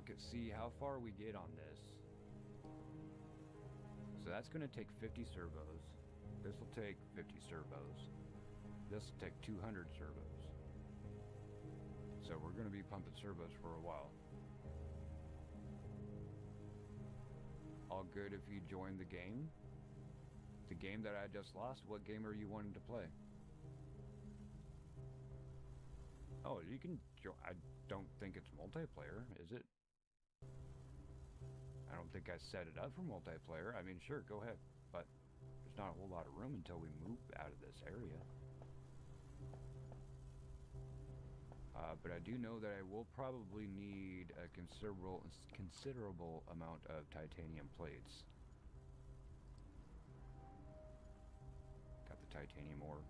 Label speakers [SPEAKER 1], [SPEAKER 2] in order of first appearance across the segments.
[SPEAKER 1] look at see how far we get on this. So that's going to take 50 servos. This will take 50 servos. This will take 200 servos. So we're going to be pumping servos for a while. All good if you join the game. The game that I just lost, what game are you wanting to play? Oh, you can join. I don't think it's multiplayer, is it? I don't think I set it up for multiplayer. I mean, sure, go ahead. But there's not a whole lot of room until we move out of this area. But I do know that I will probably need a considerable amount of titanium plates. Got the titanium ore.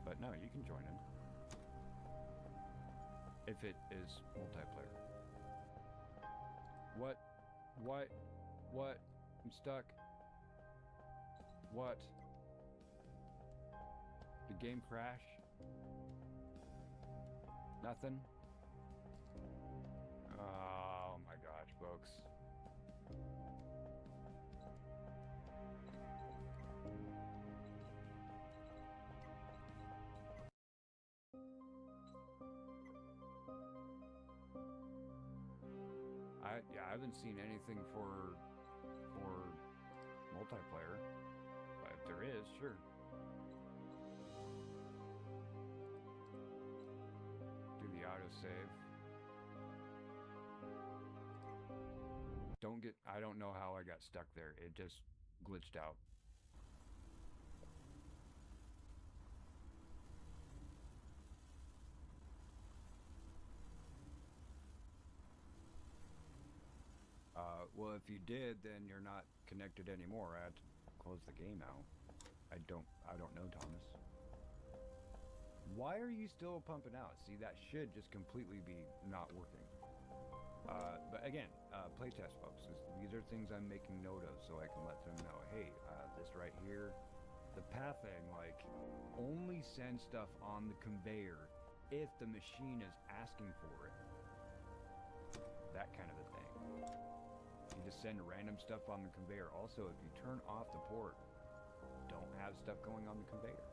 [SPEAKER 1] But no, you can join in. If it is multiplayer. What? I'm stuck. What? The game crash? Nothing? Oh my gosh, folks. Yeah, I haven't seen anything for multiplayer, but if there is, sure. Do the autosave. I don't know how I got stuck there. It just glitched out. Well, if you did, then you're not connected anymore. I had to close the game out. I don't know, Thomas. Why are you still pumping out? See, that should just completely be not working. But again, playtest, folks. These are things I'm making note of so I can let them know, hey, this right here, the pathing, like, only send stuff on the conveyor if the machine is asking for it. That kind of a thing. You just send random stuff on the conveyor. Also, if you turn off the port, don't have stuff going on the conveyor.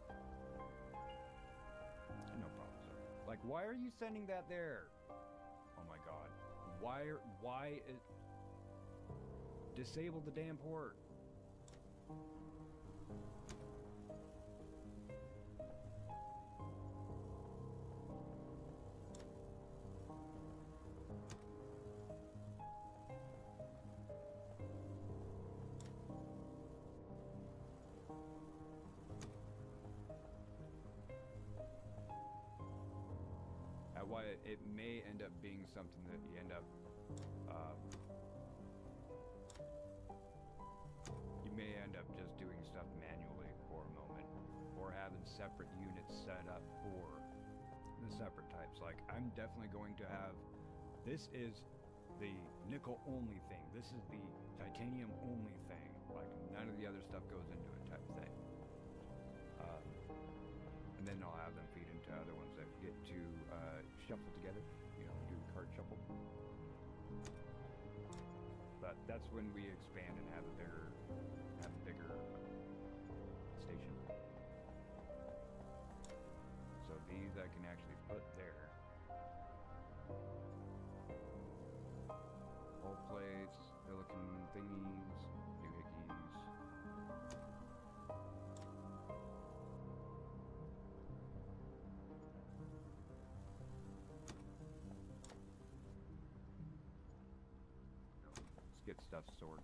[SPEAKER 1] No problem, sir. Like, why are you sending that there? Oh my god. Why disable the damn port? Why it may end up being something that you end up you may end up just doing stuff manually for a moment, or having separate units set up for the separate types. Like, I'm definitely going to have, this is the nickel only thing, this is the titanium only thing, like none of the other stuff goes into it type thing. And then I'll have them feed into other ones that get to shuffle together, you know, do card shuffle. But that's when we expand and have a bigger station. So these I can actually put there. Hull plates, silicon thingies, doohickeys. Get stuff sorted.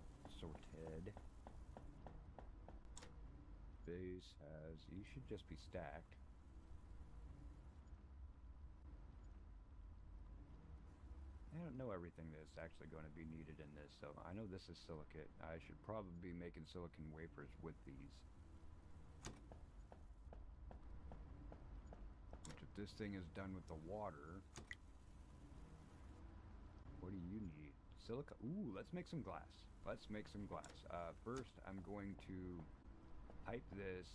[SPEAKER 1] Base has, you should just be stacked. I don't know everything that's actually going to be needed in this, so I know this is silicate. I should probably be making silicon wafers with these. Which, if this thing is done with the water, what do you need? Silica. Ooh, let's make some glass. Let's make some glass. First, I'm going to pipe this.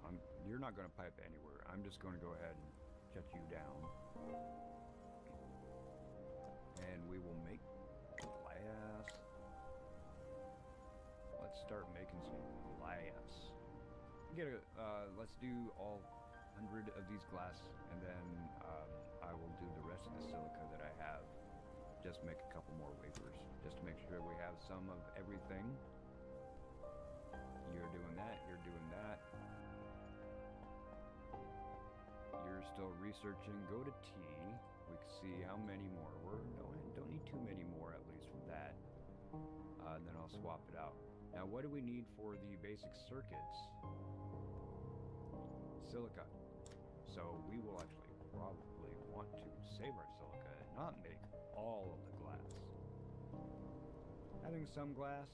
[SPEAKER 1] I'm you're not going to pipe anywhere. I'm just going to go ahead and shut you down. And we will make glass. Let's start making some glass. Let's do all 100 of these glass, and then I will do the rest of the silica that I have. Just make a couple more wafers, just to make sure we have some of everything. You're doing that, you're doing that. You're still researching. Go to T. We can see how many more. Don't need too many more, at least for that. And then I'll swap it out. Now, what do we need for the basic circuits? Silica. So we will actually probably want to save our silica and not make all of the glass. Having some glass,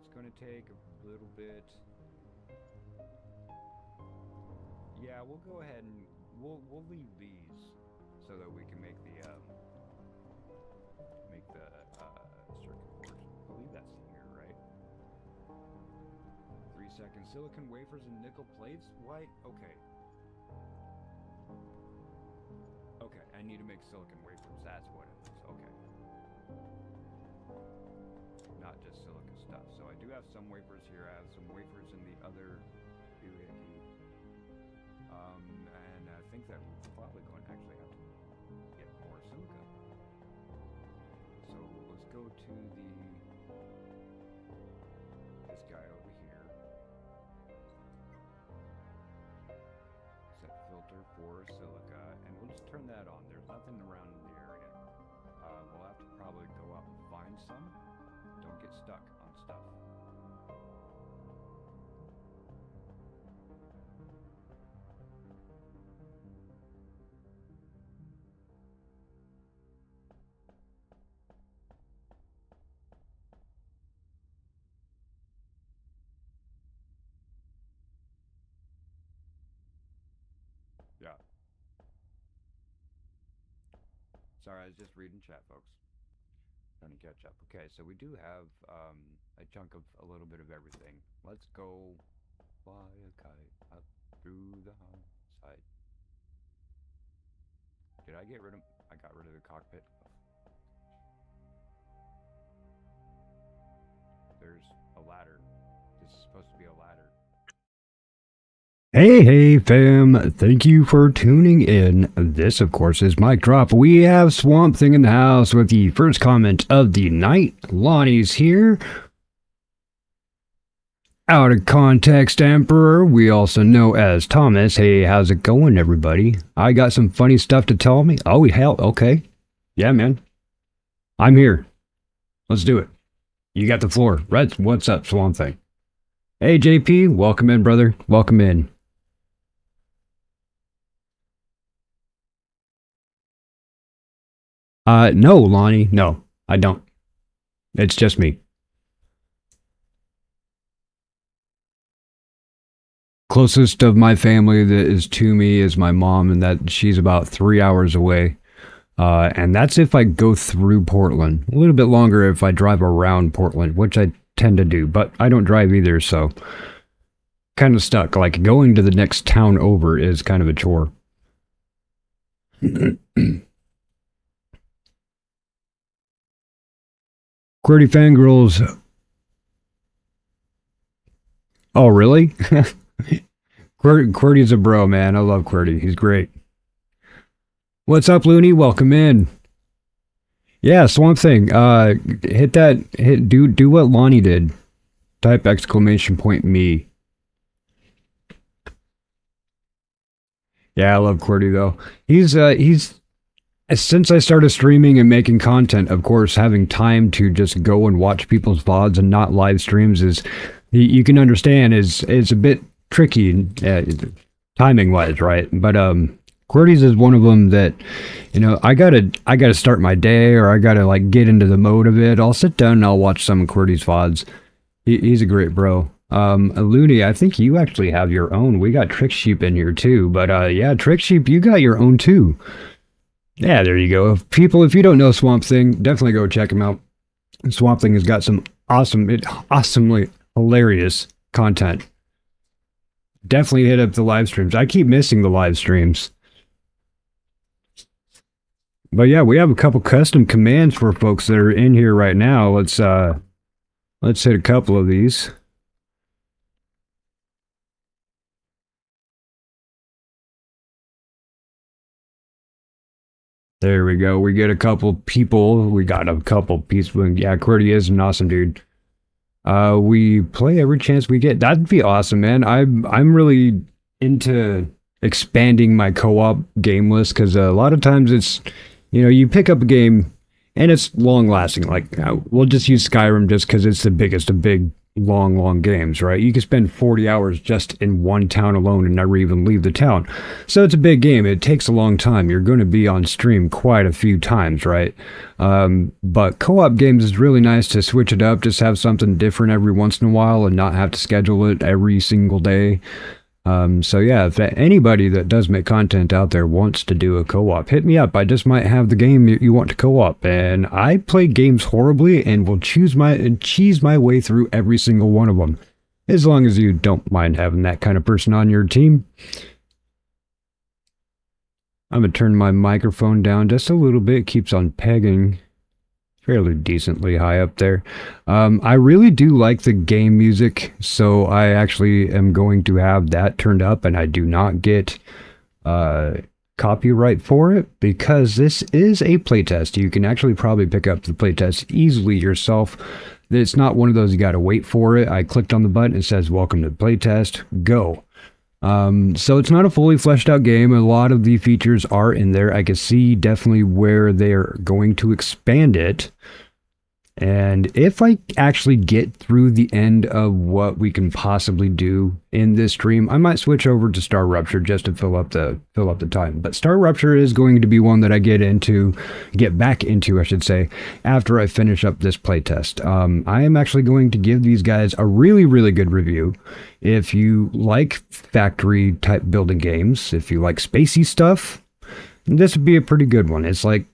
[SPEAKER 1] it's going to take a little bit. Yeah, we'll go ahead and we'll leave these so that we can make the circuit board. I believe that's here, right? 3 seconds. Silicon wafers and nickel plates. White. Okay. Okay, I need to make silicon wafers. That's what it is. Okay. Not just silicon stuff. So I do have some wafers here. I have some wafers in the other doohickey. And I think that we're probably going to actually have to get more silica. So let's go to this guy over here. Set filter for silica, and we'll just turn that on. There's nothing around in the area. We'll have to probably go out and find some. Don't get stuck on stuff. Yeah. Sorry, I was just reading chat, folks. Trying to catch up. Okay, so we do have a chunk of a little bit of everything. Let's go fly a kite up through the side. Did I get rid of... I got rid of the cockpit. There's a ladder. This is supposed to be a ladder. Hey fam, thank you for tuning in. This of course is MikeDropped. We have Swamp Thing in the house with the first comment of the night. Lonnie's here. Out of Context Emperor, we also know as Thomas. Hey, how's it going everybody? I got some funny stuff to tell me. Oh hell, okay. Yeah man. I'm here. Let's do it. You got the floor. Red, what's up Swamp Thing? Hey JP, welcome in brother. Welcome in. No, Lonnie, no, I don't. It's just me. Closest of my family that is to me is my mom, and that she's about 3 hours away. And that's if I go through Portland. A little bit longer if I drive around Portland, which I tend to do, but I don't drive either, so kind of stuck. Like going to the next town over is kind of a chore. QWERTY Fangirls. Oh, really? QWERTY's a bro, man. I love QWERTY. He's great. What's up, Looney? Welcome in. Yeah, Swamp Thing. Do what Lonnie did. Type !me. Yeah, I love QWERTY though. He's since I started streaming and making content, of course, having time to just go and watch people's VODs and not live streams is, you can understand, is a bit tricky, timing wise, right? But QWERTY's is one of them that, you know, I gotta start my day, or I gotta like get into the mode of it. I'll sit down and I'll watch some of QWERTY's VODs. He's a great bro. Looney, I think you actually have your own. We got Trick Sheep in here too, but yeah, Trick Sheep, you got your own too. Yeah, there you go. If you don't know Swamp Thing, definitely go check him out. Swamp Thing has got some awesomely hilarious content. definitely hit up the live streams. I keep missing the live streams. But yeah, we have a couple custom commands for folks that are in here right now. Let's hit a couple of these. There we go. We get a couple people. We got a couple people. Yeah, QWERTY is an awesome dude. We play every chance we get. That'd be awesome, man. I'm really into expanding my co-op game list because a lot of times it's, you know, you pick up a game and it's long lasting. Like we'll just use Skyrim just because it's the biggest of big long games, right? You can spend 40 hours just in one town alone and never even leave the town. So it's a big game. It takes a long time. You're going to be on stream quite a few times, right? But co-op games is really nice to switch it up, just have something different every once in a while and not have to schedule it every single day. So yeah, if anybody that does make content out there wants to do a co-op, hit me up. I just might have the game you want to co-op, and I play games horribly and will cheese my way through every single one of them, as long as you don't mind having that kind of person on your team. I'm gonna turn my microphone down just a little bit. It keeps on pegging fairly decently high up there. I really do like the game music, so I actually am going to have that turned up, and I do not get copyright for it because this is a playtest. You can actually probably pick up the playtest easily yourself. It's not one of those you got to wait for it. I clicked on the button, it says welcome to playtest, go. So it's not a fully fleshed out game. A lot of the features are in there. I can see definitely where they're going to expand it. And if I actually get through the end of what we can possibly do in this stream, I might switch over to Star Rupture just to fill up the time. But Star Rupture is going to be one that I get back into, I should say, after I finish up this playtest. I am actually going to give these guys a really, really good review. If you like factory type building games, if you like spacey stuff, this would be a pretty good one. It's like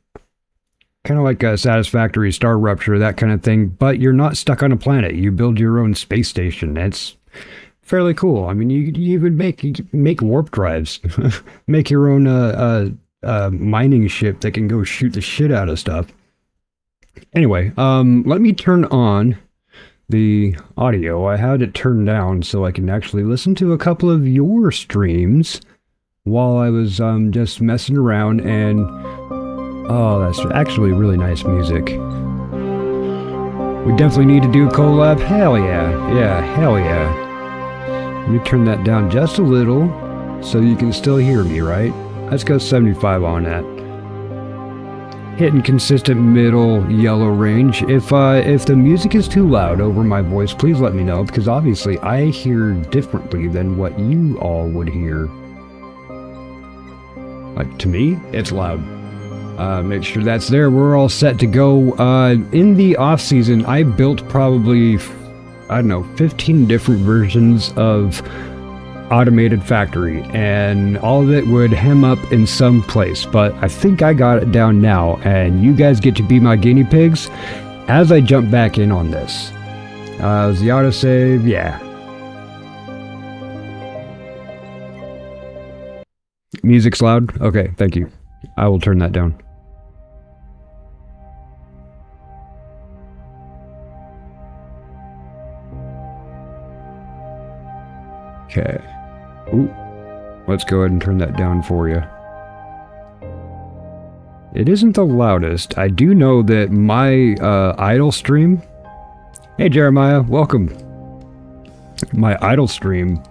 [SPEAKER 1] kind of like a Satisfactory, Star Rupture, that kind of thing, but you're not stuck on a planet. You build your own space station. It's fairly cool. I mean, you even make warp drives, make your own mining ship that can go shoot the shit out of stuff. Anyway, let me turn on the audio. I had it turned down so I can actually listen to a couple of your streams while I was just messing around. And oh, that's actually really nice music. We definitely need to do a collab. Hell yeah. Yeah, hell yeah. Let me turn that down just a little so you can still hear me, right? Let's go 75 on that. Hitting consistent middle yellow range. If the music is too loud over my voice, please let me know, because obviously I hear differently than what you all would hear. Like, to me, it's loud. Make sure that's there. We're all set to go. In the off season, I built probably, I don't know, 15 different versions of automated factory, and all of it would hem up in some place, but I think I got it down now, and you guys get to be my guinea pigs as I jump back in on this. Is the autosave? Yeah. Music's loud? Okay, thank you. I will turn that down. Okay. Ooh. Let's go ahead and turn that down for you. It isn't the loudest. I do know that my idle stream... Hey Jeremiah, welcome. My idle stream,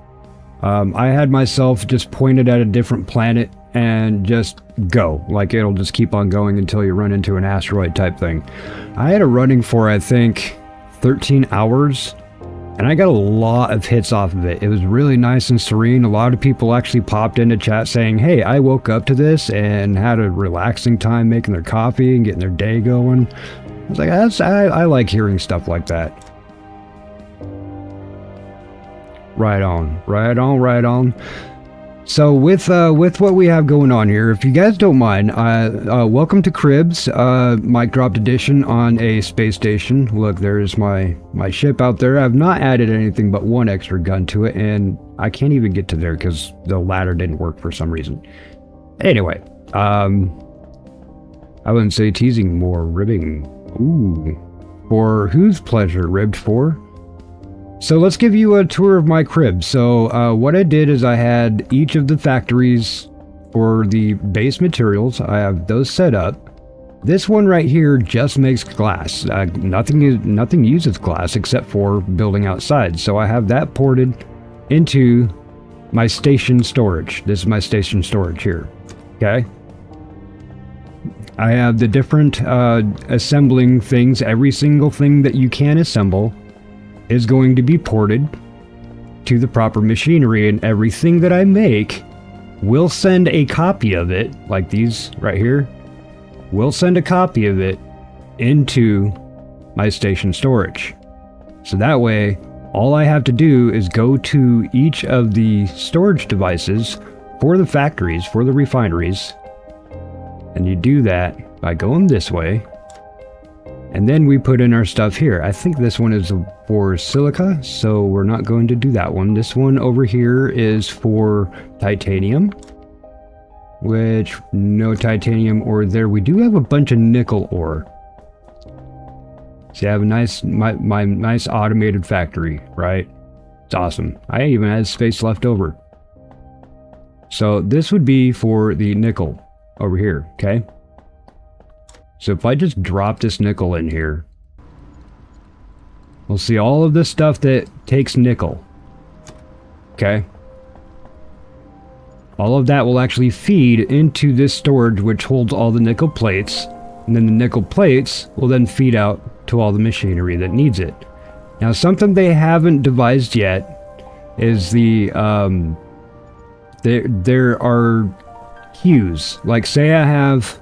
[SPEAKER 1] I had myself just pointed at a different planet and just go. Like, it'll just keep on going until you run into an asteroid type thing. I had it running for, I think, 13 hours. And I got a lot of hits off of it. It was really nice and serene. A lot of people actually popped into chat saying, hey, I woke up to this and had a relaxing time making their coffee and getting their day going. I was like, I like hearing stuff like that. Right on, right on, right on. So with what we have going on here, if you guys don't mind, welcome to Cribs, MikeDropped edition on a space station. Look, there's my ship out there. I've not added anything but one extra gun to it, and I can't even get to there because the ladder didn't work for some reason. Anyway, I wouldn't say teasing, more ribbing. Ooh, for whose pleasure ribbed for? So let's give you a tour of my crib. So what I did is I had each of the factories for the base materials. I have those set up. This one right here just makes glass. Nothing uses glass except for building outside. So I have that ported into my station storage. This is my station storage here. Okay. I have the different assembling things. Every single thing that you can assemble is going to be ported to the proper machinery, and everything that I make will send a copy of it, like these right here, will send a copy of it into my station storage. So that way, all I have to do is go to each of the storage devices for the factories, for the refineries, and you do that by going this way. And then we put in our stuff here. I think this one is for silica, so we're not going to do that one. This one over here is for titanium, which no titanium ore there. We do have a bunch of nickel ore. See, I have a my nice automated factory, right? It's awesome. I even had space left over. So this would be for the nickel over here, okay? So if I just drop this nickel in here, we'll see all of this stuff that takes nickel. Okay. All of that will actually feed into this storage, which holds all the nickel plates. And then the nickel plates will then feed out to all the machinery that needs it. Now, something they haven't devised yet is the, there are queues. Like, say I have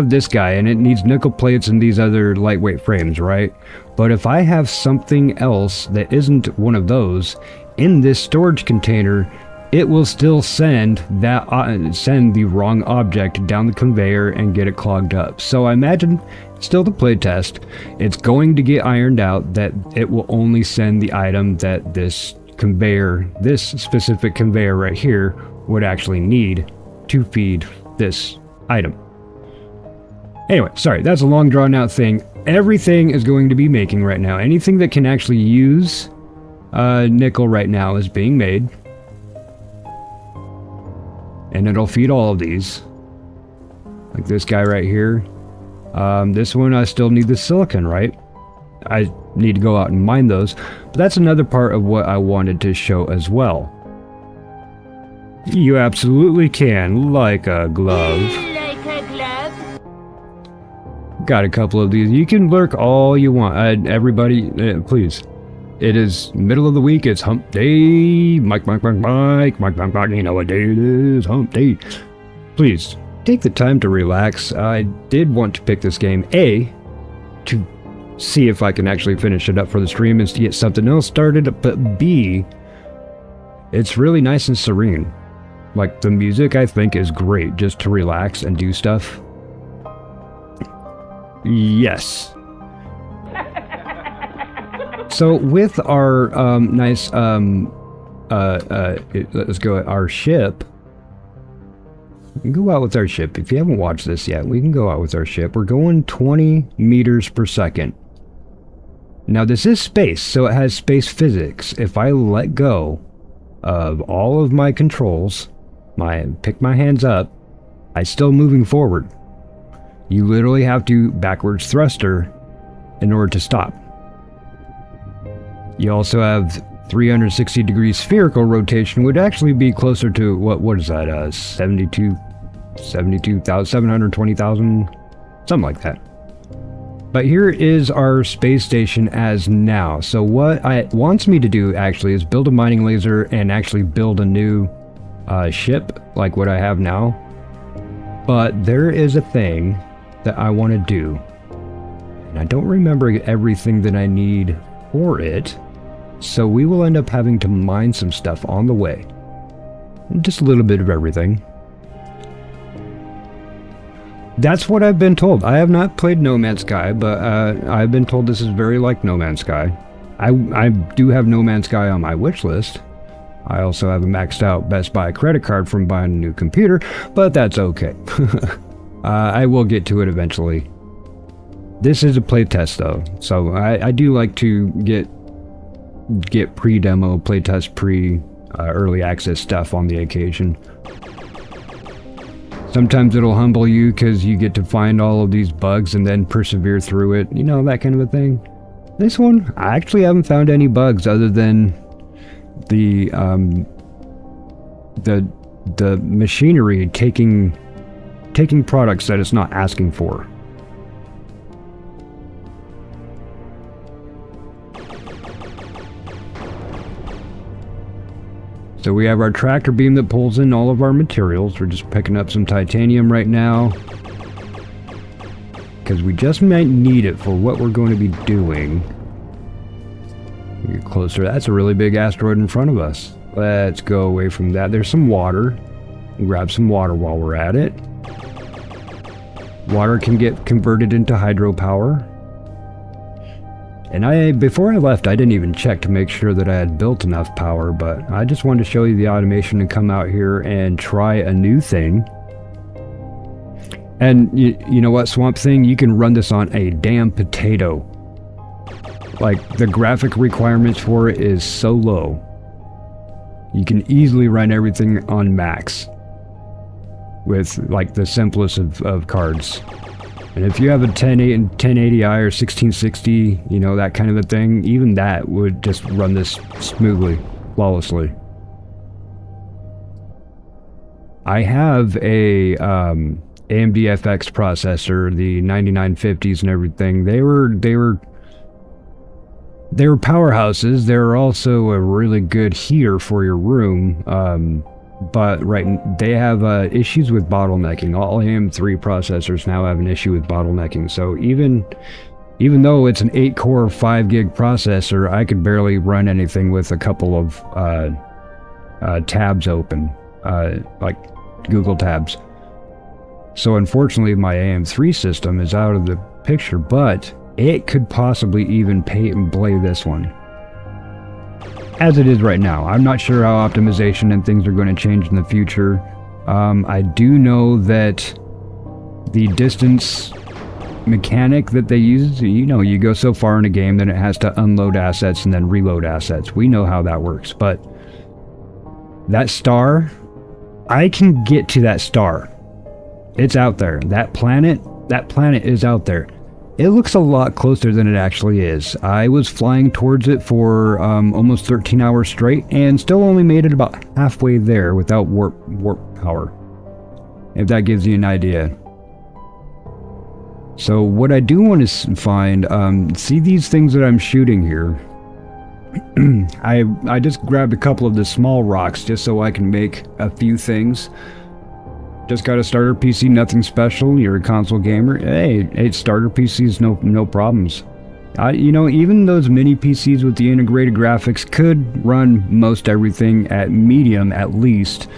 [SPEAKER 1] this guy and it needs nickel plates and these other lightweight frames, right? But if I have something else that isn't one of those in this storage container, it will still send that send the wrong object down the conveyor and get it clogged up. So I imagine still the playtest, it's going to get ironed out that it will only send the item that this conveyor, this specific conveyor right here, would actually need to feed this item. Anyway, sorry, that's a long drawn out thing. Everything is going to be making right now. Anything that can actually use nickel right now is being made. And it'll feed all of these. Like this guy right here. This one, I still need the silicon, right? I need to go out and mine those. But that's another part of what I wanted to show as well. You absolutely can, like a glove. Got a couple of these. You can lurk all you want. Everybody, please. It is middle of the week. It's hump day. Mike. You know what day it is. Hump day. Please, take the time to relax. I did want to pick this game, A, to see if I can actually finish it up for the stream and to get something else started, but B, it's really nice and serene. Like, the music, I think, is great just to relax and do stuff. Yes. So with our nice let's go at our ship. We can go out with our ship. If you haven't watched this yet, we can go out with our ship. We're going 20 meters per second. Now this is space, so it has space physics. If I let go of all of my controls, pick my hands up, I'm still moving forward. You literally have to backwards thruster in order to stop. You also have 360 degree spherical rotation, would actually be closer to, what is that, 720,000, something like that. But here is our space station as now. So what it wants me to do actually is build a mining laser and actually build a new ship like what I have now. But there is a thing that I want to do, and I don't remember everything that I need for it, so we will end up having to mine some stuff on the way. just a little bit of everything. That's what I've been told. I have not played No Man's Sky, but I've been told this is very like No Man's Sky. I do have No Man's Sky on my wish list. I also have a maxed out Best Buy credit card from buying a new computer, but that's okay. I will get to it eventually. This is a playtest though, so I do like to get pre-demo, playtest, early access stuff on the occasion. Sometimes it'll humble you because you get to find all of these bugs and then persevere through it, you know, that kind of a thing. This one, I actually haven't found any bugs other than the machinery taking products that it's not asking for. So we have our tractor beam that pulls in all of our materials. We're just picking up some titanium right now, because we just might need it for what we're going to be doing. Get closer. That's a really big asteroid in front of us. Let's go away from that. There's some water. Grab some water while we're at it. Water can get converted into hydropower. And before I left, I didn't even check to make sure that I had built enough power, but I just wanted to show you the automation and come out here and try a new thing. And you know what, Swamp Thing? You can run this on a damn potato. Like, the graphic requirements for it is so low. You can easily run everything on max with, like, the simplest of cards. And if you have a 1080i or 1660, you know, that kind of a thing, even that would just run this smoothly, flawlessly. I have a AMD FX processor, the 9950s and everything. They were powerhouses. They're also a really good heater for your room. But they have issues with bottlenecking. All AM3 processors now have an issue with bottlenecking. So even though it's an 8-core 5-gig processor, I could barely run anything with a couple of tabs open, like Google tabs. So unfortunately, my AM3 system is out of the picture, but it could possibly even pay and play this one. As it is right now. I'm not sure how optimization and things are going to change in the future. I do know that the distance mechanic that they use, you know, you go so far in a game that it has to unload assets and then reload assets. We know how that works, but that star, I can get to that star. It's out there. That planet is out there. It looks a lot closer than it actually is. I was flying towards it for almost 13 hours straight and still only made it about halfway there without warp power. If that gives you an idea. So what I do want to find, see these things that I'm shooting here. I just grabbed a couple of the small rocks just so I can make a few things. Just got a starter PC, nothing special. You're a console gamer. Hey, starter PCs, no problems. You know, even those mini PCs with the integrated graphics could run most everything at medium at least.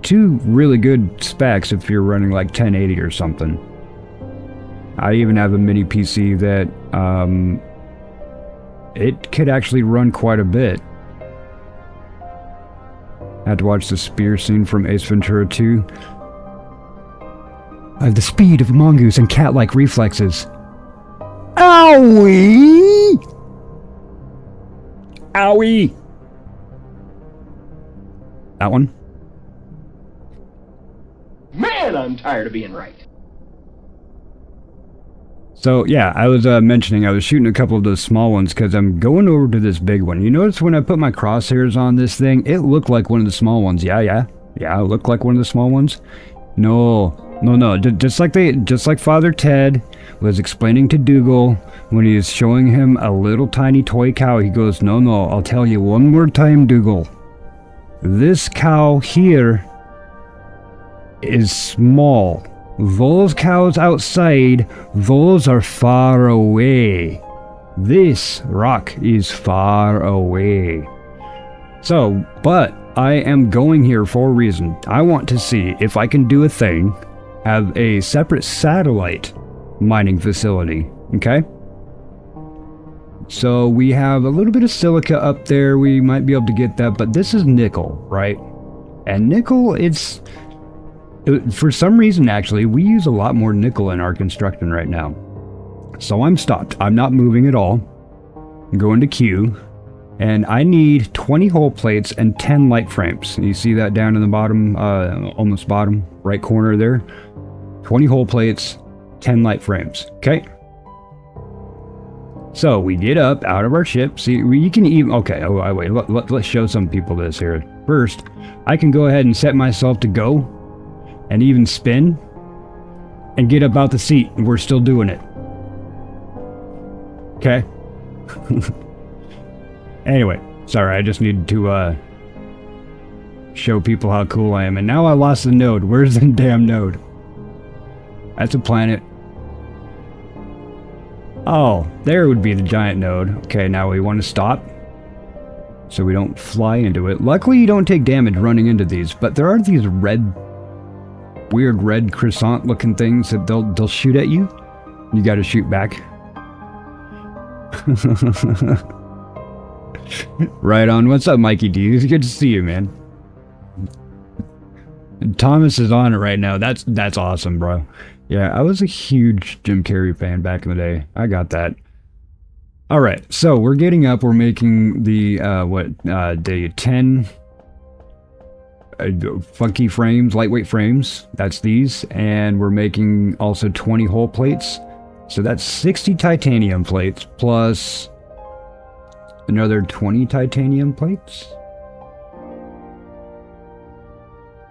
[SPEAKER 1] To really good specs if you're running like 1080 or something. I even have a mini PC that it could actually run quite a bit. I had to watch the spear scene from Ace Ventura 2. I have the speed of a mongoose and cat-like reflexes. Owie! Owie! That one?
[SPEAKER 2] Man, I'm tired of being right.
[SPEAKER 1] So, yeah, I was mentioning I was shooting a couple of those small ones because I'm going over to this big one. You notice when I put my crosshairs on this thing, it looked like one of the small ones. Yeah, it looked like one of the small ones. No, just like Father Ted was explaining to Dougal when he was showing him a little tiny toy cow. He goes, no, I'll tell you one more time, Dougal. This cow here is small. Those cows outside, those are far away. This rock is far away. So, but I am going here for a reason. I want to see if I can do a thing, have a separate satellite mining facility, okay? So we have a little bit of silica up there, we might be able to get that, but this is nickel, right? And nickel, it's, for some reason actually, we use a lot more nickel in our construction right now. So I'm stopped, I'm not moving at all. I'm going to queue, and I need 20 hull plates and 10 light frames. You see that down in the bottom, almost bottom right corner there? 20 hull plates, 10 light frames, okay? So we get up out of our ship. See, you can even, okay, oh, wait, let's show some people this here. First, I can go ahead and set myself to go and even spin and get up out the seat, and we're still doing it. Okay. Anyway, sorry, I just needed to show people how cool I am. And now I lost the node. Where's the damn node? That's a planet. Oh, there would be the giant node. Okay, now we want to stop so we don't fly into it. Luckily, you don't take damage running into these, but there are these weird red croissant looking things that they'll shoot at you. You got to shoot back. Right on. What's up, Mikey D? It's good to see you, man. Thomas is on it right now. That's awesome, bro. Yeah, I was a huge Jim Carrey fan back in the day. I got that. All right, so we're getting up. We're making the the 10 funky frames, lightweight frames. That's these, and we're making also 20 hull plates. So that's 60 titanium plates plus another 20 titanium plates.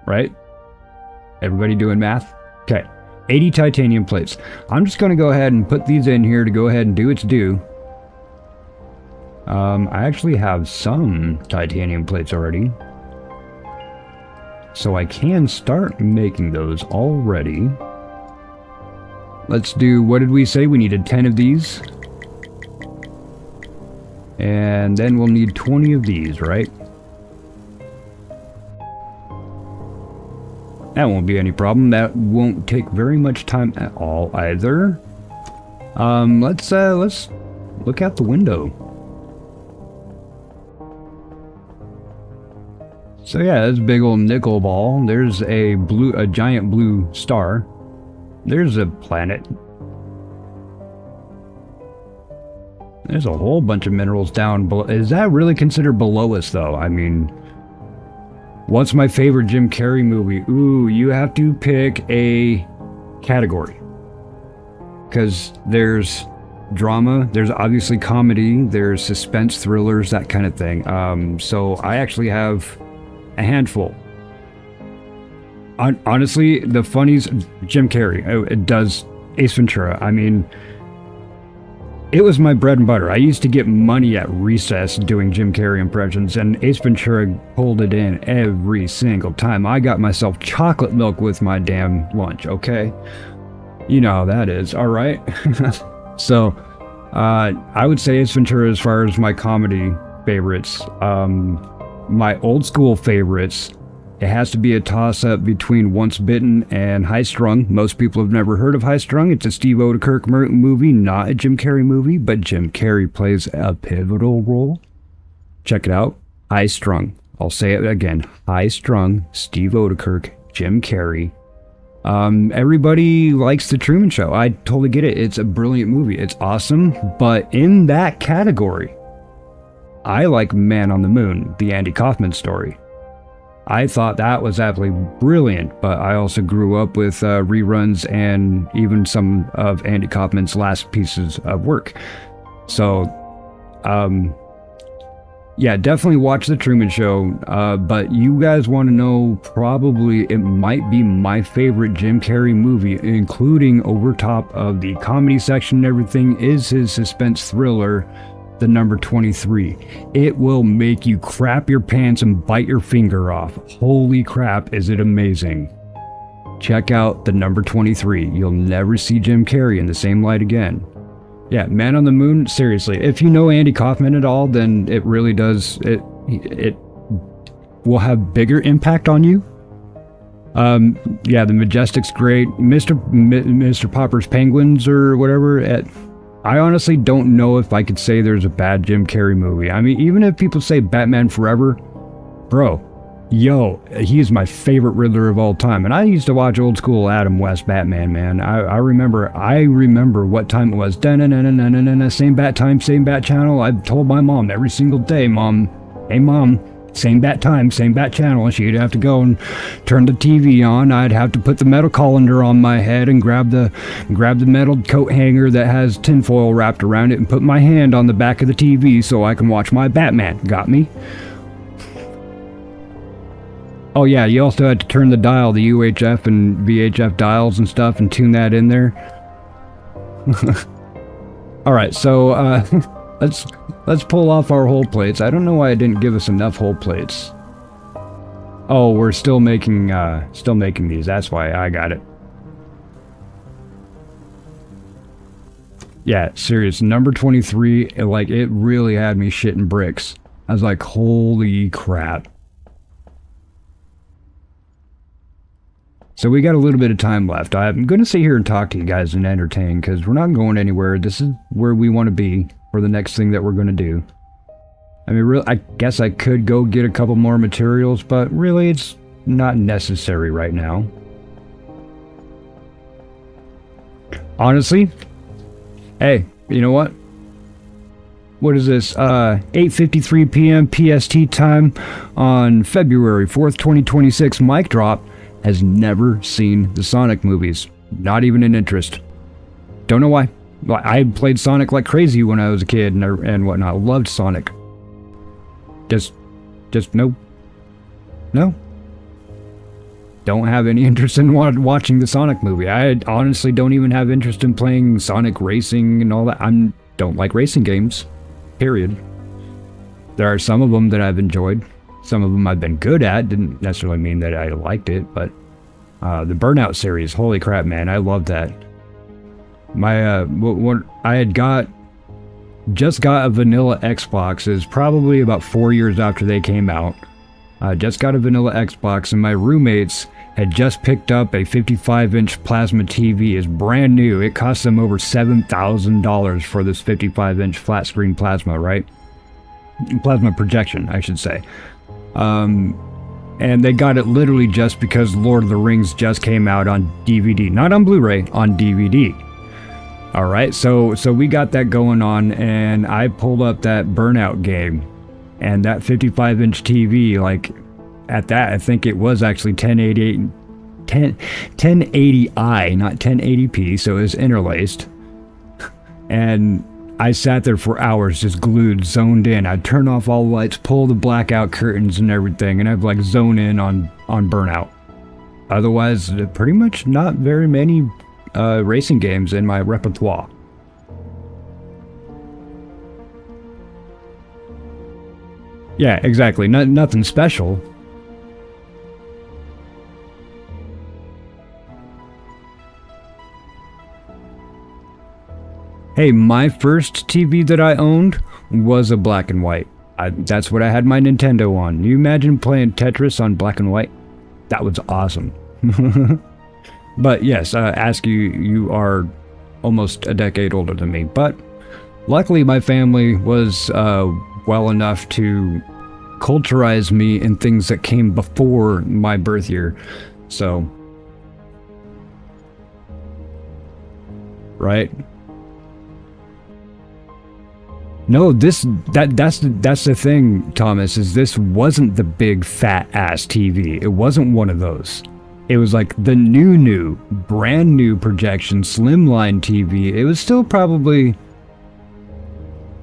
[SPEAKER 1] Right? Everybody doing math? Okay. 80 titanium plates. I'm just going to go ahead and put these in here to go ahead and do its due. I actually have some titanium plates already. So I can start making those already. Let's do, what did we say? We needed 10 of these. And then we'll need 20 of these, right? That won't be any problem. That won't take very much time at all either. Let's look out the window. So yeah, there's a big old nickel ball. There's a giant blue star. There's a planet. There's a whole bunch of minerals down below. Is that really considered below us though? I mean, what's my favorite Jim Carrey movie? Ooh, you have to pick a category. Because there's drama, there's obviously comedy, there's suspense, thrillers, that kind of thing. So I actually have a handful. Honestly, the funniest, Jim Carrey, it does Ace Ventura. I mean, it was my bread and butter. I used to get money at recess doing Jim Carrey impressions, and Ace Ventura pulled it in every single time. I got myself chocolate milk with my damn lunch, okay? You know how that is, alright? So, I would say Ace Ventura as far as my comedy favorites. My old school favorites, it has to be a toss-up between Once Bitten and High Strung. Most people have never heard of High Strung. It's a Steve Odekirk movie, not a Jim Carrey movie, but Jim Carrey plays a pivotal role. Check it out. High Strung. I'll say it again. High Strung, Steve Odekirk, Jim Carrey. Everybody likes The Truman Show. I totally get it. It's a brilliant movie. It's awesome. But in that category, I like Man on the Moon, the Andy Kaufman story. I thought that was absolutely brilliant, but I also grew up with reruns and even some of Andy Kaufman's last pieces of work. So, yeah, definitely watch The Truman Show, but you guys want to know, probably it might be my favorite Jim Carrey movie, including over top of the comedy section and everything, is his suspense thriller, The Number 23. It will make you crap your pants and bite your finger off. Holy crap, is it amazing. Check out The Number 23. You'll never see Jim Carrey in the same light again. Yeah, Man on the Moon, seriously, if you know Andy Kaufman at all, then it really does, will have bigger impact on you. Yeah, the Majestic's great. Mr. Popper's Penguins or whatever. I honestly don't know if I could say there's a bad Jim Carrey movie. I mean, even if people say Batman Forever, bro, yo, he's my favorite Riddler of all time. And I used to watch old school Adam West Batman, man. I remember what time it was. Same bat time, same bat channel. I've told my mom every single day, Mom, hey Mom, same bat time, same bat channel. She'd have to go and turn the TV on. I'd have to put the metal colander on my head and grab the metal coat hanger that has tinfoil wrapped around it and put my hand on the back of the TV so I can watch my Batman. Got me? Oh yeah, you also had to turn the dial, the UHF and VHF dials and stuff, and tune that in there. Alright, so let's pull off our hold plates. I don't know why it didn't give us enough hold plates. Oh, we're still making these. That's why I got it. Yeah, serious. Number 23, like, it really had me shitting bricks. I was like, holy crap. So we got a little bit of time left. I'm going to sit here and talk to you guys and entertain, because we're not going anywhere. This is where we want to be for the next thing that we're going to do. I mean, I guess I could go get a couple more materials, but really it's not necessary right now. Honestly, hey, you know what? What is this? 8:53 p.m. PST time on February 4th, 2026. MikeDropped has never seen the Sonic movies. Not even an interest. Don't know why. I played Sonic like crazy when I was a kid and whatnot. Loved Sonic. Just no. No. Don't have any interest in watching the Sonic movie. I honestly don't even have interest in playing Sonic Racing and all that. Don't like racing games. Period. There are some of them that I've enjoyed. Some of them I've been good at. Didn't necessarily mean that I liked it, but the Burnout series, holy crap, man, I love that. My what I had just got a vanilla Xbox. Is probably about 4 years after they came out. Just got a vanilla Xbox, and my roommates had just picked up a 55-inch plasma TV. It's brand new. It cost them over $7,000 for this 55-inch flat screen plasma, right? Plasma projection, I should say. And they got it literally just because Lord of the Rings just came out on DVD. Not on Blu-ray, on DVD. Alright, so we got that going on, and I pulled up that Burnout game. And that 55-inch TV, like, at that, I think it was actually 1080i, not 1080p, so it was interlaced. And I sat there for hours, just glued, zoned in. I'd turn off all the lights, pull the blackout curtains and everything, and I'd like zone in on Burnout. Otherwise, pretty much not very many racing games in my repertoire. Yeah, exactly. Nothing special. Hey, my first TV that I owned was a black and white. That's what I had my Nintendo on. You imagine playing Tetris on black and white? That was awesome. But yes, you are almost a decade older than me. But luckily my family was well enough to culturize me in things that came before my birth year. So, right? No, that's the thing, Thomas, is this wasn't the big fat ass TV. It wasn't one of those. It was like the brand new projection slimline TV. It was still probably,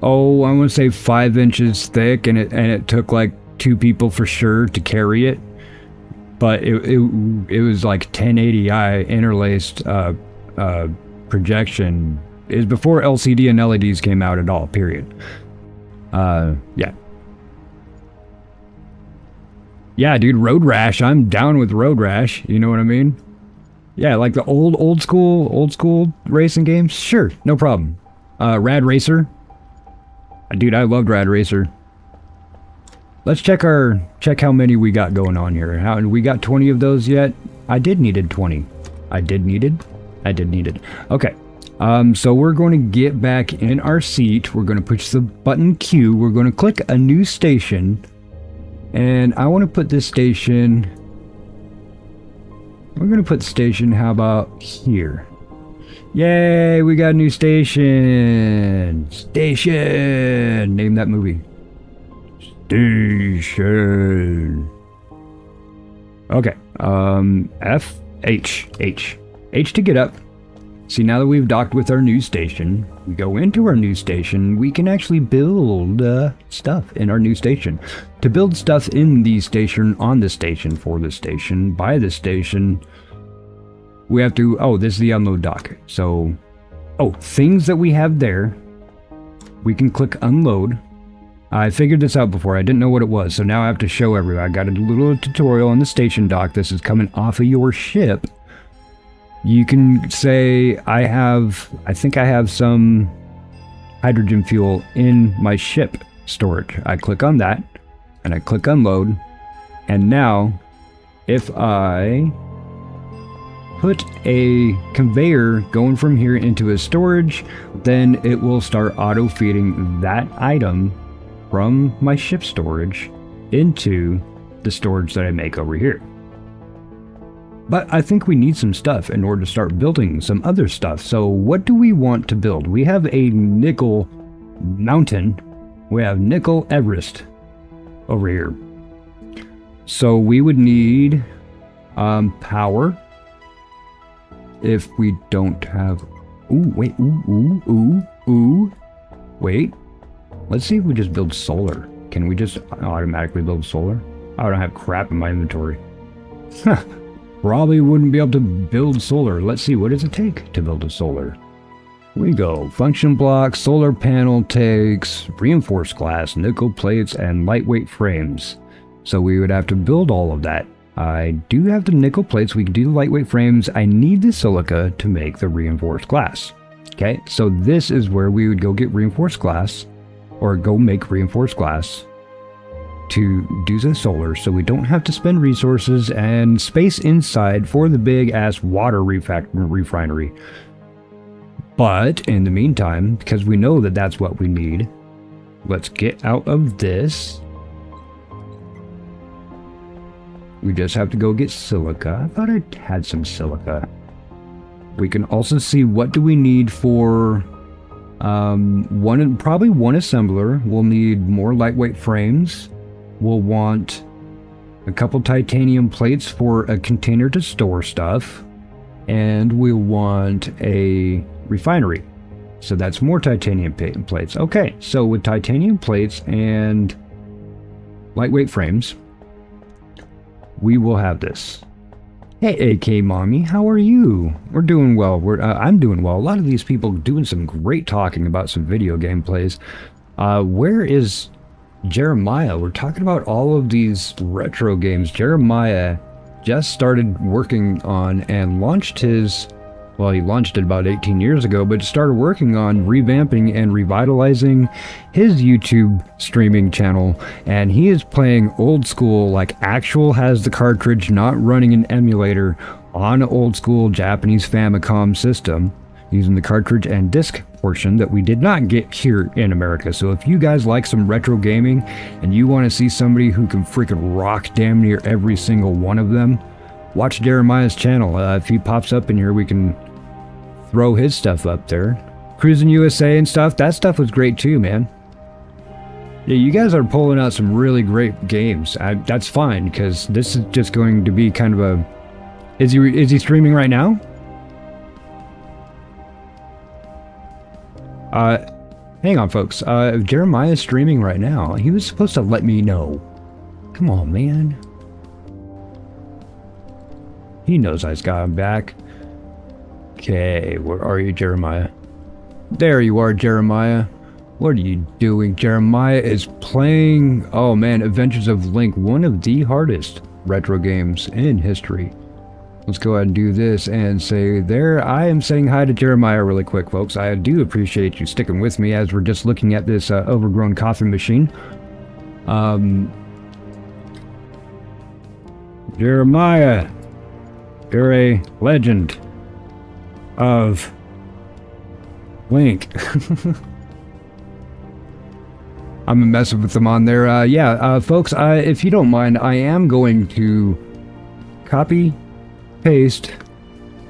[SPEAKER 1] I want to say 5 inches thick, and it took like 2 people for sure to carry it. But it was like 1080i interlaced projection. It was before LCD and LEDs came out at all, period. Yeah. Yeah, dude, Road Rash. I'm down with Road Rash. You know what I mean? Yeah, like the old school racing games. Sure, no problem. Rad Racer. Dude, I loved Rad Racer. let's check how many we got going on here. How we got 20 of those yet? I did needed 20. I did needed. Okay. So we're going to get back in our seat. We're going to push the button Q. We're going to click a new station. And I want to put this station... We're going to put station, how about here? Yay, we got a new station! Station! Name that movie. Station. Okay. F, H, H. H to get up. See, now that we've docked with our new station, we go into our new station, we can actually build stuff in our new station. To build stuff in the station, on the station, for the station, by the station, we have to, oh, this is the unload dock. So, oh, things that we have there, we can click unload. I figured this out before, I didn't know what it was, so now I have to show everyone. I got a little tutorial on the station dock. This is coming off of your ship. You can say, I think I have some hydrogen fuel in my ship storage. I click on that, and I click unload, and now, if I put a conveyor going from here into a storage, then it will start auto-feeding that item from my ship storage into the storage that I make over here. But I think we need some stuff in order to start building some other stuff. So what do we want to build? We have a nickel mountain. We have nickel Everest over here. So we would need power. If we don't have... Ooh, wait, wait. Let's see if we just build solar. Can we just automatically build solar? I don't have crap in my inventory. Huh. Probably wouldn't be able to build solar. Let's see, what does it take to build a solar? Here we go. Function block, solar panel takes reinforced glass, nickel plates, and lightweight frames. So we would have to build all of that. I do have the nickel plates. We can do the lightweight frames. I need the silica to make the reinforced glass. Okay, so this is where we would go get reinforced glass, or go make reinforced glass to do the solar, so we don't have to spend resources and space inside for the big ass water refinery. But in the meantime, because we know that that's what we need, let's get out of this. We just have to go get silica. I thought I had some silica. We can also see what do we need for probably one assembler. We'll need more lightweight frames. We'll want a couple titanium plates for a container to store stuff, and we'll want a refinery. So that's more titanium plates. Okay, so with titanium plates and lightweight frames, we will have this. Hey, AK Mommy, how are you? We're doing well. I'm doing well. A lot of these people doing some great talking about some video game plays. Where is Jeremiah? We're talking about all of these retro games. Jeremiah just started working on and launched his, well, he launched it about 18 years ago, but started working on revamping and revitalizing his YouTube streaming channel. And he is playing old school, like actual has the cartridge, not running an emulator on an old school Japanese Famicom system, using the cartridge and disc portion that we did not get here in America. So if you guys like some retro gaming and you want to see somebody who can freaking rock damn near every single one of them, watch Jeremiah's channel. If he pops up in here, we can throw his stuff up there. Cruising USA and stuff, that stuff was great too, man. Yeah, you guys are pulling out some really great games. That's fine, because this is just going to be kind of a... Is he streaming right now? Hang on, folks. If Jeremiah's streaming right now, he was supposed to let me know. Come on, man. He knows I got him back. Okay, where are you, Jeremiah? There you are, Jeremiah. What are you doing? Jeremiah is playing, oh man, Adventures of Link, one of the hardest retro games in history. Let's go ahead and do this and say there. I am saying hi to Jeremiah really quick, folks. I do appreciate you sticking with me as we're just looking at this overgrown coffee machine. Jeremiah, you're a legend of Link. I'm messing with them on there. Yeah, folks, if you don't mind, I am going to copy, paste,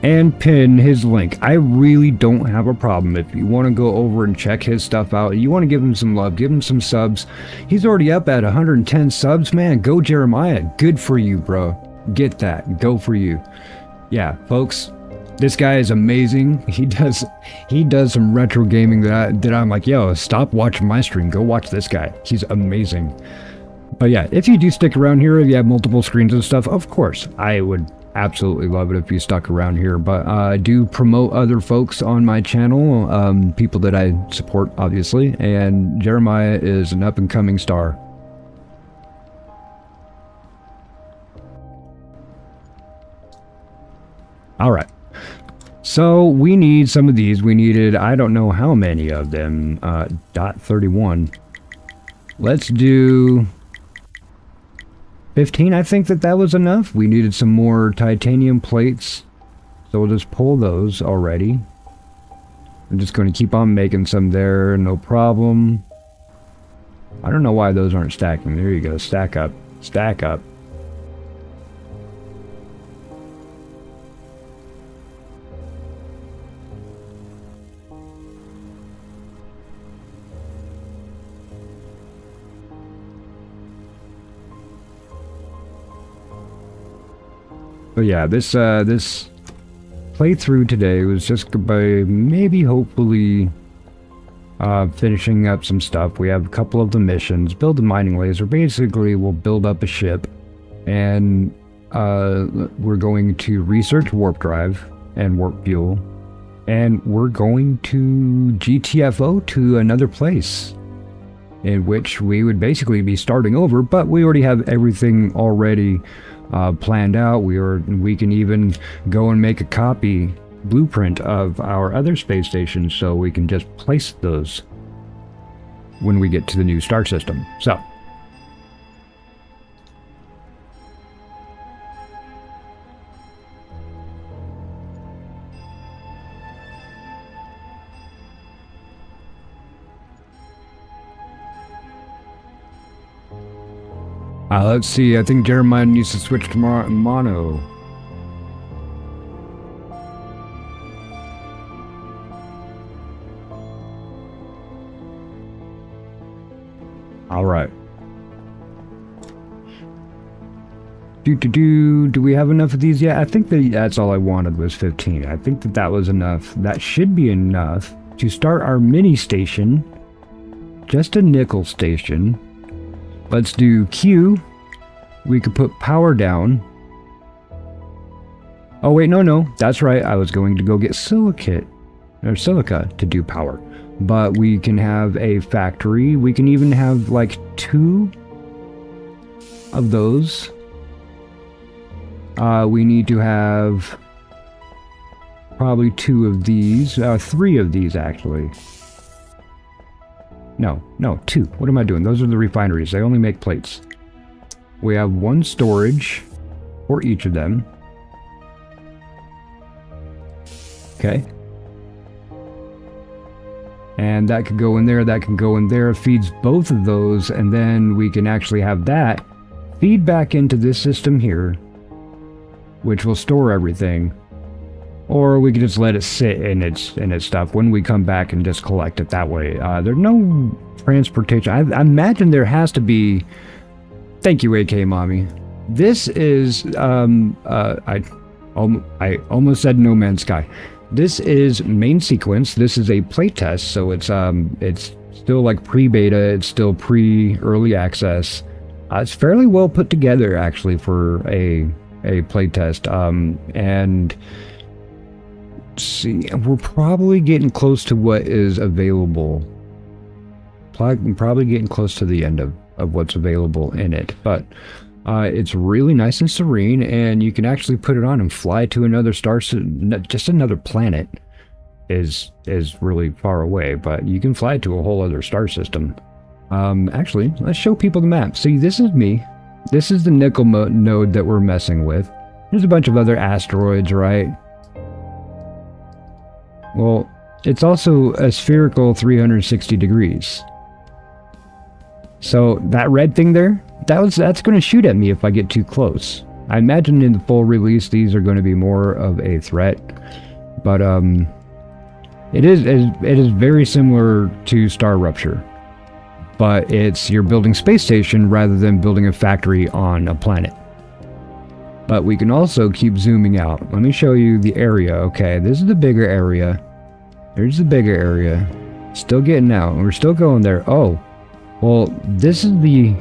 [SPEAKER 1] and pin his link. I really don't have a problem. If you want to go over and check his stuff out, you want to give him some love, give him some subs. He's already up at 110 subs, man. Go Jeremiah. Good for you, bro. Get that. Go for you. Yeah, folks, this guy is amazing. He does some retro gaming that I'm like, yo, stop watching my stream. Go watch this guy. He's amazing. But yeah, if you do stick around here, if you have multiple screens and stuff, of course, I would absolutely love it if you stuck around here. But I do promote other folks on my channel, people that I support, obviously, and Jeremiah is an up-and-coming star. All right. So we need some of these. We needed, I don't know how many of them, .31. Let's do 15. I think that was enough. We needed some more titanium plates, so we'll just pull those already. I'm just going to keep on making some there, no problem. I don't know why those aren't stacking. There you go. Stack up. Stack up. But yeah, this playthrough today was just by maybe hopefully finishing up some stuff. We have a couple of the missions. Build a mining laser. Basically, we'll build up a ship, and we're going to research warp drive and warp fuel, and we're going to GTFO to another place, in which we would basically be starting over, but we already have everything already planned out. We can even go and make a copy blueprint of our other space stations, so we can just place those when we get to the new star system. So let's see, I think Jeremiah needs to switch to mono. Alright. Do we have enough of these yet? I think that's all I wanted was 15. I think that was enough. That should be enough to start our mini station. Just a nickel station. Let's do Q. We could put power down. Oh wait, no, that's right. I was going to go get silica to do power. But we can have a factory. We can even have like 2 of those. We need to have probably 2 of these. 3 of these actually. No, 2. What am I doing? Those are the refineries. They only make plates. We have 1 storage for each of them. Okay. And that could go in there, that can go in there. It feeds both of those, and then we can actually have that feed back into this system here, which will store everything. Or we could just let it sit in its stuff when we come back and just collect it that way. There's no transportation. I imagine there has to be. Thank you, AK Mommy. This is I almost said No Man's Sky. This is main sequence. This is a playtest, so it's still like pre-beta. It's still pre-early access. It's fairly well put together actually for a playtest. And see, we're probably getting close to what is available. Probably getting close to the end of what's available in it, but it's really nice and serene, and you can actually put it on and fly to another star. Just another planet is really far away, but you can fly to a whole other star system. Actually, let's show people the map. See, this is me. this is the nickel node that we're messing with. There's a bunch of other asteroids, right? Well, it's also a spherical 360 degrees. So that red thing there, that's going to shoot at me if I get too close. I imagine in the full release these are going to be more of a threat, but it is very similar to Star Rupture, but you're building space station rather than building a factory on a planet. But we can also keep zooming out. Let me show you the area. Okay, this is the bigger area. There's the bigger area. Still getting out. We're still going there. Oh, well, this is the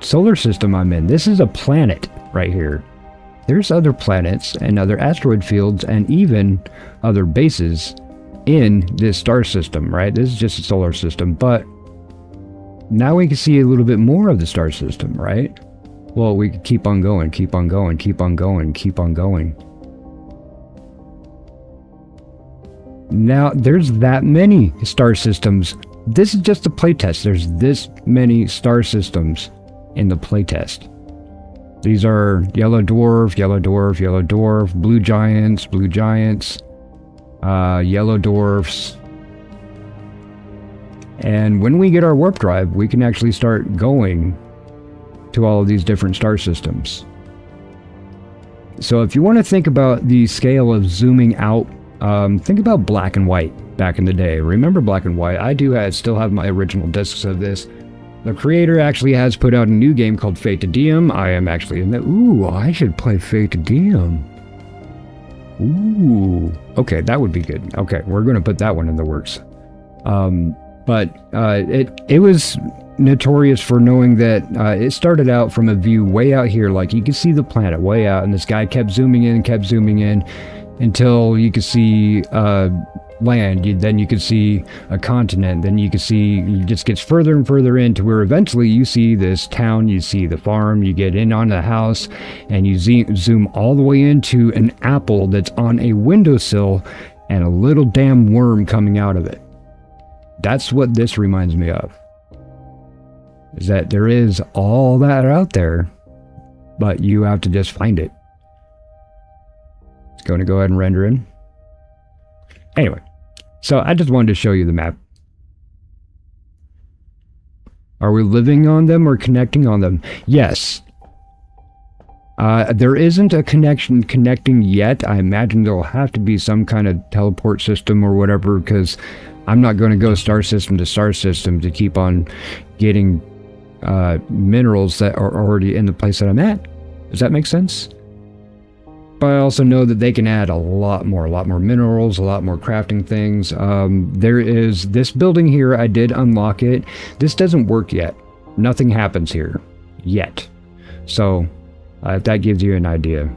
[SPEAKER 1] solar system I'm in. This is a planet right here. There's other planets and other asteroid fields and even other bases in this star system, right? This is just a solar system, but now we can see a little bit more of the star system, right? Well, we could keep on going, keep on going, keep on going, keep on going. Now, there's that many star systems. This is just a playtest. There's this many star systems in the playtest. These are yellow dwarf, yellow dwarf, yellow dwarf, blue giants, yellow dwarfs. And when we get our warp drive, we can actually start going to all of these different star systems. So if you want to think about the scale of zooming out, think about black and white back in the day. Remember black and white? I still have my original discs of this. The creator actually has put out a new game called Fate to Diem. I am actually in that. Ooh, I should play Fate to Diem. Ooh. Okay, that would be good. Okay, we're going to put that one in the works. But it was notorious for knowing that it started out from a view way out here. Like you could see the planet way out, and this guy kept zooming in until you could see land. Then you could see a continent. Then you could see, it just gets further and further into where eventually you see this town, you see the farm, you get in on the house, and you zoom all the way into an apple that's on a windowsill and a little damn worm coming out of it. That's what this reminds me of. Is that there is all that out there, but you have to just find it. It's going to go ahead and render in. Anyway, so I just wanted to show you the map. Are we living on them or connecting on them? Yes. There isn't a connecting yet. I imagine there'll have to be some kind of teleport system or whatever, because I'm not going to go star system to star system to keep on getting minerals that are already in the place that I'm at. Does that make sense? But I also know that they can add a lot more minerals, a lot more crafting things. There is this building here. I did unlock it. This doesn't work yet. Nothing happens here yet. So if that gives you an idea.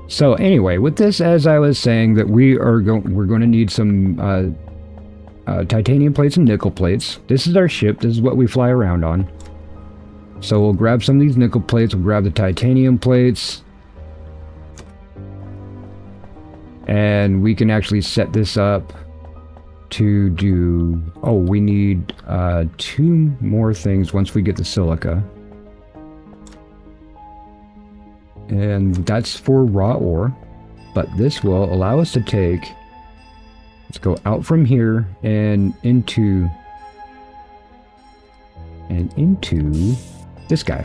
[SPEAKER 1] So anyway, with this, as I was saying, that we're going to need some titanium plates and nickel plates. This is our ship. This is what we fly around on. So we'll grab some of these nickel plates, we'll grab the titanium plates, and we can actually set this up to do, oh, we need 2 more things once we get the silica. And that's for raw ore, but this will allow us to take, let's go out from here and into this guy.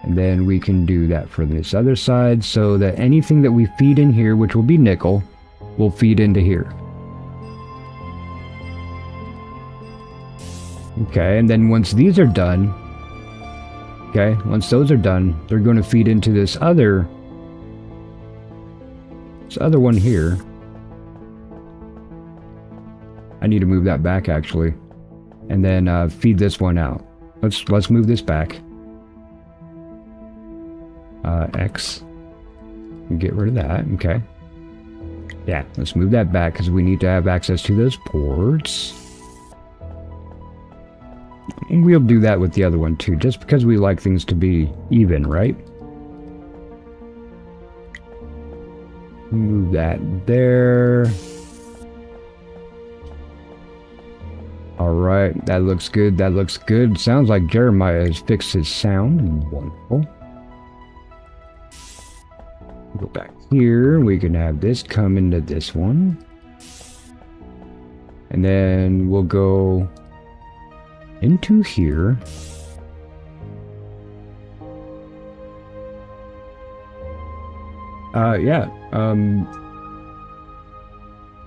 [SPEAKER 1] And then we can do that for this other side, so that anything that we feed in here, which will be nickel, will feed into here. Okay, and then once these are done, okay, once those are done, they're going to feed into this other one here. I need to move that back actually, and then feed this one out. Let's move this back. X. Get rid of that. Okay. Yeah, let's move that back because we need to have access to those ports. And we'll do that with the other one too, just because we like things to be even, right? Move that there. Alright, that looks good, that looks good. Sounds like Jeremiah has fixed his sound. Wonderful. Go back here, we can have this come into this one. And then we'll go into here. Yeah,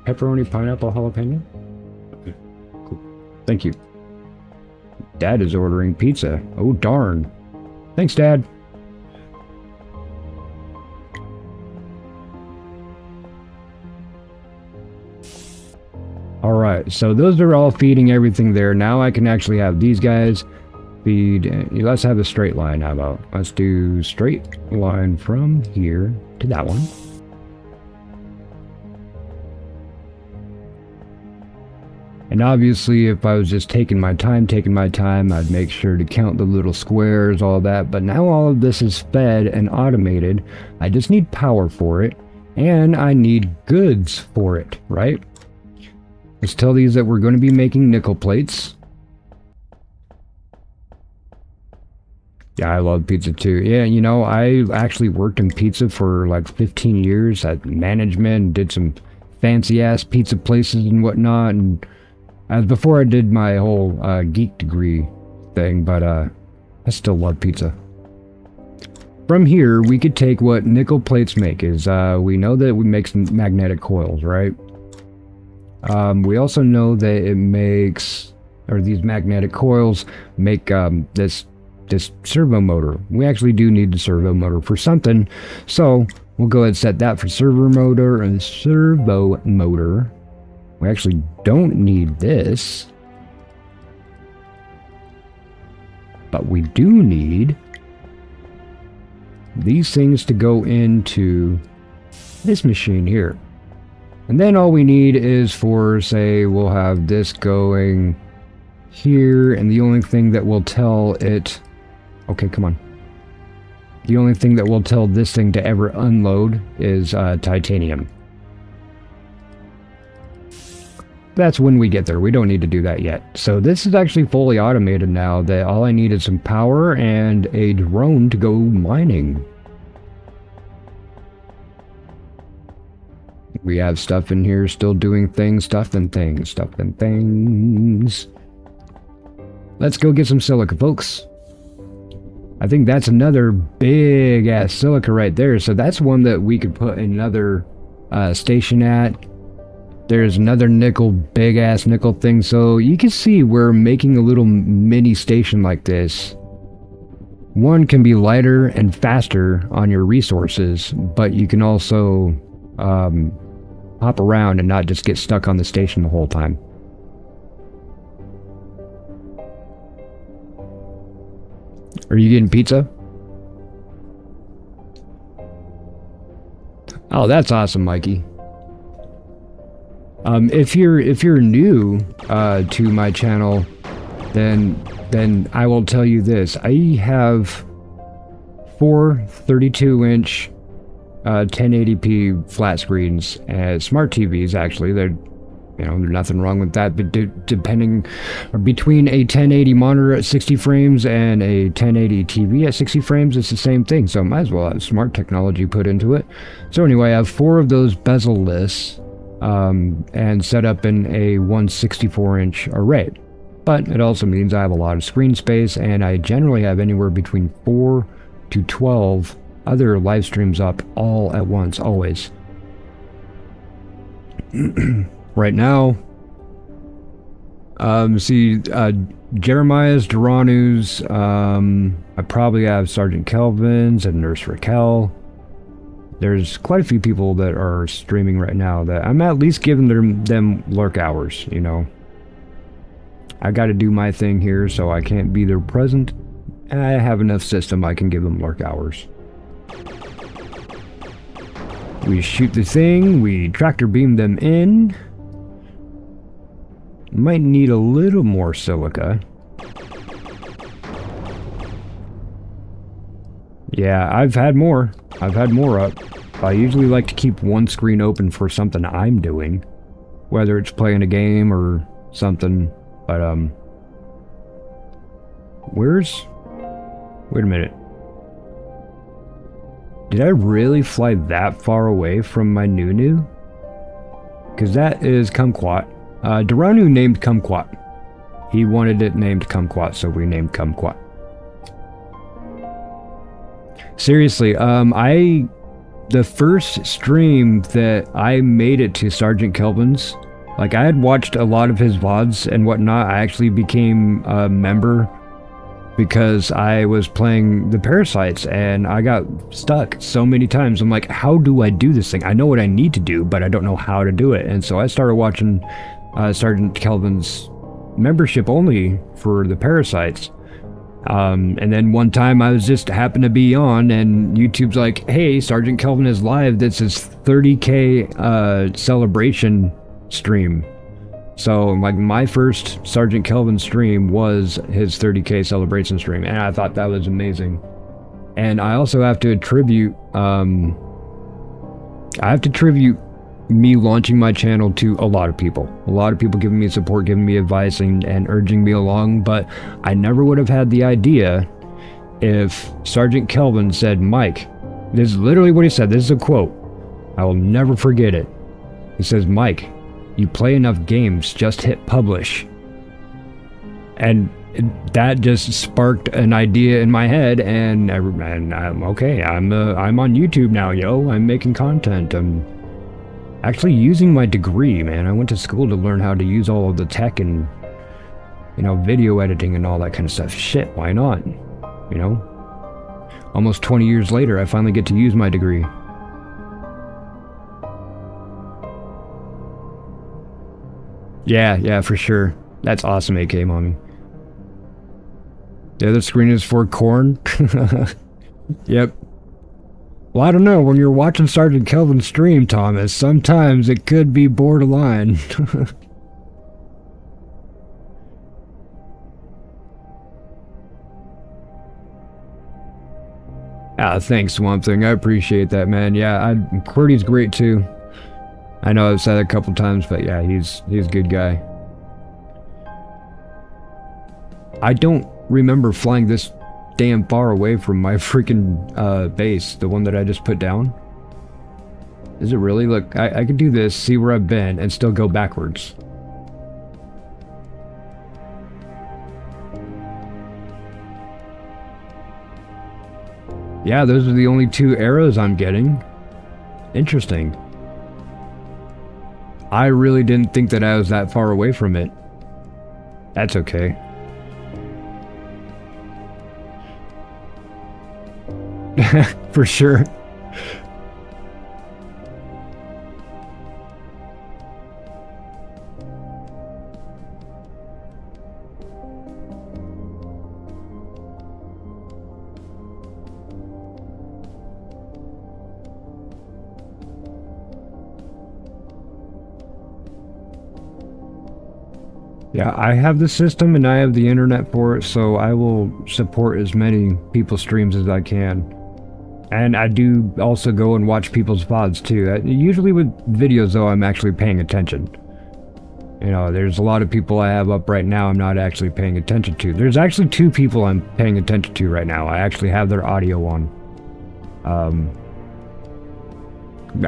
[SPEAKER 1] pepperoni, pineapple, jalapeno? Okay, cool. Thank you. Dad is ordering pizza. Oh, darn. Thanks, Dad. Alright, so those are all feeding everything there. Now I can actually have these guys feed. Let's have a straight line. How about? Let's do straight line from here to that one. And obviously, if I was just taking my time, I'd make sure to count the little squares, all that. But now all of this is fed and automated. I just need power for it, and I need goods for it, right? Let's tell these that we're going to be making nickel plates. Yeah, I love pizza too. Yeah, you know, I actually worked in pizza for like 15 years at management, did some fancy ass pizza places and whatnot, and as before I did my whole geek degree thing, but I still love pizza. From here, we could take what nickel plates make is, we know that we make some magnetic coils, right? We also know that it makes, or these magnetic coils make this servo motor. We actually do need the servo motor for something, so we'll go ahead and set that for servo motor and servo motor. We actually don't need this, but we do need these things to go into this machine here. And then all we need is for, say, we'll have this going here, and the only thing that will tell it... Okay, come on. The only thing that will tell this thing to ever unload is titanium. That's when we get there. We don't need to do that yet. So this is actually fully automated now, that all I need is some power and a drone to go mining. We have stuff in here still doing things, stuff and things. Let's go get some silica, folks. I think that's another big ass silica right there. So that's one that we could put another station at. There's another nickel, big ass nickel thing. So you can see we're making a little mini station like this. One can be lighter and faster on your resources, but you can also hop around and not just get stuck on the station the whole time. Are you getting pizza? Oh, that's awesome, Mikey. If you're new to my channel, then I will tell you this. I have 4 32-inch 1080p flat screens, smart TVs. Actually, they're, you know, there's nothing wrong with that. But depending, or between a 1080 monitor at 60 frames and a 1080 TV at 60 frames, it's the same thing. So I might as well have smart technology put into it. So anyway, I have 4 of those bezel-less and set up in a 164-inch array. But it also means I have a lot of screen space, and I generally have anywhere between 4 to 12 other live streams up all at once, always. Right now, Jeremiah's, Duranu's, I probably have Sergeant Kelvin's and Nurse Raquel. There's quite a few people that are streaming right now that I'm at least giving them lurk hours, you know. I gotta do my thing here, so I can't be there present. And I have enough system I can give them lurk hours. We shoot the thing, we tractor beam them in. Might need a little more silica. Yeah, I've had more up. I usually like to keep one screen open for something I'm doing, whether it's playing a game or something. But, where's... Wait a minute. Did I really fly that far away from my Nunu? Because that is Kumquat. Duranu named Kumquat. He wanted it named Kumquat, so we named Kumquat. Seriously, the first stream that I made it to Sergeant Kelvin's, like I had watched a lot of his VODs and whatnot. I actually became a member because I was playing the Parasites and I got stuck so many times. I'm like, how do I do this thing? I know what I need to do, but I don't know how to do it. And so I started watching Sergeant Kelvin's membership only for the Parasites. And then one time I was just happened to be on and YouTube's like, hey, Sergeant Kelvin is live. This is 30K celebration stream. So like my first Sergeant Kelvin stream was his 30K celebration stream, and I thought that was amazing. And I also have to attribute me launching my channel to a lot of people. A lot of people giving me support, giving me advice, and urging me along, but I never would have had the idea if Sergeant Kelvin said, Mike, this is literally what he said, this is a quote, I will never forget it. He says, Mike, you play enough games, just hit publish. And that just sparked an idea in my head, and I'm okay, I'm on YouTube now, yo, I'm making content, I'm actually using my degree, man. I went to school to learn how to use all of the tech and, you know, video editing and all that kind of stuff. Shit, why not? You know? Almost 20 years later, I finally get to use my degree. Yeah, for sure. That's awesome, AK Mommy. The other screen is for corn. Yep. Well, I don't know. When you're watching Sergeant Kelvin's stream, Thomas, sometimes it could be borderline. Thanks, Swamp Thing. I appreciate that, man. Yeah, QWERTY's great too. I know I've said it a couple times, but yeah, he's a good guy. I don't remember flying this damn far away from my freaking base, the one that I just put down. Is it really? Look, I could do this, see where I've been, and still go backwards. Yeah, those are the only 2 arrows I'm getting. Interesting. I really didn't think that I was that far away from it. That's okay. For sure. Yeah, I have the system and I have the internet for it, so I will support as many people's streams as I can. And I do also go and watch people's VODs too. Usually with videos though, I'm actually paying attention. You know, there's a lot of people I have up right now I'm not actually paying attention to. There's actually 2 people I'm paying attention to right now. I actually have their audio on.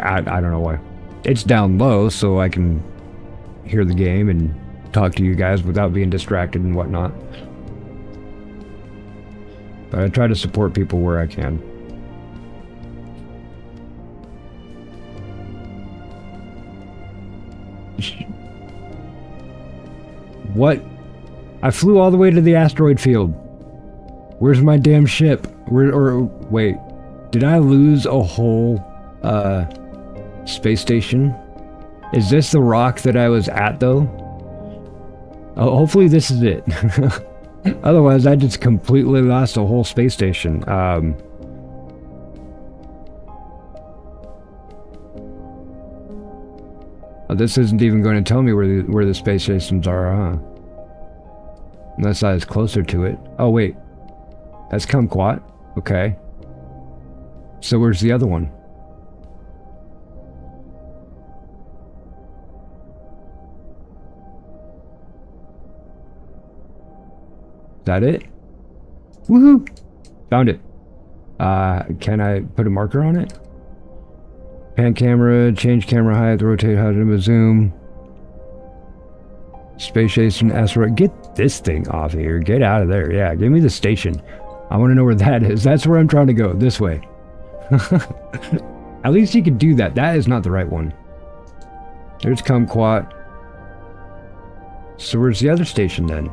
[SPEAKER 1] I don't know why. It's down low so I can hear the game and talk to you guys without being distracted and whatnot. But I try to support people where I can. What? I flew all the way to the asteroid field. Where's my damn ship? Wait, did I lose a whole space station? Is this the rock that I was at though? Oh, hopefully this is it. Otherwise I just completely lost a whole space station. Oh, this isn't even going to tell me where the space stations are, huh? Unless I was closer to it. Oh wait, that's Kumquat. Okay. So where's the other one? That it? Woohoo! Found it. Can I put a marker on it? Pan camera, change camera height, rotate height, zoom. Space station, asteroid. Get this thing off here. Get out of there. Yeah, give me the station. I want to know where that is. That's where I'm trying to go. This way. At least you can do that. That is not the right one. There's Kumquat. So where's the other station then?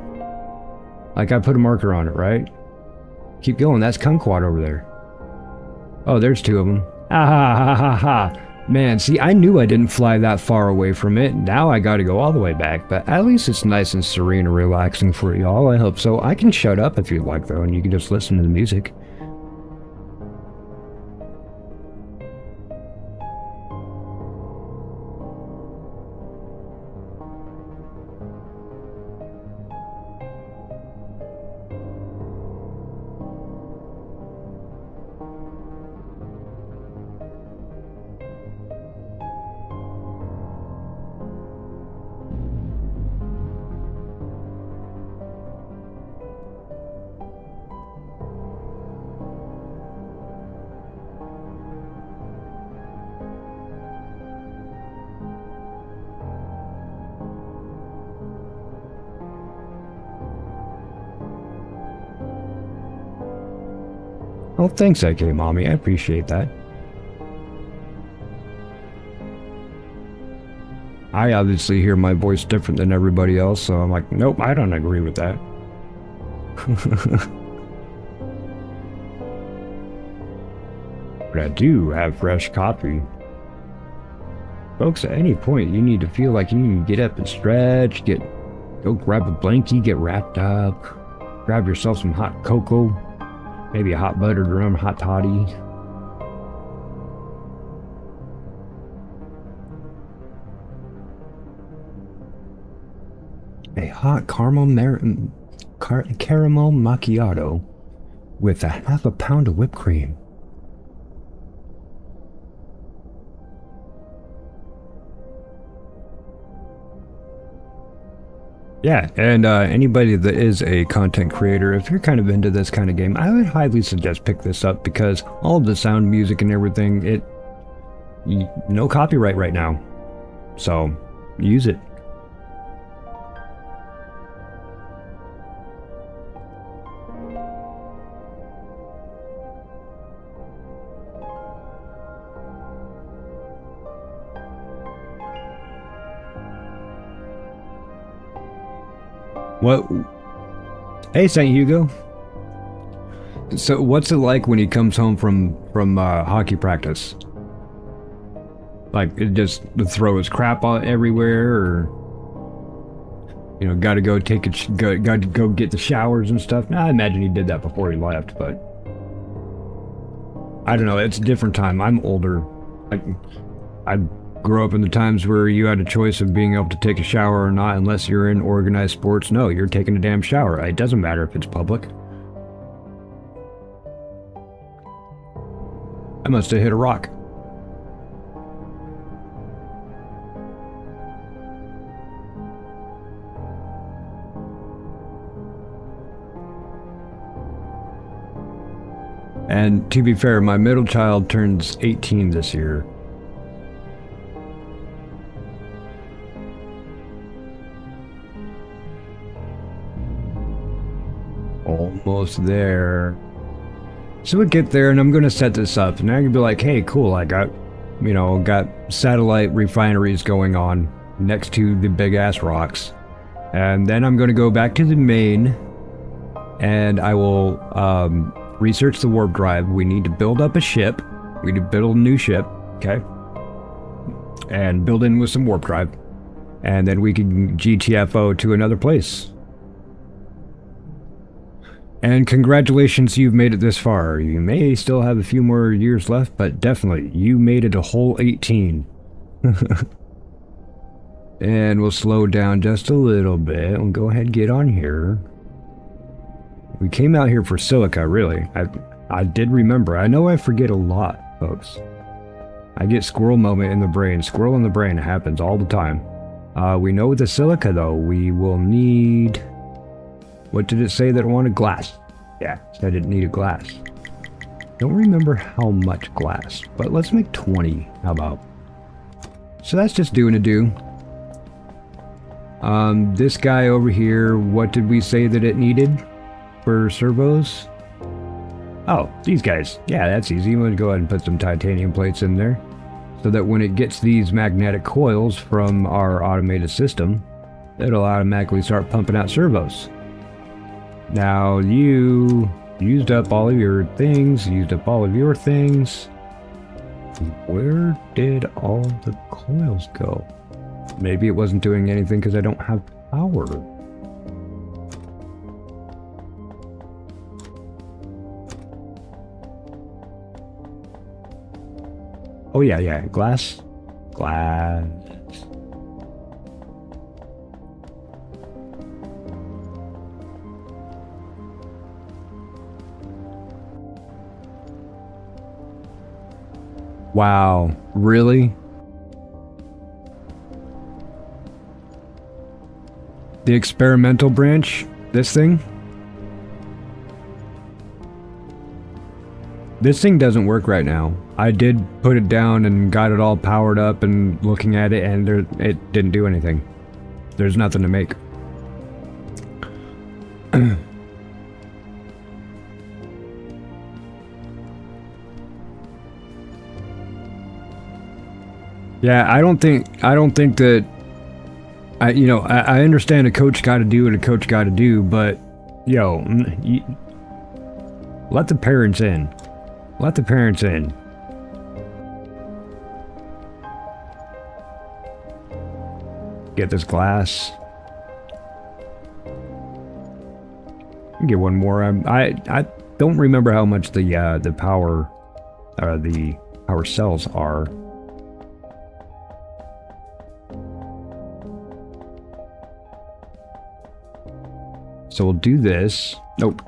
[SPEAKER 1] Like I put a marker on it, right? Keep going. That's Kumquat over there. Oh, there's two of them. Ah ha ha ha ha. Man, see, I knew I didn't fly that far away from it. Now I gotta go all the way back, but at least it's nice and serene and relaxing for y'all. I hope so. I can shut up if you'd like, though, and you can just listen to the music. Oh, thanks, AK Mommy. I appreciate that. I obviously hear my voice different than everybody else, so I'm like, nope, I don't agree with that. But I do have fresh coffee. Folks, at any point, you need to feel like you need to get up and stretch, go grab a blankie, get wrapped up, grab yourself some hot cocoa. Maybe a hot buttered rum, hot toddy. A hot caramel macchiato with a half a pound of whipped cream. Yeah, and anybody that is a content creator, if you're kind of into this kind of game, I would highly suggest pick this up because all of the sound, music, and everything, no copyright right now. So, use it. What? Hey, St. Hugo. So, what's it like when he comes home from hockey practice? Like, it just throw his crap on everywhere, or got to go got to go get the showers and stuff. Now, I imagine he did that before he left, but I don't know. It's a different time. I'm older. I grew up in the times where you had a choice of being able to take a shower or not, unless you're in organized sports. No, you're taking a damn shower. It doesn't matter if it's public. I must have hit a rock. And to be fair, my middle child turns 18 this year. Almost there. So we get there, and I'm gonna set this up, and I'm gonna be like, hey, cool, I got, got satellite refineries going on next to the big ass rocks. And then I'm gonna go back to the main, and I will research the warp drive. We need to build up a ship. We need to build a new ship, okay? And build in with some warp drive. And then we can GTFO to another place. And congratulations, you've made it this far. You may still have a few more years left, but definitely, you made it a whole 18. And we'll slow down just a little bit. We'll go ahead and get on here. We came out here for silica, really. I did remember. I know I forget a lot, folks. I get squirrel moment in the brain. Squirrel in the brain happens all the time. We know with the silica, though, we will need What did it say that it wanted? Glass. Yeah, said it needed glass. Don't remember how much glass, but let's make 20. How about? So that's just doing a do. This guy over here, what did we say that it needed for servos? Oh, these guys. Yeah, that's easy. I'm going to go ahead and put some titanium plates in there so that when it gets these magnetic coils from our automated system, it'll automatically start pumping out servos. Now, you used up all of your things, Where did all the coils go? Maybe it wasn't doing anything because I don't have power. Oh yeah, glass. Wow, really? The experimental branch? This thing? This thing doesn't work right now. I did put it down and got it all powered up and looking at it, and it didn't do anything. There's nothing to make. Yeah, I don't think that I understand a coach got to do what a coach got to do, but let the parents in. Let the parents in. Get this glass. Get one more. I don't remember how much the power cells are. So we'll do this. Nope.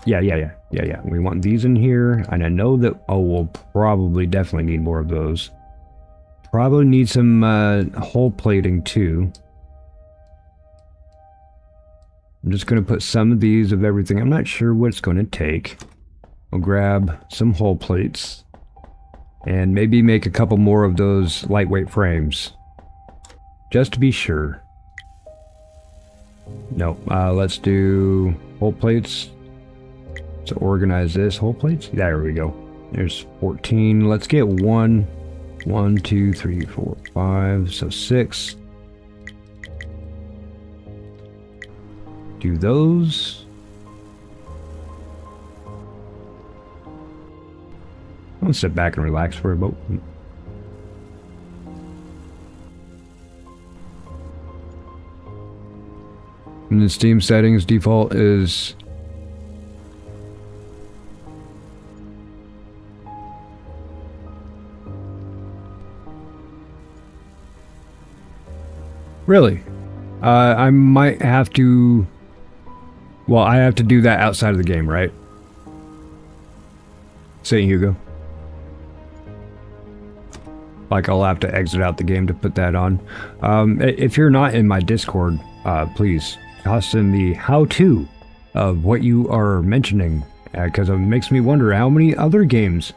[SPEAKER 1] Yeah. We want these in here, and I know that. Oh, we'll probably definitely need more of those. Probably need some hole plating too. I'm just gonna put some of these of everything. I'm not sure what it's gonna take. I'll grab some hole plates and maybe make a couple more of those lightweight frames, just to be sure. No, let's do hole plates. To organize this, hole plates. There we go. There's 14. Let's get 1, 2, 3, 4, 5. So 6. Do those. I'm gonna sit back and relax for a moment. In the Steam settings, default is really? I might have to. Well, I have to do that outside of the game, right? St. Hugo. Like, I'll have to exit out the game to put that on. If you're not in my Discord, please toss in the how-to of what you are mentioning, because it makes me wonder how many other games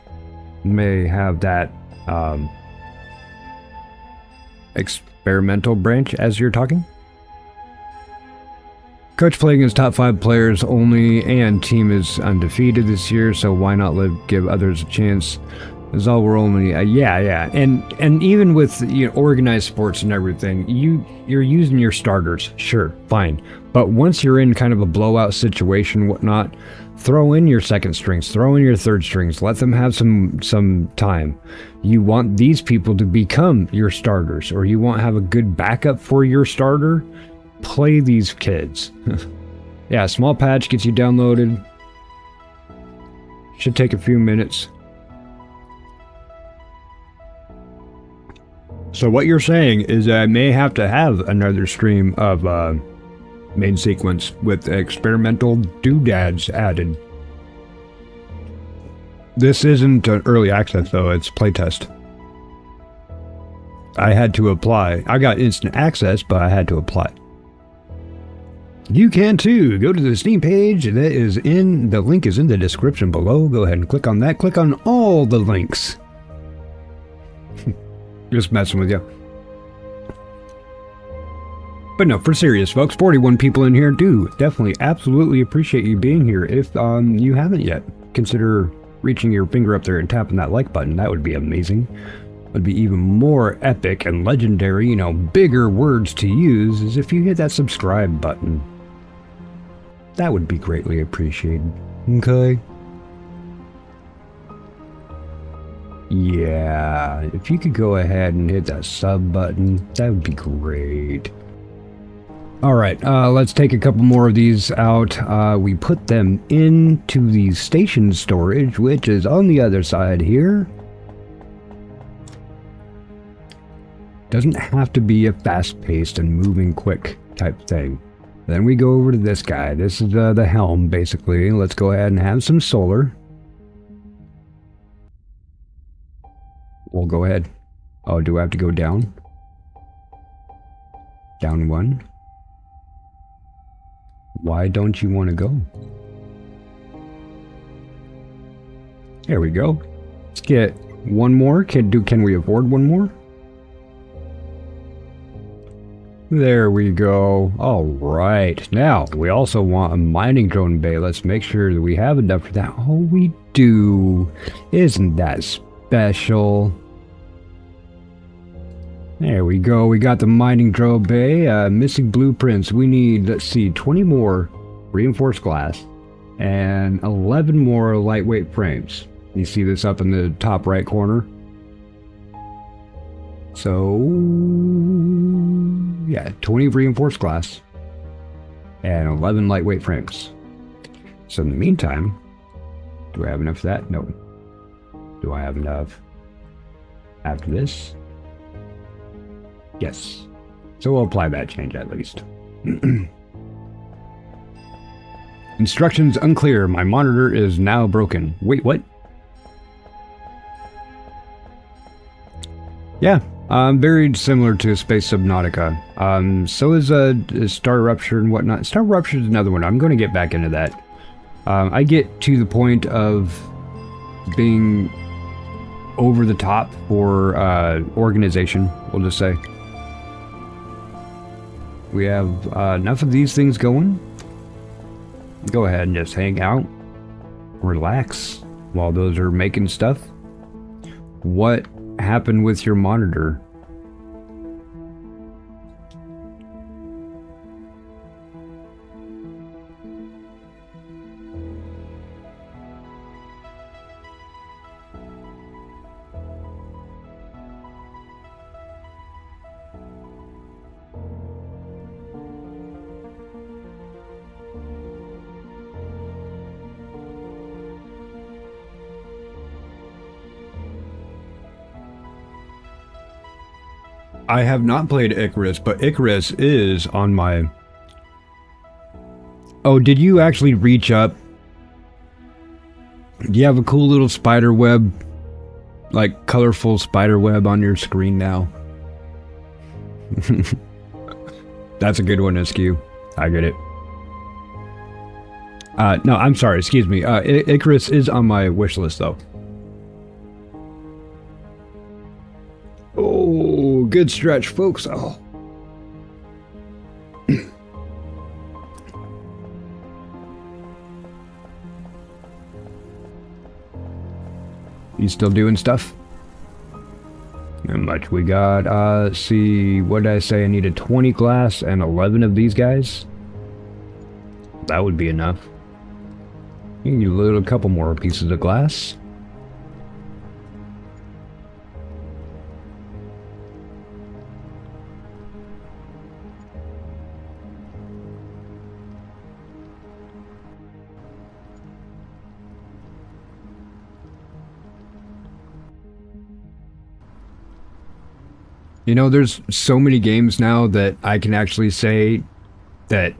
[SPEAKER 1] may have that experimental branch as you're talking. Coach playing his top 5 players only, and team is undefeated this year, so why not give others a chance? Is all we're only yeah, and even with organized sports and everything, you're using your starters, sure, fine, but once you're in kind of a blowout situation, whatnot, throw in your second strings, throw in your third strings, let them have some time. You want these people to become your starters, or you want to have a good backup for your starter. Play these kids. Yeah, small patch gets you downloaded. Should take a few minutes. So what you're saying is I may have to have another stream of main sequence with experimental doodads added. This isn't an early access though, it's playtest. I had to apply. I got instant access, but I had to apply.
[SPEAKER 3] You can too. Go to the Steam page. The link is in the description below. Go ahead and click on that. Click on all the links. Just messing with you. But no, for serious, folks, 41 people in here do definitely absolutely appreciate you being here. If you haven't yet, consider reaching your finger up there and tapping that like button. That would be amazing. Would be even more epic and legendary, you know, bigger words to use, is if you hit that subscribe button. That would be greatly appreciated. Okay? Yeah, if you could go ahead and hit that sub button, that would be great. Alright, let's take a couple more of these out. We put them into the station storage, which is on the other side here. Doesn't have to be a fast-paced and moving quick type thing. Then we go over to this guy. This is the helm, basically. Let's go ahead and have some solar. We'll go ahead. Oh, do I have to go down? Down one. Why don't you want to go? There we go. Let's get one more. Can we afford one more? There we go. All right. Now, we also want a mining drone bay. Let's make sure that we have enough for that. Oh, we do. Isn't that special? There we go. We got the mining drone bay. Missing blueprints. We need, let's see, 20 more reinforced glass and 11 more lightweight frames. You see this up in the top right corner? So, yeah, 20 reinforced glass and 11 lightweight frames. So in the meantime, do I have enough of that? No. Do I have enough after this? Yes. So we'll apply that change at least. Instructions unclear. My monitor is now broken. Wait, what? Yeah. Very similar to Space Subnautica. So is Star Rupture and whatnot. Star Rupture is another one. I'm going to get back into that. I get to the point of being over the top for organization, we'll just say. We have enough of these things going. Go ahead and just hang out. Relax while those are making stuff. What happened with your monitor? I have not played Icarus, but Icarus is on my... Oh, did you actually reach up? Do you have a cool little spider web? Like, colorful spider web on your screen now? That's a good one, SQ. I get it. No, I'm sorry, excuse me. Icarus is on my wish list, though. Oh, good stretch, folks. Oh. You still doing stuff? Not much. We got, let's see, what did I say? I needed 20 glass and 11 of these guys. That would be enough. You need a couple more pieces of glass. You know, there's so many games now that I can actually say that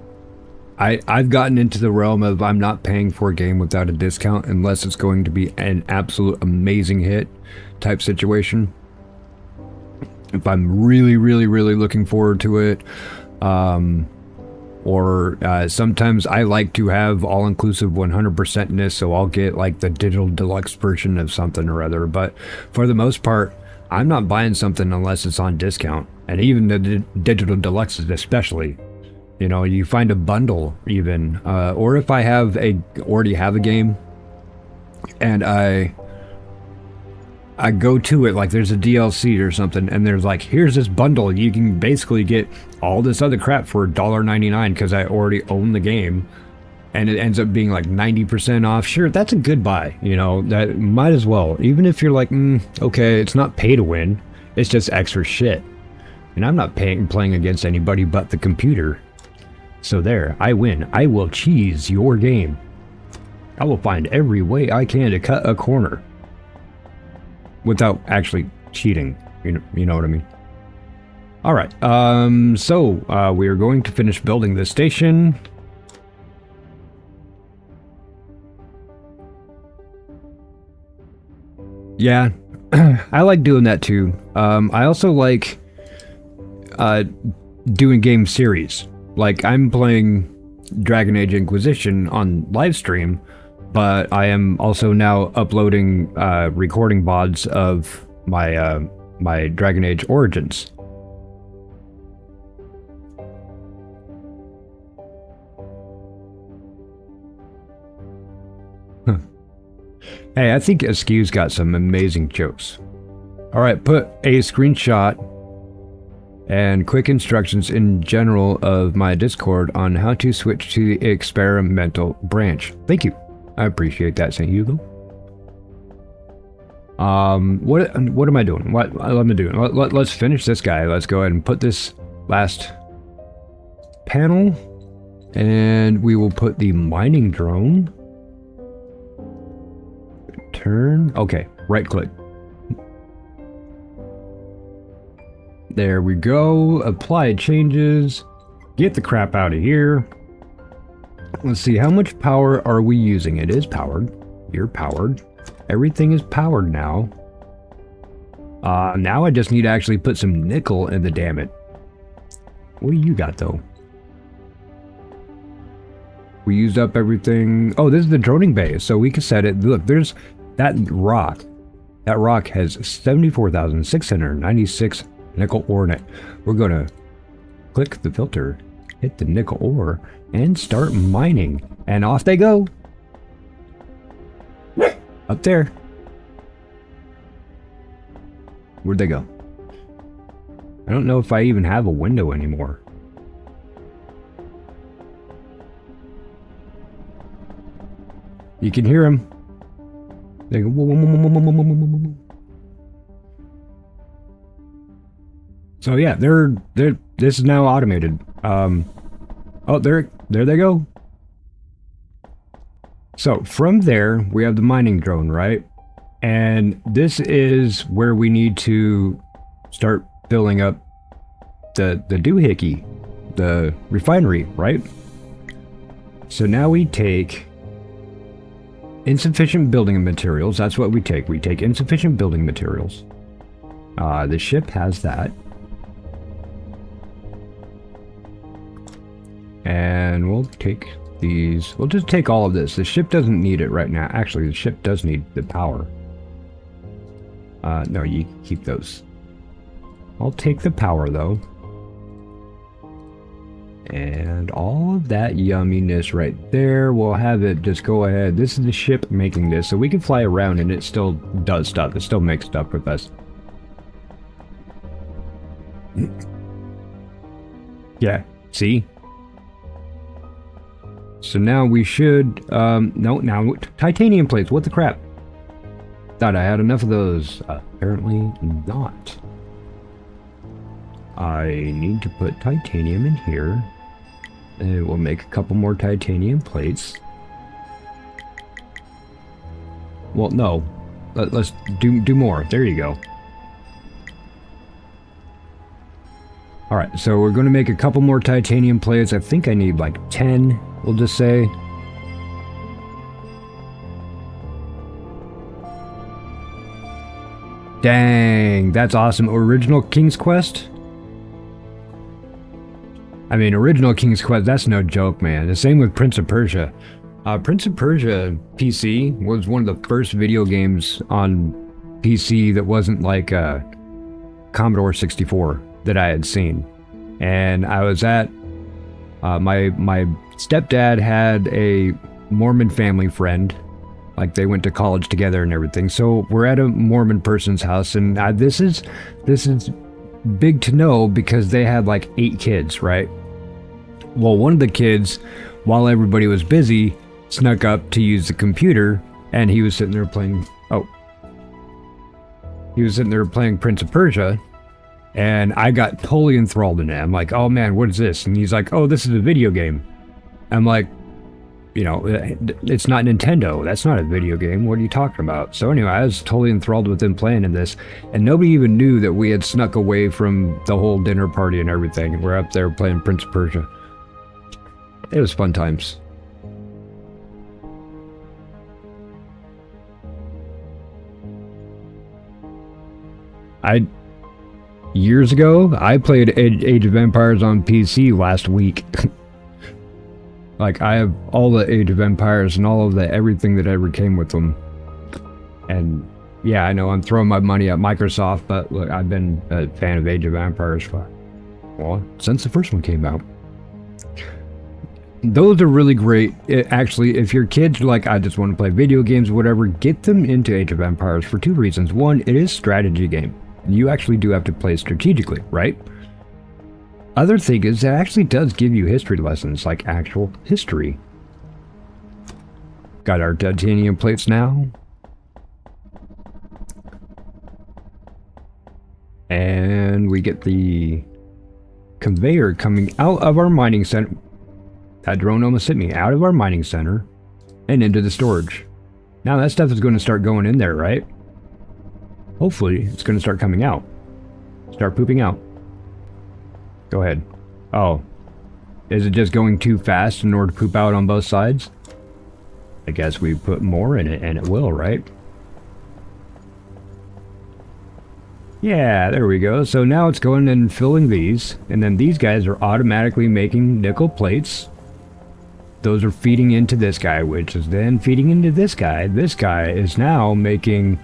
[SPEAKER 3] I've gotten into the realm of I'm not paying for a game without a discount unless it's going to be an absolute amazing hit type situation. If I'm really, really, really looking forward to it, Or sometimes I like to have all-inclusive 100%ness, so I'll get like the digital deluxe version of something or other. But for the most part, I'm not buying something unless it's on discount. And even the digital deluxes especially. You know, you find a bundle even. Or if I already have a game and I go to it, like there's a DLC or something, and there's like, here's this bundle, you can basically get all this other crap for $1.99 because I already own the game, and it ends up being like 90% off. Sure, that's a good buy, you know, that might as well. Even if you're like, okay, it's not pay to win, it's just extra shit. And I'm not playing against anybody but the computer. So there, I win. I will cheese your game. I will find every way I can to cut a corner. Without actually cheating, you know what I mean? All right, so we are going to finish building this station. Yeah, I like doing that too. I also like doing game series. Like I'm playing Dragon Age Inquisition on live stream, but I am also now uploading recording VODs of my my Dragon Age Origins. Hey, I think Askew's got some amazing jokes. Alright, put a screenshot and quick instructions in general of my Discord on how to switch to the experimental branch. Thank you. I appreciate that, St. Hugo. What am I doing? What am I doing? Let's finish this guy. Let's go ahead and put this last panel, and we will put the mining drone. Turn. Okay, right click. There we go. Apply changes. Get the crap out of here. Let's see, how much power are we using? It is powered. You're powered. Everything is powered now. Now I just need to actually put some nickel in the damn it. What do you got though? We used up everything. Oh, this is the droning bay, so we can set it. Look, there's that rock. That rock has 74,696 nickel ore in it. We're gonna click the filter, hit the nickel ore, and start mining. And off they go. Up there. Where'd they go? I don't know if I even have a window anymore. You can hear them. They go. So yeah, they're this is now automated. Oh, there they go. So from there, we have the mining drone, right? And this is where we need to start filling up the doohickey, the refinery, right? So now we take insufficient building materials. That's what we take. We take insufficient building materials. The ship has that. And we'll take these. We'll just take all of this. The ship doesn't need it right now. Actually, the ship does need the power. No, you keep those. I'll take the power, though. And all of that yumminess right there, we'll have it just go ahead. This is the ship making this, so we can fly around and it still does stuff. It still makes stuff with us. Yeah, see? So now we should, now titanium plates, what the crap? Thought I had enough of those. Apparently not. I need to put titanium in here. And we'll make a couple more titanium plates. Well, no. Let's do more. There you go. Alright, so we're going to make a couple more titanium plates. I think I need like 10, we'll just say. Dang, that's awesome. Original King's Quest? I mean, original King's Quest, that's no joke, man. The same with Prince of Persia. Prince of Persia PC was one of the first video games on PC that wasn't like Commodore 64 that I had seen. And I was at, my stepdad had a Mormon family friend. Like, they went to college together and everything. So we're at a Mormon person's house, and this is big to know because they had like 8 kids, right? Well, one of the kids, while everybody was busy, snuck up to use the computer, and he was sitting there playing, he was sitting there playing Prince of Persia, and I got totally enthralled in it. I'm like, oh man, what is this? And he's like, oh, this is a video game. I'm like, you know, it's not Nintendo. That's not a video game. What are you talking about? So anyway, I was totally enthralled with him playing in this, and nobody even knew that we had snuck away from the whole dinner party and everything, and we're up there playing Prince of Persia. It was fun times. Years ago, I played Age of Empires on PC last week. Like, I have all the Age of Empires and all of the everything that ever came with them. And yeah, I know I'm throwing my money at Microsoft, but look, I've been a fan of Age of Empires since the first one came out. Those are really great. Actually, if your kids are like, I just want to play video games or whatever, get them into Age of Empires for 2 reasons. One, it is a strategy game. You actually do have to play strategically, right? Other thing is, it actually does give you history lessons, like actual history. Got our titanium plates now. And we get the conveyor coming out of our mining center. That drone almost hit me. Out of our mining center and into the storage. Now that stuff is going to start going in there, right? Hopefully it's going to start coming out. Start pooping out. Go ahead. Oh. Is it just going too fast in order to poop out on both sides? I guess we put more in it and it will, right? Yeah, there we go. So now it's going and filling these. And then these guys are automatically making nickel plates. Those are feeding into this guy, which is then feeding into this guy. This guy is now making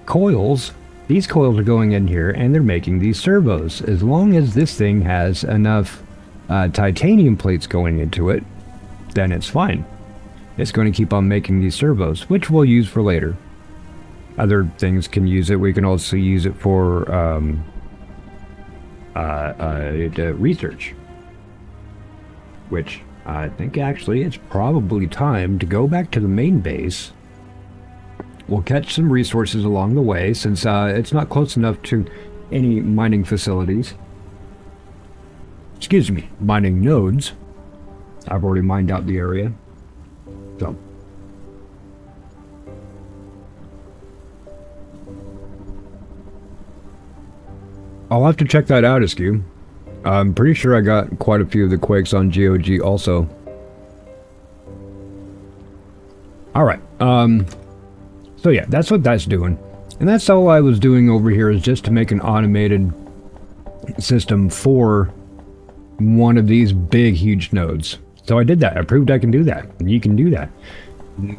[SPEAKER 3] coils. These coils are going in here and they're making these servos. As long as this thing has enough titanium plates going into it, then it's fine. It's going to keep on making these servos, which we'll use for later. Other things can use it. We can also use it for research, which I think actually it's probably time to go back to the main base. We'll catch some resources along the way, since it's not close enough to any mining facilities. Excuse me, mining nodes. I've already mined out the area. So. I'll have to check that out, Askew. I'm pretty sure I got quite a few of the Quakes on GOG also. Alright, so yeah, that's what that's doing. And that's all I was doing over here, is just to make an automated system for one of these big, huge nodes. So I did that. I proved I can do that. And you can do that.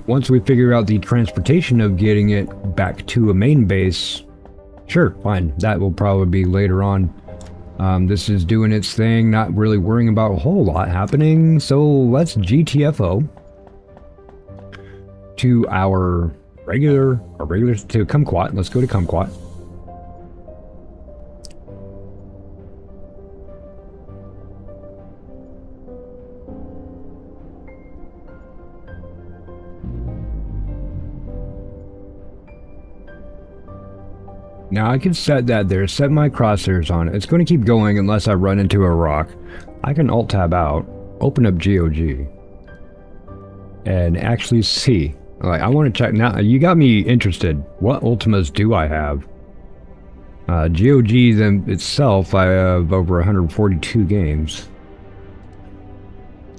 [SPEAKER 3] Once we figure out the transportation of getting it back to a main base, sure, fine. That will probably be later on. This is doing its thing, not really worrying about a whole lot happening. So let's GTFO to our regular to Kumquat. Let's go to Kumquat. Now I can set that there, set my crosshairs on it. It's going to keep going unless I run into a rock. I can Alt-Tab out, open up GOG, and actually see. Like, I want to check now. You got me interested. What Ultimas do I have? GOG then itself, I have over 142 games.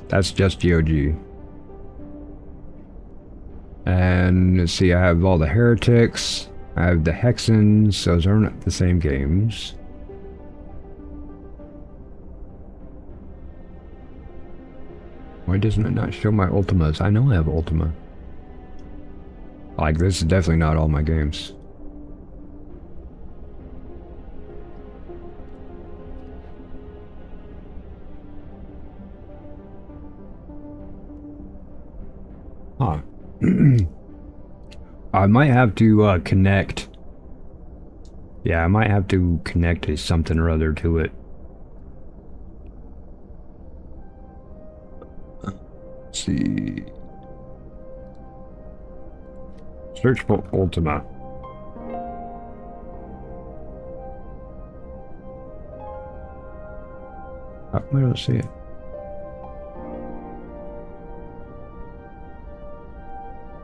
[SPEAKER 3] That's just GOG. And let's see, I have all the Heretics. I have the Hexens. Those are not the same games. Why doesn't it not show my Ultimas? I know I have Ultima. Like, this is definitely not all my games. Huh. I might have to connect. Yeah, I might have to connect a something or other to it. Let's see. Search for Ultima. I don't see it.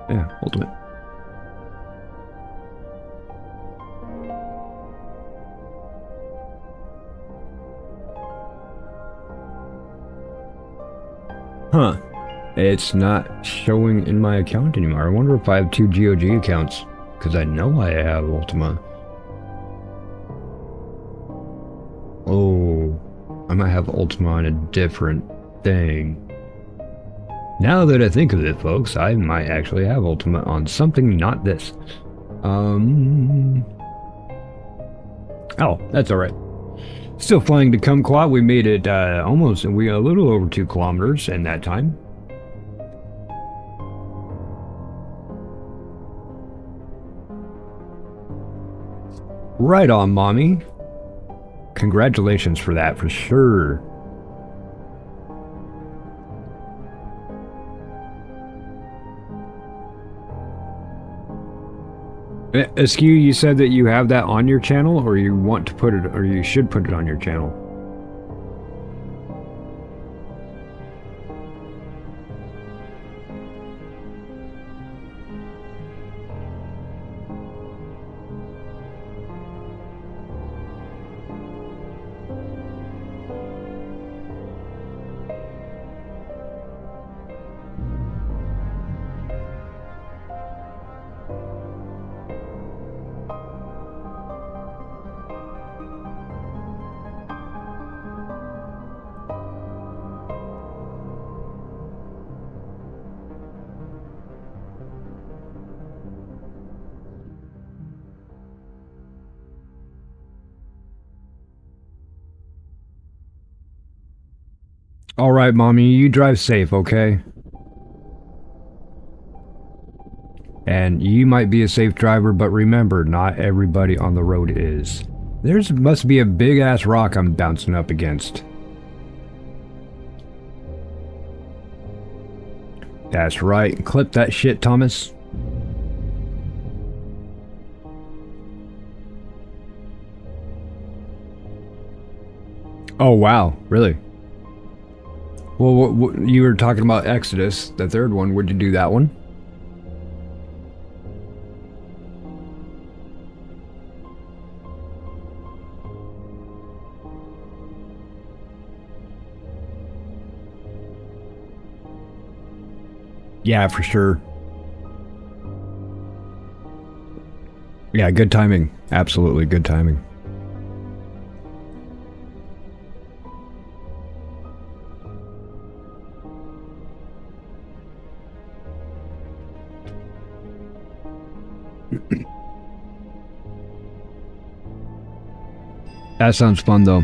[SPEAKER 3] Yeah, Ultimate. Huh. It's not showing in my account anymore. I wonder if I have two GOG accounts. Because I know I have Ultima. Oh. I might have Ultima on a different thing. Now that I think of it, folks, I might actually have Ultima on something not this. Oh, that's alright. Still flying to Kumquat. We made it almost, a little over 2 kilometers in that time. Right on, mommy. Congratulations for that, for sure. Askew, you said that you have that on your channel, or you want to put it, or you should put it on your channel. Alright, mommy, you drive safe, okay? And you might be a safe driver, but remember, not everybody on the road is. Must be a big-ass rock I'm bouncing up against. That's right. Clip that shit, Thomas. Oh, wow. Really? Well, you were talking about Exodus, the third one. Would you do that one? Yeah, for sure. Yeah, good timing. Absolutely good timing. That sounds fun, though.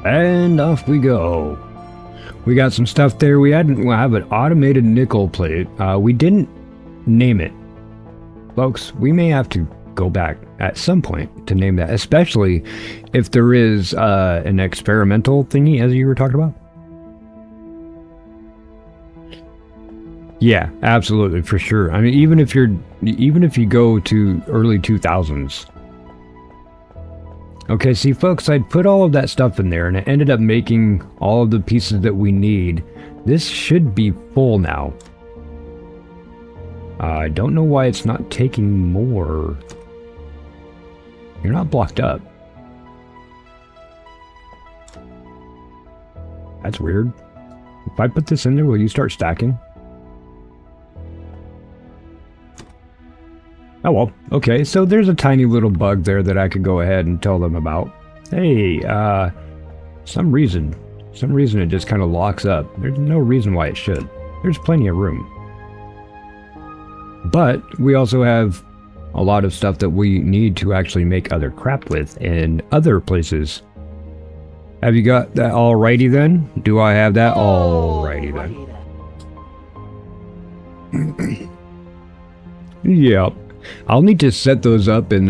[SPEAKER 3] And off we go. We got some stuff there. We have an automated nickel plate. We didn't name it. Folks, we may have to go back at some point to name that, especially if there is an experimental thingy, as you were talking about. Yeah, absolutely, for sure. I mean, even if you go to early 2000s. Okay, see folks, I put all of that stuff in there and it ended up making all of the pieces that we need. This should be full now. I don't know why it's not taking more. You're not blocked up. That's weird. If I put this in there, will you start stacking? Oh well, okay, so there's a tiny little bug there that I could go ahead and tell them about. Hey, some reason it just kind of locks up. There's no reason why it should. There's plenty of room. But we also have a lot of stuff that we need to actually make other crap with in other places. Have you got that alrighty then? Do I have that alrighty then? Yep. I'll need to set those up in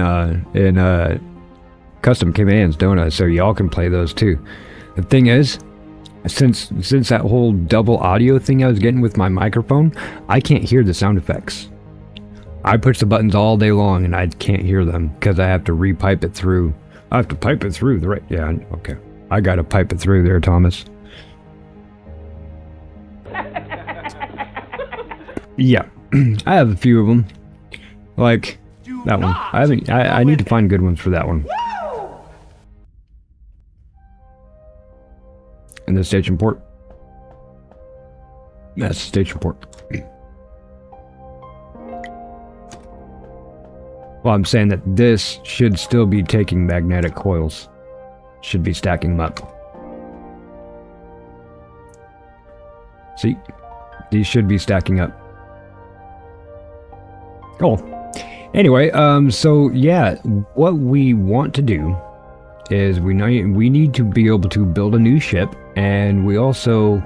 [SPEAKER 3] custom commands, don't I? So y'all can play those too. The thing is, since that whole double audio thing I was getting with my microphone, I can't hear the sound effects. I push the buttons all day long and I can't hear them because I have to repipe it through. I have to pipe it through the right. Yeah, okay. I gotta pipe it through there, Thomas. Yeah, I have a few of them. Like that one. I need to find good ones for that one. And the station port. That's the station port. Well, I'm saying that this should still be taking magnetic coils. Should be stacking them up. See? These should be stacking up. Cool. Anyway, so yeah, what we want to do is we need to be able to build a new ship, and we also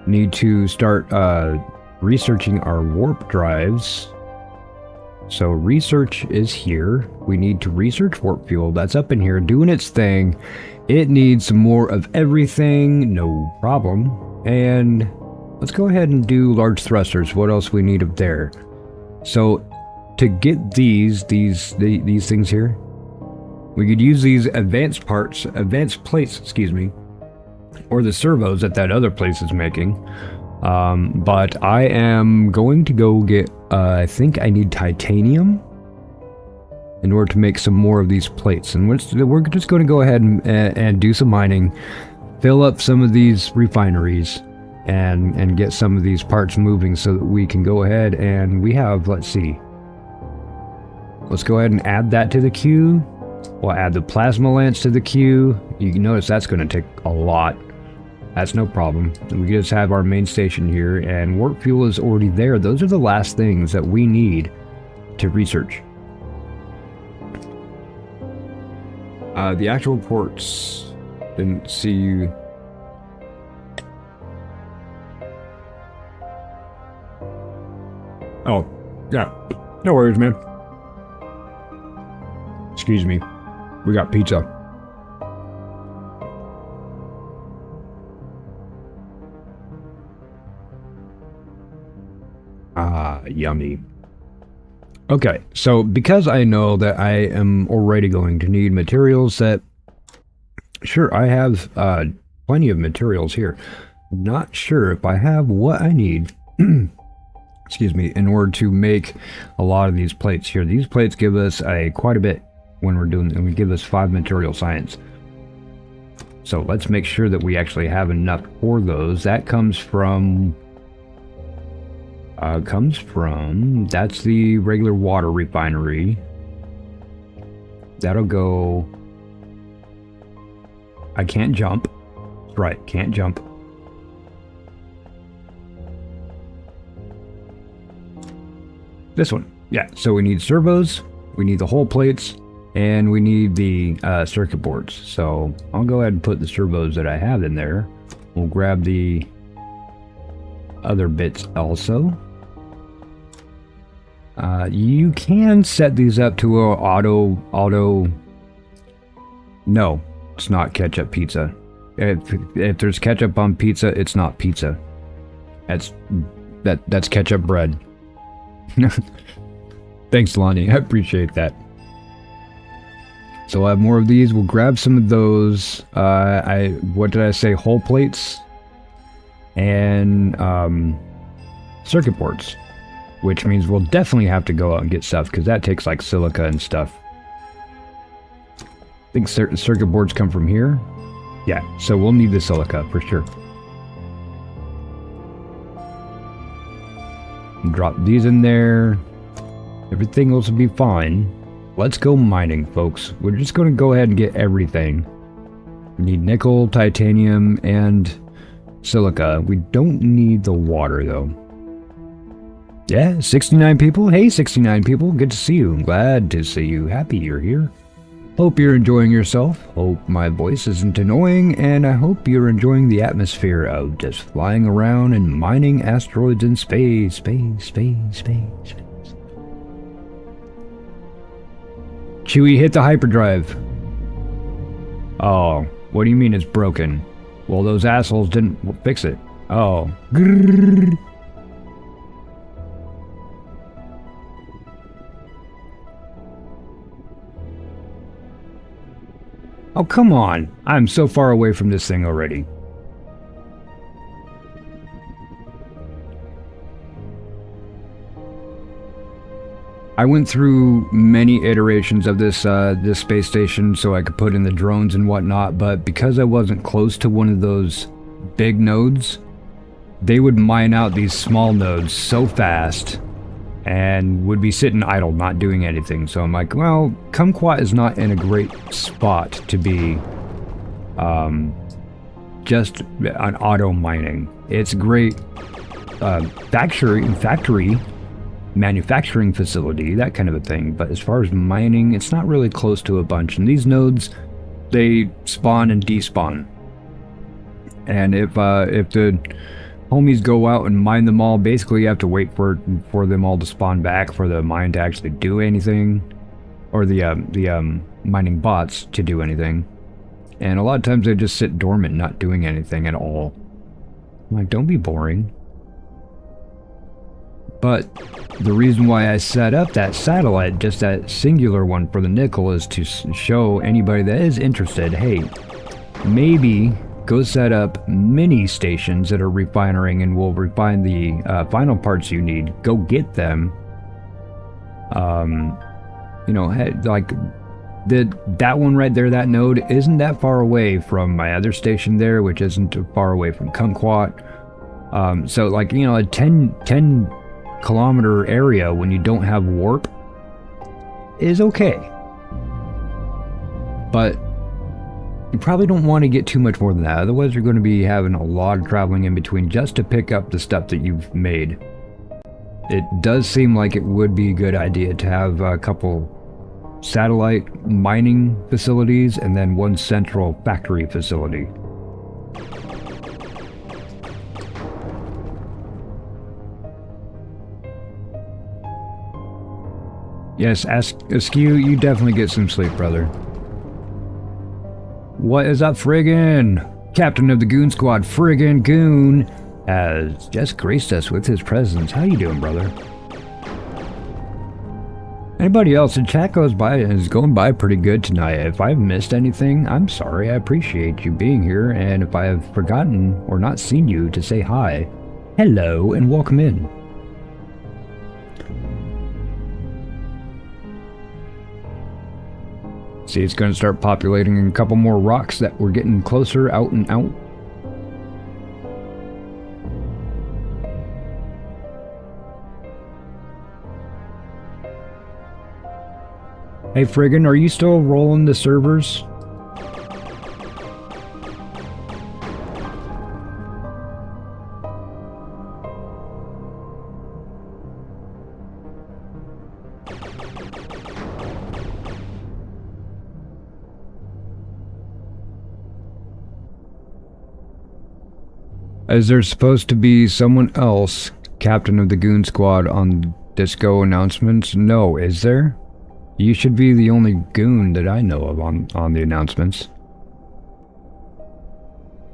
[SPEAKER 3] need to start researching our warp drives. So research is here. We need to research warp fuel. That's up in here doing its thing. It needs some more of everything, no problem. And let's go ahead and do large thrusters. What else we need up there? So to get these things here, we could use these advanced plates, excuse me, or the servos that other place is making. But I am going to go get, I think I need titanium in order to make some more of these plates. And we're just going to go ahead and do some mining, fill up some of these refineries, and get some of these parts moving so that we can go ahead and we have, let's see. Let's go ahead and add that to the queue. We'll add the plasma lance to the queue. You can notice that's going to take a lot. That's no problem. We just have our main station here, and warp fuel is already there. Those are the last things that we need to research. The actual ports, didn't see you. Oh, yeah. No worries, man. Excuse me. We got pizza. Ah, yummy. Okay, so because I know that I am already going to need materials that... Sure, I have plenty of materials here. Not sure if I have what I need, excuse me, in order to make a lot of these plates here. These plates give us quite a bit when we're doing, and we give us 5 material science. So let's make sure that we actually have enough for those. That comes from... that's the regular water refinery. That'll go... I can't jump. Right, can't jump. This one. Yeah, so we need servos, we need the whole plates, and we need the circuit boards. So I'll go ahead and put the servos that I have in there. We'll grab the other bits also. You can set these up to a auto. No, it's not ketchup pizza. If there's ketchup on pizza, it's not pizza. That's ketchup bread. Thanks, Lonnie. I appreciate that. So we'll have more of these. We'll grab some of those. What did I say? Whole plates and circuit boards. Which means we'll definitely have to go out and get stuff, because that takes like silica and stuff. think circuit boards come from here. Yeah, so we'll need the silica for sure. Drop these in there. Everything else will be fine. Let's go mining, folks. We're just going to go ahead and get everything. We need nickel, titanium, and silica. We don't need the water, though. Yeah, 69 people. Hey, 69 people. Good to see you. I'm glad to see you. Happy you're here. Hope you're enjoying yourself. Hope my voice isn't annoying, and I hope you're enjoying the atmosphere of just flying around and mining asteroids in space. Chewie, hit the hyperdrive. Oh, what do you mean it's broken? Well, those assholes didn't fix it. Oh. Grrr. Oh, come on. I'm so far away from this thing already. I went through many iterations of this this space station so I could put in the drones and whatnot, but because I wasn't close to one of those big nodes, they would mine out these small nodes so fast and would be sitting idle, not doing anything. So I'm like, well, Kumquat is not in a great spot to be just an auto mining. It's great factory manufacturing facility, that kind of a thing, but as far as mining, it's not really close to a bunch. And these nodes, they spawn and despawn, and if the homies go out and mine them all, basically you have to wait for them all to spawn back for the mine to actually do anything, or the mining bots to do anything. And a lot of times they just sit dormant, not doing anything at all. I'm like, don't be boring. But the reason why I set up that satellite, just that singular one for the nickel, is to show anybody that is interested, hey, maybe go set up mini stations that are refining and will refine the final parts you need. Go get them. You know, like that one right there, that node isn't that far away from my other station there, which isn't too far away from Kumquat. So like, you know, a 10 kilometer area when you don't have warp is okay, but you probably don't want to get too much more than that, otherwise you're going to be having a lot of traveling in between just to pick up the stuff that you've made. It does seem like it would be a good idea to have a couple satellite mining facilities and then one central factory facility. Yes, Askew, you definitely get some sleep, brother. What is up, friggin'? Captain of the Goon Squad, friggin' Goon, has just graced us with his presence. How you doing, brother? Anybody else in chat is going by pretty good tonight. If I've missed anything, I'm sorry. I appreciate you being here, and if I have forgotten or not seen you, to say hi, hello, and welcome in. See, it's going to start populating a couple more rocks that we're getting closer out and out. Hey friggin', are you still rolling the servers? Is there supposed to be someone else, Captain of the Goon Squad, on Disco announcements? No, is there? You should be the only goon that I know of on the announcements.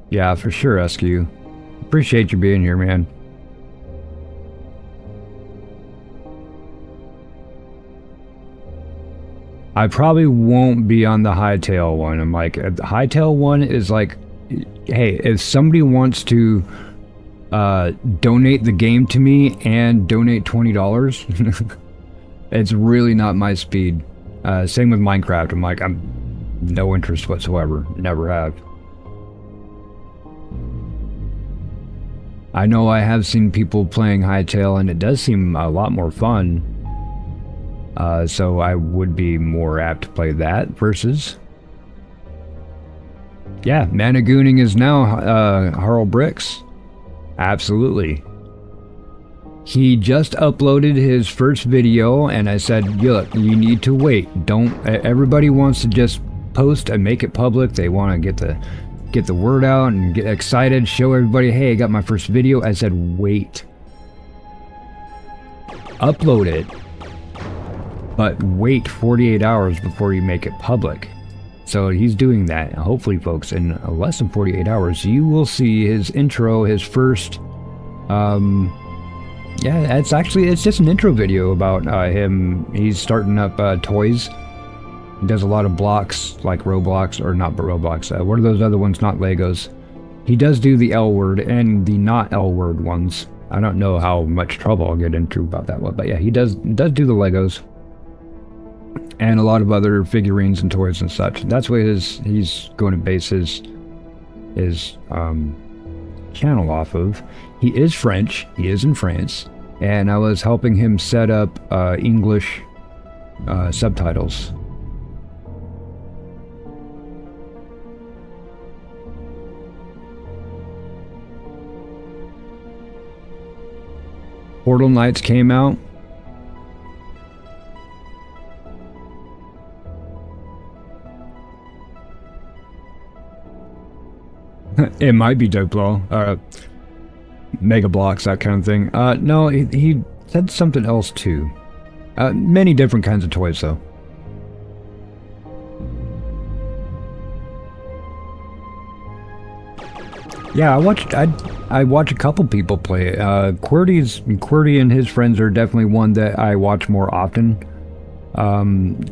[SPEAKER 3] Yeah, for sure, Askew. Appreciate you being here, man. I probably won't be on the Hightail one. I'm like, the Hightail one is like, hey, if somebody wants to donate the game to me and donate $20, it's really not my speed. Same with Minecraft. I'm like, No interest whatsoever. Never have. I know I have seen people playing Hytale, and it does seem a lot more fun. So I would be more apt to play that versus... Yeah, Mana Gooning is now Harl Bricks. Absolutely. He just uploaded his first video, and I said, look, you need to wait. Don't... Everybody wants to just post and make it public. They want to get the word out and get excited, show everybody, hey, I got my first video. I said, wait. Upload it, but wait 48 hours before you make it public. So he's doing that. Hopefully, folks, in less than 48 hours, you will see his intro, his first, yeah, it's just an intro video about him. He's starting up toys. He does a lot of blocks, like Roblox, or not Roblox, what are those other ones, not Legos? He does do the L word and the not L word ones. I don't know how much trouble I'll get into about that one, but yeah, he does do the Legos. And a lot of other figurines and toys and such. That's what he's going to base his channel off of. He is French, he is in France, and I was helping him set up English subtitles. Portal Knights came out. It might be Duplo, Mega Blocks, that kind of thing. No, he said something else too. Many different kinds of toys, though. Yeah, I watch a couple people play it. QWERTY and his friends are definitely one that I watch more often,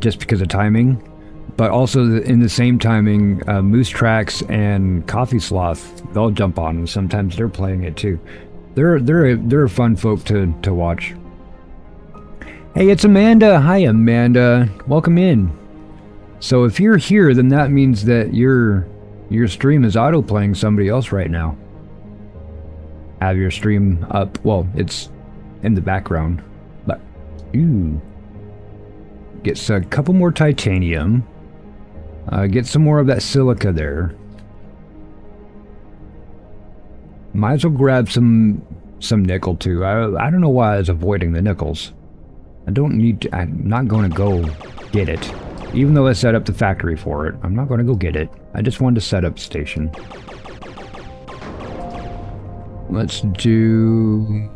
[SPEAKER 3] just because of timing. But also in the same timing, Moose Tracks and Coffee Sloth, they'll jump on, and sometimes they're playing it too. They're fun folk to watch. Hey, it's Amanda. Hi, Amanda. Welcome in. So if you're here, then that means that your stream is auto-playing somebody else right now. Have your stream up. Well, it's in the background. But, ooh. Gets a couple more titanium. Get some more of that silica there. Might as well grab some nickel too. I don't know why I was avoiding the nickels. I'm not going to go get it. Even though I set up the factory for it, I'm not going to go get it. I just wanted to set up the station. Let's do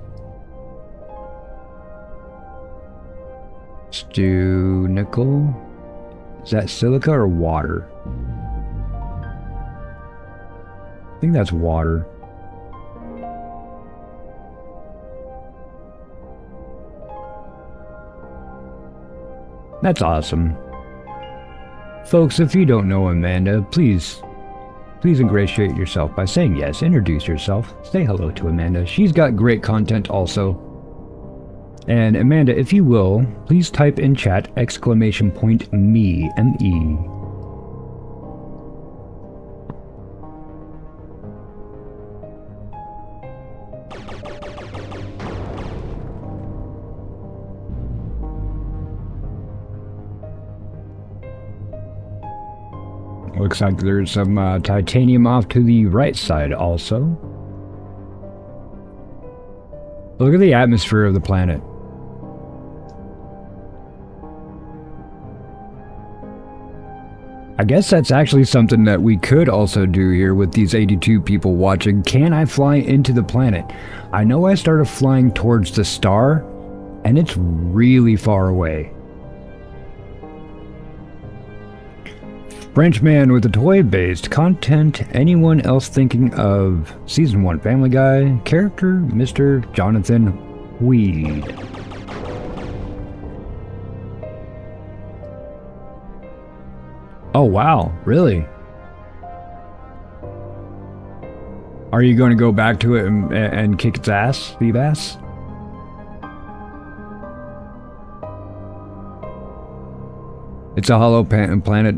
[SPEAKER 3] nickel. Is that silica or water? I think that's water. That's awesome. Folks, if you don't know Amanda, please ingratiate yourself by saying yes. Introduce yourself. Say hello to Amanda. She's got great content also. And Amanda, if you will, please type in chat !me, M-E. Looks like there's some titanium off to the right side also. Look at the atmosphere of the planet. I guess that's actually something that we could also do here with these 82 people watching. Can I fly into the planet? I know I started flying towards the star, and it's really far away. Frenchman with the toy-based content. Anyone else thinking of Season 1 Family Guy? Character, Mr. Jonathan Weed. Oh wow, really? Are you going to go back to it and kick its ass, leave ass? It's a hollow planet.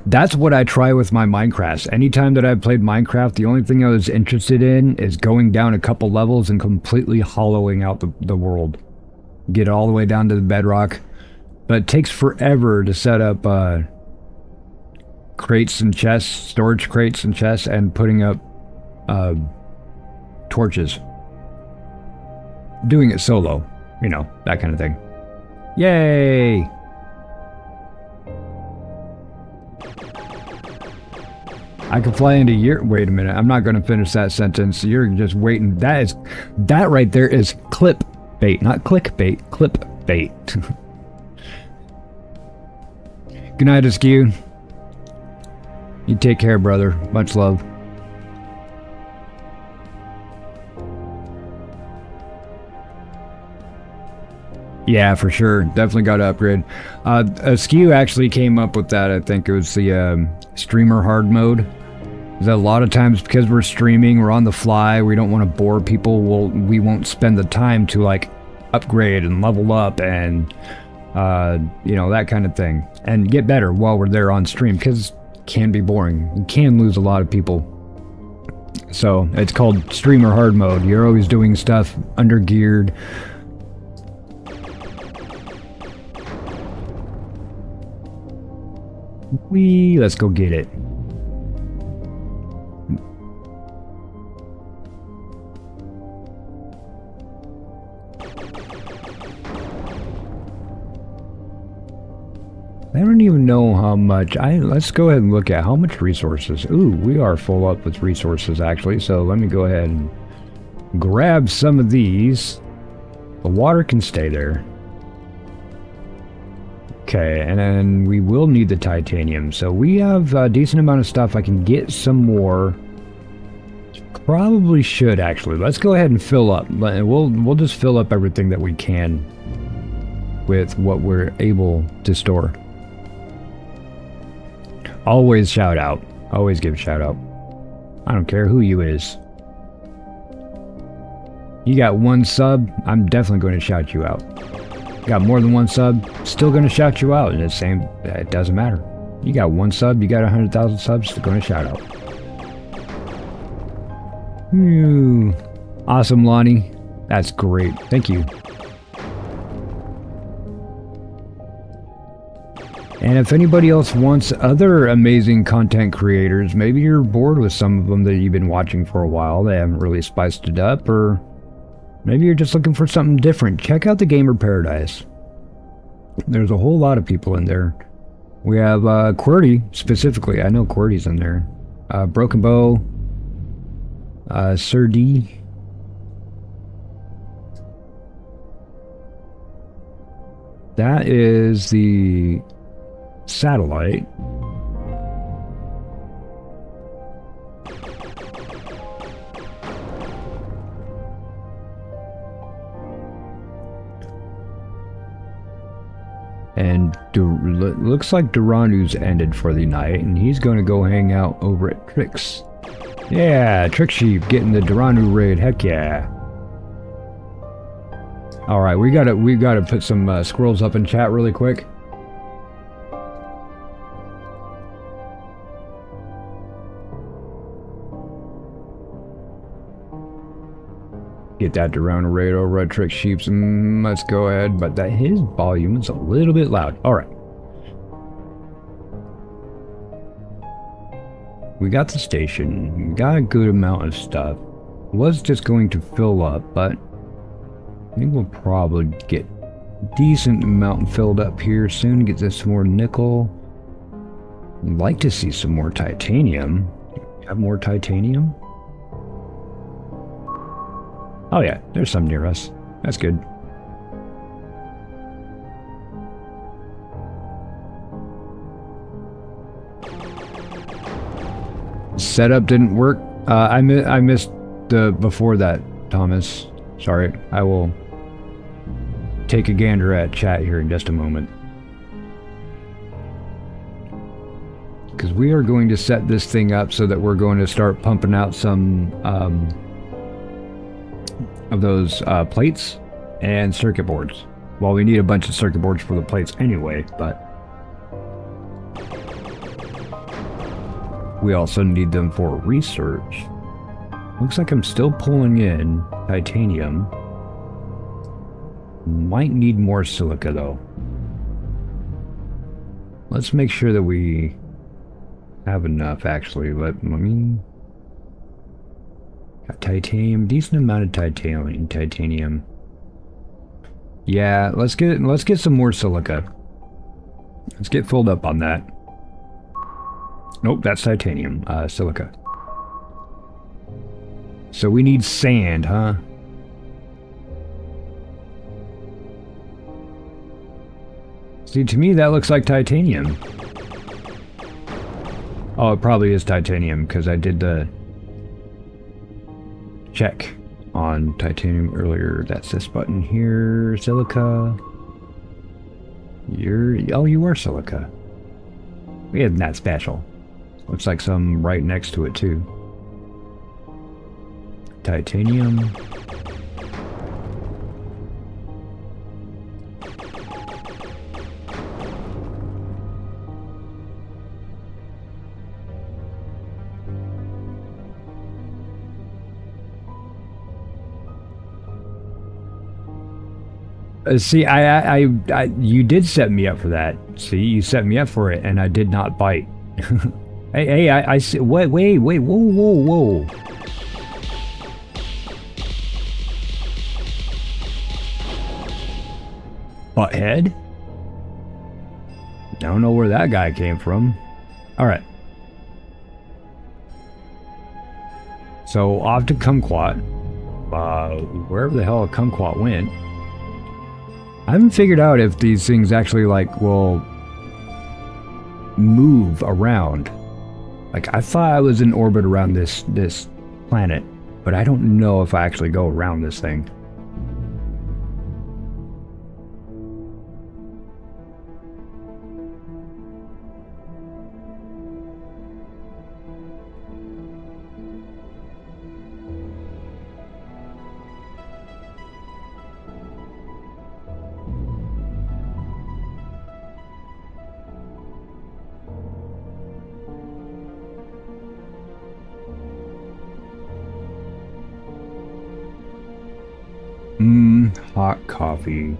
[SPEAKER 3] That's what I try with my Minecraft. Anytime that I've played Minecraft, the only thing I was interested in is going down a couple levels and completely hollowing out the world. Get all the way down to the bedrock. But it takes forever to set up crates and chests, storage crates and chests, and putting up torches. Doing it solo, you know, that kind of thing. Yay! I can fly into your... Wait a minute, I'm not going to finish that sentence. You're just waiting. That right there is clip bait, not clickbait, clip bait. Good night, Askew. You take care, brother. Much love. Yeah, for sure. Definitely got to upgrade. Askew actually came up with that. I think it was the streamer hard mode. That a lot of times because we're streaming, we're on the fly, we don't want to bore people. We won't spend the time to like upgrade and level up and you know, that kind of thing, and get better while we're there on stream, because it can be boring. You can lose a lot of people. So it's called streamer hard mode. You're always doing stuff under geared. Let's go get it. I don't even know how much. Let's go ahead and look at how much resources. Ooh, we are full up with resources actually. So let me go ahead and grab some of these. The water can stay there. Okay, and then we will need the titanium. So we have a decent amount of stuff. I can get some more. Probably should actually. Let's go ahead and fill up. We'll just fill up everything that we can with what we're able to store. Always shout out. Always give a shout out. I don't care who you is. You got one sub, I'm definitely going to shout you out. Got more than one sub, still going to shout you out. And it's same, it doesn't matter. You got one sub, you got 100,000 subs, still going to shout out. Awesome, Lonnie. That's great. Thank you. And if anybody else wants other amazing content creators, maybe you're bored with some of them that you've been watching for a while, they haven't really spiced it up, or maybe you're just looking for something different, check out the Gamer Paradise. There's a whole lot of people in there. We have QWERTY, specifically. I know QWERTY's in there. Broken Bow, Sir D. That is the satellite. And looks like Duranu's ended for the night, and he's going to go hang out over at Trix. Yeah, Trick Sheep getting the Duranu raid. Heck yeah! All right, we gotta put some squirrels up in chat really quick. Get that Duranu raid over at Trick Sheeps. Let's go ahead, but that his volume is a little bit loud. All right. We got the station. We got a good amount of stuff. Was just going to fill up, but I think we'll probably get a decent amount filled up here soon. Get this more nickel. I'd like to see some more titanium. Have more titanium? Oh yeah, there's some near us. That's good. Setup didn't work. I missed the before that, Thomas. Sorry. I will take a gander at chat here in just a moment. Because we are going to set this thing up so that we're going to start pumping out some of those plates and circuit boards. Well, we need a bunch of circuit boards for the plates anyway, but We also need them for research. Looks like I'm still pulling in titanium. Might need more silica though. Let's make sure that we have enough actually. Let me... Got titanium, decent amount of titanium. Yeah, let's get some more silica. Let's get filled up on that. Nope, that's titanium, silica. So we need sand, huh? See, to me that looks like titanium. Oh, it probably is titanium because I did the check on titanium earlier. That's this button here, silica. You are silica. We had that special. Looks like some right next to it too. Titanium. See, you did set me up for that. See, you set me up for it, and I did not bite. hey, I see. Wait, whoa. Butthead? I don't know where that guy came from. All right. So off to Kumquat. Wherever the hell Kumquat went. I haven't figured out if these things actually like will move around. Like I thought I was in orbit around this planet, but I don't know if I actually go around this thing. Hot coffee.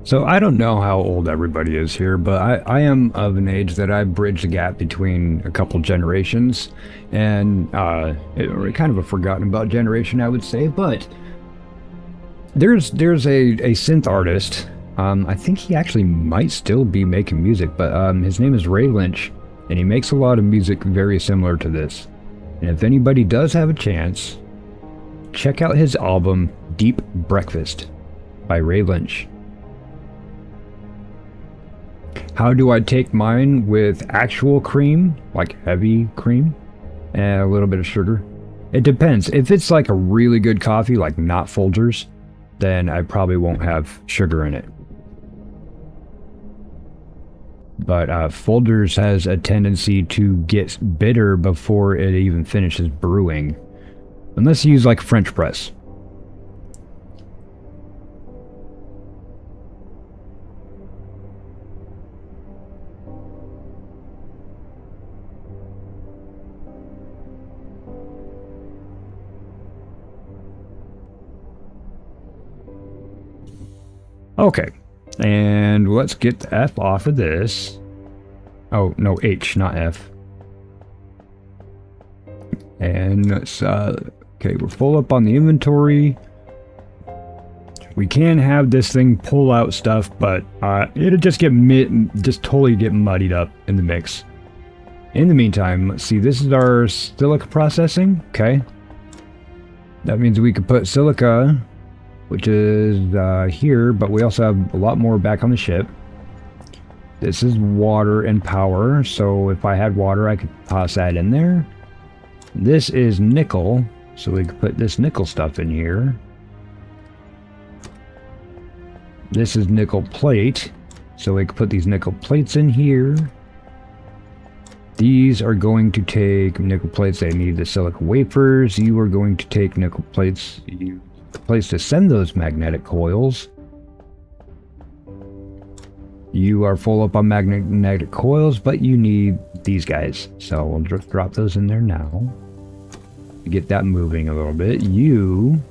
[SPEAKER 3] So I don't know how old everybody is here, but I am of an age that I bridge the gap between a couple generations, and kind of a forgotten about generation, I would say. But there's a synth artist. I think he actually might still be making music, but his name is Ray Lynch, and he makes a lot of music very similar to this. And if anybody does have a chance, check out his album Deep Breakfast by Ray Lynch. How do I take mine with actual cream, like heavy cream, and a little bit of sugar? It depends. If it's like a really good coffee, like not Folgers, then I probably won't have sugar in it. But Folgers has a tendency to get bitter before it even finishes brewing. Unless you use like French press. Okay, and let's get the F off of this. Oh, no, H, not F. And let's, okay, we're full up on the inventory. We can have this thing pull out stuff, but it'll just totally get muddied up in the mix. In the meantime, let's see, this is our silica processing, okay. That means we could put silica, which is here, but we also have a lot more back on the ship. This is water and power, so if I had water, I could toss that in there. This is nickel, so we can put this nickel stuff in here. This is nickel plate, so we can put these nickel plates in here. These are going to take nickel plates. They need the silicon wafers. You are going to take nickel plates. The place to send those magnetic coils. You are full up on magnetic coils, but you need these guys. So we'll just drop those in there now. Get that moving a little bit. You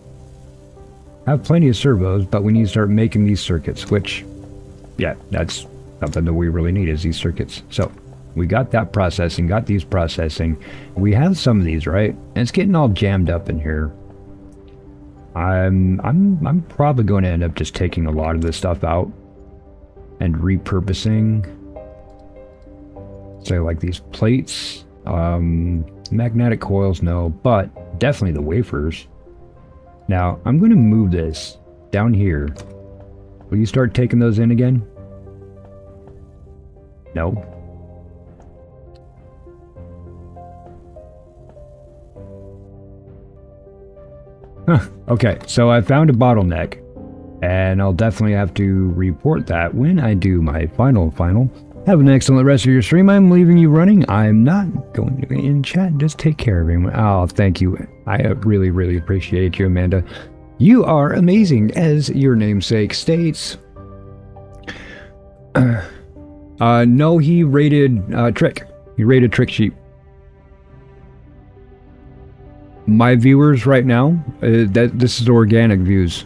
[SPEAKER 3] have plenty of servos, but we need to start making these circuits, which, yeah, that's something that we really need is these circuits. So we got that processing, got these processing. We have some of these, right? And it's getting all jammed up in here. I'm probably going to end up just taking a lot of this stuff out and repurposing. So like these plates, magnetic coils, no, but definitely the wafers. Now I'm going to move this down here. Will you start taking those in again? No. Huh. Okay, so I found a bottleneck, and I'll definitely have to report that when I do my final. Have an excellent rest of your stream. I'm leaving you running. I'm not going to be in chat. Just take care of everyone. Oh, thank you. I really, really appreciate you, Amanda. You are amazing, as your namesake states. No, he rated Trick. He rated Trick Sheep. My viewers right now, this is organic views.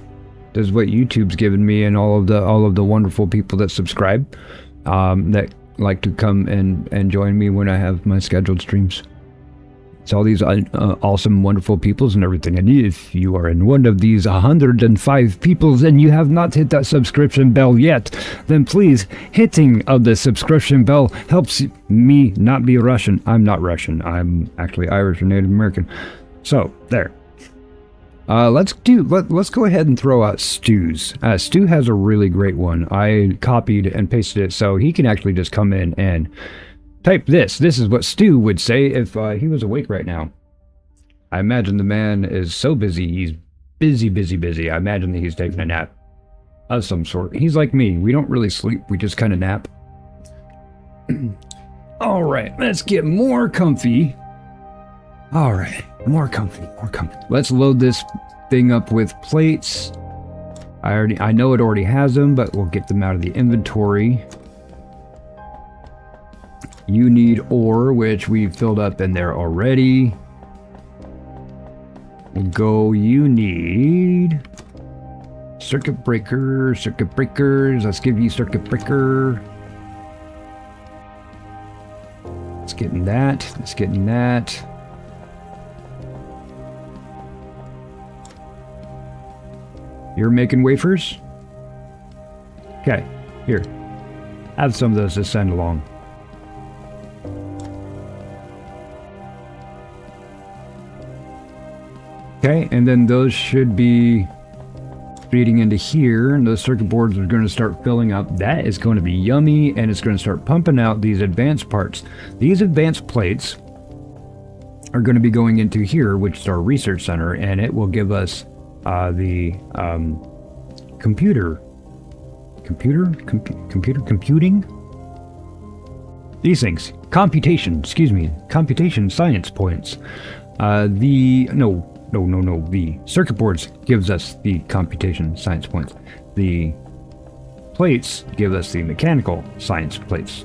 [SPEAKER 3] This is what YouTube's given me, and all of the wonderful people that subscribe, that like to come and join me when I have my scheduled streams. It's all these awesome, wonderful peoples and everything. And if you are in one of these 105 peoples and you have not hit that subscription bell yet, then please, hitting of the subscription bell helps me not be Russian. I'm not Russian. I'm actually Irish or Native American. So there. Let's go ahead and throw out Stu's. Stu has a really great one. I copied and pasted it so he can actually just come in and type this. This is what Stu would say if he was awake right now. I imagine the man is so busy. He's busy. I imagine that he's taking a nap of some sort. He's like me. We don't really sleep. We just kind of nap. All right, let's get more comfy. All right, more comfy. Let's load this thing up with plates. I know it already has them, but we'll get them out of the inventory. You need ore, which we've filled up in there already. You need circuit breakers. Let's give you circuit breaker. Let's get in that. You're making wafers? Okay, here. Have some of those to send along. Okay, and then those should be feeding into here, and those circuit boards are going to start filling up. That is going to be yummy, and it's going to start pumping out these advanced parts. These advanced plates are going to be going into here, which is our research center, and it will give us the computing. These things. Computation science points. The circuit boards gives us the computation science points. The plates give us the mechanical science plates.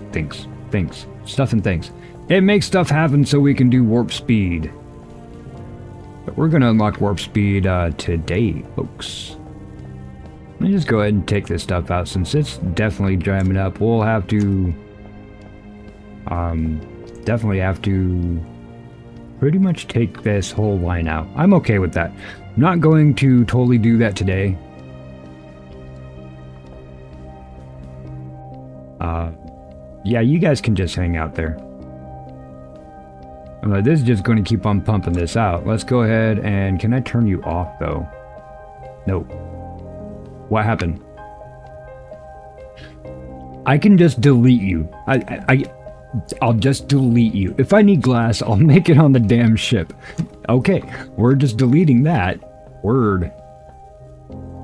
[SPEAKER 3] Stuff and things. It makes stuff happen so we can do warp speed. But we're going to unlock warp speed today, folks. Let me just go ahead and take this stuff out since it's definitely jamming up. We'll have to definitely have to pretty much take this whole line out. I'm okay with that. I'm not going to totally do that today. Yeah, you guys can just hang out there. This is just going to keep on pumping this out. Let's go ahead and... Can I turn you off, though? No. What happened? I can just delete you. I'll just delete you. If I need glass, I'll make it on the damn ship. Okay, we're just deleting that. Word.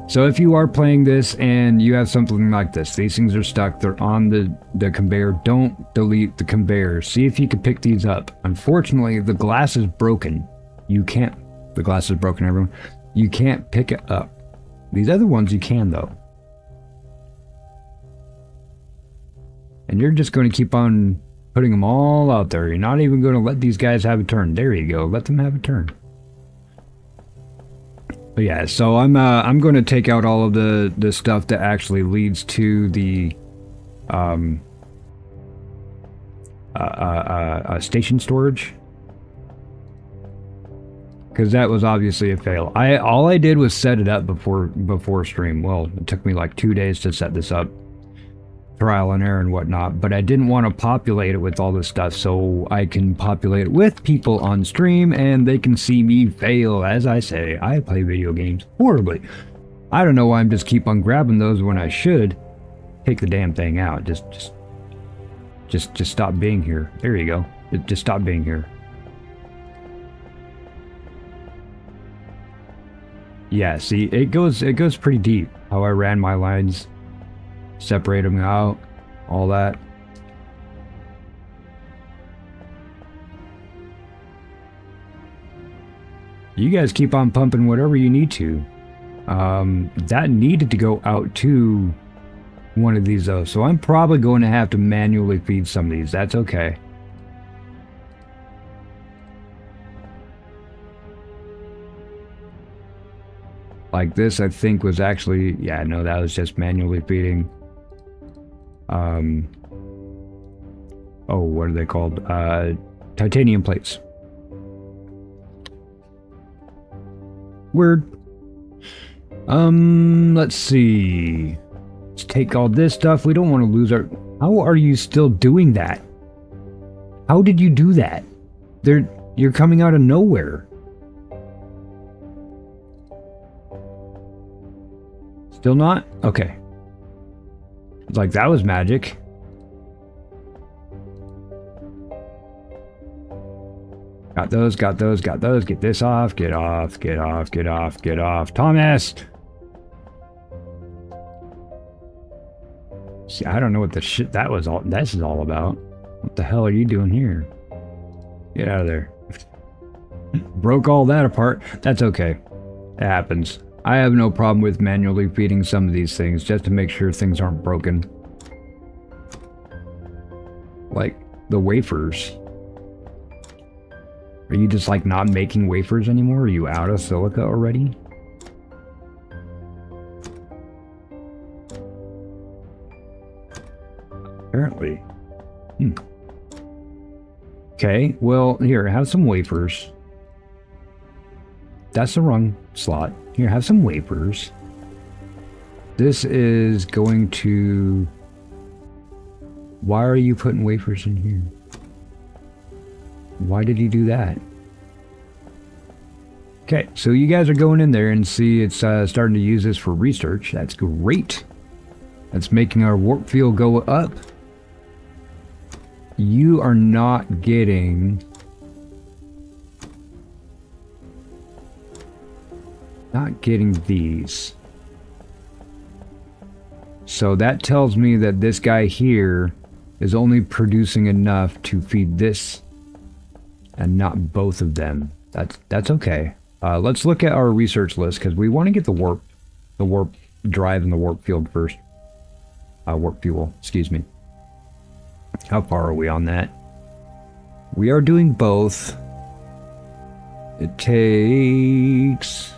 [SPEAKER 3] So if you are playing this and you have something like this, these things are stuck, they're on the conveyor, don't delete the conveyor. See if you can pick these up. Unfortunately, the glass is broken. You can't, the glass is broken, everyone. You can't pick it up. These other ones you can, though. And you're just going to keep on putting them all out there. You're not even going to let these guys have a turn. There you go. Let them have a turn. But yeah, so I'm going to take out all of the stuff that actually leads to the station storage, because that was obviously a fail. All I did was set it up before stream. Well, it took me like 2 days to set this up. Trial and error and whatnot, but I didn't want to populate it with all this stuff, so I can populate it with people on stream and they can see me fail. As I say, I play video games horribly. I don't know why I'm just keep on grabbing those when I should take the damn thing out. Just stop being here. There you go. Just stop being here. Yeah, see, it goes pretty deep how I ran my lines. Separate them out, all that. You guys keep on pumping whatever you need to. That needed to go out to one of these though, so I'm probably going to have to manually feed some of these. That's okay. Like this, I think was actually, yeah, no, that was just manually feeding. Oh, what are they called? Titanium plates. Weird. Let's see. Let's take all this stuff. We don't want to lose our... How are you still doing that? How did you do that? You're coming out of nowhere. Still not? Okay. Like, that was magic. Got those, got those, got those. Get this off, get off, get off, get off, get off. Thomas! See, I don't know what the shit this is all about. What the hell are you doing here? Get out of there. Broke all that apart. That's okay. It happens. I have no problem with manually feeding some of these things just to make sure things aren't broken. Like the wafers. Are you just like not making wafers anymore? Are you out of silica already? Apparently. Okay, well, here, have some wafers. That's the wrong slot. Here, have some wafers. This is going to... Why are you putting wafers in here? Why did you do that? Okay, so you guys are going in there and see it's starting to use this for research. That's great. That's making our warp field go up. You are not getting... these. So that tells me that this guy here is only producing enough to feed this and not both of them. That's okay. Let's look at our research list because we want to get the warp drive and the warp field first. Warp fuel, excuse me. How far are we on that? We are doing both. It takes...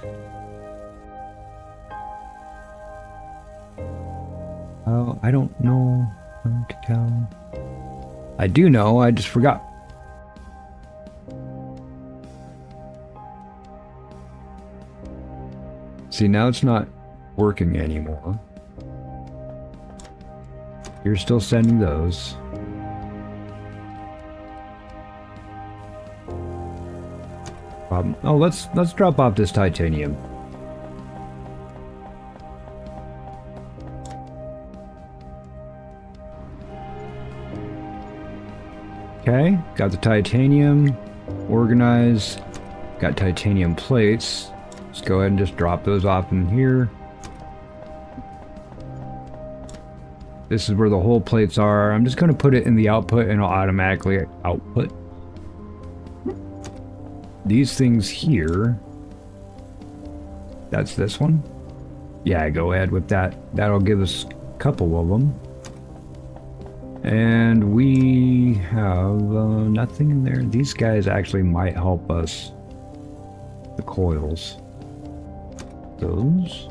[SPEAKER 3] Oh, I don't know how to tell. I do know, I just forgot. See, now it's not working anymore. You're still sending those. Oh, let's drop off this titanium. Okay, got the titanium. Organize. Got titanium plates. Let's go ahead and just drop those off in here. This is where the whole plates are. I'm just going to put it in the output and it'll automatically output. These things here. That's this one. Yeah, go ahead with that. That'll give us a couple of them. And we have nothing in there. These guys actually might help us. The coils. Those.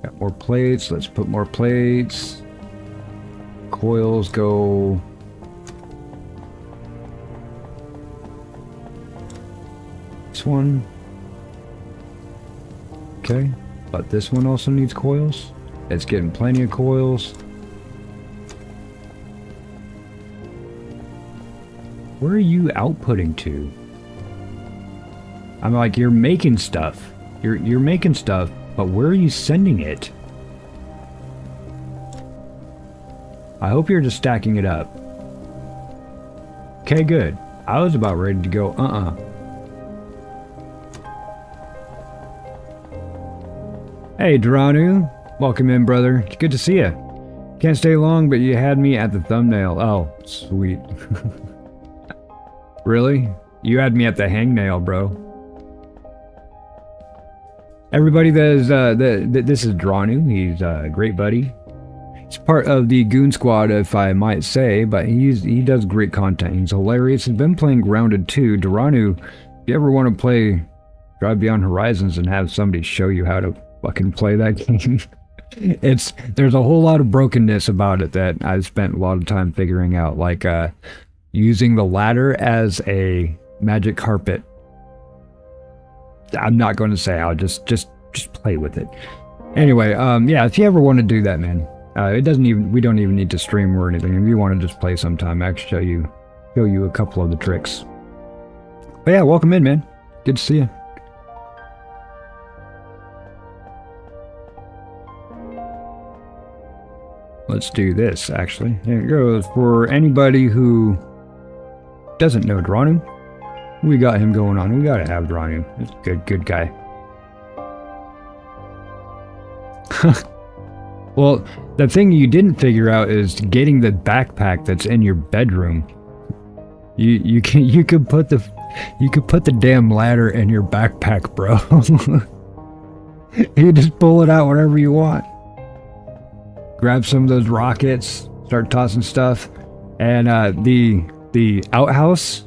[SPEAKER 3] Got more plates. Let's put more plates. Coils go. This one. Okay. But this one also needs coils. It's getting plenty of coils. Where are you outputting to? I'm like, you're making stuff. You're making stuff, but where are you sending it? I hope you're just stacking it up. Okay, good. I was about ready to go, Hey, Duranu. Welcome in, brother. It's good to see you. Can't stay long, but you had me at the thumbnail. Oh, sweet. Really? You had me at the hangnail, bro. Everybody that is, this is Duranu. He's a great buddy. He's part of the Goon Squad, if I might say, but he does great content. He's hilarious. He's been playing Grounded 2. Duranu, if you ever want to play Drive Beyond Horizons and have somebody show you how to fucking play that game, there's a whole lot of brokenness about it that I've spent a lot of time figuring out, like using the ladder as a magic carpet. I'm not going to say how, just play with it. Anyway, yeah, if you ever want to do that, man, we don't even need to stream or anything. If you want to just play sometime, I can show you a couple of the tricks. But yeah, welcome in, man. Good to see you. Let's do this, actually. Here it goes. For anybody who doesn't know Duranu, we got him going on. We gotta have Duranu. He's a good guy. Well, the thing you didn't figure out is getting the backpack that's in your bedroom. You could put the damn ladder in your backpack, bro. You just pull it out whenever you want. Grab some of those rockets, start tossing stuff, and the outhouse,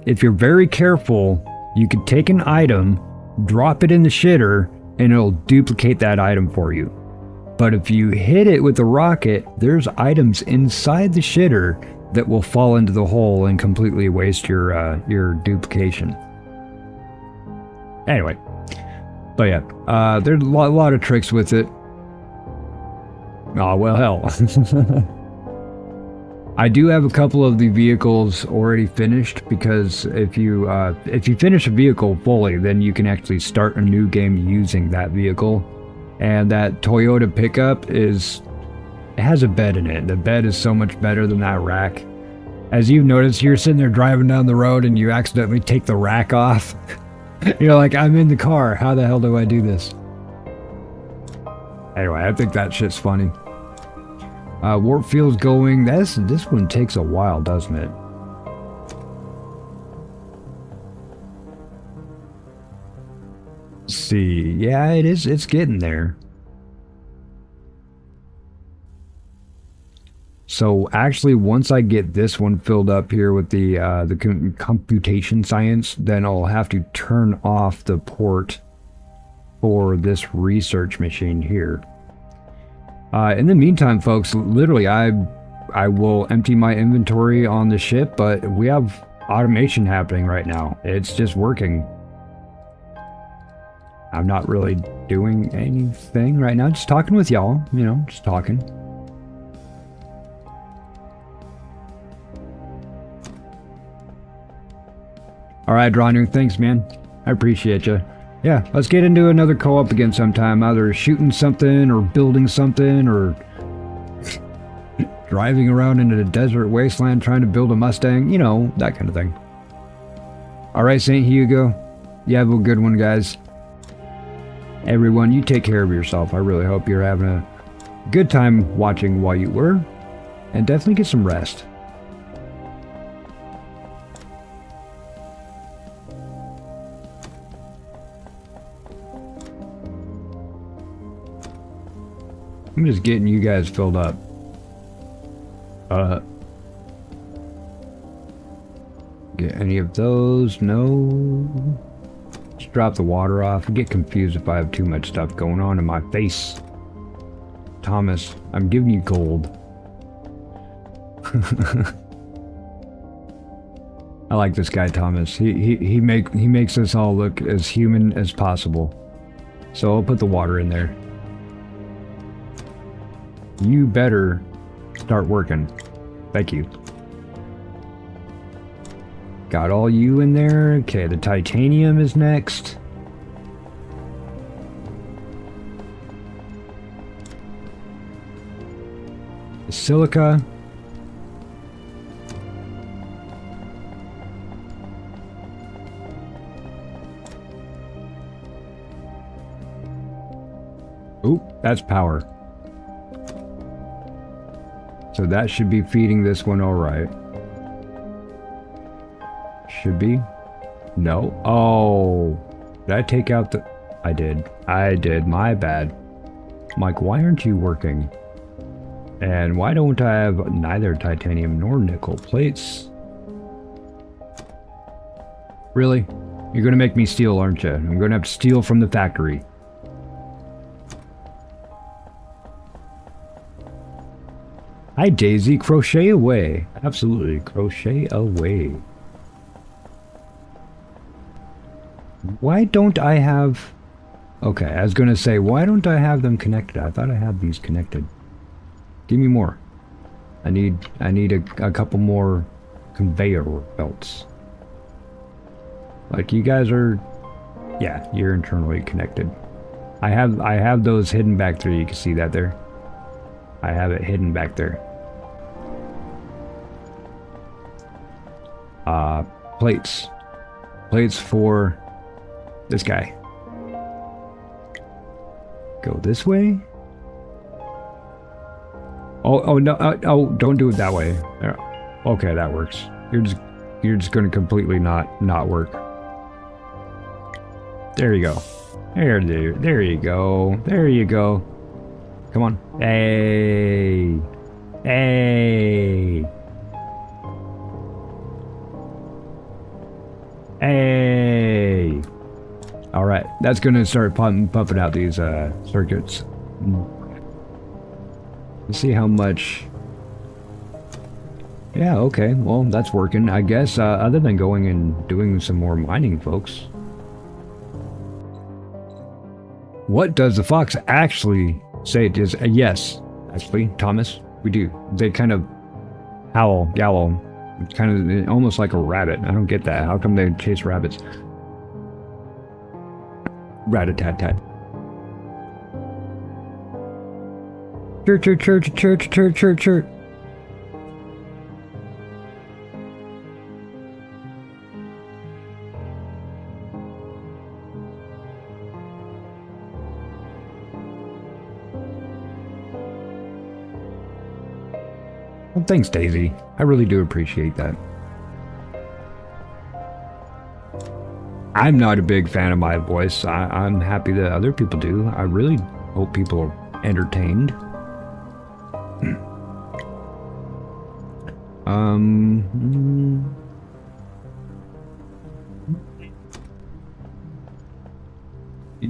[SPEAKER 3] if you're very careful, you could take an item, drop it in the shitter, and it'll duplicate that item for you. But if you hit it with the rocket, there's items inside the shitter that will fall into the hole and completely waste your duplication. Anyway, but yeah, there's a lot of tricks with it. Oh, well, hell. I do have a couple of the vehicles already finished, because if you finish a vehicle fully, then you can actually start a new game using that vehicle. And that Toyota pickup it has a bed in it. The bed is so much better than that rack. As you've noticed, you're sitting there driving down the road and you accidentally take the rack off. You're like, I'm in the car. How the hell do I do this? Anyway, I think that shit's funny. Warp field's going. This one takes a while, doesn't it? Let's see. Yeah, it is. It's getting there. So actually, once I get this one filled up here with the computation science, then I'll have to turn off the port for this research machine here. In the meantime, folks, literally, I will empty my inventory on the ship, but we have automation happening right now. It's just working. I'm not really doing anything right now. Just talking with y'all, you know, just talking. All right, Dranu, thanks, man. I appreciate you. Yeah, let's get into another co-op again sometime. Either shooting something or building something or driving around in a desert wasteland trying to build a Mustang, you know, that kind of thing. Alright, St. Hugo, you have a good one, guys. Everyone, you take care of yourself. I really hope you're having a good time watching while you were, and definitely get some rest. I'm just getting you guys filled up. Get any of those? No. Just drop the water off. I get confused if I have too much stuff going on in my face. Thomas, I'm giving you gold. I like this guy, Thomas. He makes us all look as human as possible. So I'll put the water in there. You better start working. Thank you. Got all you in there. Okay, the titanium is next. The silica. Ooh, that's power. So that should be feeding this one all right. Should be. No. Oh. Did I take out the... I did. I did. My bad. Mike, why aren't you working? And why don't I have neither titanium nor nickel plates? Really? You're gonna make me steal, aren't you? I'm gonna have to steal from the factory. Hi, Daisy. Crochet away. Absolutely. Crochet away. Why don't I have... Okay, I was going to say, why don't I have them connected? I thought I had these connected. Give me more. I need a couple more conveyor belts. Like, you guys are... Yeah, you're internally connected. I have those hidden back there. You can see that there. I have it hidden back there. Plates. Plates for this guy. Go this way. Oh no! Oh, don't do it that way. Okay, that works. You're just going to completely not work. There you go. There you go. There you go. Come on. Hey. Hey. Hey. All right, that's going to start pumping out these circuits. Let's see how much. Yeah, okay. Well, that's working, I guess. Other than going and doing some more mining, folks. What does the fox actually say? It is yes, actually, Thomas. We do. They kind of howl, yowl. It's kind of almost like a rabbit. I don't get that. How come they chase rabbits? Rat-a-tat-tat. Chirp, chirp, chirp, chirp, chirp, chirp, chirp. Well, thanks, Daisy. I really do appreciate that. I'm not a big fan of my voice. I'm happy that other people do. I really hope people are entertained.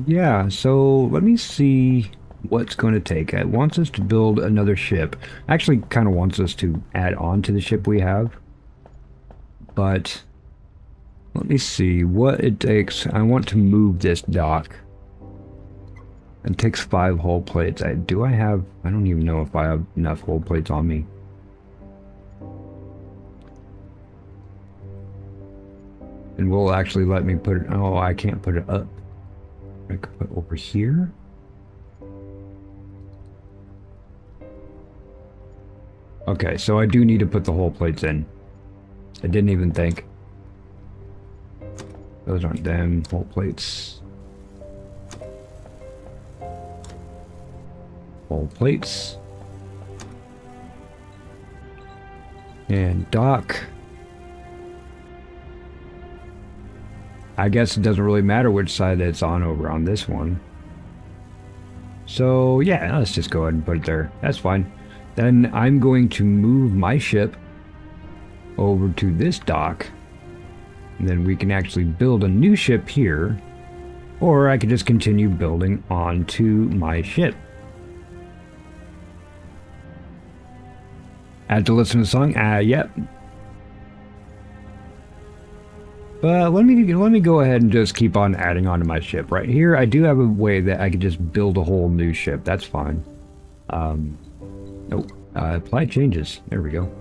[SPEAKER 3] Yeah, so let me see what's going to take. It wants us to build another ship. Actually, kind of wants us to add on to the ship we have. But let me see what it takes. I want to move this dock. It takes 5 hull plates. I don't even know if I have enough hull plates on me. And will actually let me put it. Oh, I can't put it up. I could put it over here. Okay, so I do need to put the hull plates in. I didn't even think. Those aren't them hull plates. Hull plates. And dock. I guess it doesn't really matter which side it's on over on this one. So yeah, let's just go ahead and put it there. That's fine. Then I'm going to move my ship over to this dock. And then we can actually build a new ship here. Or I could just continue building onto my ship. I had to listen to the song? Yep. But let me go ahead and just keep on adding onto my ship. Right here, I do have a way that I could just build a whole new ship. That's fine. Nope. Apply changes. There we go.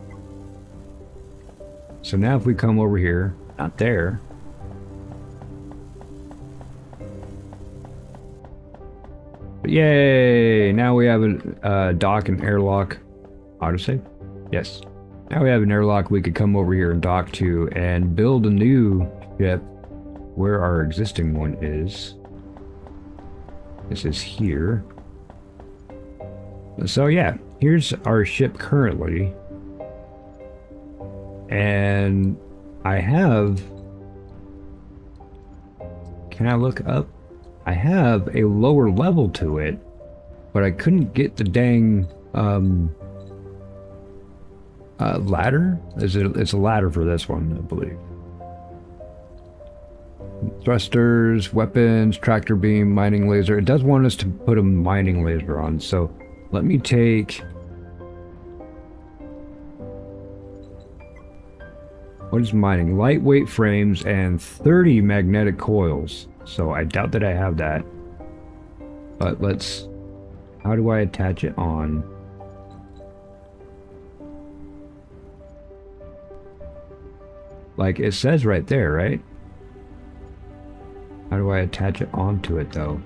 [SPEAKER 3] So now if we come over here, not there. But yay! Now we have a dock and airlock. Autosave? Yes. Now we have an airlock we could come over here and dock to and build a new ship where our existing one is. This is here. So yeah, here's our ship currently. And I have... Can I look up? I have a lower level to it, but I couldn't get the dang... ladder? It's a ladder for this one, I believe. Thrusters, weapons, tractor beam, mining laser. It does want us to put a mining laser on, so let me take... What is mining? Lightweight frames and 30 magnetic coils. So I doubt that I have that. But let's... How do I attach it on? Like it says right there, right? How do I attach it onto it though?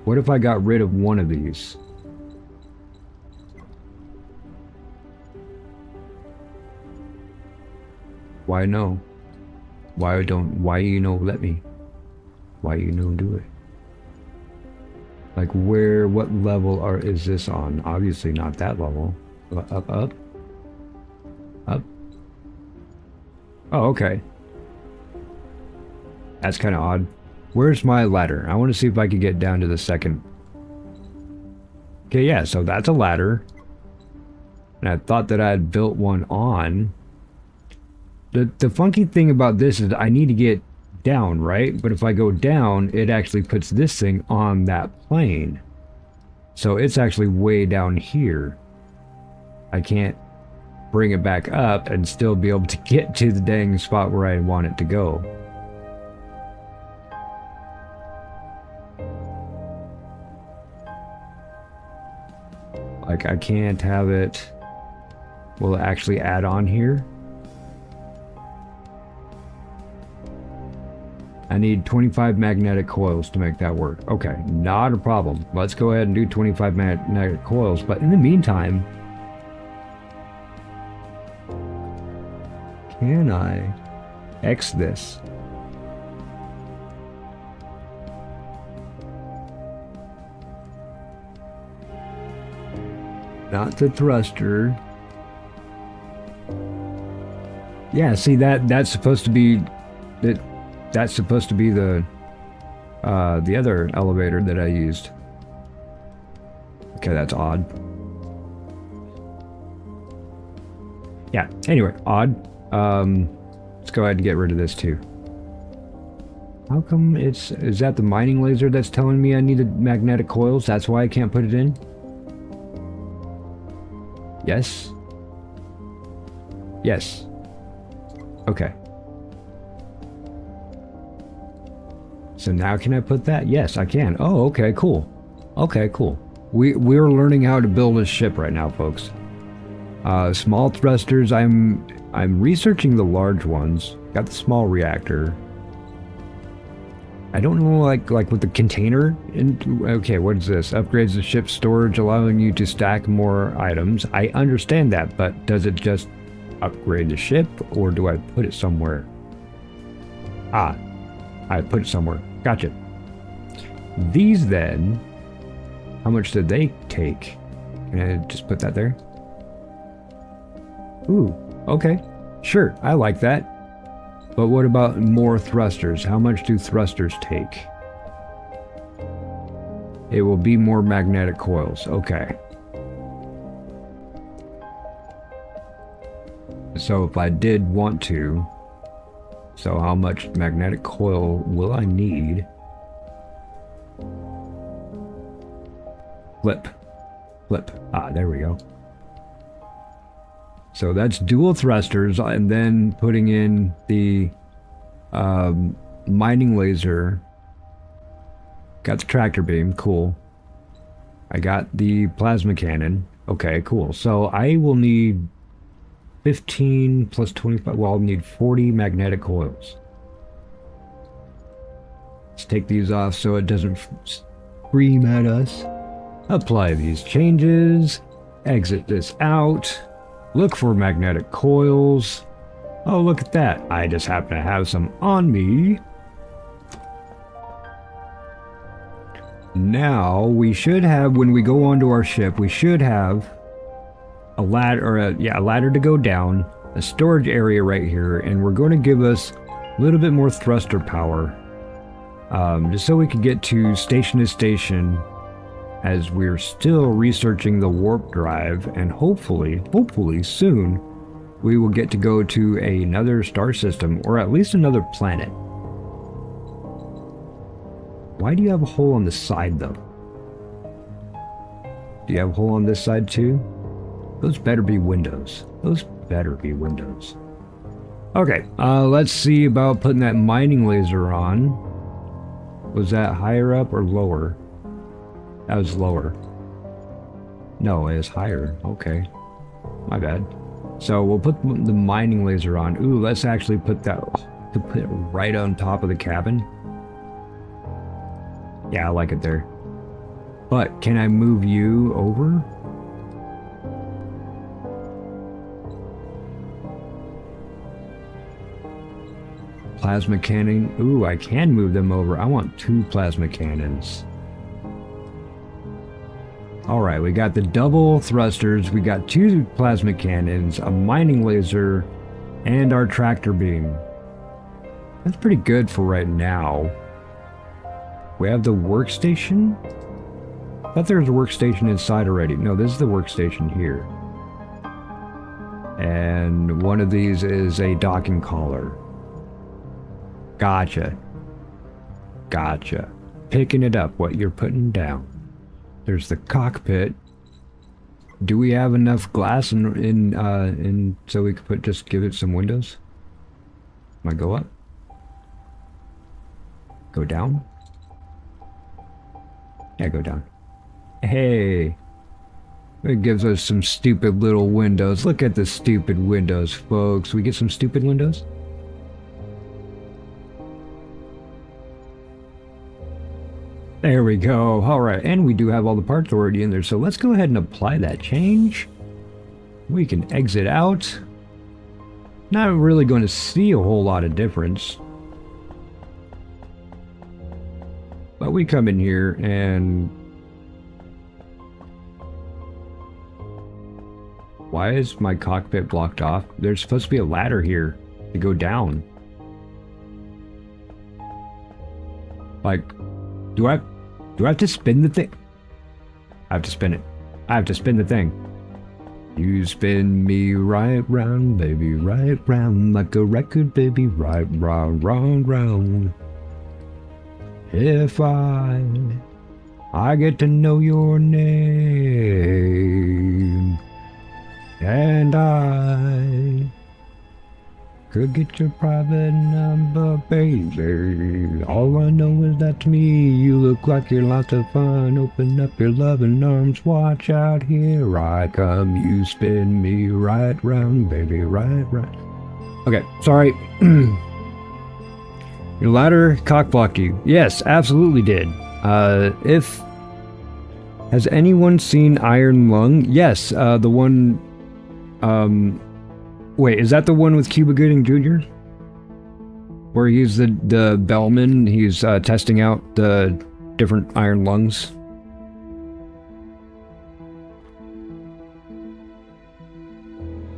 [SPEAKER 3] What if I got rid of one of these? Why no? Why you know let me? Why you know do it? Like what level is this on? Obviously not that level. Up. Oh, okay. That's kind of odd. Where's my ladder? I want to see if I can get down to the second. Okay, yeah, so that's a ladder. And I thought that I had built one on. The funky thing about this is I need to get down, right? But if I go down, it actually puts this thing on that plane. So it's actually way down here. I can't bring it back up and still be able to get to the dang spot where I want it to go. Like I can't have it. Will it actually add on here? I need 25 magnetic coils to make that work. Okay, not a problem. Let's go ahead and do 25 magnetic coils, but in the meantime, can I X this? Not the thruster. Yeah, see that's supposed to be that's supposed to be the other elevator that I used. Okay, that's odd. Yeah, anyway, odd. Let's go ahead and get rid of this too. How come is that the mining laser that's telling me I needed magnetic coils? That's why I can't put it in? Yes? Yes. Okay. So now can I put that? Yes, I can. Oh, okay, cool. Okay, cool. We're learning how to build a ship right now, folks. Small thrusters, I'm researching the large ones. Got the small reactor. I don't know, like with the container. Okay, what is this? Upgrades the ship's storage, allowing you to stack more items. I understand that, but does it just upgrade the ship, or do I put it somewhere? Ah, I put it somewhere. Gotcha. These then, how much did they take? Can I just put that there? Ooh, okay. Sure, I like that. But what about more thrusters? How much do thrusters take? It will be more magnetic coils. Okay. So if I did want to, so how much magnetic coil will I need? Flip. Flip. Ah, there we go. So that's dual thrusters, and then putting in the mining laser. Got the tractor beam, cool. I got the plasma cannon. Okay, cool. So I will need 15 plus 25. Well, I'll need 40 magnetic coils. Let's take these off so it doesn't scream at us. Apply these changes. Exit this out. Look for magnetic coils. Oh, look at that. I just happen to have some on me. Now, we should have, when we go onto our ship, we should have a ladder, or a ladder to go down, a storage area right here, and we're going to give us a little bit more thruster power. Just so we can get to station to station, as we're still researching the warp drive, and hopefully soon, we will get to go to another star system, or at least another planet. Why do you have a hole on the side, though? Do you have a hole on this side, too? Those better be windows. Those better be windows. Okay, let's see about putting that mining laser on. Was that higher up or lower? That was lower. No, it was higher. Okay. My bad. So we'll put the mining laser on. Ooh, let's actually put that, to put it right on top of the cabin. Yeah, I like it there. But can I move you over? Plasma cannon. Ooh, I can move them over. I want 2 plasma cannons. Alright, we got the double thrusters, we got 2 plasma cannons, a mining laser, and our tractor beam. That's pretty good for right now. We have the workstation? I thought there was a workstation inside already. No, this is the workstation here. And one of these is a docking collar. Gotcha. Gotcha. Picking it up, what you're putting down. There's the cockpit. Do we have enough glass in so we could just give it some windows? Might go up. Go down. Yeah, go down. Hey, it gives us some stupid little windows. Look at the stupid windows, folks. We get some stupid windows. There we go. All right, and we do have all the parts already in there, so let's go ahead and apply that change. We can exit out. Not really going to see a whole lot of difference. But we come in here and... Why is my cockpit blocked off? There's supposed to be a ladder here to go down. Like, do I have to spin the thing? I have to spin it. I have to spin the thing. You spin me right round, baby, right round, like a record, baby, right round, round, round. If I get to know your name, and I could get your private number, baby. All I know is that to me, you look like you're lots of fun. Open up your loving arms, watch out, here I come. You spin me right round, baby, right round. Okay, sorry. Your ladder cockblocked you. Yes, absolutely did. Has anyone seen Iron Lung? Yes, the one... wait, is that the one with Cuba Gooding Jr.? Where he's the bellman, he's testing out the different iron lungs?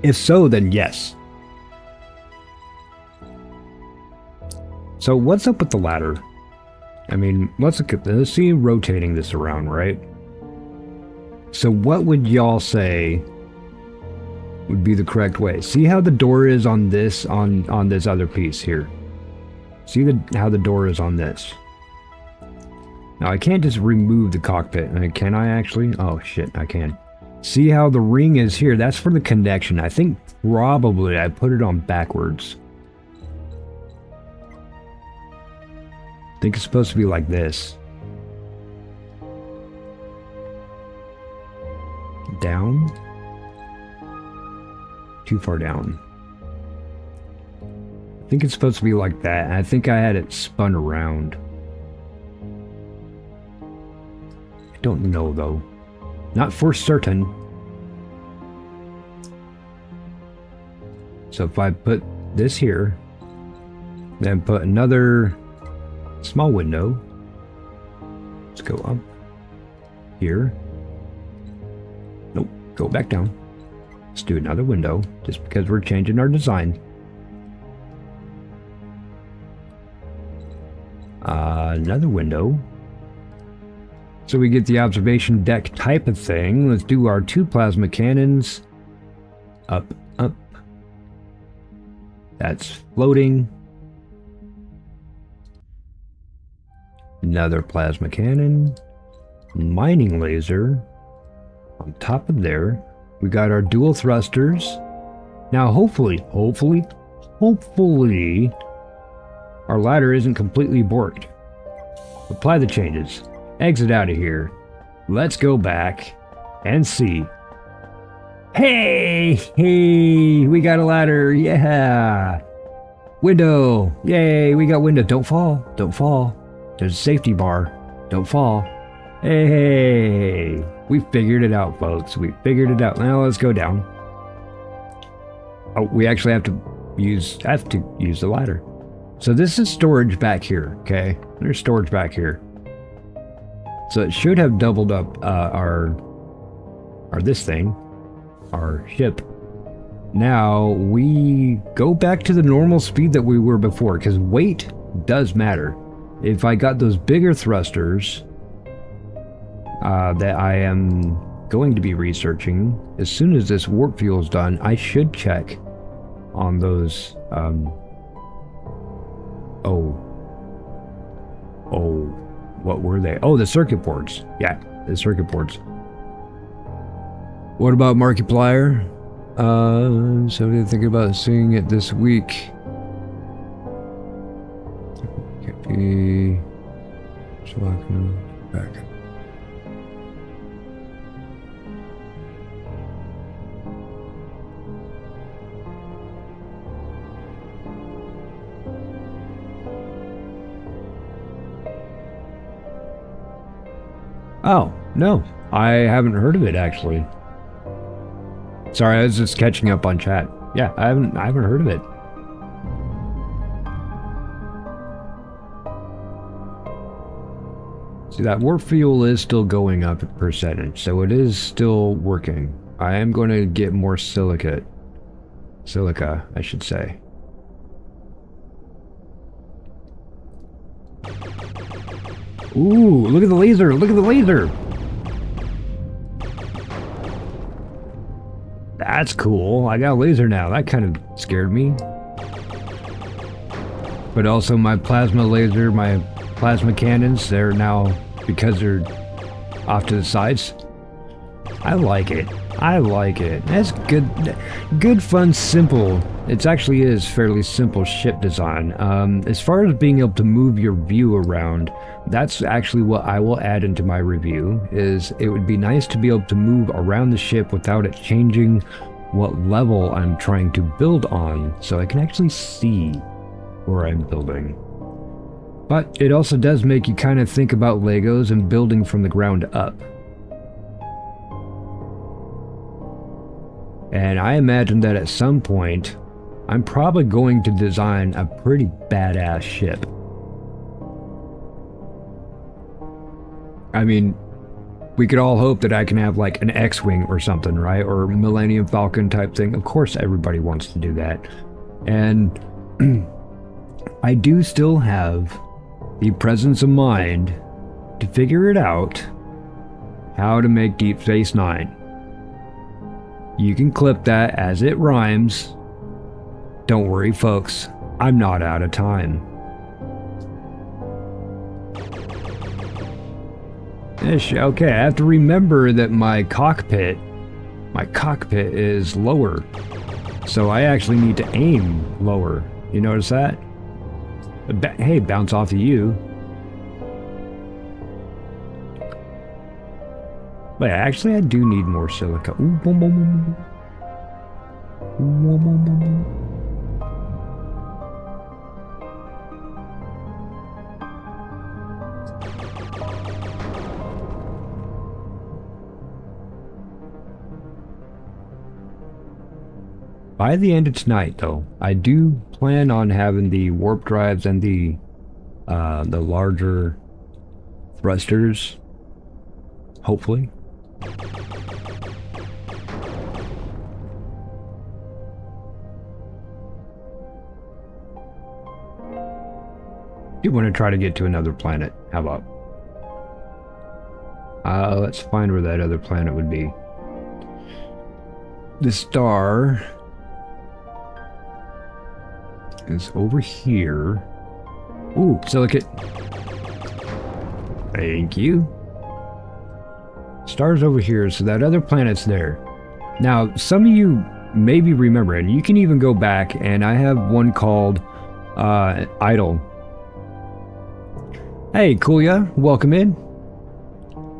[SPEAKER 3] If so, then yes. So what's up with the ladder? I mean, let's see rotating this around, right? So what would y'all say would be the correct way? See how the door is on this on this other piece here. See how the door is on this. Now I can't just remove the cockpit. Can I actually? Oh shit, I can. See how the ring is here? That's for the connection. I think probably I put it on backwards. I think it's supposed to be like this. Down. Too far down. I think it's supposed to be like that. I think I had it spun around. I don't know though. Not for certain. So if I put this here, then put another small window. Let's go up here. Nope, go back down. Let's do another window, just because we're changing our design. Another window. So we get the observation deck type of thing. Let's do our 2 plasma cannons. Up, up. That's floating. Another plasma cannon. Mining laser. On top of there, we got our dual thrusters. Now hopefully, our ladder isn't completely borked. Apply the changes. Exit out of here. Let's go back and see. Hey, we got a ladder. Yeah. Window. Yay, we got window. Don't fall. Don't fall. There's a safety bar. Don't fall. Hey, we figured it out, folks. We figured it out. Now let's go down. Oh, we actually have to use the ladder. So this is storage back here, okay? There's storage back here. So it should have doubled up our ship. Now we go back to the normal speed that we were before, because weight does matter. If I got those bigger thrusters that I am going to be researching, as soon as this warp fuel is done, I should check on those. What were they? Oh, the circuit boards. Yeah, the circuit boards. What about Markiplier? Somebody thinking about seeing it this week. Can't be. Back. Oh, no. I haven't heard of it, actually. Sorry, I was just catching up on chat. Yeah, I haven't heard of it. See, that warp fuel is still going up a percentage, so it is still working. I am going to get more silica, I should say. Ooh, look at the laser! Look at the laser! That's cool. I got a laser now. That kind of scared me. But also my plasma laser, my plasma cannons, they're now, because they're off to the sides. I like it. I like it. That's good. Good, fun, simple. It actually is fairly simple ship design. As far as being able to move your view around, that's actually what I will add into my review, is it would be nice to be able to move around the ship without it changing what level I'm trying to build on, so I can actually see where I'm building. But it also does make you kind of think about Legos and building from the ground up. And I imagine that at some point, I'm probably going to design a pretty badass ship. I mean, we could all hope that I can have like an X-Wing or something, right? Or Millennium Falcon type thing. Of course, everybody wants to do that. And I do still have the presence of mind to figure it out how to make Deep Space Nine. You can clip that as it rhymes. Don't worry, folks. I'm not out of time. Okay, I have to remember that my cockpit is lower. So I actually need to aim lower. You notice that? Hey, bounce off of you. But actually, I do need more silica. Ooh, boom, boom, boom. Boom, boom, boom, boom. By the end of tonight, though, I do plan on having the warp drives and the larger thrusters. Hopefully. You want to try to get to another planet? How about? Let's find where that other planet would be. The star is over here. Ooh, silicate. Thank you. Star's over here, so that other planet's there. Now, some of you maybe remember, and you can even go back, and I have one called Idle. Hey, Kuya, welcome in.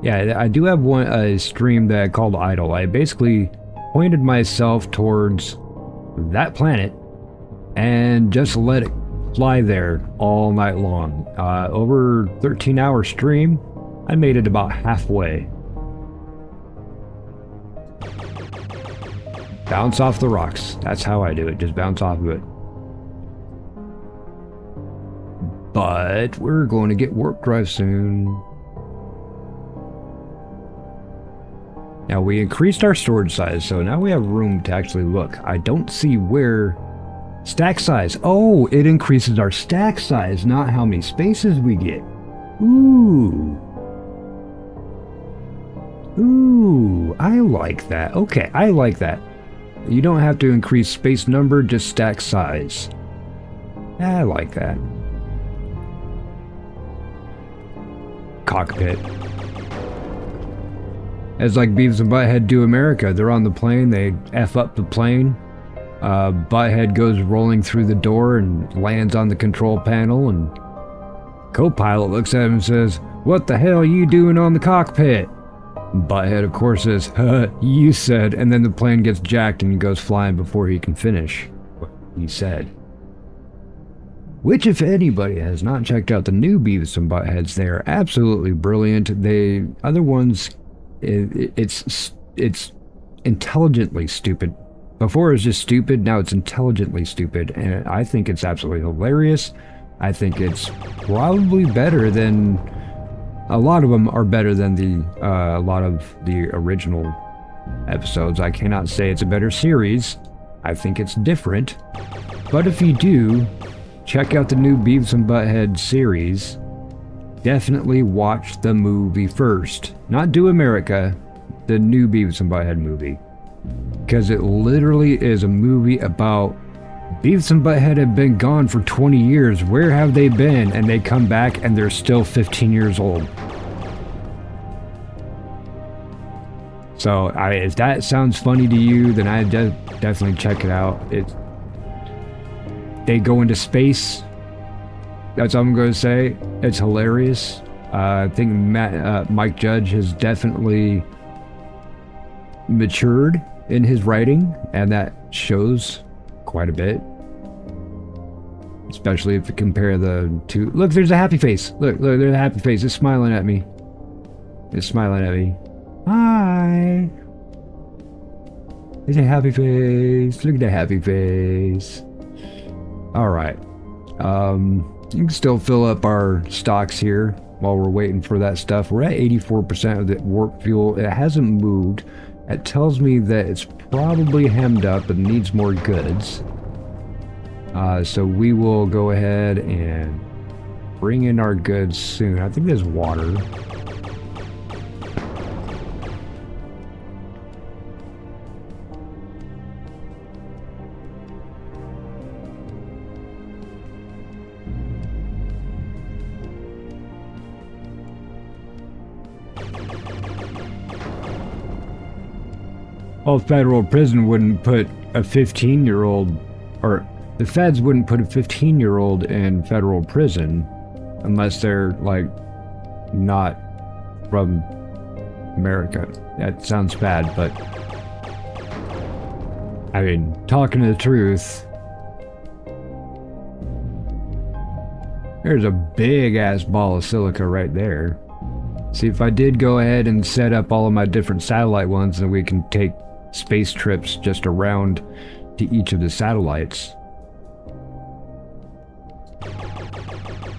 [SPEAKER 3] Yeah, I do have a stream that I called Idle. I basically pointed myself towards that planet and just let it fly there all night long. Over 13-hour stream, I made it about halfway. Bounce off the rocks. That's how I do it. Just bounce off of it. But we're going to get warp drive soon. Now we increased our storage size, so now we have room to actually look. I don't see where... Stack size. Oh, it increases our stack size, not how many spaces we get. Ooh. Ooh, I like that. Okay, I like that. You don't have to increase space number, just stack size. I like that. Cockpit. As like Beavis and Butthead do America. They're on the plane, they F up the plane. Butthead goes rolling through the door and lands on the control panel, and co-pilot looks at him and says, "What the hell are you doing on the cockpit?" Butthead, of course, says, "You said," and then the plane gets jacked and he goes flying before he can finish what he said. Which, if anybody has not checked out the new Beavis and Buttheads, they are absolutely brilliant. The other ones, it's intelligently stupid. Before it was just stupid, now it's intelligently stupid, and I think it's absolutely hilarious. I think it's probably better than... A lot of them are better than a lot of the original episodes. I cannot say it's a better series. I think it's different. But if you do, check out the new Beavis and Butthead series. Definitely watch the movie first. Not Do America, the new Beavis and Butthead movie. Because it literally is a movie about Beavis and Butthead have been gone for 20 years. Where have they been? And they come back and they're still 15 years old. So if that sounds funny to you, then I definitely check it out. They go into space. That's all I'm going to say. It's hilarious. I think Mike Judge has definitely matured in his writing, and that shows quite a bit. Especially if you compare the two. Look, there's a happy face. Look, there's a happy face. It's smiling at me. It's smiling at me. Hi. There's a happy face. Look at that happy face. Alright. You can still fill up our stocks here while we're waiting for that stuff. We're at 84% of the warp fuel. It hasn't moved. It tells me that it's probably hemmed up and needs more goods. So we will go ahead and bring in our goods soon. I think there's water. Well, federal prison wouldn't put a 15-year-old, or the feds wouldn't put a 15-year-old in federal prison unless they're, like, not from America. That sounds bad, but I mean, talking the truth, there's a big-ass ball of silica right there. See, if I did go ahead and set up all of my different satellite ones, then we can take space trips just around to each of the satellites.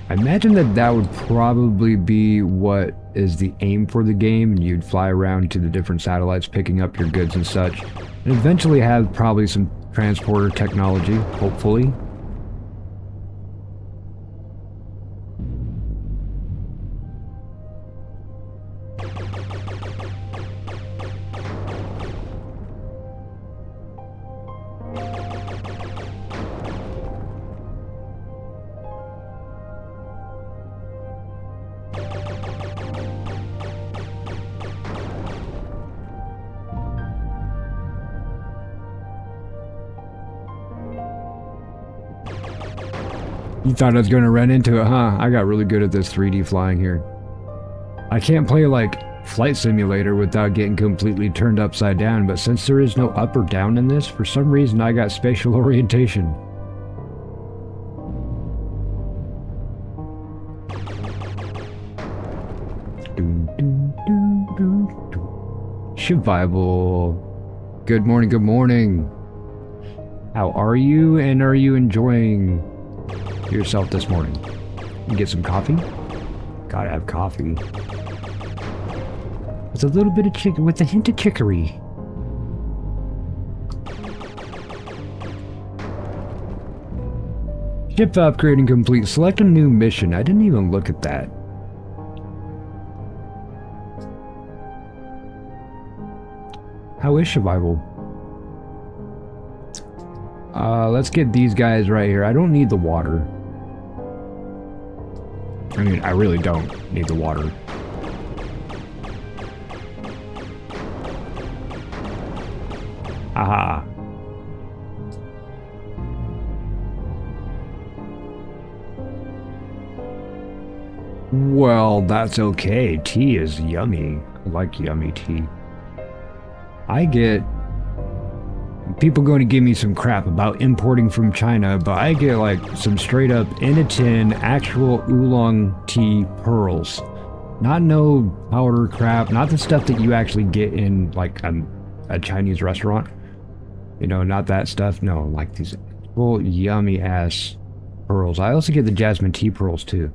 [SPEAKER 3] I imagine that that would probably be what is the aim for the game, and you'd fly around to the different satellites picking up your goods and such, and eventually have probably some transporter technology, hopefully. You thought I was going to run into it, huh? I got really good at this 3D flying here. I can't play like Flight Simulator without getting completely turned upside down, but since there is no up or down in this, for some reason I got spatial orientation. Survival. Good morning, good morning. How are you, and are you enjoying yourself this morning? You get some coffee? Gotta have coffee. With a little bit of chicken, with a hint of chicory. Ship upgrading complete. Select a new mission. I didn't even look at that. How is survival? Let's get these guys right here. I don't need the water. I mean, I really don't need the water. Aha. Well, that's okay. Tea is yummy. I like yummy tea. I get people going to give me some crap about importing from China, but I get like some straight up in a tin actual oolong tea pearls. Not no powder crap, not the stuff that you actually get in like a Chinese restaurant. You know, not that stuff. No, like these full yummy ass pearls. I also get the jasmine tea pearls too.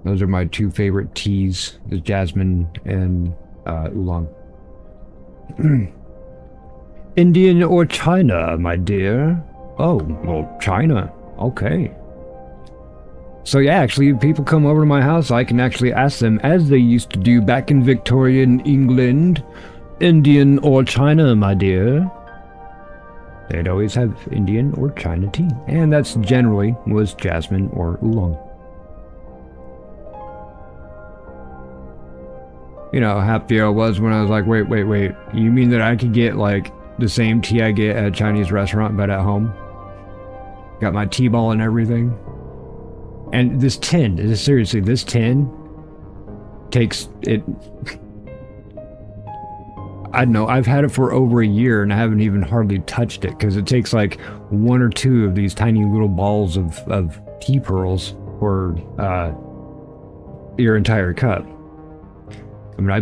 [SPEAKER 3] Those are my two favorite teas, the jasmine and oolong. Indian or China, my dear? Oh, well, China. Okay. So yeah, actually, if people come over to my house, I can actually ask them, as they used to do back in Victorian England, Indian or China, my dear? They'd always have Indian or China tea. And that's generally was jasmine or oolong. You know how happy I was when I was like, wait, you mean that I could get like the same tea I get at a Chinese restaurant but at home? Got my tea ball and everything. And this tin, seriously, this tin takes it. I don't know, I've had it for over a year and I haven't even hardly touched it because it takes like 1 or 2 of these tiny little balls of tea pearls for your entire cup. I mean, I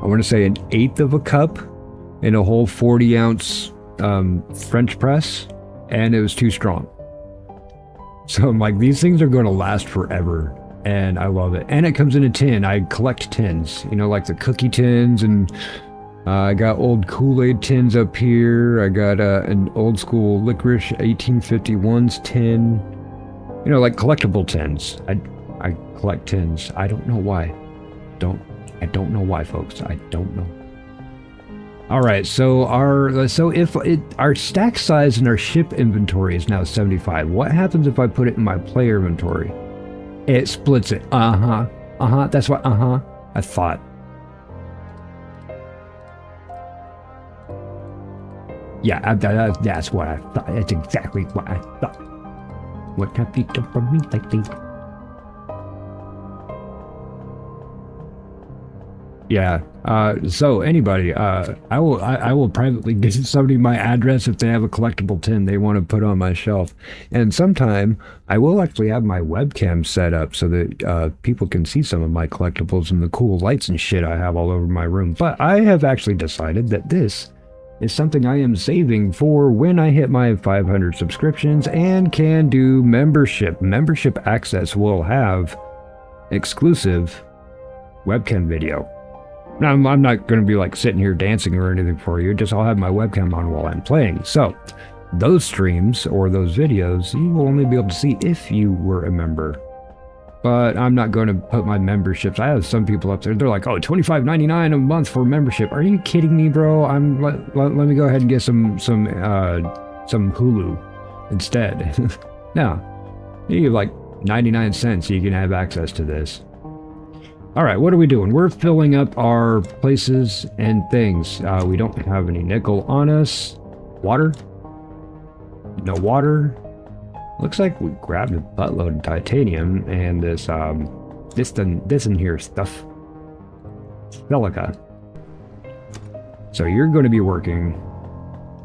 [SPEAKER 3] want to say an 1/8 of a cup in a whole 40-ounce French press, and it was too strong. So I'm like, these things are going to last forever, and I love it. And it comes in a tin. I collect tins, you know, like the cookie tins, and I got old Kool-Aid tins up here. I got an old school licorice 1851s tin, you know, like collectible tins. I collect tins. I don't know why. I don't know why, folks. I don't know. All right, so our stack size in our ship inventory is now 75. What happens if I put it in my player inventory? It splits it. That's what. I thought. Yeah, that's what I thought. That's exactly what I thought. What have you done for me lately? Yeah. So anybody, I will privately give somebody my address if they have a collectible tin they want to put on my shelf. And sometime I will actually have my webcam set up so that people can see some of my collectibles and the cool lights and shit I have all over my room. But I have actually decided that this is something I am saving for when I hit my 500 subscriptions and can do membership. Membership access will have exclusive webcam video. Now, I'm not going to be like sitting here dancing or anything for you, just I'll have my webcam on while I'm playing. So those streams or those videos, you will only be able to see if you were a member. But I'm not going to put my memberships. I have some people up there, they're like, oh, $25.99 a month for membership. Are you kidding me, bro? Let me go ahead and get some Hulu instead. No, you have like 99 cents so you can have access to this. All right, what are we doing? We're filling up our places and things. We don't have any nickel on us. Water? No water. Looks like we grabbed a buttload of titanium and this in here stuff. Silica. So you're going to be working.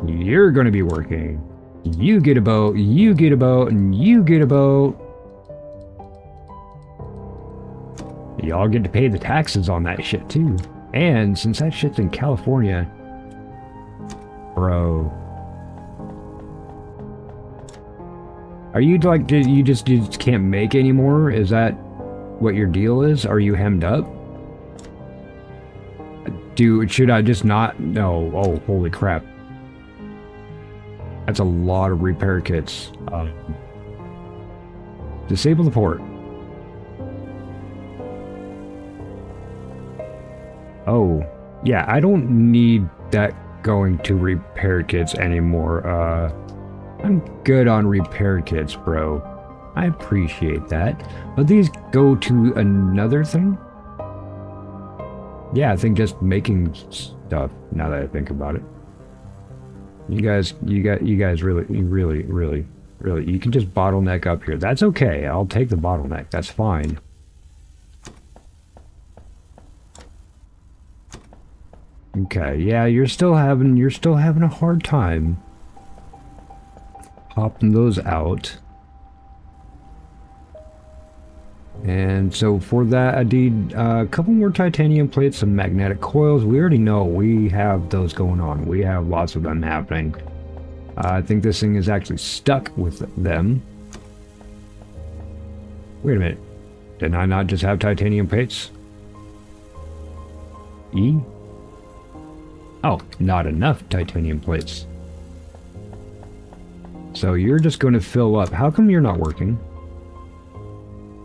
[SPEAKER 3] You're going to be working. You get a boat. You get a boat, and you get a boat. Y'all get to pay the taxes on that shit too. And since that shit's in California, bro, are you like, you just can't make anymore? Is that what your deal is? Are you hemmed up? Should I just not? No. Oh, holy crap. That's a lot of repair kits. Disable the port. Oh, yeah, I don't need that going to repair kits anymore. I'm good on repair kits, bro. I appreciate that. But these go to another thing? Yeah, I think just making stuff, now that I think about it. You guys really, you can just bottleneck up here. That's okay, I'll take the bottleneck, that's fine. Okay, yeah, you're still having a hard time popping those out. And so for that, I need a couple more titanium plates, some magnetic coils. We already know we have those going on. We have lots of them happening. I think this thing is actually stuck with them. Wait a minute. Didn't I not just have titanium plates? E? Oh, not enough titanium plates. So you're just going to fill up. How come you're not working?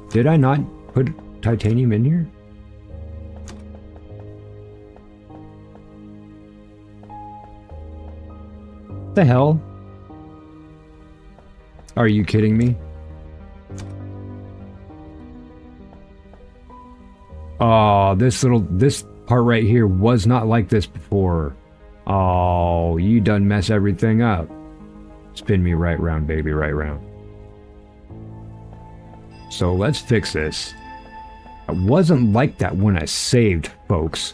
[SPEAKER 3] Did I not put titanium in here? The hell? Are you kidding me? Oh, this part right here was not like this before. Oh, you done mess everything up. Spin me right round, baby, right round. So let's fix this. It wasn't like that when I saved, folks.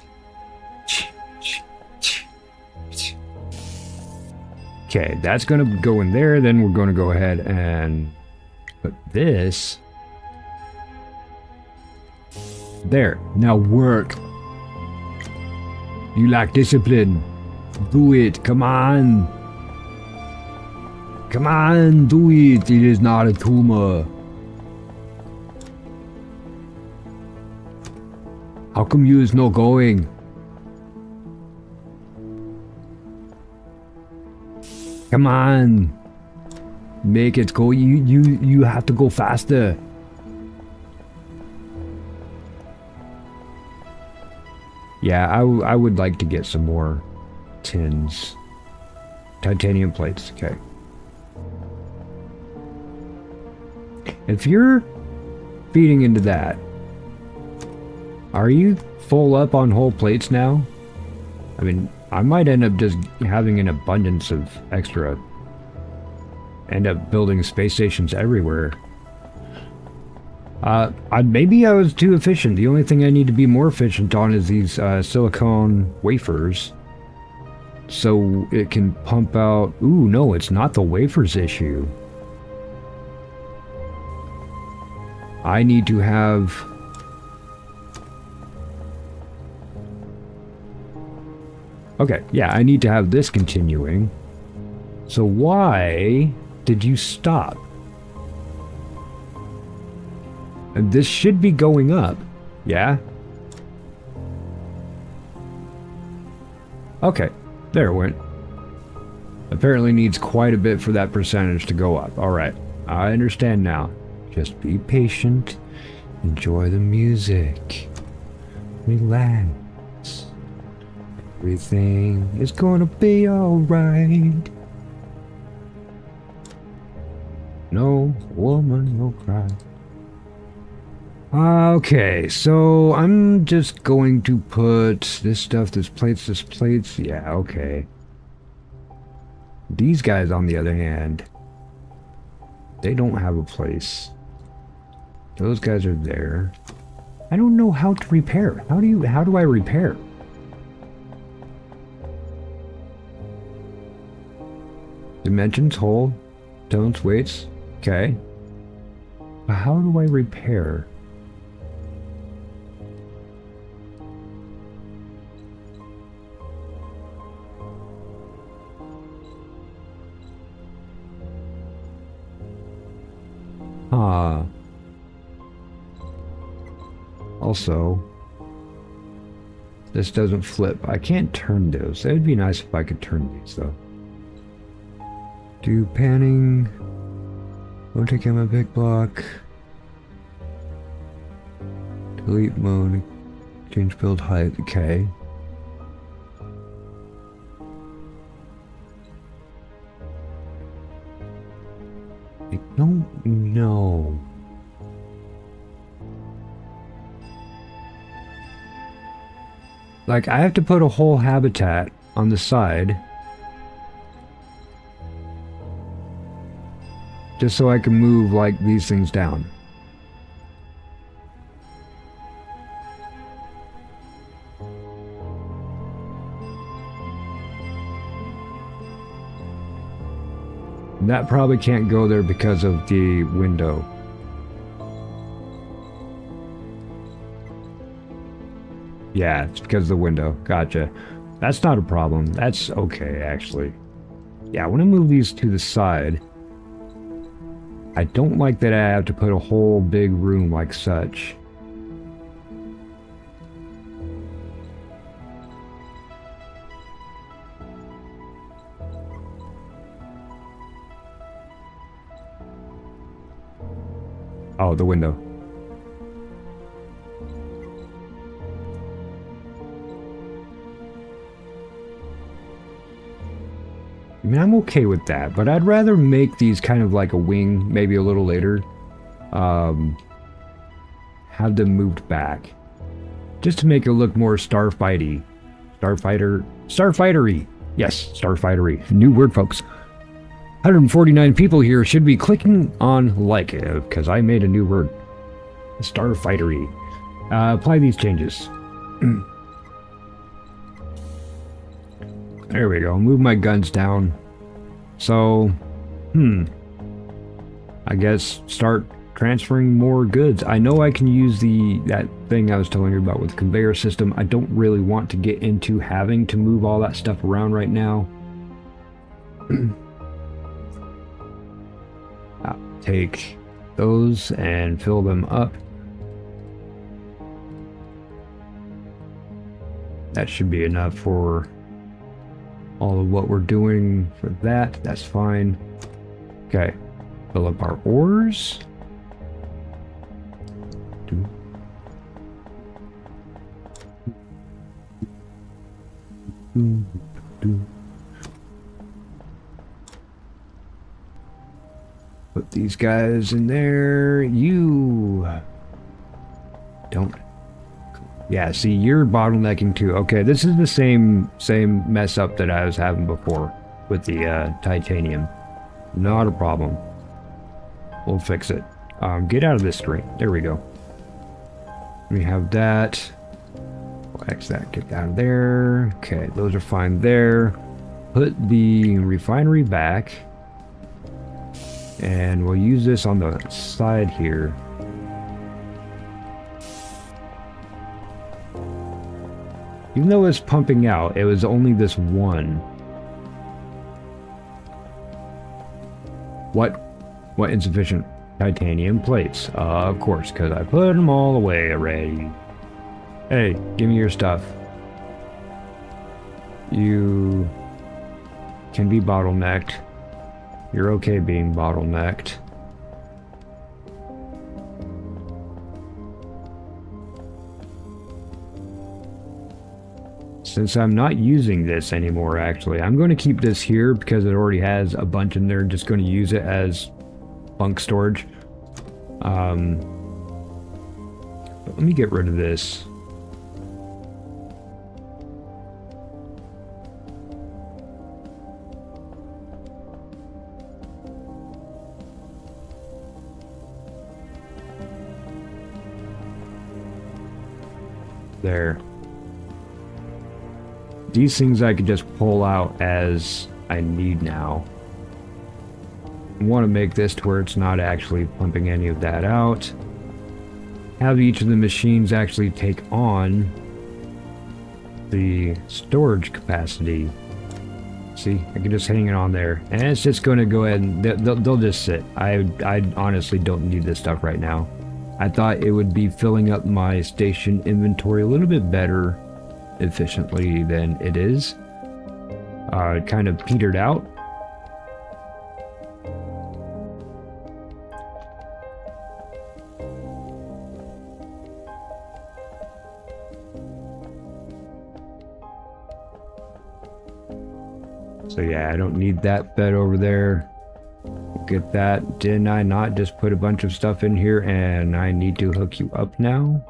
[SPEAKER 3] Okay, that's going to go in there. Then we're going to go ahead and put this there. Now work. You lack discipline. Do it. Come on. Come on, do it. It is not a tumor. How come you is no going? Come on. Make it go. You have to go faster. Yeah, I would like to get some more tins. Titanium plates, okay. If you're feeding into that, are you full up on whole plates now? I mean, I might end up just having an abundance of extra. End up building space stations everywhere. Maybe I was too efficient. The only thing I need to be more efficient on is these silicone wafers. So it can pump out... Ooh, no, it's not the wafers issue. I need to have... Okay, yeah, I need to have this continuing. So why did you stop? And this should be going up, yeah? Okay, there it went. Apparently needs quite a bit for that percentage to go up. Alright, I understand now. Just be patient. Enjoy the music. Relax. Everything is gonna be alright. No woman, no cry. Okay, so I'm just going to put this stuff, this plates. Yeah, okay. These guys, on the other hand, they don't have a place. Those guys are there. I don't know how to repair. How do I repair? Dimensions, hold, tones, weights. Okay. But how do I repair? Also, this doesn't flip. I can't turn those. It would be nice if I could turn these, though. Do panning. Won't take out my big block. Delete mode. Change build height. Okay. I don't know. Like, I have to put a whole habitat on the side. Just so I can move, like, these things down. That probably can't go there because of the window. Yeah, it's because of the window. Gotcha. That's not a problem. That's okay, actually. Yeah, I want to move these to the side. I don't like that I have to put a whole big room like such. Oh, the window. I mean, I'm okay with that, but I'd rather make these kind of like a wing, maybe a little later. Have them moved back. Just to make it look more starfighty. Starfightery. Yes, starfightery. New word, folks. 149 people here should be clicking on like, because I made a new word. Starfightery. Apply these changes. There we go. Move my guns down. So, I guess start transferring more goods. I know I can use that thing I was telling you about with conveyor system. I don't really want to get into having to move all that stuff around right now. I'll take those and fill them up. That should be enough for all of what we're doing for that. That's fine. Okay. Fill up our ores. Put these guys in there. You don't. Yeah, see, you're bottlenecking too. Okay, this is the same mess up that I was having before with the titanium. Not a problem. We'll fix it. Get out of this screen. There we go. We have that. We'll X that. Get out of there. Okay, those are fine there. Put the refinery back. And we'll use this on the side here. Even though it's pumping out, it was only this one. What insufficient titanium plates? Of course, because I put them all away already. Hey, give me your stuff. You can be bottlenecked. You're okay being bottlenecked. Since I'm not using this anymore, actually, I'm going to keep this here because it already has a bunch in there. Just going to use it as bunk storage. But let me get rid of this. There. These things I could just pull out as I need now. I want to make this to where it's not actually pumping any of that out. Have each of the machines actually take on the storage capacity. See, I can just hang it on there. And it's just going to go ahead and they'll just sit. I honestly don't need this stuff right now. I thought it would be filling up my station inventory a little bit better efficiently than it is. It kind of petered out. So yeah, I don't need that bed over there. Get that. Didn't I not just put a bunch of stuff in here and I need to hook you up now?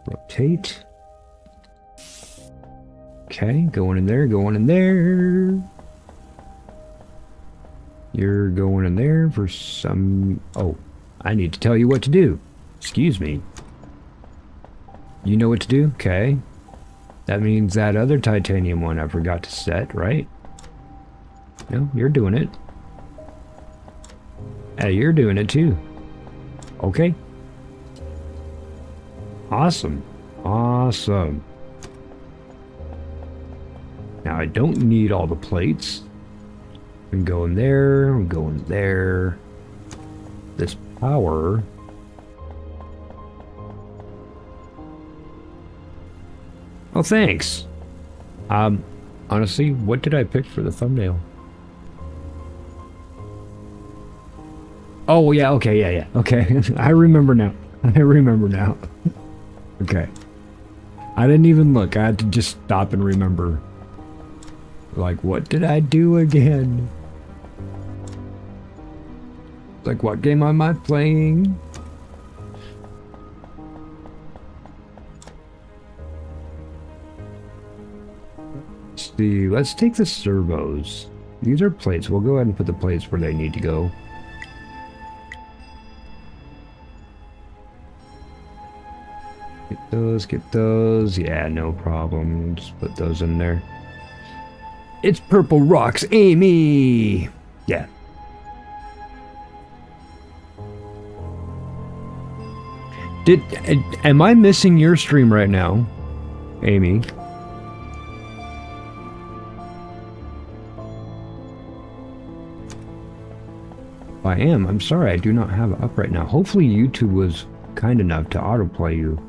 [SPEAKER 3] Rotate. Okay, going in there, going in there. You're going in there for some... Oh, I need to tell you what to do. Excuse me. You know what to do? Okay. That means that other titanium one I forgot to set, right? No, you're doing it. Hey, you're doing it too. Okay. Awesome. Awesome. Now I don't need all the plates. We can go in there, we go in there. This power. Oh, thanks. Honestly, what did I pick for the thumbnail? Oh, yeah, okay, yeah, okay. I remember now. I remember now. Okay. I didn't even look. I had to just stop and remember. Like, what did I do again? Like, what game am I playing? See, let's take the servos. These are plates. We'll go ahead and put the plates where they need to go. Get those. Yeah, no problem. Just put those in there. It's Purple Rocks, Amy! Yeah. Am I missing your stream right now, Amy? If I am, I'm sorry, I do not have it up right now. Hopefully YouTube was kind enough to autoplay you.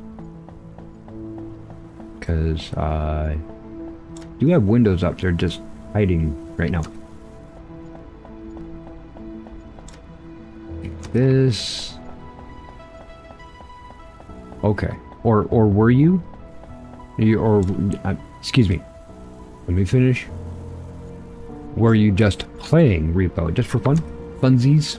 [SPEAKER 3] Because I do have Windows up there just hiding right now. Like this. Okay. Or were you? Excuse me. Let me finish. Were you just playing Repo just for fun? Funsies?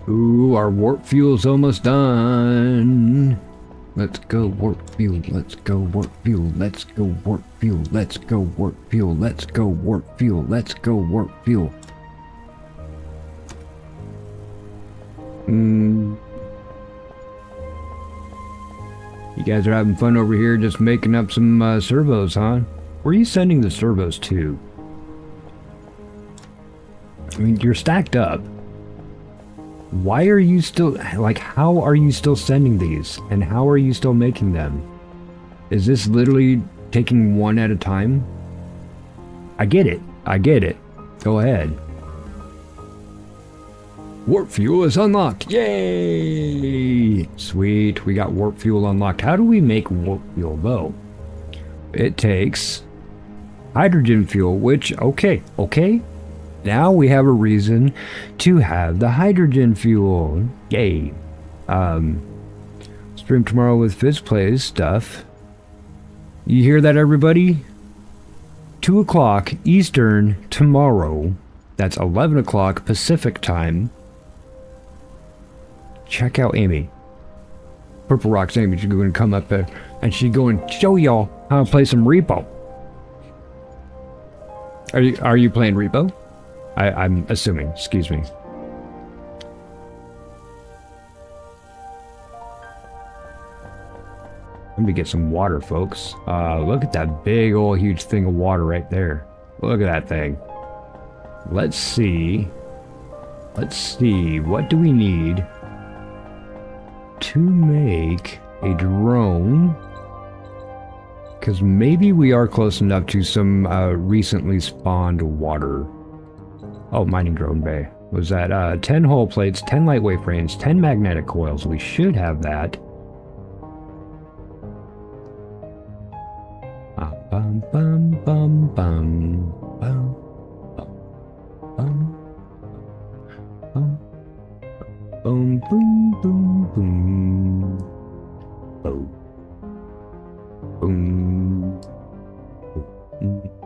[SPEAKER 3] Ooh, our warp fuel's almost done. Let's go warp fuel, let's go warp fuel, let's go warp fuel, let's go warp fuel, let's go warp fuel, let's go warp fuel. You guys are having fun over here just making up some servos, huh? Where are you sending the servos to? I mean, you're stacked up. Why are you still, like, how are you still sending these? And how are you still making them? Is this literally taking one at a time? I get it. I get it. Go ahead. Warp fuel is unlocked. Yay! Sweet. We got warp fuel unlocked. How do we make warp fuel, though? It takes hydrogen fuel, which, okay. Now we have a reason to have the hydrogen fuel. Yay. Stream tomorrow with FizzPlays stuff. You hear that, everybody? 2 o'clock Eastern tomorrow. That's 11 o'clock Pacific time. Check out Amy. Purple Rocks Amy. She's going to come up there and she's going to show y'all how to play some Repo. Are you playing Repo? I'm assuming, excuse me. Let me get some water, folks. Look at that big old huge thing of water right there. Look at that thing. Let's see, what do we need to make a drone? Because maybe we are close enough to some recently spawned water. Oh, mining drone bay. Was that 10 hull plates, 10 lightweight frames, 10 magnetic coils? We should have that. Bum bum bum bum bum bum bum boom boom boom boom boom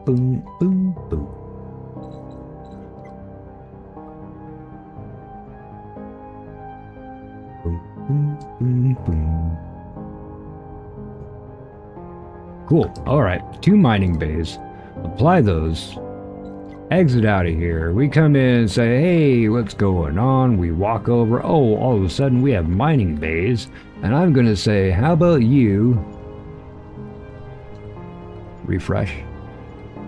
[SPEAKER 3] boom boom boom boom. Cool. Alright, 2 mining bays. Apply those. Exit out of here. We come in and say, hey, what's going on? We walk over. Oh, all of a sudden we have mining bays. And I'm going to say, how about you? Refresh.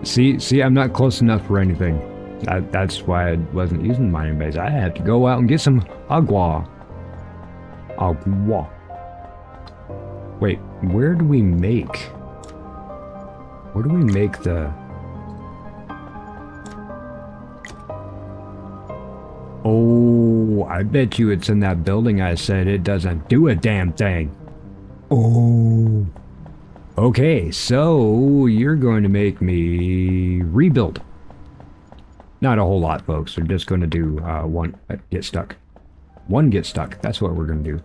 [SPEAKER 3] See, I'm not close enough for anything. That's why I wasn't using mining bays. I had to go out and get some agua. Agua. Wait, where do we make? Where do we make the... Oh, I bet you it's in that building I said it doesn't do a damn thing. Oh. Okay, so you're going to make me rebuild. Not a whole lot, folks. We're just going to do one get stuck. One get stuck. That's what we're going to do.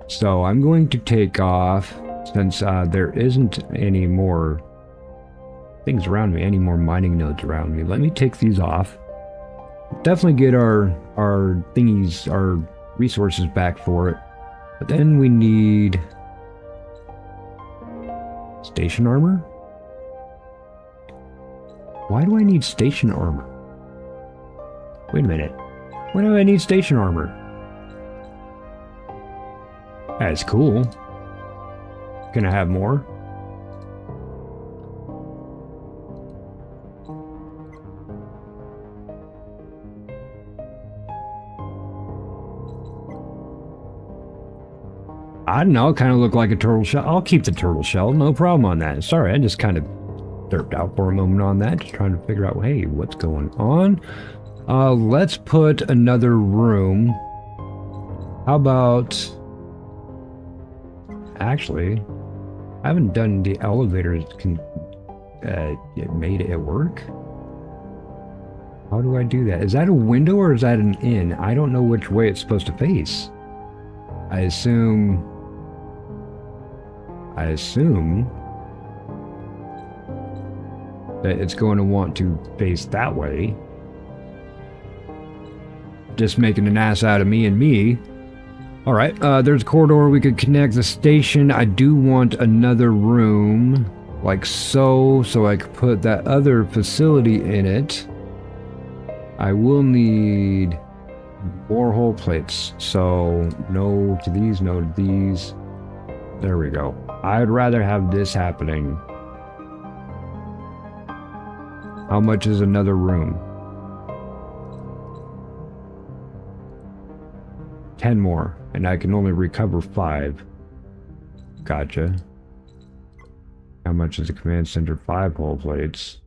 [SPEAKER 3] So I'm going to take off, since there isn't any more things around me, any more mining nodes around me. Let me take these off. Definitely get our thingies, our resources back for it. But then we need Station armor? Why do I need station armor? Wait a minute. Why do I need station armor? That's cool. Can I have more? I don't know, kind of look like a turtle shell. I'll keep the turtle shell, no problem on that. Sorry, I just kind of derped out for a moment on that, just trying to figure out, hey, what's going on? Let's put another room. How about... Actually, I haven't done the elevators. It made it work? How do I do that? Is that a window or is that an inn? I don't know which way it's supposed to face. I assume that it's going to want to face that way. Just making an ass out of me and me. Alright, there's a corridor we could connect the station. I do want another room, like so I could put that other facility in it. I will need more hole plates, so no to these, no to these. There we go. I'd rather have this happening. How much is another room? 10 more, and I can only recover 5. Gotcha. How much is the command center? 5 hole plates.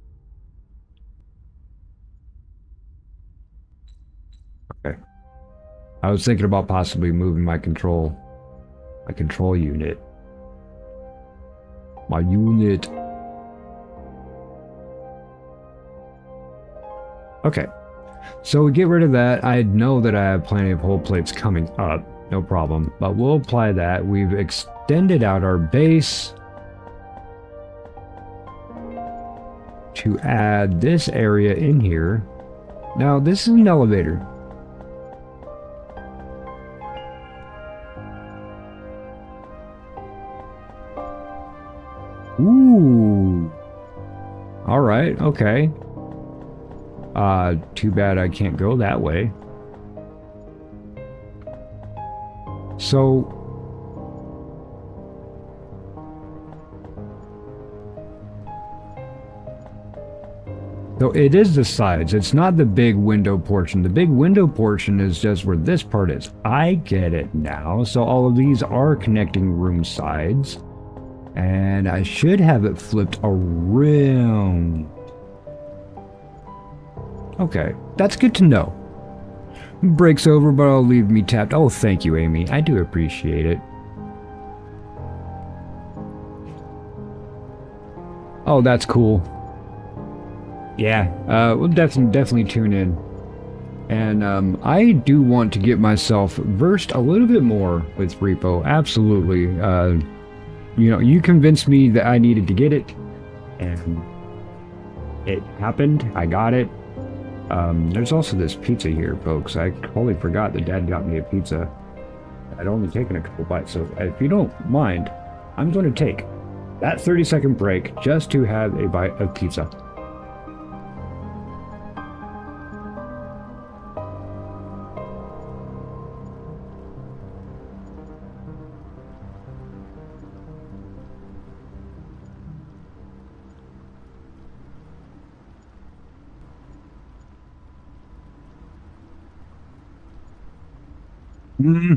[SPEAKER 3] Okay. I was thinking about possibly moving my control unit. My unit. Okay. So we get rid of that. I know that I have plenty of hole plates coming up. No problem. But we'll apply that. We've extended out our base to add this area in here. Now, this is an elevator. Ooh. All right. Okay. Too bad I can't go that way. So it is the sides. It's not the big window portion. The big window portion is just where this part is. I get it now. So all of these are connecting room sides. And I should have it flipped around. Okay, that's good to know. Breaks over, but I'll leave me tapped. Oh, thank you, Amy. I do appreciate it. Oh, that's cool. Yeah, we'll definitely tune in. And I do want to get myself versed a little bit more with repo. Absolutely. You know, you convinced me that I needed to get it, and it happened. I got it. There's also this pizza here, folks. I totally forgot that Dad got me a pizza. I'd only taken a couple bites, so if you don't mind, I'm going to take that 30-second break just to have a bite of pizza.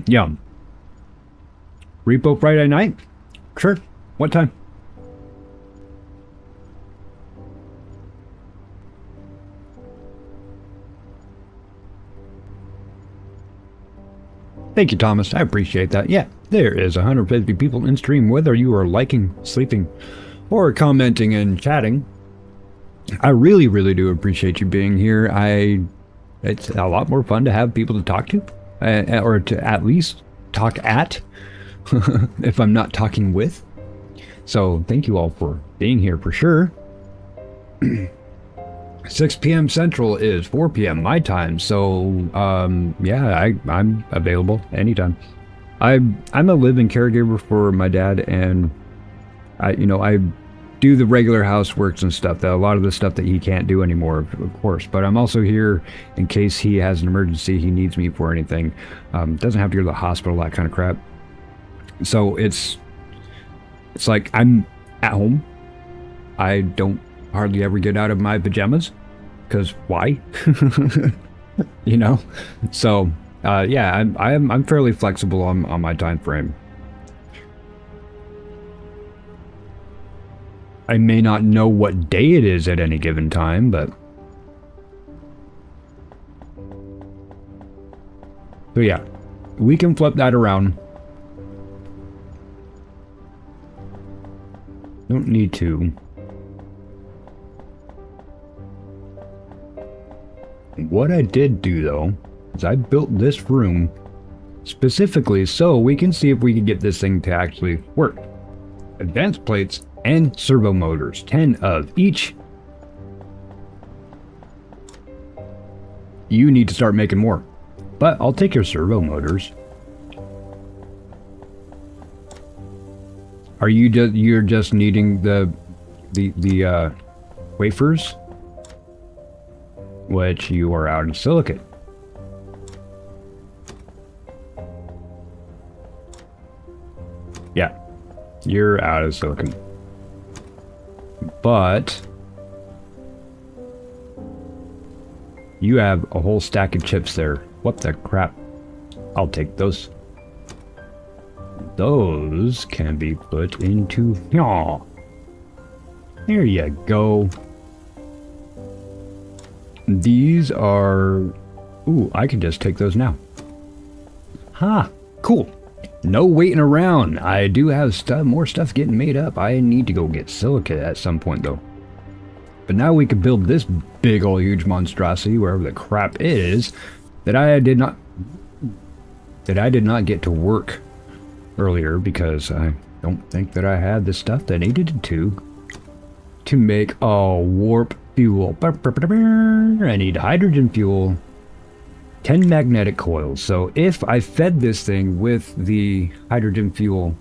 [SPEAKER 3] Yum. Repo Friday night? Sure. What time? Thank you, Thomas. I appreciate that. Yeah, there is 150 people in stream, whether you are liking, sleeping, or commenting and chatting. I really, really do appreciate you being here. It's a lot more fun to have people to talk to. Or to at least talk at, if I'm not talking with. So thank you all for being here for sure. 6 p.m. Central is 4 p.m. my time, so yeah, I'm available anytime. I'm a live-in caregiver for my dad, and I do the regular houseworks and stuff, a lot of the stuff that he can't do anymore, of course. But I'm also here in case he has an emergency, he needs me for anything. Doesn't have to go to the hospital, that kind of crap. So it's like I'm at home. I don't hardly ever get out of my pajamas, because why? You know? So yeah, I'm fairly flexible on my time frame. I may not know what day it is at any given time, but... So yeah, we can flip that around. Don't need to. What I did do, though, is I built this room specifically so we can see if we can get this thing to actually work. Advanced plates and servo motors, 10 of each. You need to start making more, but I'll take your servo motors. Are you just, you're just needing the wafers, which you are out of silicon. Yeah, you're out of silicon. But you have a whole stack of chips there. What the crap? I'll take those. Those can be put into... Yaw. There you go. These are... Ooh, I can just take those now. Ha! Cool. No waiting around. I do have more stuff getting made up. I need to go get silica at some point, though. But now we can build this big ol' huge monstrosity, wherever the crap is, that I did not get to work earlier, because I don't think that I had the stuff that I needed to make a warp fuel. I need hydrogen fuel, 10 magnetic coils. So if I fed this thing with the hydrogen fuel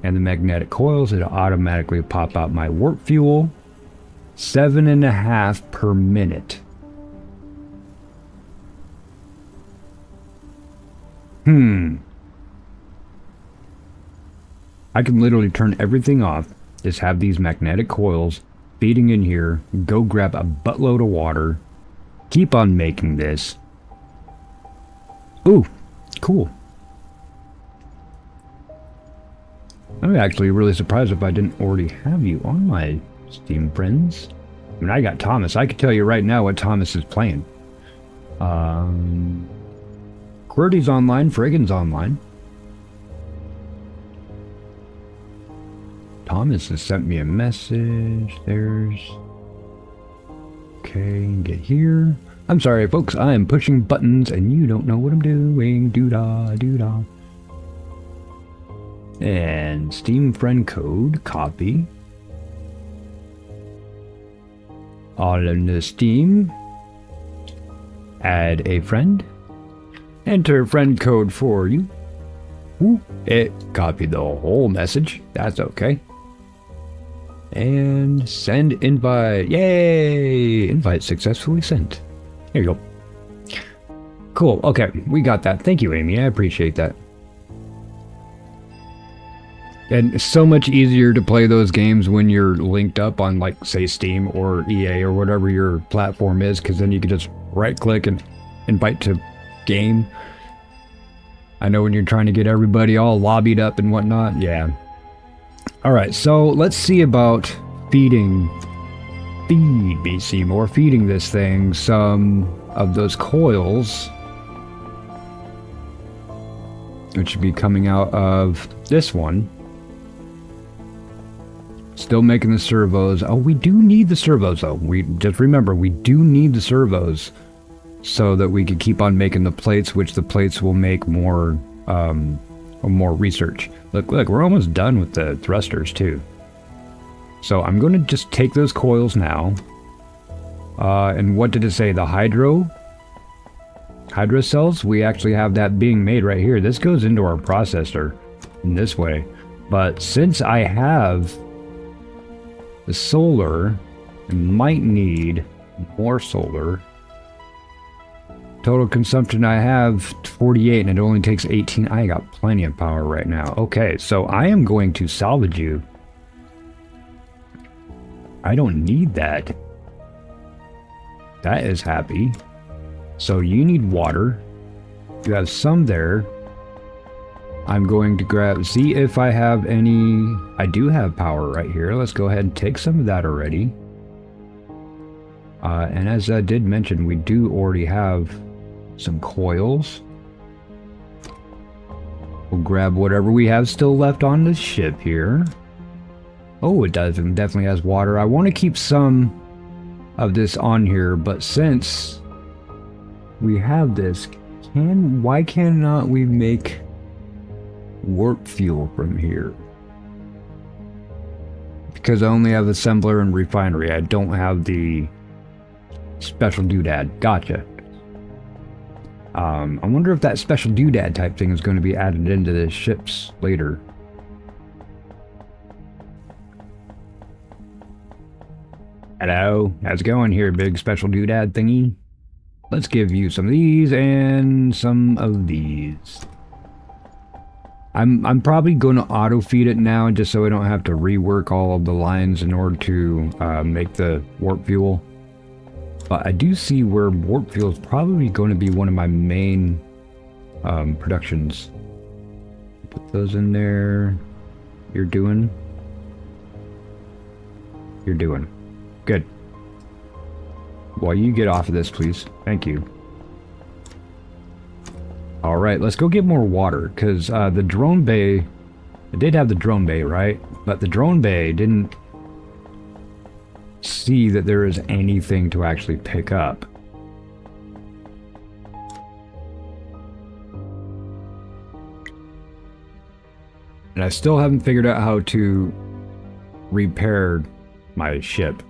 [SPEAKER 3] and the magnetic coils, it'll automatically pop out my warp fuel. 7.5 per minute. I can literally turn everything off, just have these magnetic coils feeding in here, go grab a buttload of water, keep on making this. Ooh, cool. I'm actually really surprised if I didn't already have you on my Steam friends. I mean, I got Thomas. I can tell you right now what Thomas is playing. QWERTY's online, Friggins' online. Thomas has sent me a message. There's... Okay, get here. I'm sorry, folks. I am pushing buttons and you don't know what I'm doing. Doo-dah, doo-dah. And Steam friend code, copy. All in the Steam. Add a friend. Enter friend code for you. Ooh, it copied the whole message. That's okay. And send invite. Yay! Invite successfully sent. Here you go. Cool. Okay, we got that. Thank you, Amy. I appreciate that. And it's so much easier to play those games when you're linked up on, like, say, Steam or EA or whatever your platform is, because then you can just right-click and invite to game. I know when you're trying to get everybody all lobbied up and whatnot. Yeah. Alright, so let's see about feeding this thing some of those coils, which should be coming out of this one. Still making the servos. Oh, we do need the servos, though. We just remember, we do need the servos so that we can keep on making the plates, which the plates will make more research. Look, we're almost done with the thrusters, too. So I'm going to just take those coils now. And what did it say? The hydro cells? We actually have that being made right here. This goes into our processor in this way. But since I have The solar, I might need more solar. Total consumption I have 48 and it only takes 18. I got plenty of power right now. Okay, so I am going to salvage you. I don't need that. That is happy. So you need water. You have some there. I'm going to grab, see if I have any. I do have power right here. Let's go ahead and take some of that already. And as I did mention, we do already have some coils. We'll grab whatever we have still left on the ship here. Oh, it definitely has water. I want to keep some of this on here, but since we have this, why cannot we make warp fuel from here? Because I only have assembler and refinery. I don't have the special doodad. Gotcha. I wonder if that special doodad type thing is going to be added into the ships later. Hello, how's it going here, big special doodad thingy? Let's give you some of these and some of these. I'm probably going to auto feed it now just so I don't have to rework all of the lines in order to make the warp fuel. But I do see where warp fuel is probably going to be one of my main productions. Put those in there. You're doing. Good. Well, you get off of this, please. Thank you. Alright, let's go get more water, because the drone bay... I did have the drone bay, right? But the drone bay didn't see that there is anything to actually pick up. And I still haven't figured out how to repair my ship.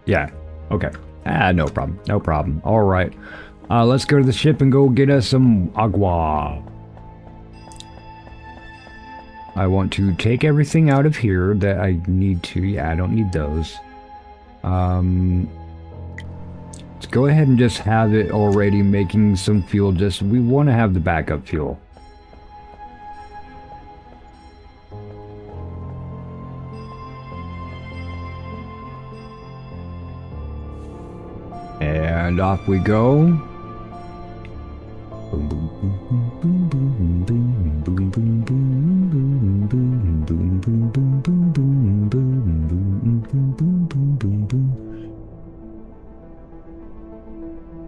[SPEAKER 3] Yeah, okay. No problem. No problem. Alright. Let's go to the ship and go get us some agua. I want to take everything out of here that I need to. Yeah, I don't need those. Let's go ahead and just have it already making some fuel. We want to have the backup fuel. And off we go.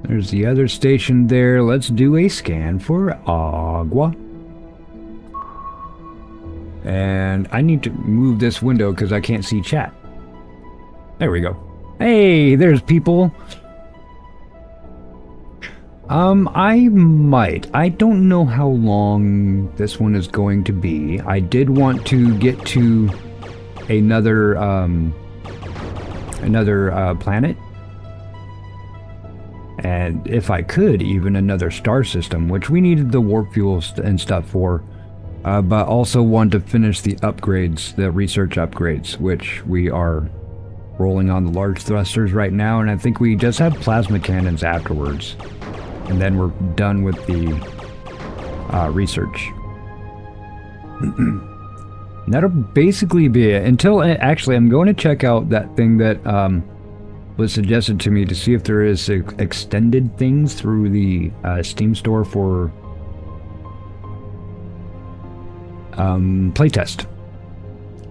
[SPEAKER 3] There's the other station there. Let's do a scan for agua. And I need to move this window because I can't see chat. There we go. Hey, there's people. I don't know how long this one is going to be. I did want to get to another planet. And if I could, even another star system, which we needed the warp fuel and stuff for. But also want to finish the upgrades, the research upgrades, which we are rolling on the large thrusters right now. And I think we just have plasma cannons afterwards. And then we're done with the research. That'll basically be it. Until, actually, I'm going to check out that thing that was suggested to me to see if there is extended things through the Steam store for playtest.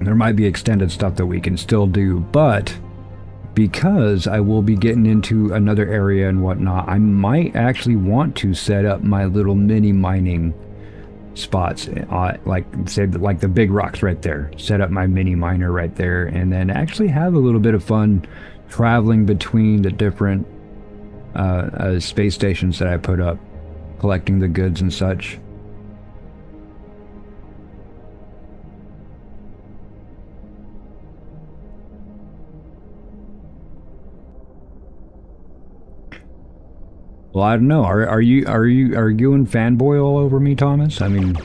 [SPEAKER 3] There might be extended stuff that we can still do, but because I will be getting into another area and whatnot, I might actually want to set up my little mini mining spots, like say like the big rocks right there. Set up my mini miner right there, and then actually have a little bit of fun traveling between the different space stations that I put up, collecting the goods and such. Well, I don't know. Are you going fanboy all over me, Thomas? I mean,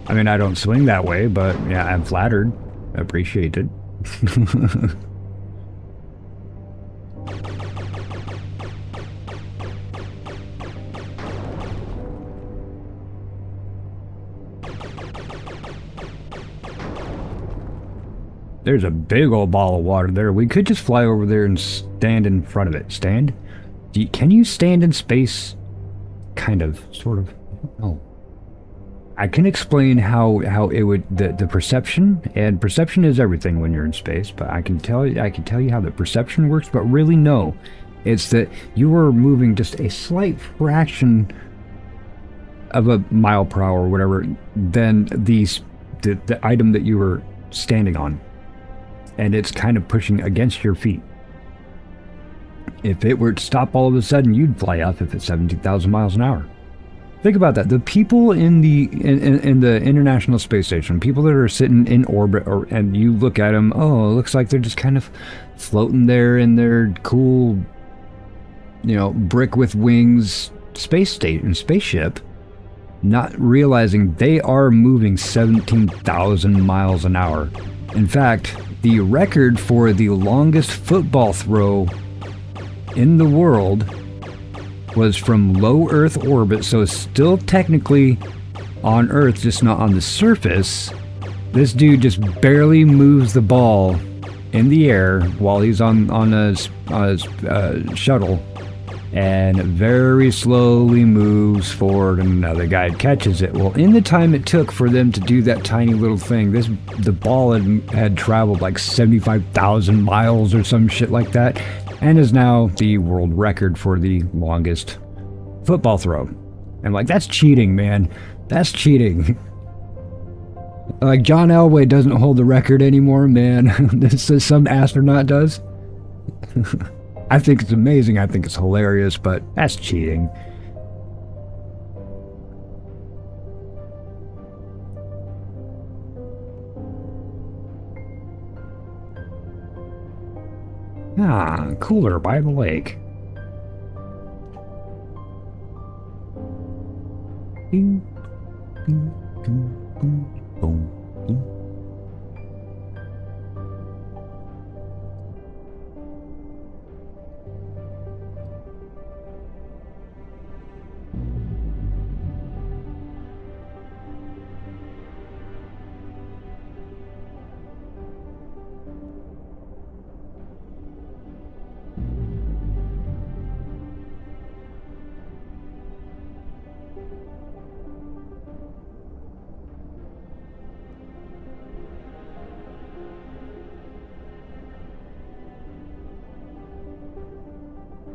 [SPEAKER 3] I mean, I don't swing that way, but yeah, I'm flattered. Appreciate it. There's a big old ball of water there. We could just fly over there and stand in front of it. Stand? Can you stand in space? Kind of, sort of. Oh. I can explain how it would the perception, and perception is everything when you're in space, but I can tell you how the perception works, but really no. It's that you are moving just a slight fraction of a mile per hour or whatever than the item that you were standing on. And it's kind of pushing against your feet. If it were to stop all of a sudden, you'd fly off if it's 17,000 miles an hour. Think about that. The people in the International Space Station, people that are sitting in orbit, and you look at them, oh, it looks like they're just kind of floating there in their cool, you know, brick with wings spaceship, not realizing they are moving 17,000 miles an hour. In fact, the record for the longest football throw in the world was from low Earth orbit, so still technically on Earth, just not on the surface. This dude just barely moves the ball in the air while he's on a shuttle, and very slowly moves forward, and another guy catches it. Well, in the time it took for them to do that tiny little thing, the ball had traveled like 75,000 miles or some shit like that, and is now the world record for the longest football throw. And like, that's cheating, man. That's cheating. Like, John Elway doesn't hold the record anymore, man. This is some astronaut does. I think it's amazing. I think it's hilarious, but that's cheating. Ah, cooler by the lake. Boom, boom, boom, boom, boom, boom.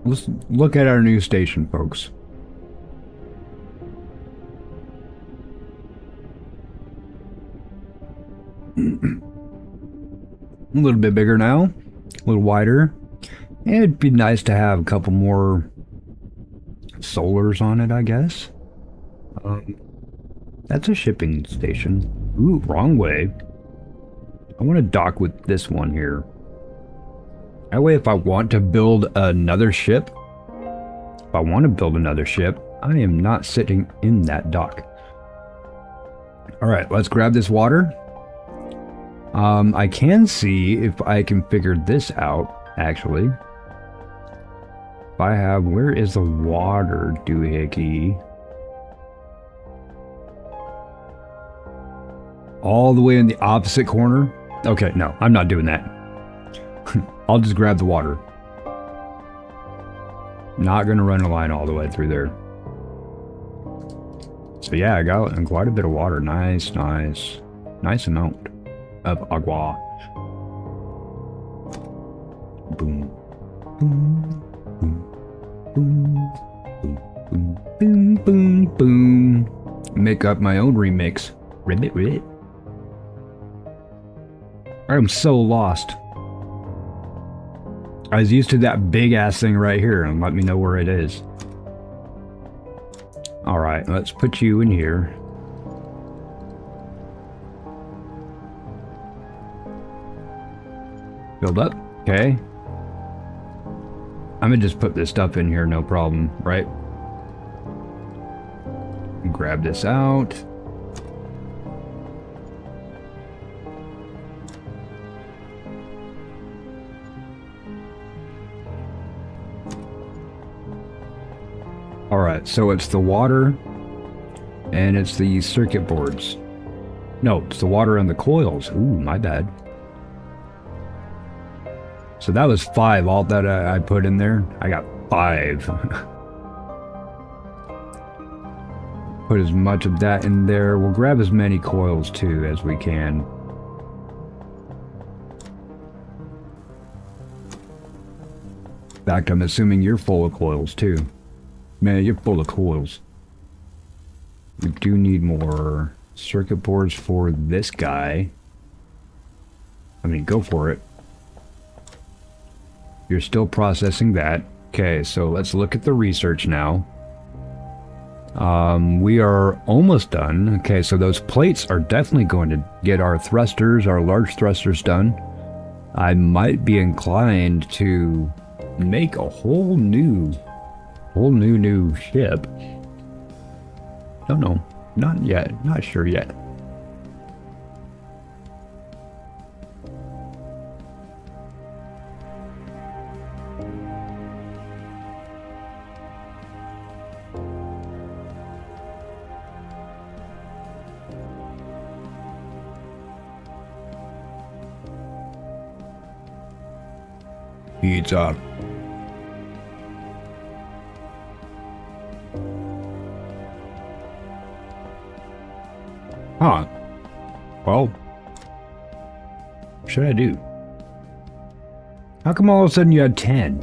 [SPEAKER 3] Let's look at our new station, folks. A little bit bigger now, a little wider. And it'd be nice to have a couple more solars on it, I guess. That's a shipping station. Ooh, wrong way. I want to dock with this one here. That way, if I want to build another ship, I am not sitting in that dock. Alright, let's grab this water. I can see if I can figure this out, actually. If I have, where is the water doohickey? All the way in the opposite corner? Okay, no, I'm not doing that. I'll just grab the water. Not gonna run a line all the way through there. So yeah, I got quite a bit of water. Nice amount of agua. Boom, boom, boom, boom, boom, boom, boom, boom. Make up my own remix. Ribbit, ribbit. I'm so lost. I was used to that big ass thing right here, and let me know where it is. Alright, let's put you in here. Build up, okay. I'm gonna just put this stuff in here, no problem, right? Grab this out. So it's the water and it's the circuit boards. No, it's the water and the coils. Ooh, my bad. So that was 5, all that I put in there. I got 5. Put as much of that in there. We'll grab as many coils too as we can. In fact, I'm assuming you're full of coils too. Man, you're full of coils. We do need more circuit boards for this guy. I mean, go for it. You're still processing that. Okay, so let's look at the research now. We are almost done. Okay, so those plates are definitely going to get our thrusters, our large thrusters done. I might be inclined to make a whole new ship. Don't know. Not yet. Not sure yet. Pizza. Huh. Well, what should I do? How come all of a sudden you had 10?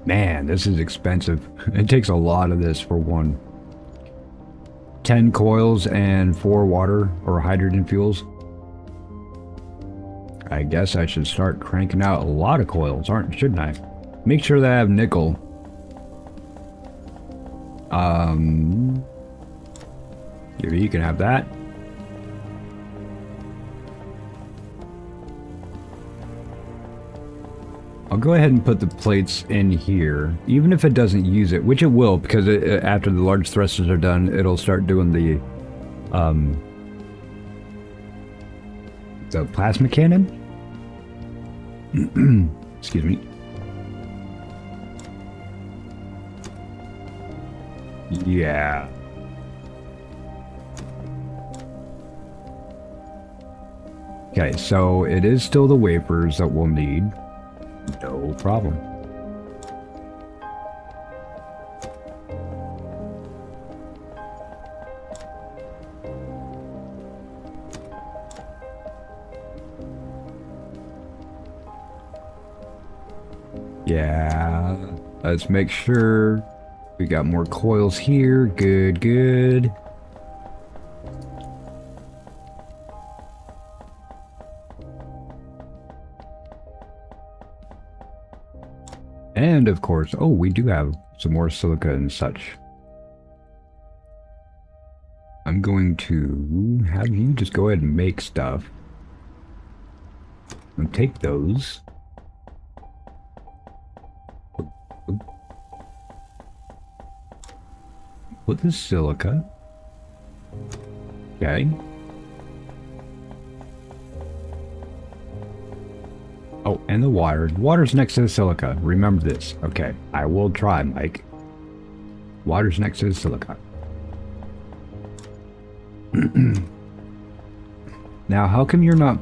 [SPEAKER 3] Man, this is expensive. It takes a lot of this for one. 10 coils and 4 water or hydrogen fuels. I guess I should start cranking out a lot of coils, shouldn't I? Make sure that I have nickel. You can have that. I'll go ahead and put the plates in here, even if it doesn't use it, which it will, because after the large thrusters are done, it'll start doing the plasma cannon. Excuse me. Yeah. Okay, so it is still the wafers that we'll need. No problem. Yeah, let's make sure we got more coils here. Good, good. And of course, oh, we do have some more silica and such. I'm going to have you just go ahead and make stuff. And take those. Put the silica. Okay. Oh, and the water. Water's next to the silica. Remember this. Okay, I will try, Mike. Water's next to the silica. Now, how come you're not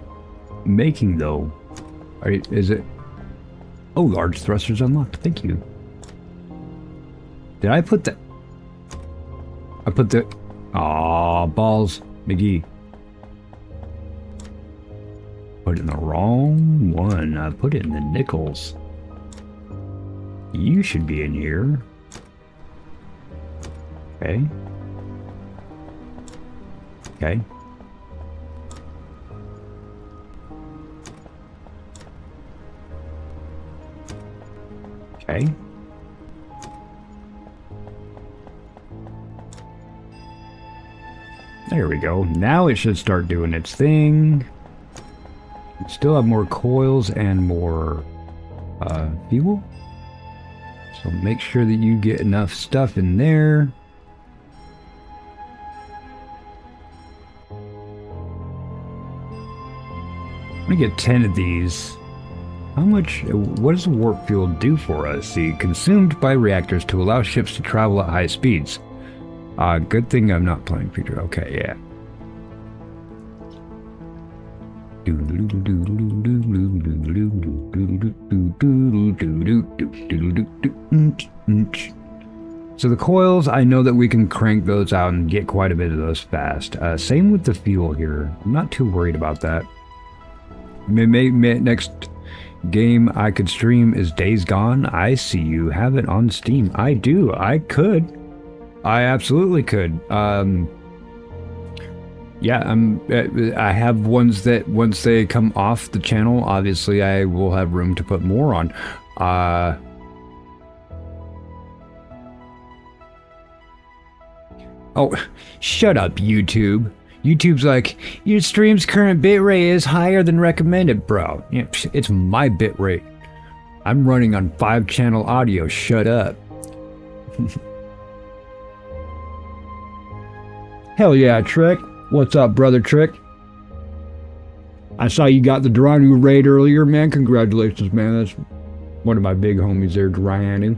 [SPEAKER 3] making, though? Is it... Oh, large thrusters unlocked. Thank you. Did I put the... I put the... Aw, balls. McGee. Put it in the wrong one. I put it in the nickels. You should be in here. Okay. Okay. Okay. There we go. Now it should start doing its thing. Still have more coils and more fuel. So make sure that you get enough stuff in there. I'm gonna get 10 of these. How much, what does the warp fuel do for us? See, consumed by reactors to allow ships to travel at high speeds. Good thing I'm not playing future. Okay, yeah. So the coils, I know that we can crank those out and get quite a bit of those fast. Same with the fuel here. I'm not too worried about that. Next game I could stream is Days Gone. I see you have it on Steam. I do. I could. I absolutely could. Yeah, I have ones that once they come off the channel, obviously I will have room to put more on. Oh, shut up, YouTube. YouTube's like, your stream's current bitrate is higher than recommended, bro. Yeah, it's my bitrate. I'm running on 5-channel audio. Shut up. Hell yeah, Trick. What's up, brother Trick? I saw you got the Duranu raid earlier, man. Congratulations, man. That's one of my big homies there, Duranu.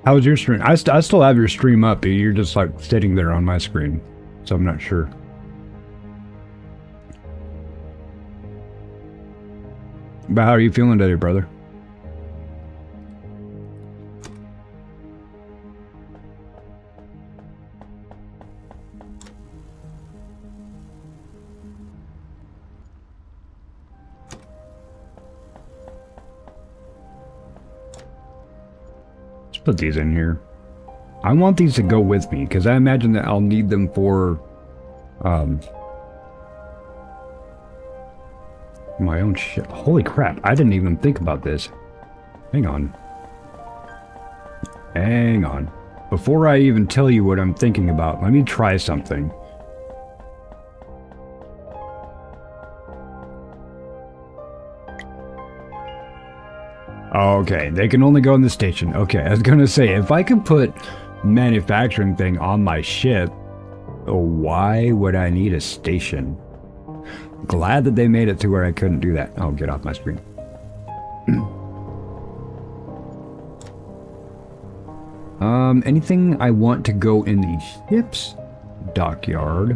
[SPEAKER 3] How was your stream? I still have your stream up, but you're just like sitting there on my screen, so I'm not sure. But how are you feeling today, brother? Put these in here. I want these to go with me because I imagine that I'll need them for my own shit. Holy crap, I didn't even think about this. Hang on. Hang on. Before I even tell you what I'm thinking about, let me try something. Okay, they can only go in the station. Okay, I was gonna say, if I could put manufacturing thing on my ship, why would I need a station? Glad that they made it to where I couldn't do that. Oh, get off my screen. Anything I want to go in the ship's dockyard?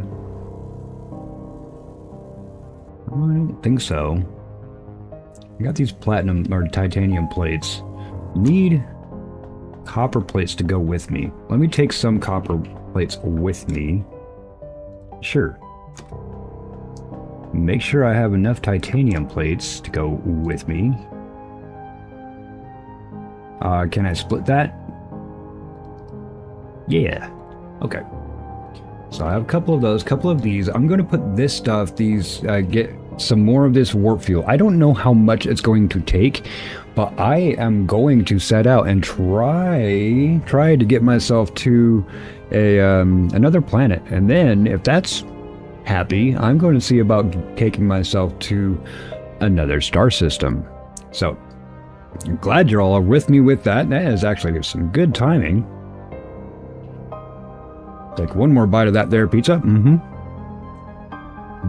[SPEAKER 3] I don't think so. I got these platinum or titanium plates. Need copper plates to go with me. Let me take some copper plates with me. Sure. Make sure I have enough titanium plates to go with me. Can I split that? Yeah. Okay. So I have a couple of those, couple of these. I'm going to put this stuff, get some more of this warp fuel. I don't know how much it's going to take, but I am going to set out and try to get myself to another planet. And then if that's happy, I'm going to see about taking myself to another star system. So I'm glad you're all with me with that. That is actually some good timing. Take one more bite of that there pizza.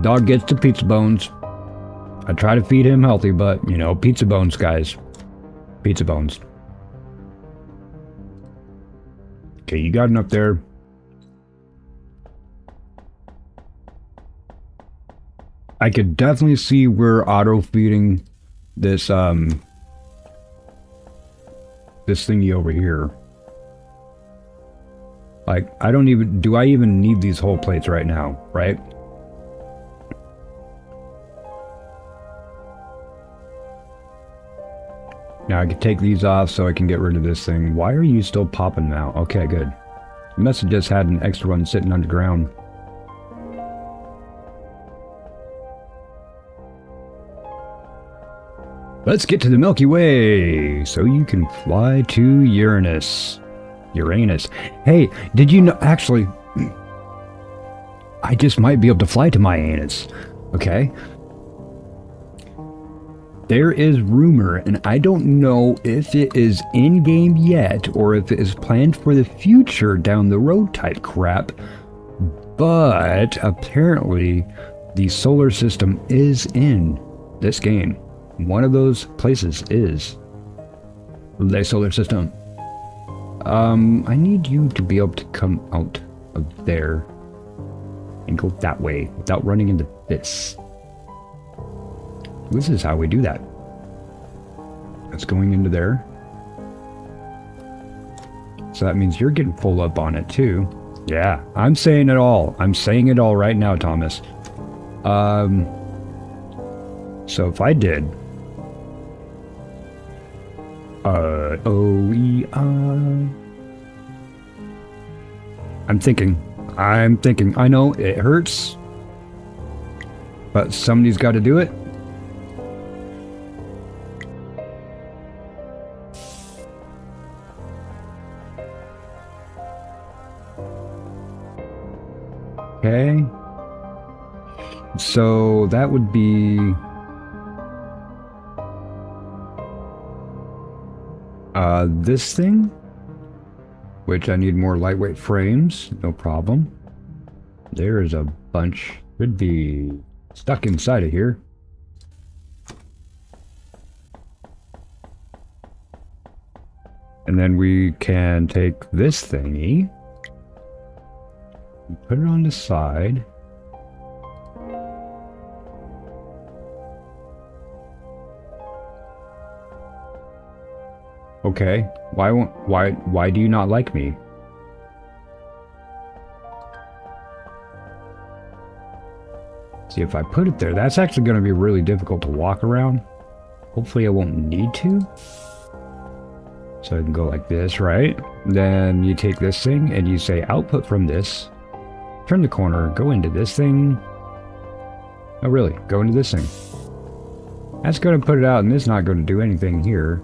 [SPEAKER 3] Dog gets the pizza bones. I try to feed him healthy, but, you know, pizza bones, guys. Pizza bones. Okay, you got enough there. I could definitely see where auto-feeding this, this thingy over here. Like, do I even need these whole plates right now, right? Now I can take these off so I can get rid of this thing. Why are you still popping now? Okay, good. You must have just had an extra one sitting underground. Let's get to the Milky Way so you can fly to Uranus. Hey, did you know, actually, I just might be able to fly to my anus. Okay? There is rumor, and I don't know if it is in-game yet or if it is planned for the future down the road type crap, but apparently the solar system is in this game. One of those places is the solar system. I need you to be able to come out of there and go that way without running into this. This is how we do that. That's going into there. So that means you're getting full up on it too. Yeah, I'm saying it all. I'm saying it all right now, Thomas. So if I did OEI, I'm thinking. I know it hurts, but somebody's got to do it. Okay. So that would be this thing, which I need more lightweight frames, no problem. There is a bunch, could be stuck inside of here. And then we can take this thingy, and put it on the side. Okay, why do you not like me? See, if I put it there, that's actually going to be really difficult to walk around. Hopefully I won't need to. So I can go like this, right? Then you take this thing and you say output from this. Turn the corner, go into this thing. Oh really, go into this thing. That's going to put it out and it's not going to do anything here.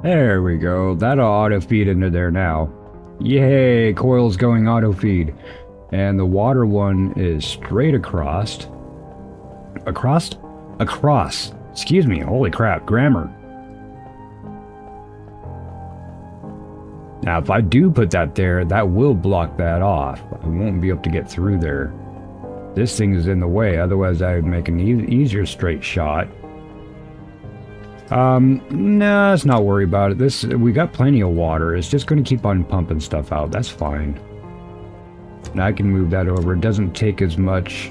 [SPEAKER 3] There we go. That'll auto feed into there now. Yay, coil's going auto feed. And the water one is straight across. Across? Across. Excuse me, holy crap, grammar. Now if I do put that there, that will block that off. I won't be able to get through there. This thing is in the way, otherwise I would make an easier straight shot. No, let's not worry about it. We got plenty of water. It's just going to keep on pumping stuff out. That's fine. Now I can move that over. It doesn't take as much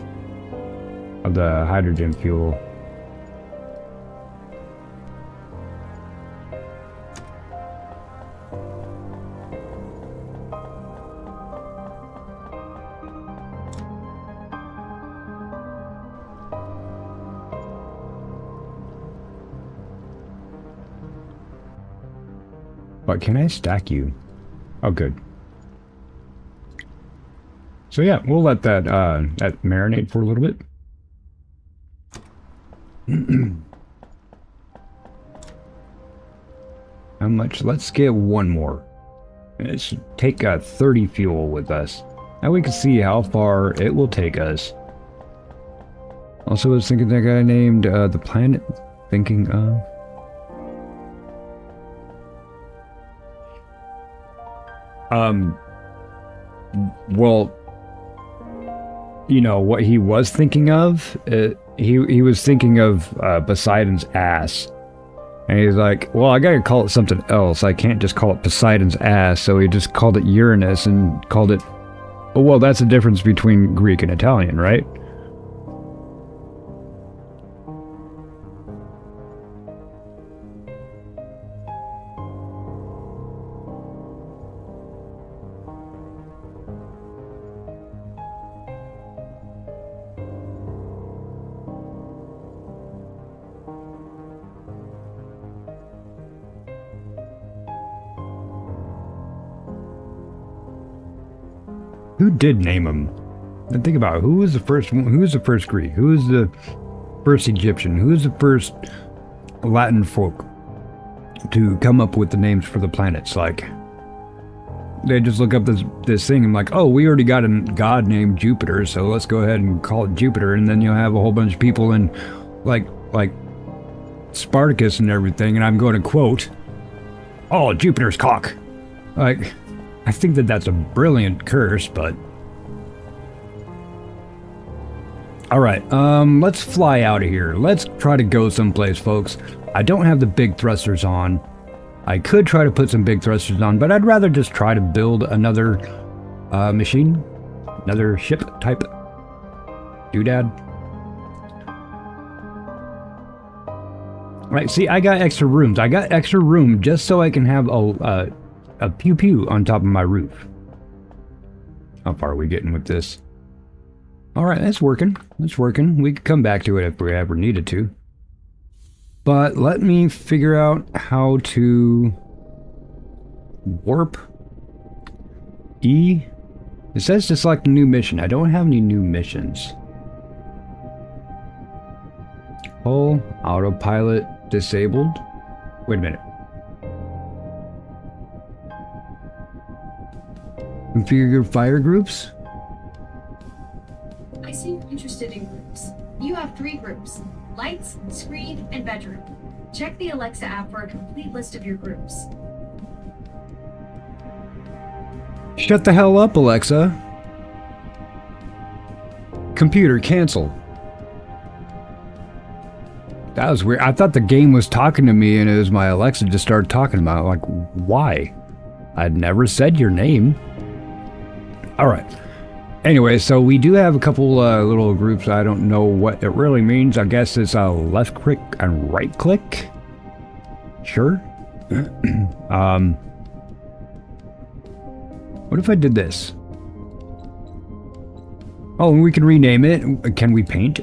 [SPEAKER 3] of the hydrogen fuel. But can I stack you? Oh, good. So yeah, we'll let that that marinate for a little bit. How much? Let's get one more. Let's take 30 fuel with us. Now we can see how far it will take us. Also, I was thinking that guy named the planet. Thinking of. Well, you know what he was thinking of? He was thinking of Poseidon's ass. And he's like, well, I gotta call it something else. I can't just call it Poseidon's ass. So he just called it Uranus and called it... Oh, well, that's the difference between Greek and Italian, right? Who did name them? And think about it. Who was the first one? Who was the first Greek? Who was the first Egyptian? Who was the first Latin folk to come up with the names for the planets? Like, they just look up this thing and like, oh, we already got a god named Jupiter, so let's go ahead and call it Jupiter. And then you'll have a whole bunch of people in like Spartacus and everything, and I'm going to quote, oh, Jupiter's cock. Like, I think that's a brilliant curse, but all right, let's fly out of here. Let's try to go someplace, folks. I don't have the big thrusters on. I could try to put some big thrusters on, but I'd rather just try to build another machine, another ship type doodad. Right, see, I got extra rooms. I got extra room just so I can have a pew pew on top of my roof. How far are we getting with this? All right, that's working. That's working. We could come back to it if we ever needed to. But let me figure out how to warp E. It says to select a new mission. I don't have any new missions. Oh, autopilot disabled. Wait a minute. Configure fire groups?
[SPEAKER 4] I see you're interested in groups. You have 3 groups: lights, screen, and bedroom. Check the Alexa app for a complete list of your groups.
[SPEAKER 3] Shut the hell up, Alexa. Computer, cancel. That was weird. I thought the game was talking to me and it was my Alexa just started talking about it. Like, why? I'd never said your name. Alright. Anyway, so we do have a couple little groups. I don't know what it really means. I guess it's a left click and right click. Sure. What if I did this? Oh, and we can rename it. Can we paint?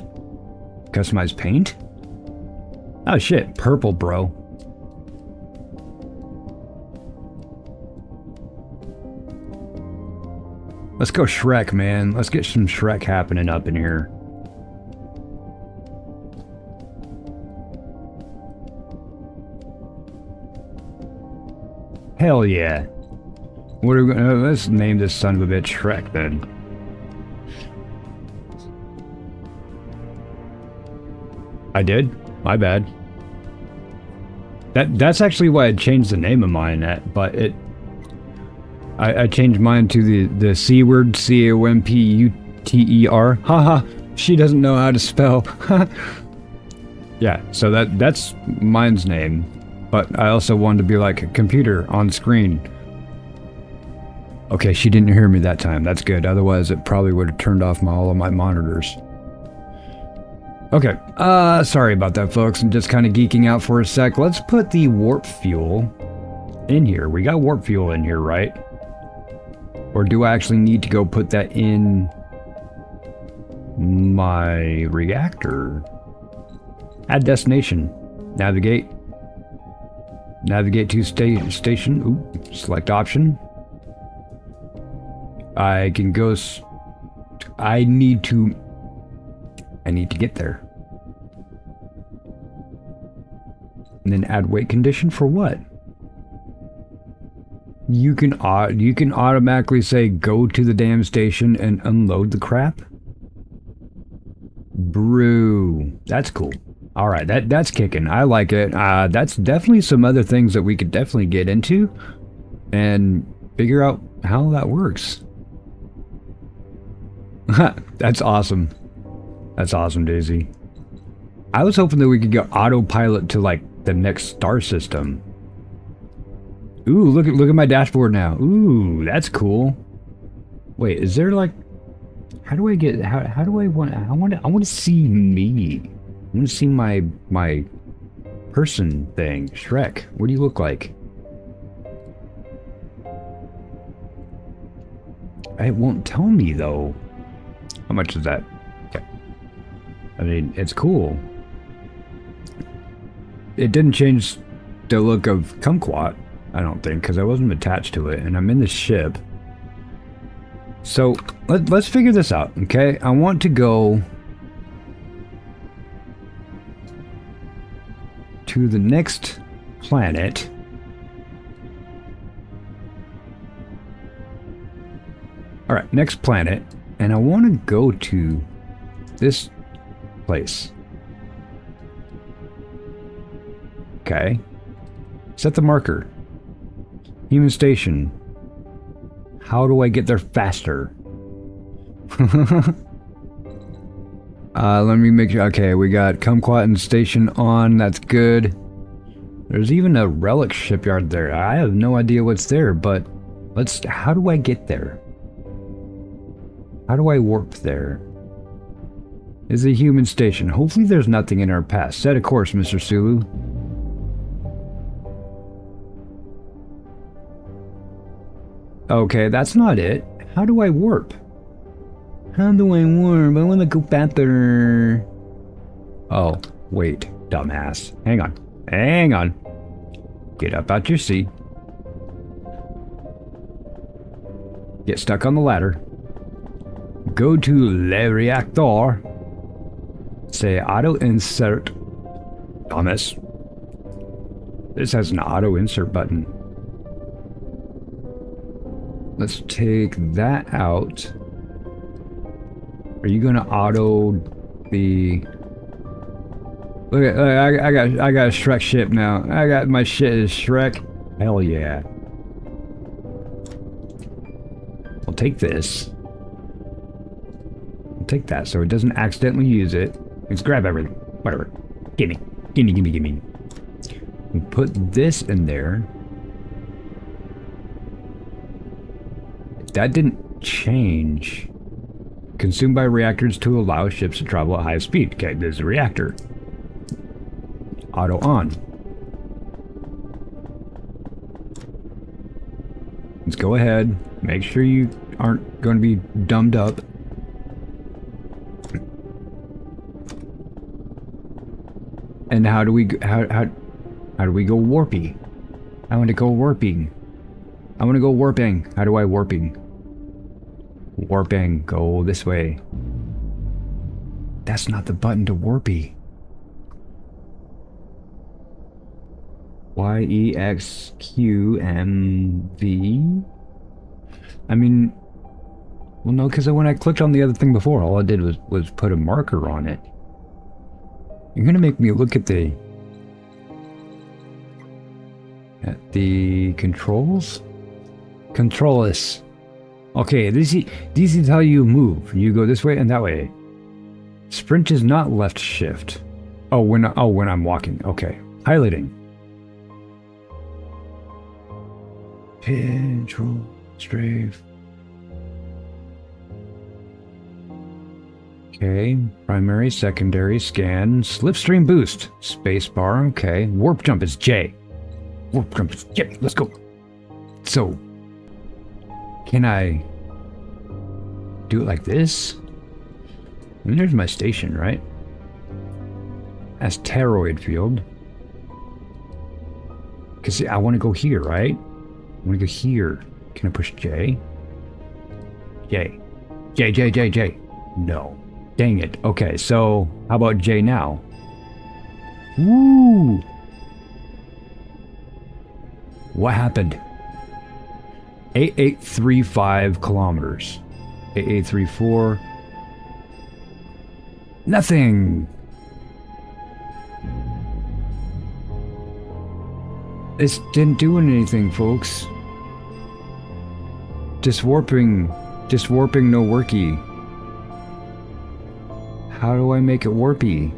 [SPEAKER 3] Customize paint? Oh shit, purple, bro. Let's go Shrek, man. Let's get some Shrek happening up in here. Hell yeah. What are we gonna, let's name this son of a bitch Shrek then. I did? My bad. That's actually why I changed the name of mine, but I changed mine to the C word, C-O-M-P-U-T-E-R. Haha, she doesn't know how to spell. Yeah, so that's mine's name. But I also wanted to be like a computer on screen. Okay, she didn't hear me that time. That's good. Otherwise, it probably would have turned off all of my monitors. Okay, sorry about that, folks. I'm just kind of geeking out for a sec. Let's put the warp fuel in here. We got warp fuel in here, right? Or do I actually need to go put that in my reactor? Add destination. Navigate. Navigate to station. Ooh, select option. I can go. I need to get there. And then add wait condition for what? You can automatically say go to the damn station and unload the crap. Brew. That's cool. All right, that's kicking. I like it. That's definitely some other things that we could definitely get into and figure out how that works. That's awesome. That's awesome, Daisy. I was hoping that we could go autopilot to like the next star system. Ooh, look at my dashboard now. Ooh, that's cool. Wait, is there like, how do I get, how do I want to see me. I want to see my person thing. Shrek, what do you look like? It won't tell me though. How much is that? Okay. I mean, it's cool. It didn't change the look of Kumquat, I don't think, because I wasn't attached to it, and I'm in the ship. So let's figure this out, okay? I want to go to the next planet. All right, next planet, and I want to go to this place. Okay. Set the marker. Human station. How do I get there faster? Let me make sure. Okay, we got Kumquat station on. That's good. There's even a relic shipyard there. I have no idea what's there, but how do I get there? How do I warp there? Is a human station. Hopefully there's nothing in our path. Set a course, Mr. Sulu. Okay, that's not it. How do I warp? How do I warp? I want to go back there. Oh, wait, dumbass. Hang on. Hang on. Get up out your seat. Get stuck on the ladder. Go to Le Reactor. Say auto insert. Thomas. This has an auto insert button. Let's take that out. Are you gonna auto the? Look at I got a Shrek ship now. I got my shit is Shrek. Hell yeah. I'll take this. I'll take that so it doesn't accidentally use it. Let's grab everything. Whatever. Gimme. Gimme, gimme, gimme. We'll put this in there. That didn't change. Consumed by reactors to allow ships to travel at high speed. Okay, there's a reactor. Auto on. Let's go ahead. Make sure you aren't going to be dumbed up. And how do we how do we go warpy? I want to go warping. I want to go warping. How do I warping? Warping. Go this way. That's not the button to warpy. YEXQMV. I mean, well, no, because when I clicked on the other thing before, all I did was put a marker on it. You're gonna make me look at the controls. Controllers. Okay, this is how you move. You go this way and that way. Sprint is not left shift. Oh, when I'm walking. Okay, highlighting. Control, strafe. Okay, primary, secondary, scan, slipstream boost, spacebar. Okay, warp jump is J. Warp jump is J. Let's go. So, can I do it like this? And there's my station, right? Asteroid field. Because I want to go here, right? I want to go here. Can I push J? J. J, J, J, J. No. Dang it. Okay, so how about J now? Woo! What happened? 8835 kilometers. 8834. Nothing! This didn't do anything, folks. Just warping, no worky. How do I make it warpy?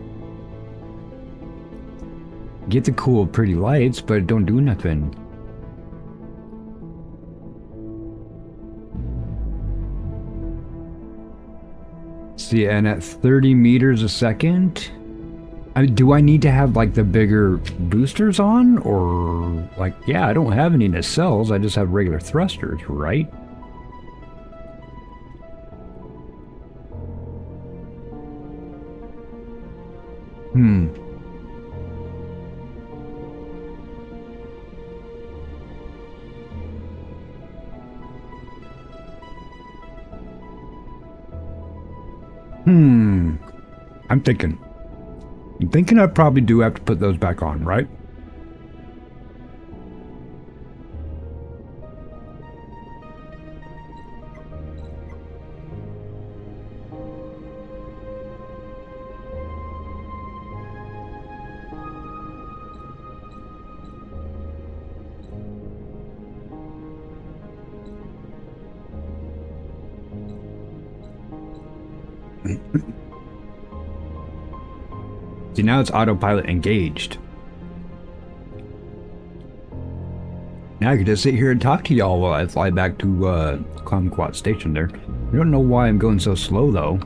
[SPEAKER 3] Get the cool, pretty lights, but don't do nothing. See, and at 30 meters a second? Do I need to have, like, the bigger boosters on? Or, like, yeah, I don't have any nacelles, I just have regular thrusters, right? I'm thinking I probably do have to put those back on, right? See, now it's autopilot engaged. Now I can just sit here and talk to y'all while I fly back to Comquat Station there. I don't know why I'm going so slow though.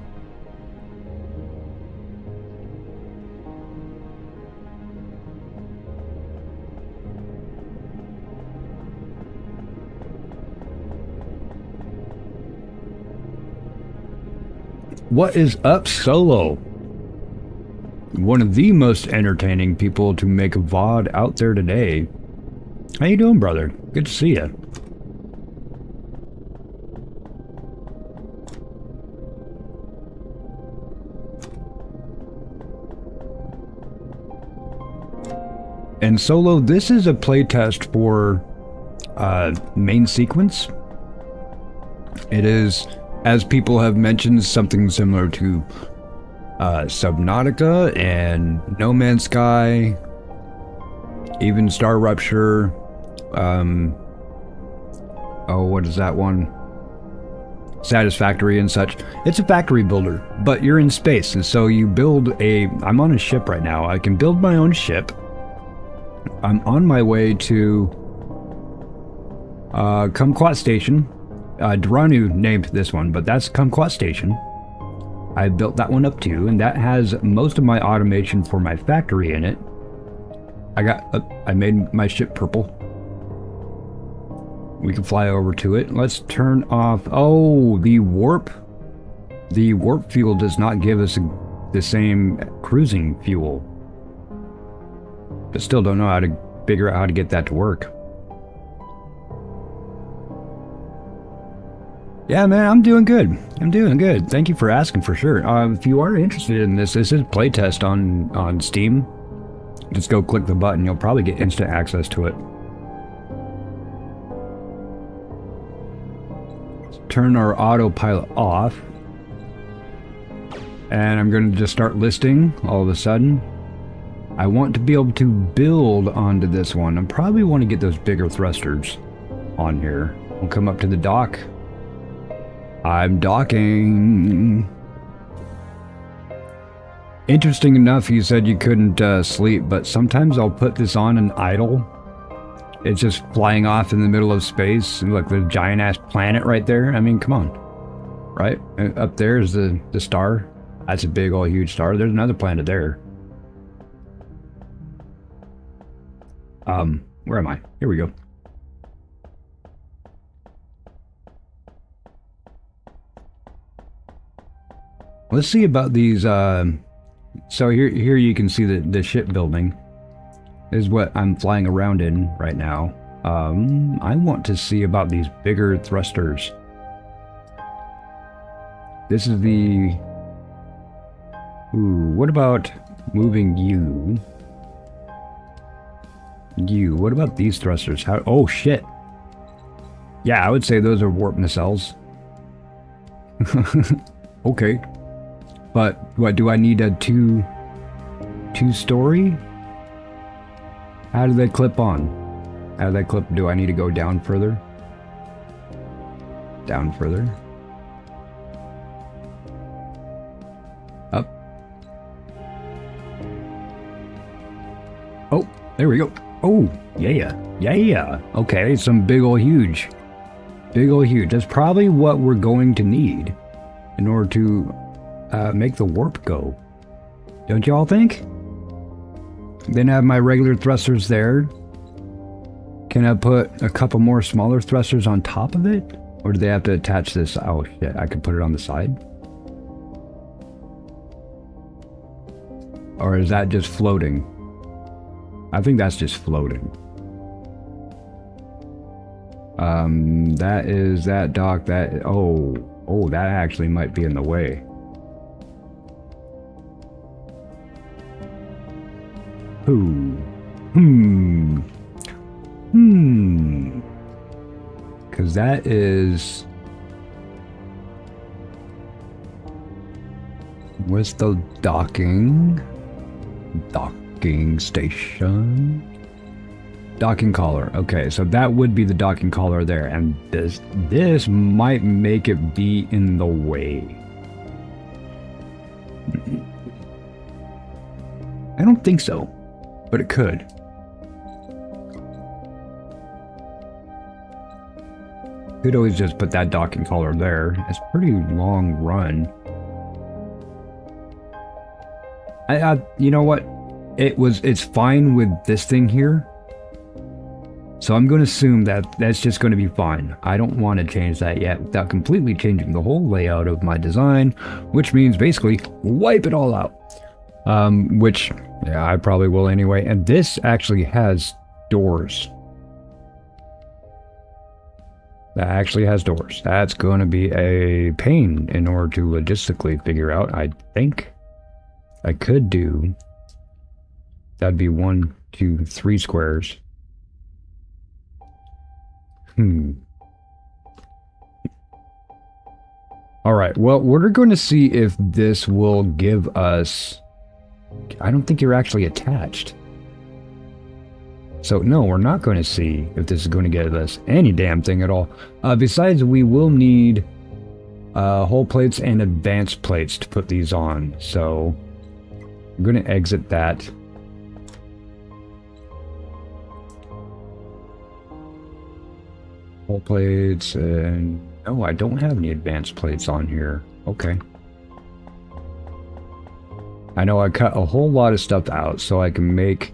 [SPEAKER 3] What is up, Solo? One of the most entertaining people to make a VOD out there today. How you doing, brother? Good to see you. And Solo, this is a playtest for main sequence. It is, as people have mentioned, something similar to Subnautica and No Man's Sky, even Star Rupture. Oh, what is that one? Satisfactory and such. It's a factory builder, but you're in space, and so you build a... I'm on a ship right now. I can build my own ship. I'm on my way to Kumquat Station. Duranu named this one, but that's Kumquat Station. I built that one up too, and that has most of my automation for my factory in it. I made my ship purple. We can fly over to it. Let's turn off... Oh, the warp. The warp fuel does not give us the same cruising fuel. But still don't know how to figure out how to get that to work. Yeah, man, I'm doing good. I'm doing good. Thank you for asking, for sure. If you are interested in this is a playtest on Steam. Just go click the button. You'll probably get instant access to it. Let's turn our autopilot off. And I'm going to just start listing all of a sudden. I want to be able to build onto this one. I probably want to get those bigger thrusters on here. We'll come up to the dock. I'm docking. Interesting enough, you said you couldn't sleep, but sometimes I'll put this on and idle. It's just flying off in the middle of space. Look, the giant ass planet right there. I mean, come on. Right? Up there is the star. That's a big old huge star. There's another planet there. Where am I? Here we go. Let's see about these, so here you can see the shipbuilding is what I'm flying around in right now. I want to see about these bigger thrusters. This is the... Ooh, what about moving you? What about these thrusters? How... Oh, shit. Yeah, I would say those are warp nacelles. Okay. But what, do I need a two-story? How do they clip on? How do they clip? Do I need to go down further? Down further? Up. Oh, there we go. Oh, yeah. Yeah. Okay, some big ol' huge. Big ol' huge. That's probably what we're going to need in order to make the warp go. Don't y'all think? Then I have my regular thrusters there. Can I put a couple more smaller thrusters on top of it? Or do they have to attach this? Oh shit, I could put it on the side? Or is that just floating? I think that's just floating. That is that dock that... Oh, that actually might be in the way. Ooh. Because that is... Where's the docking? Docking station? Docking collar. Okay, so that would be the docking collar there. And this might make it be in the way. I don't think so, but it could. Could always just put that docking collar there. It's pretty long run. You know what? It's fine with this thing here. So I'm going to assume that that's just going to be fine. I don't want to change that yet without completely changing the whole layout of my design, which means basically wipe it all out. Which, yeah, I probably will anyway. And this actually has doors. That actually has doors. That's going to be a pain in order to logistically figure out, I think. I could do, that'd be 1, 2, 3 squares. Alright, well, we're going to see if this will give us... I don't think you're actually attached. So, no, we're not going to see if this is going to get us any damn thing at all. Besides, we will need whole plates and advanced plates to put these on. So, I'm going to exit that. Whole plates and... Oh, I don't have any advanced plates on here. Okay. I know I cut a whole lot of stuff out so I can make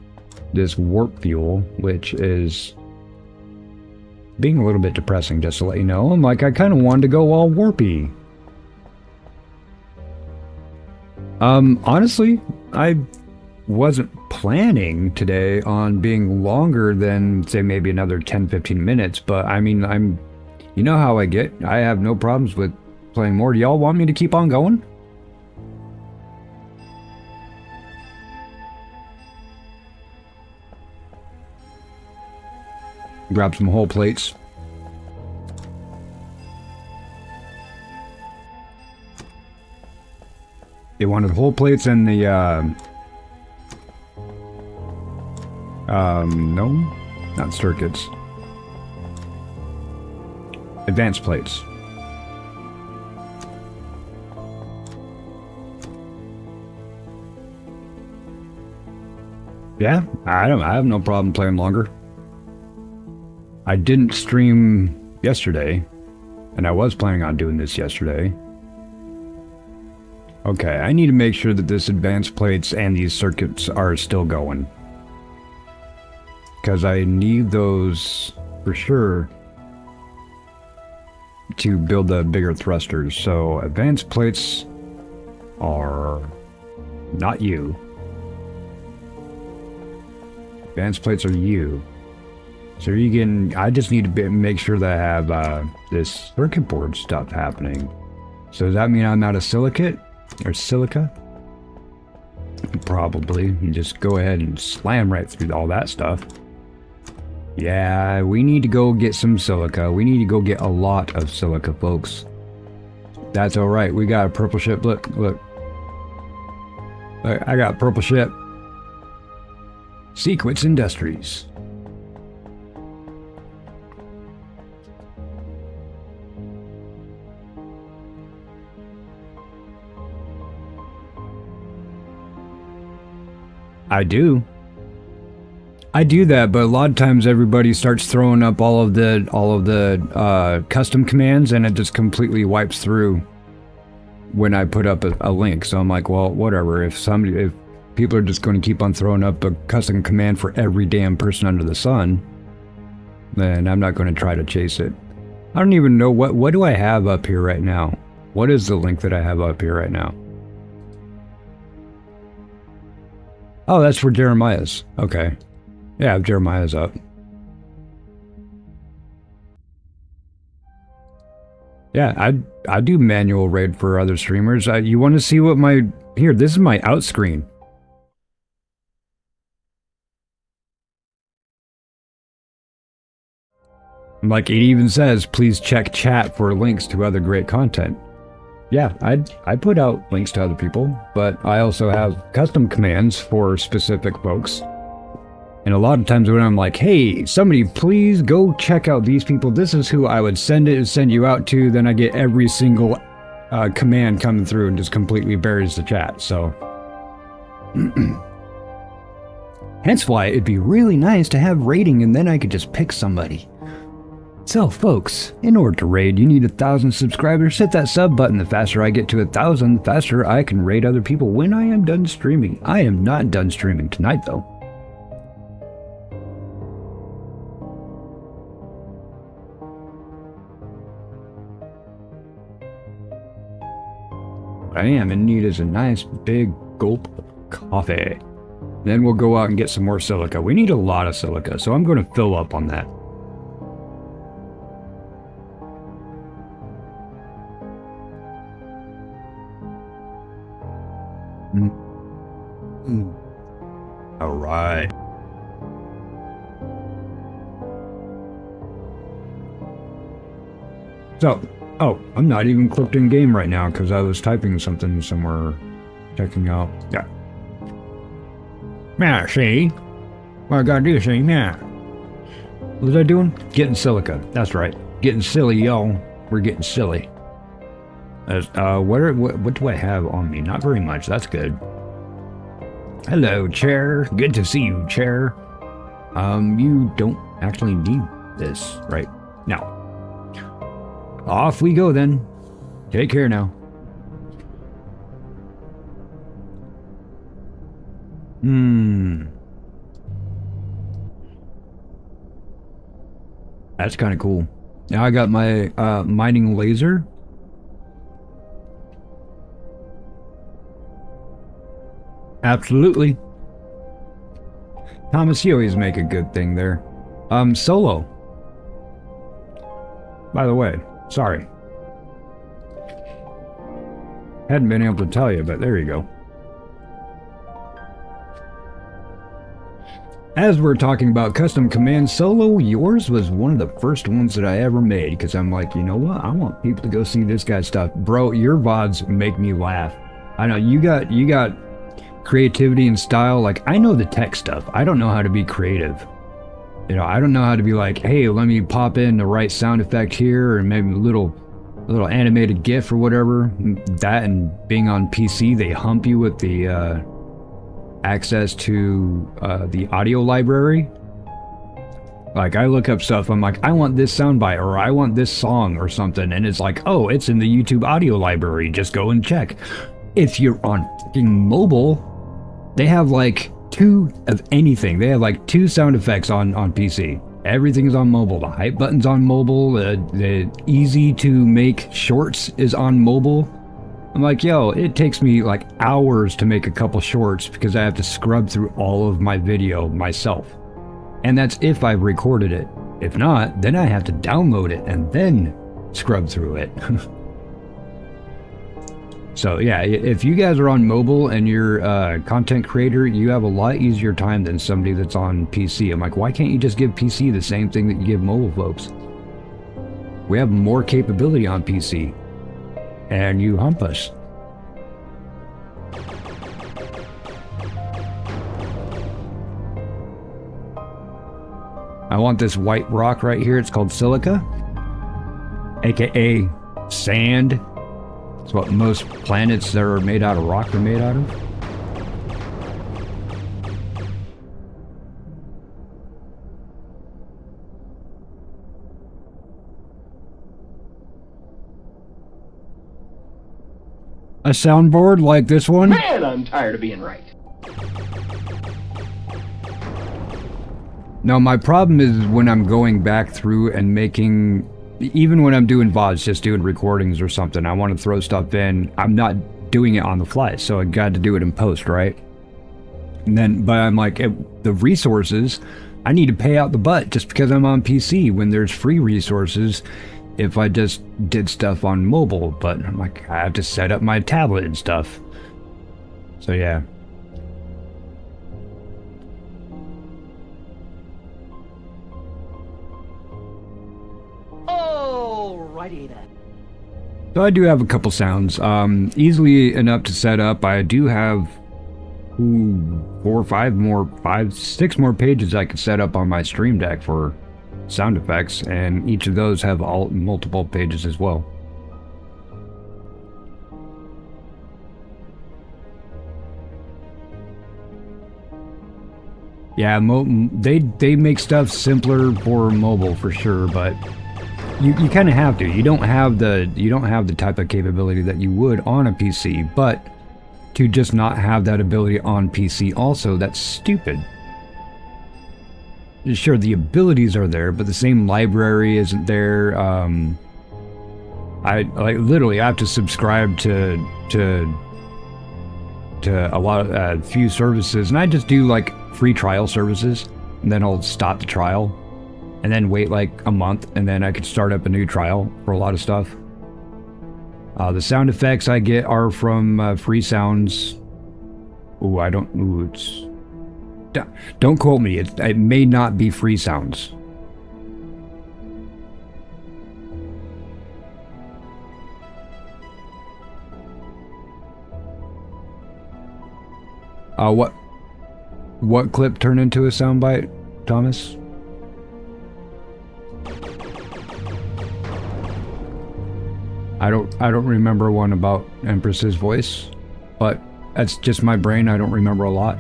[SPEAKER 3] this warp fuel, which is being a little bit depressing, just to let you know. I'm like, I kind of wanted to go all warpy. Honestly, I wasn't planning today on being longer than, say, maybe another 10-15 minutes, but I mean, you know how I get. I have no problems with playing more. Do y'all want me to keep on going? Grab some whole plates. They wanted whole plates and the, no, not circuits. Advanced plates. Yeah, I have no problem playing longer. I didn't stream yesterday, and I was planning on doing this yesterday. Okay, I need to make sure that this advanced plates and these circuits are still going. Because I need those for sure to build the bigger thrusters. So advanced plates are not you. Advanced plates are you. So you can, I just need to make sure that I have this circuit board stuff happening. So does that mean I'm out of silicate? Or silica? Probably. You just go ahead and slam right through all that stuff. Yeah, we need to go get some silica. We need to go get a lot of silica, folks. That's alright. We got a purple ship. Look, look. Look, I got a purple ship. Sequence Industries. I do that, but a lot of times everybody starts throwing up all of the custom commands, and it just completely wipes through when I put up a link. So I'm like, well, whatever. If people are just going to keep on throwing up a custom command for every damn person under the sun, then I'm not going to try to chase it. I don't even know what do I have up here right now. What is the link that I have up here right now? Oh, that's for Jeremiah's. Okay. Yeah, I have Jeremiah's up. Yeah, I do manual raid for other streamers. You want to see what my... Here, this is my out screen. Like, it even says, please check chat for links to other great content. Yeah, I put out links to other people, but I also have custom commands for specific folks. And a lot of times when I'm like, hey, somebody please go check out these people, this is who I would send you out to, then I get every single command coming through and just completely buries the chat, so. Hence why it'd be really nice to have raiding and then I could just pick somebody. So folks, in order to raid, you need 1,000 subscribers. Hit that sub button. The faster I get to 1,000, the faster I can raid other people when I am done streaming. I am not done streaming tonight though. What I am in need is a nice big gulp of coffee. Then we'll go out and get some more silica. We need a lot of silica, so I'm going to fill up on that. All right. So, oh, I'm not even clipped in game right now because I was typing something somewhere, checking out. Yeah. Yeah, see? What I gotta do, see? Yeah. What was I doing? Getting silica. That's right. Getting silly, yo. We're getting silly. What do I have on me? Not very much. That's good. Hello, chair. Good to see you, chair. You don't actually need this right now. Off we go then. Take care now. That's kind of cool. Now I got my mining laser. Absolutely. Thomas, you always make a good thing there. Solo. By the way, sorry. Hadn't been able to tell you, but there you go. As we're talking about custom commands, Solo, yours was one of the first ones that I ever made, because I'm like, you know what? I want people to go see this guy's stuff. Bro, your VODs make me laugh. I know, you got creativity and style. Like, I know the tech stuff. I don't know how to be creative. You know, I don't know how to be like, hey, let me pop in the right sound effect here, or maybe a little animated GIF or whatever. That, and being on PC, they hump you with the access to the audio library. Like, I look up stuff, I'm like, I want this soundbite, or I want this song or something, and it's like, oh, it's in the YouTube audio library, just go and check. If you're on fucking mobile, they have like 2 of anything. They have like 2 sound effects on PC. Everything is on mobile. The hype button's on mobile. The easy to make shorts is on mobile. I'm like, yo, it takes me like hours to make a couple shorts because I have to scrub through all of my video myself. And that's if I've recorded it. If not, then I have to download it and then scrub through it. So yeah, if you guys are on mobile and you're a content creator, you have a lot easier time than somebody that's on PC. I'm like, why can't you just give PC the same thing that you give mobile folks? We have more capability on PC. And you hump us. I want this white rock right here. It's called silica, aka sand. It's what most planets that are made out of rock are made out of. A soundboard like this one?
[SPEAKER 2] Man, I'm tired of being right.
[SPEAKER 3] No, my problem is when I'm going back through and making, even when I'm doing VODs, just doing recordings or something, I want to throw stuff in. I'm not doing it on the fly, so I got to do it in post, right? And then, but I'm like, the resources, I need to pay out the butt just because I'm on PC when there's free resources if I just did stuff on mobile, but I'm like, I have to set up my tablet and stuff. So yeah.
[SPEAKER 5] Alrighty then.
[SPEAKER 3] So I do have a couple sounds. Easily enough to set up. I do have 6 more pages I could set up on my Stream Deck for sound effects, and each of those have multiple pages as well. Yeah, they make stuff simpler for mobile for sure, but you kind of have to. You don't have the type of capability that you would on a PC, but to just not have that ability on PC also, that's stupid. Sure, the abilities are there, but the same library isn't there. I literally have to subscribe to a lot of few services, and I just do like free trial services, and then I'll stop the trial, and then wait like a month, and then I could start up a new trial for a lot of stuff. The sound effects I get are from free sounds. Don't quote me. It may not be free sounds. What clip turned into a soundbite, Thomas? I don't remember one about Empress's voice, but that's just my brain. I don't remember a lot.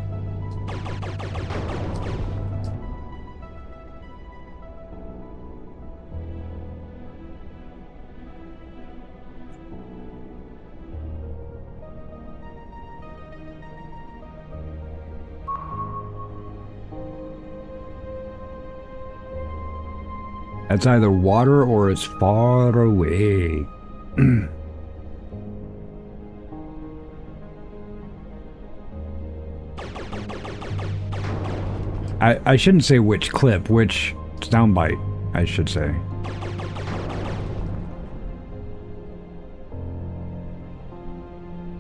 [SPEAKER 3] That's either water or it's far away. I shouldn't say which clip, which soundbite, I should say.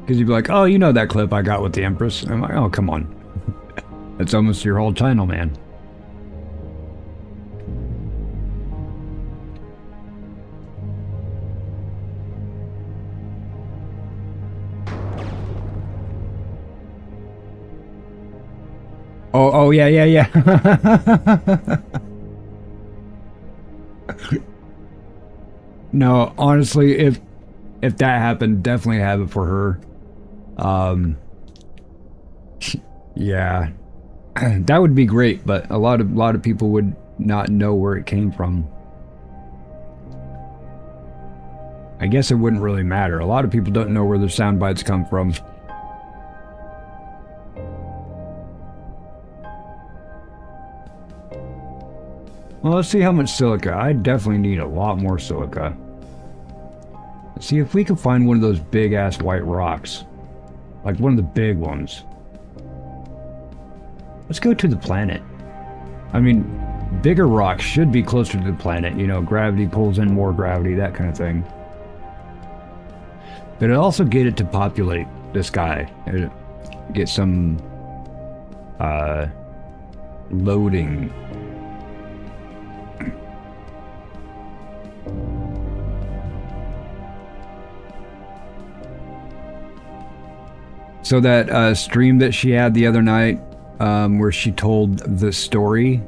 [SPEAKER 3] Because you'd be like, oh, you know that clip I got with the Empress? I'm like, oh, come on. That's almost your whole channel, man. Oh yeah. No, honestly, if that happened, definitely have it for her. Yeah, that would be great, but a lot of people would not know where it came from. I guess it wouldn't really matter. A lot of people don't know where their sound bites come from. Well, let's see how much silica. I definitely need a lot more silica. Let's see if we can find one of those big-ass white rocks. Like one of the big ones. Let's go to the planet. I mean, bigger rocks should be closer to the planet. You know, gravity pulls in more gravity, that kind of thing. But it also get it to populate the sky. Get some, loading. So that stream that she had the other night, where she told the story,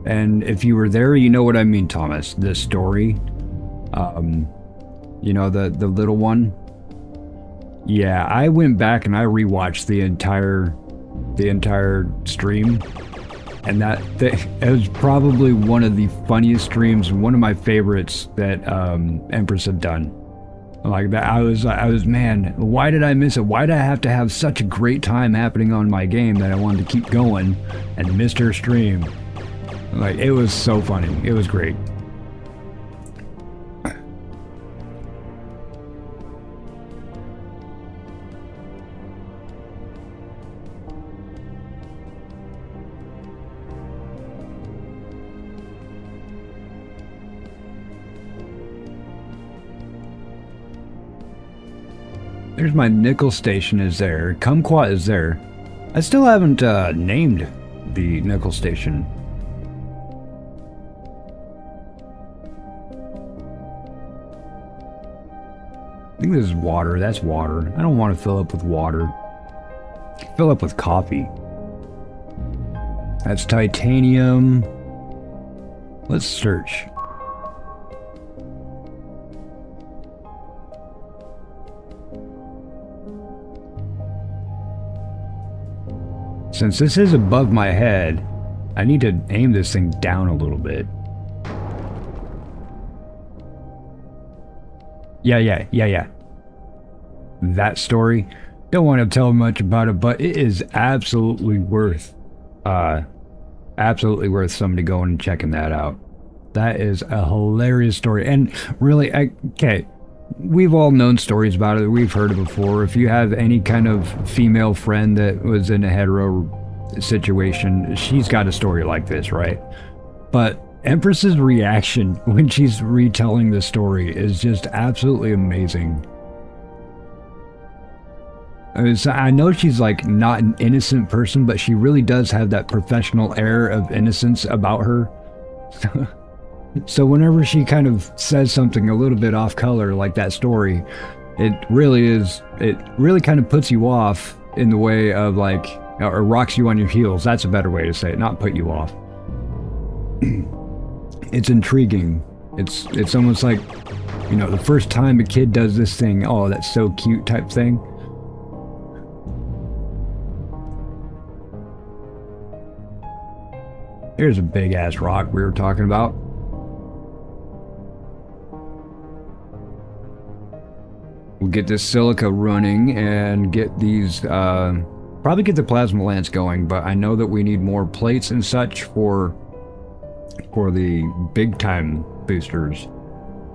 [SPEAKER 3] and if you were there, you know what I mean, Thomas. The story, you know, the little one. Yeah, I went back and I rewatched the entire stream, and it was probably one of the funniest streams, one of my favorites that Empress had done. Like that, I was, man, why did I miss it? Why did I have to have such a great time happening on my game that I wanted to keep going and missed her stream? Like, it was so funny. It was great. There's my nickel station is there. Kumquat is there. I still haven't named the nickel station. I think this is water. That's water. I don't want to fill up with water. Fill up with coffee. That's titanium. Let's search. Since this is above my head, I need to aim this thing down a little bit. Yeah. That story. Don't want to tell much about it, but it is absolutely worth somebody going and checking that out. That is a hilarious story. And really, okay, we've all known stories about it. We've heard it before. If you have any kind of female friend that was in a hetero situation, she's got a story like this, right? But Empress's reaction when she's retelling the story is just absolutely amazing. I know she's like not an innocent person, but she really does have that professional air of innocence about her. So whenever she kind of says something a little bit off color like that story, it really kind of puts you off in the way of like, or rocks you on your heels. That's a better way to say it, not put you off. It's intriguing. It's almost like, you know, the first time a kid does this thing, oh, that's so cute type thing. Here's a big ass rock we were talking about. We'll get this silica running and get these, probably get the plasma lance going, but I know that we need more plates and such for the big time boosters,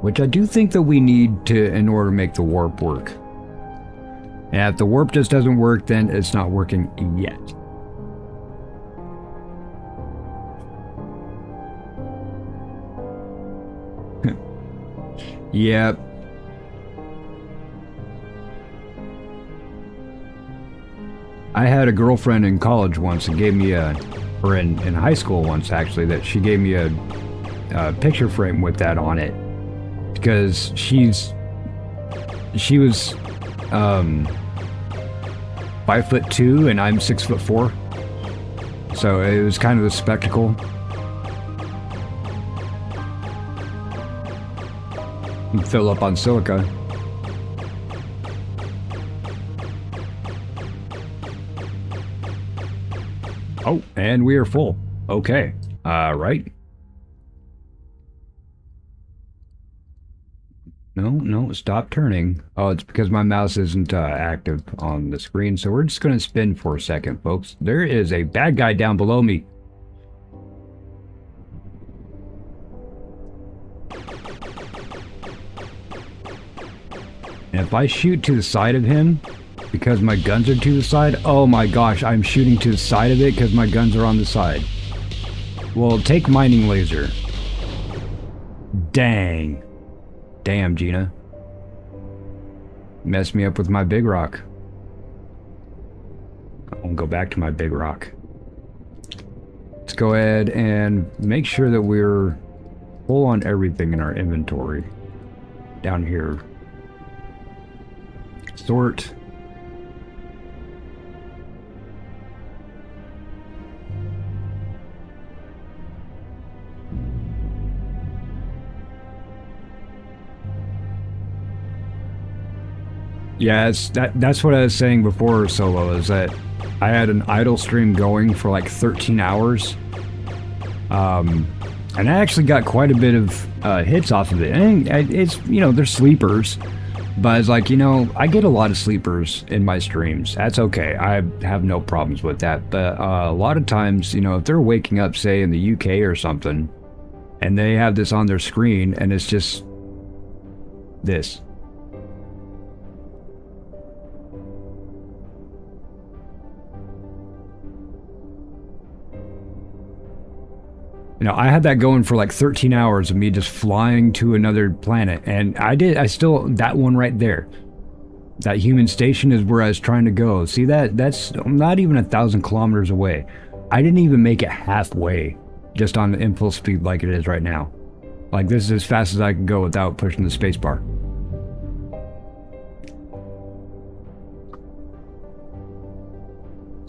[SPEAKER 3] which I do think that we need to in order to make the warp work. And if the warp just doesn't work, then it's not working yet. Yep. I had a girlfriend in college once that gave me or in high school once actually, that she gave me a picture frame with that on it. Because she was 5'2" and I'm 6'4". So it was kind of a spectacle. Fill up on silica. Oh, and we are full. Okay. Right. No, stop turning. Oh, it's because my mouse isn't active on the screen, so we're just going to spin for a second, folks. There is a bad guy down below me. And if I shoot to the side of him, because my guns are to the side, oh my gosh, I'm shooting to the side of it because my guns are on the side. Well, take mining laser. Dang. Damn, Gina. Messed me up with my big rock. I'll go back to my big rock. Let's go ahead and make sure that we're full on everything in our inventory. Down here. Sort. Yeah, that's what I was saying before, Solo, is that I had an idle stream going for like 13 hours. And I actually got quite a bit of hits off of it. And it's, you know, they're sleepers. But it's like, you know, I get a lot of sleepers in my streams. That's okay. I have no problems with that. But a lot of times, you know, if they're waking up, say, in the UK or something, and they have this on their screen, and it's just this. You know, I had that going for like 13 hours of me just flying to another planet, and that one right there, that human station is where I was trying to go. See that's not even 1,000 kilometers away. I didn't even make it halfway, just on the impulse speed like it is right now. Like, this is as fast as I can go without pushing the space bar.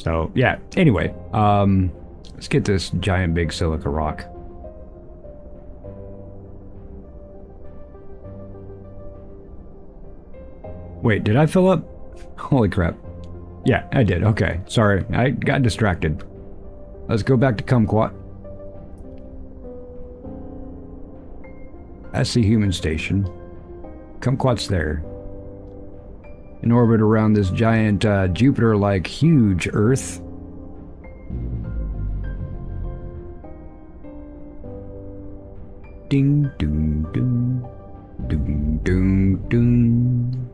[SPEAKER 3] So yeah, anyway, let's get this giant big silica rock. Wait, did I fill up? Holy crap. Yeah, I did. Okay, sorry, I got distracted. Let's go back to Kumquat. That's the human station. Kumquat's there. In orbit around this giant Jupiter-like huge Earth. Ding, doom, doom. Doom, doom, doom.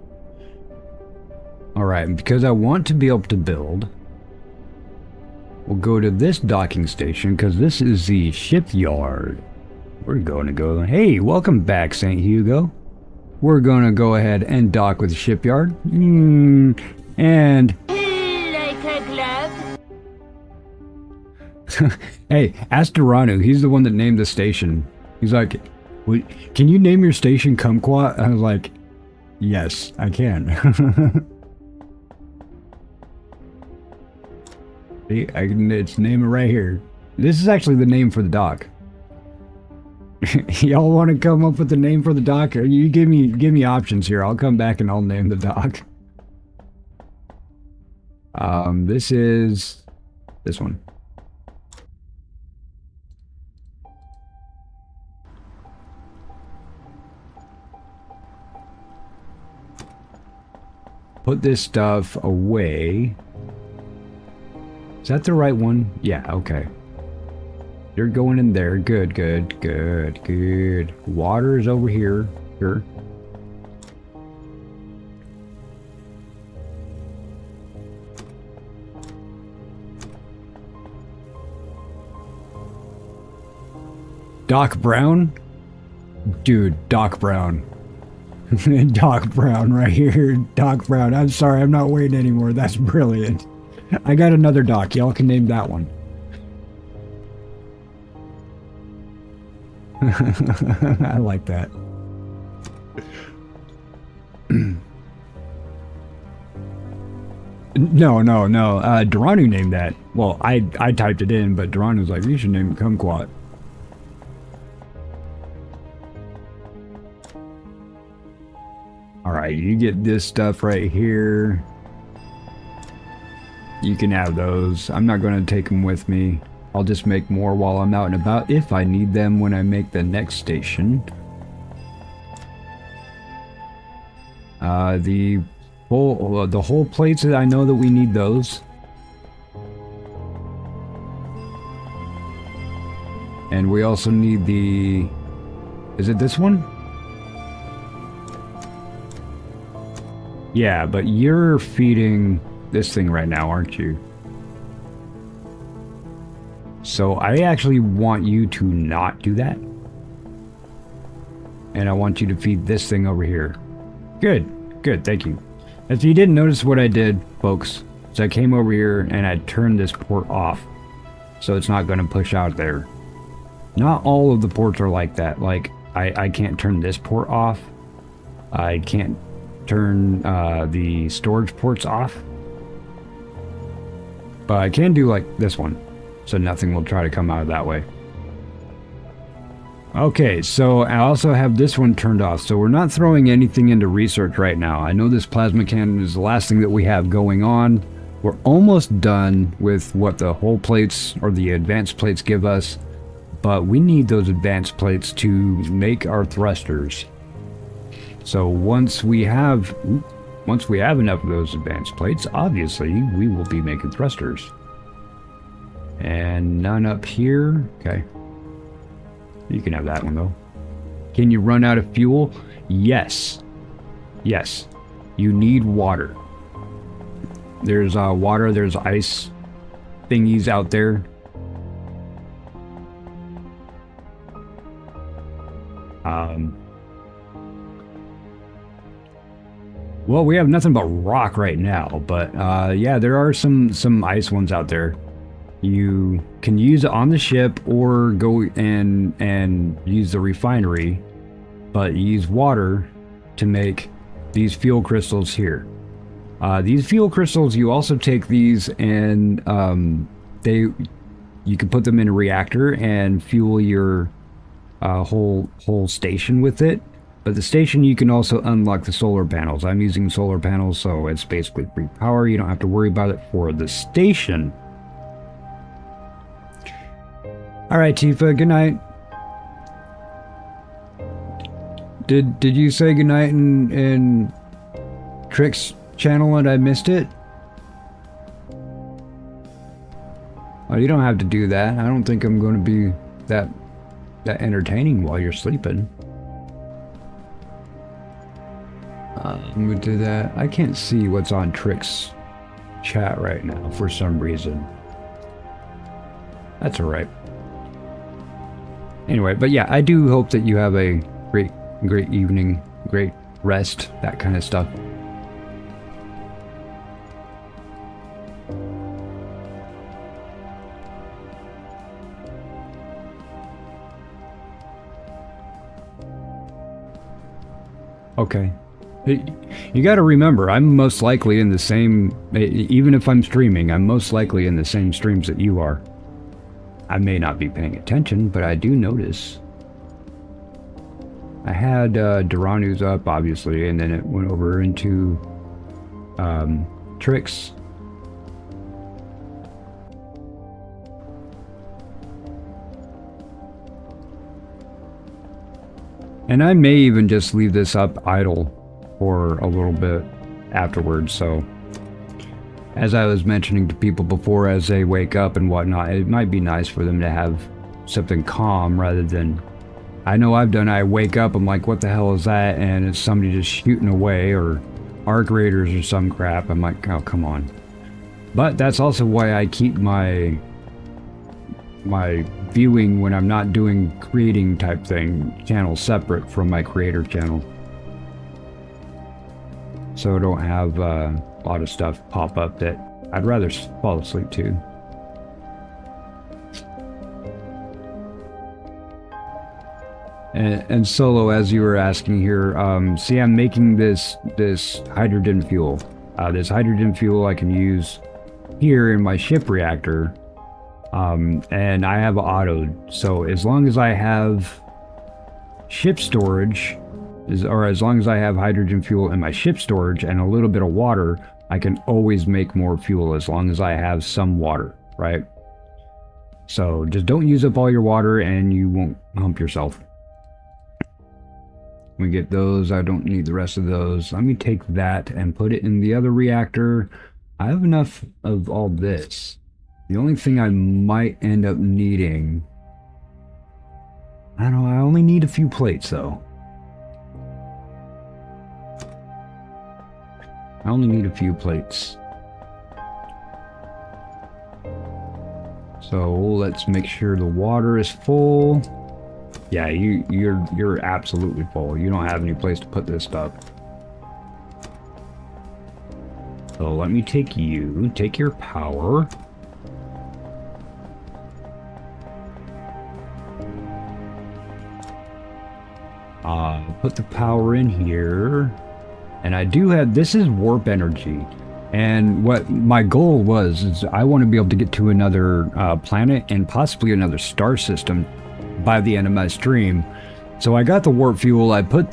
[SPEAKER 3] Alright, because I want to be able to build, we'll go to this docking station, because this is the shipyard. We're going to go... Hey, welcome back, St. Hugo. We're going to go ahead and dock with the shipyard. And...
[SPEAKER 5] Like a glove?
[SPEAKER 3] Hey, ask Duranu. He's the one that named the station. He's like, can you name your station Kumquat? I was like, yes, I can. See, I can it's name it right here. This is actually the name for the dock. Y'all want to come up with the name for the dock? You give me options here. I'll come back and I'll name the dock. This is this one. Put this stuff away. Is that the right one? Yeah, okay. You're going in there. Good, good, good, good. Water is over here. Sure. Doc Brown? Dude, Doc Brown. Doc Brown right here. Doc Brown. I'm sorry, I'm not waiting anymore. That's brilliant. I got another doc. Y'all can name that one. I like that. No. Duranu named that. Well, I typed it in, but Duranu's like, you should name it Kumquat. Alright, you get this stuff right here. You can have those. I'm not going to take them with me. I'll just make more while I'm out and about if I need them when I make the next station. The whole plates, I know that we need those. And we also need the... Is it this one? Yeah, but you're feeding this thing right now, aren't you? So I actually want you to not do that. And I want you to feed this thing over here. Good, good, thank you. If you didn't notice what I did, folks, so I came over here and I turned this port off. So it's not going to push out there. Not all of the ports are like that. Like, I can't turn this port off. I can't turn the storage ports off. But I can do like this one. So nothing will try to come out of that way. Okay, so I also have this one turned off. So we're not throwing anything into research right now. I know this plasma cannon is the last thing that we have going on. We're almost done with what the whole plates or the advanced plates give us. But we need those advanced plates to make our thrusters. So once we have enough of those advanced plates, obviously we will be making thrusters. And none up here. Okay. You can have that one though. Can you run out of fuel? Yes. Yes. You need water. There's water, there's ice thingies out there. Well, we have nothing but rock right now, but yeah, there are some ice ones out there. You can use it on the ship or go and use the refinery, but use water to make these fuel crystals here. These fuel crystals, you also take these and you can put them in a reactor and fuel your whole station with it. But the station, you can also unlock the solar panels. I'm using solar panels, so it's basically free power. You don't have to worry about it for the station. All right, Tifa, good night. Did you say good night in Trix channel and I missed it? Oh, you don't have to do that. I don't think I'm going to be that entertaining while you're sleeping. I'm going to do that. I can't see what's on Trix chat right now for some reason. That's all right. Anyway, but yeah, I do hope that you have a great evening, great rest, that kind of stuff. Okay. You got to remember, I'm most likely in the same, even if I'm streaming, I'm most likely in the same streams that you are. I may not be paying attention, but I do notice. I had Duranu's up, obviously, and then it went over into Trix. And I may even just leave this up idle for a little bit afterwards, so as I was mentioning to people before, as they wake up and whatnot, it might be nice for them to have something calm rather than, I know I've done, I wake up, I'm like, what the hell is that? And it's somebody just shooting away, or arc raiders or some crap. I'm like, oh, come on. But that's also why I keep my viewing, when I'm not doing creating type thing, channel separate from my creator channel. So I don't have a lot of stuff pop up that I'd rather fall asleep to. And Solo, as you were asking here, see, I'm making this hydrogen fuel. This hydrogen fuel I can use here in my ship reactor. And I have autoed, so as long as I have ship storage, or as long as I have hydrogen fuel in my ship storage and a little bit of water, I can always make more fuel as long as I have some water, right? So just don't use up all your water and you won't hump yourself. We get those, I don't need the rest of those. Let me take that and put it in the other reactor. I have enough of all this. The only thing I might end up needing, I don't know, I only need a few plates though. I only need a few plates. So let's make sure the water is full. Yeah, you're absolutely full. You don't have any place to put this stuff. So let me take your power. Put the power in here. And I do have, this is warp energy. And what my goal was, is I want to be able to get to another planet and possibly another star system by the end of my stream. So I got the warp fuel, I put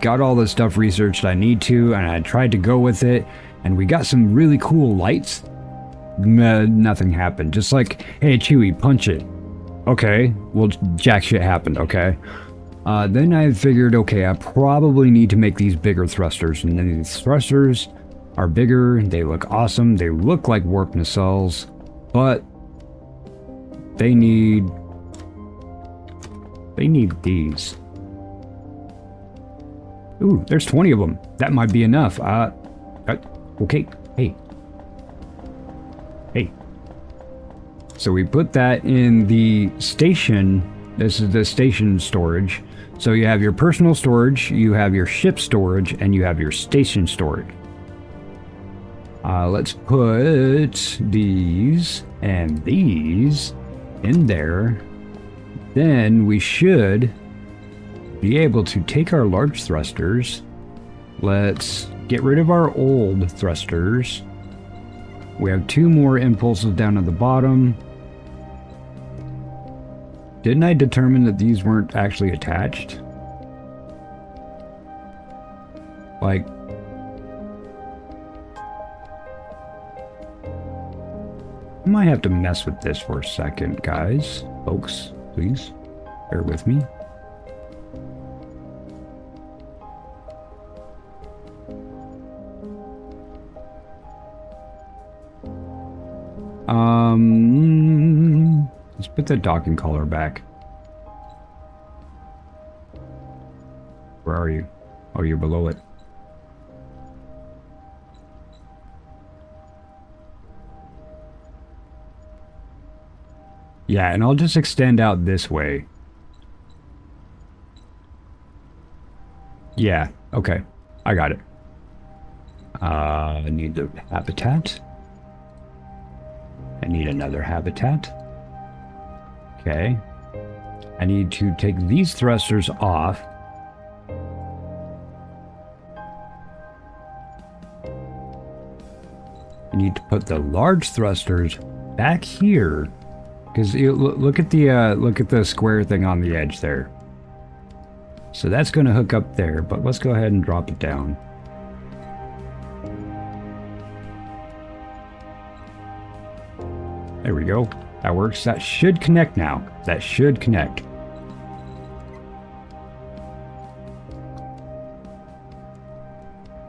[SPEAKER 3] got all the stuff researched I need to, and I tried to go with it, and we got some really cool lights. Nothing happened. Just like, hey Chewie, punch it. Okay, well, jack shit happened, okay? Then I figured, okay, I probably need to make these bigger thrusters, and then these thrusters are bigger, they look awesome, they look like warp nacelles, but they need these. Ooh, there's 20 of them. That might be enough. Okay, hey. So we put that in the station. This is the station storage. So you have your personal storage, you have your ship storage, and you have your station storage. Let's put these and these in there. Then we should be able to take our large thrusters. Let's get rid of our old thrusters. We have 2 more impulses down at the bottom. Didn't I determine that these weren't actually attached? Like, I might have to mess with this for a second, guys. Folks, please bear with me. Let's put the docking collar back. Where are you? Oh, you're below it. Yeah, and I'll just extend out this way. Yeah, okay. I got it. I need the habitat. I need another habitat. Okay. I need to take these thrusters off. I need to put the large thrusters back here. Because look at the square thing on the edge there. So that's going to hook up there, but let's go ahead and drop it down. There we go. That works. That should connect now. That should connect.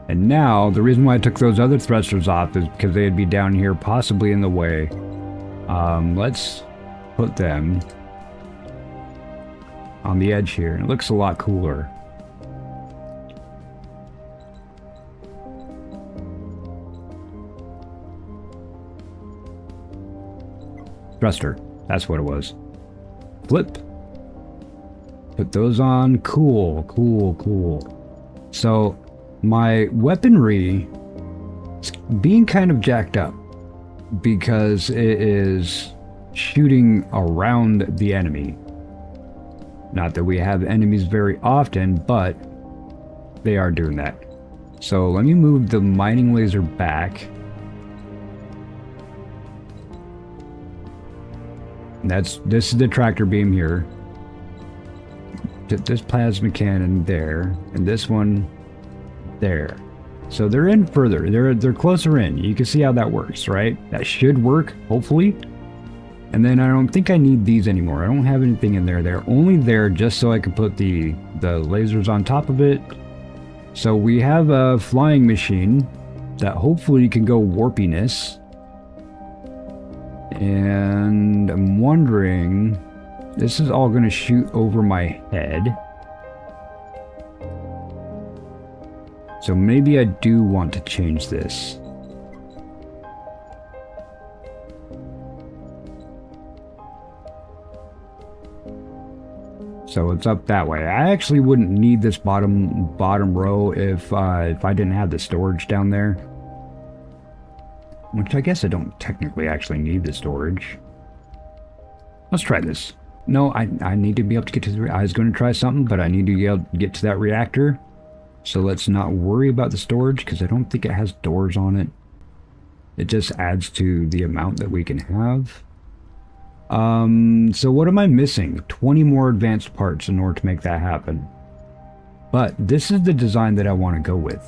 [SPEAKER 3] And now, the reason why I took those other thrusters off is because they'd be down here, possibly in the way. Let's put them on the edge here. It looks a lot cooler. Thruster. That's what it was. Flip. Put those on. Cool, cool, cool. So, my weaponry is being kind of jacked up because it is shooting around the enemy. Not that we have enemies very often, but they are doing that. So let me move the mining laser back. This is the tractor beam here. This plasma cannon there, and this one there. So they're in further. They're closer in. You can see how that works, right? That should work, hopefully. And then I don't think I need these anymore. I don't have anything in there. They're only there just so I can put the lasers on top of it. So we have a flying machine that hopefully can go warpiness. And I'm wondering, this is all going to shoot over my head. So maybe I do want to change this. So it's up that way. I actually wouldn't need this bottom row if I didn't have the storage down there. Which I guess I don't technically actually need the storage. Let's try this. No, I need to be able to get to the... I was going to try something, but I need to be able to get to that reactor. So let's not worry about the storage, because I don't think it has doors on it. It just adds to the amount that we can have. So what am I missing? 20 more advanced parts in order to make that happen. But this is the design that I want to go with.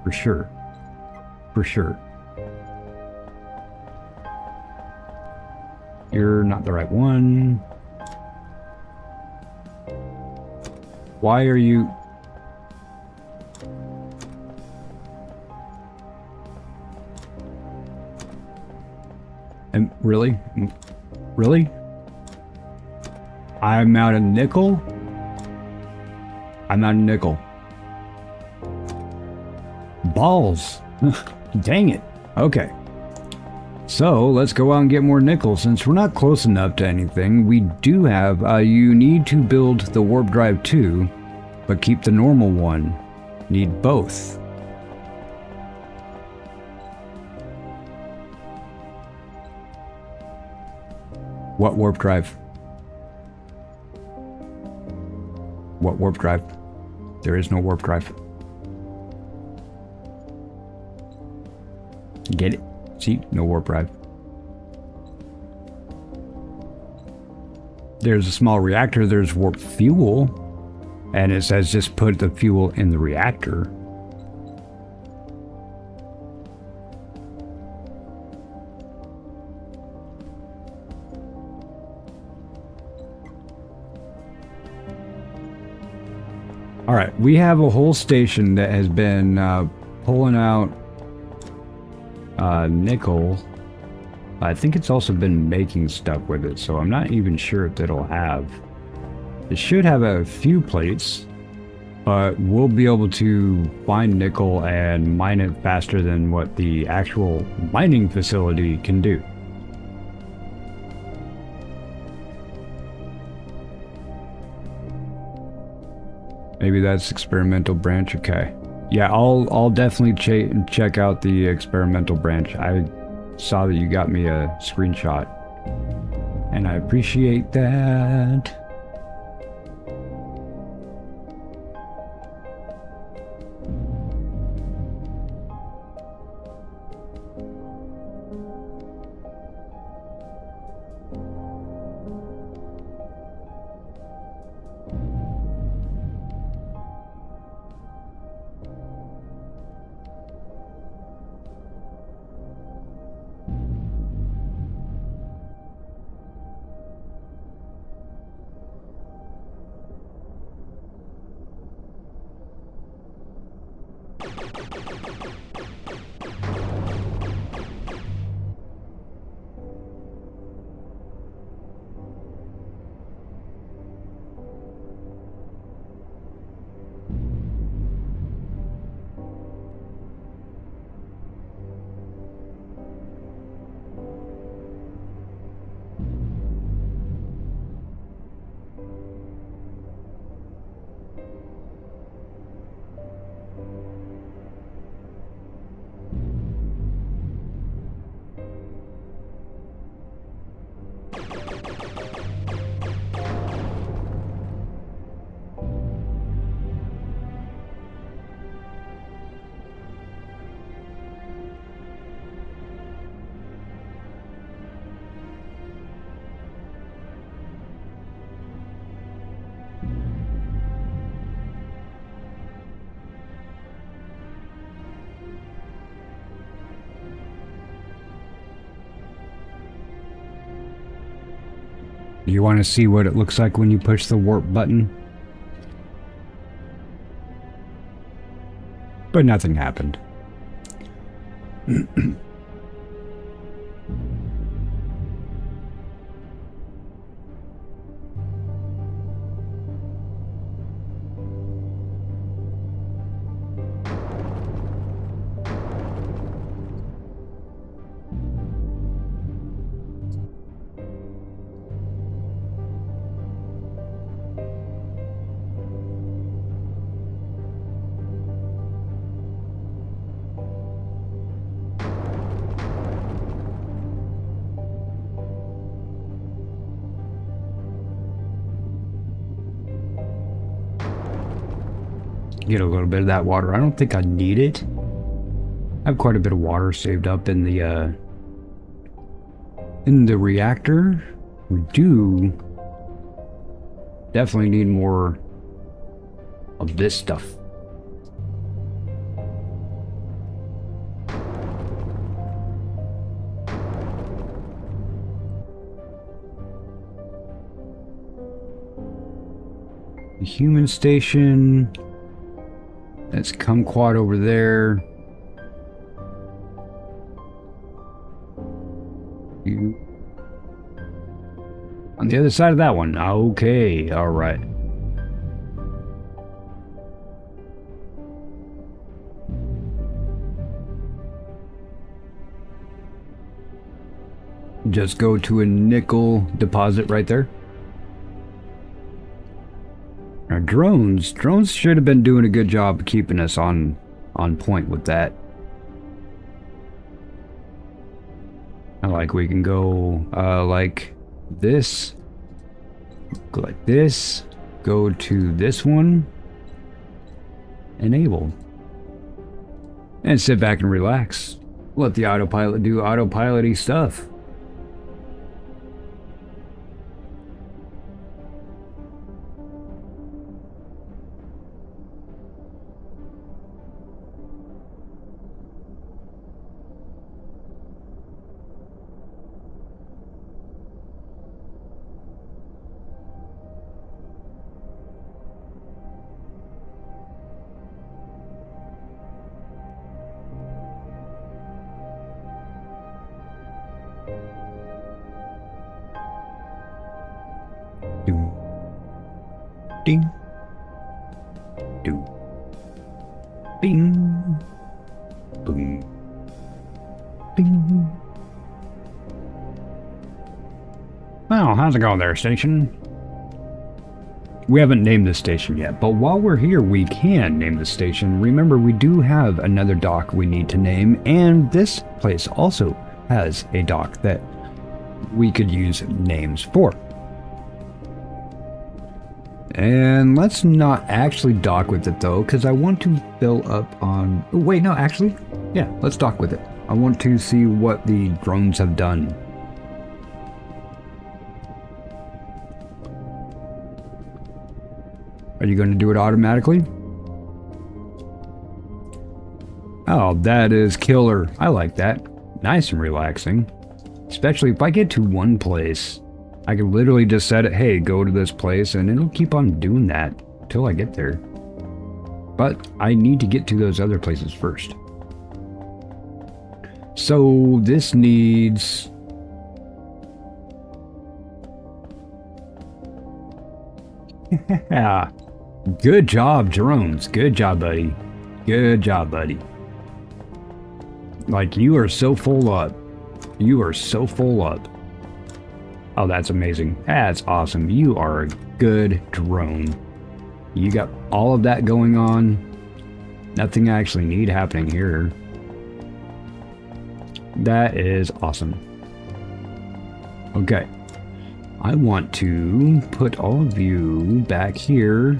[SPEAKER 3] For sure. For sure. You're not the right one. Why are you... And really? Really? I'm out of nickel? I'm out of nickel. Balls. Dang it. Okay. So, let's go out and get more nickel. Since we're not close enough to anything, we do have, you need to build the warp drive too, but keep the normal one. Need both. What warp drive? What warp drive? There is no warp drive. Get it? See, no warp drive. There's a small reactor, there's warp fuel, and it says just put the fuel in the reactor. All right, we have a whole station that has been pulling out nickel. I think it's also been making stuff with it, so I'm not even sure if it'll have. It should have a few plates, but we'll be able to find nickel and mine it faster than what the actual mining facility can do. Maybe that's experimental branch. Okay. Yeah, I'll definitely check out the experimental branch. I saw that you got me a screenshot, and I appreciate that. You want to see what it looks like when you push the warp button? But nothing happened. Get a little bit of that water. I don't think I need it. I have quite a bit of water saved up in the reactor. We do definitely need more of this stuff. The human station. That's kumquat over there. You on the other side of that one. Okay, all right. Just go to a nickel deposit right there. Our drones should have been doing a good job keeping us on point with that. Like we can go like this, go like this, go to this one, enable, and sit back and relax. Let the autopilot do autopilot-y stuff. Ding. Do. Bing. Boom. Bing. Well, how's it going there, station? We haven't named the station yet, but while we're here, we can name the station. Remember, we do have another dock we need to name, and this place also has a dock that we could use names for. And let's not actually dock with it though, because I want to fill up on... Oh, wait, no, actually, yeah, let's dock with it. I want to see what the drones have done. Are you going to do it automatically? Oh, that is killer. I like that. Nice and relaxing. Especially if I get to one place. I can literally just set it, hey, go to this place, and it'll keep on doing that until I get there. But I need to get to those other places first. So this needs... Yeah. Good job, drones. Good job, buddy. Good job, buddy. Like, you are so full up. You are so full up. Oh, that's amazing. That's awesome. You are a good drone. You got all of that going on. Nothing actually neat happening here. That is awesome. Okay. I want to put all of you back here.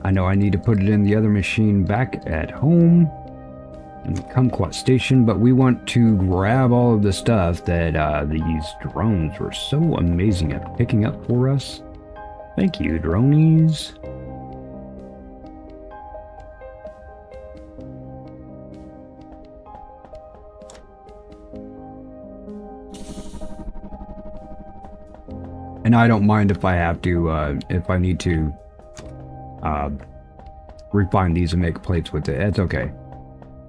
[SPEAKER 3] I know I need to put it in the other machine back at home. In the Kumquat station, but we want to grab all of the stuff that these drones were so amazing at picking up for us. Thank you, dronies. And I don't mind if I have to, if I need to refine these and make plates with it. It's okay.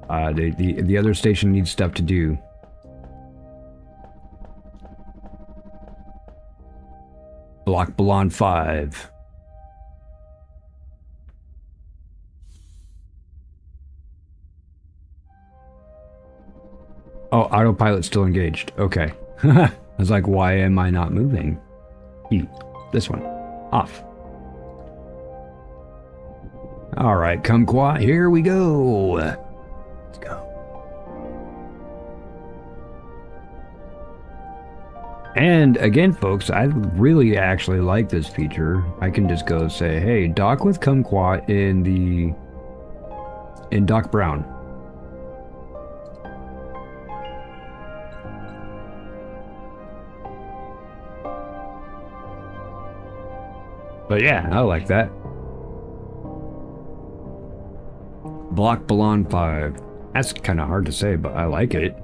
[SPEAKER 3] The other station needs stuff to do. Block Balon 5. Oh, autopilot's still engaged. Okay. I was like, why am I not moving? This one. Off. Alright, Kumquat, here we go. Let's go. And again, folks, I really actually like this feature. I can just go say, hey, dock with Kumquat in Doc Brown. But yeah, I like that. Block Balon 5. That's kind of hard to say, but I like it.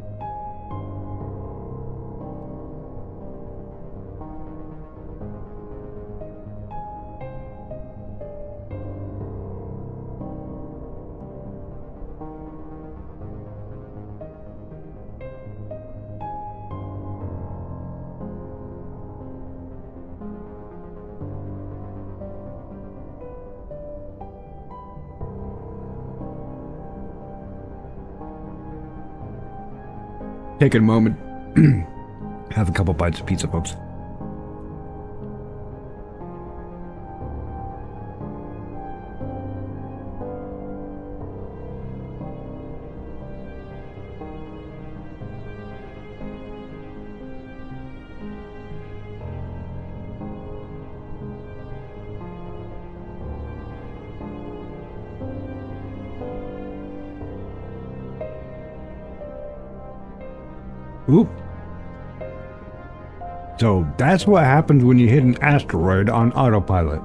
[SPEAKER 3] Take a moment. Have a couple bites of pizza, folks. Oop. So that's what happens when you hit an asteroid on autopilot.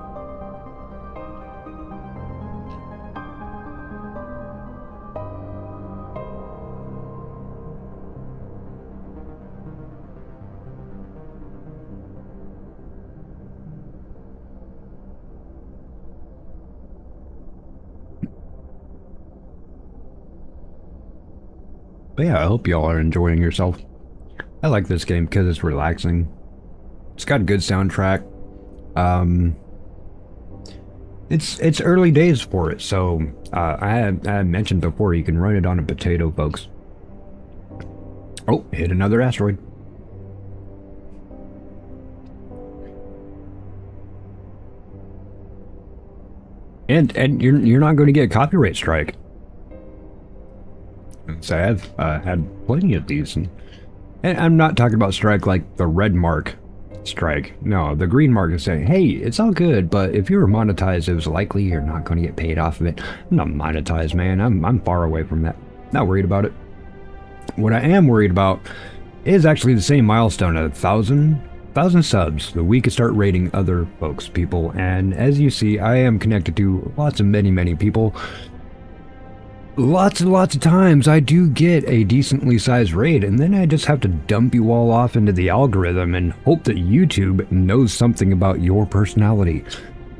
[SPEAKER 3] But yeah, I hope y'all are enjoying yourself. I like this game because it's relaxing. It's got a good soundtrack. It's early days for it, so I had mentioned before you can run it on a potato, folks. Oh, hit another asteroid. And you're not going to get a copyright strike. So I've had plenty of these, and I'm not talking about strike like the red mark strike. No, the green mark is saying, hey, it's all good, but if you were monetized, it was likely you're not going to get paid off of it. I'm not monetized, man. I'm far away from that. Not worried about it. What I am worried about is actually the same milestone of 1,000 subs. The we can start rating other folks, people, and as you see, I am connected to lots of many people. Lots and lots of times I do get a decently sized raid, and then I just have to dump you all off into the algorithm and hope that YouTube knows something about your personality.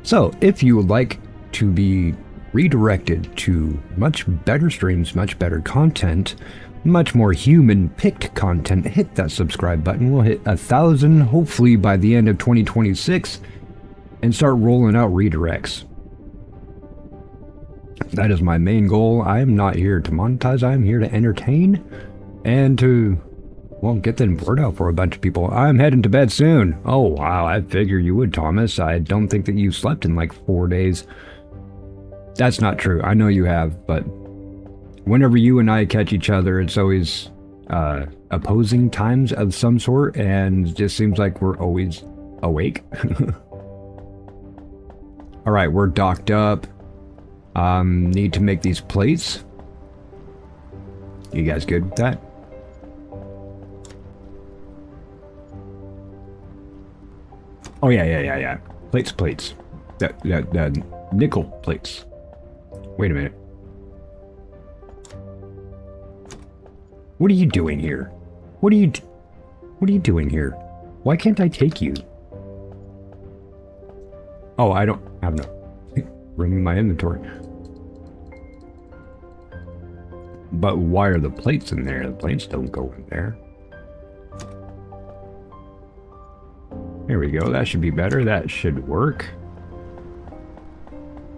[SPEAKER 3] So if you would like to be redirected to much better streams, much better content, much more human picked content, hit that subscribe button. We'll hit 1,000 hopefully by the end of 2026 and start rolling out redirects. That is my main goal. I am not here to monetize. I am here to entertain and to, well, get the word out for a bunch of people. I'm heading to bed soon. Oh, wow. I figured you would, Thomas. I don't think that you slept in like 4 days. That's not true. I know you have, but whenever you and I catch each other, it's always opposing times of some sort, and it just seems like we're always awake. All right, we're docked up. Need to make these plates. You guys good with that? Oh yeah. Plates. That nickel plates. Wait a minute. What are you doing here? What are you doing here? Why can't I take you? Oh, I don't have no room in my inventory. But why are the plates in there? The plates don't go in there. There we go. That should be better. That should work.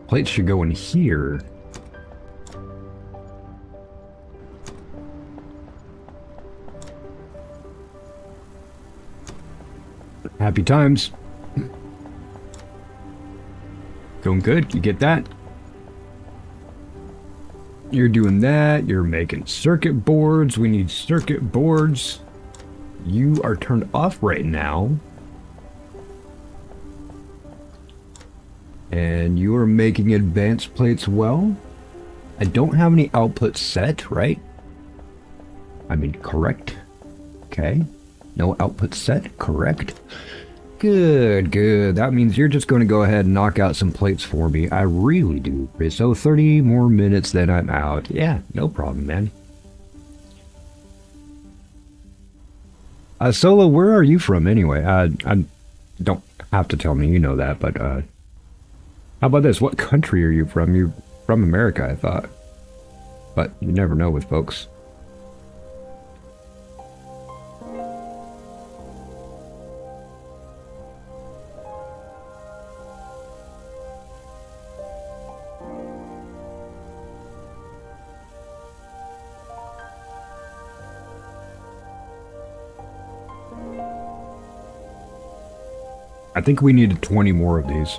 [SPEAKER 3] Plates should go in here. Happy times. Going good. You get that? You're doing that. You're making circuit boards. We need circuit boards. You are turned off right now. And you are making advanced plates well. I don't have any outputs set, right? I mean, correct. Okay. No output set, correct. Good. That means you're just going to go ahead and knock out some plates for me. I really do. So 30 more minutes, then I'm out. Yeah, no problem, man. Solo, where are you from anyway? I don't have to tell me, you know that, but how about this? What country are you from? You're from America, I thought. But you never know with folks. I think we needed 20 more of these.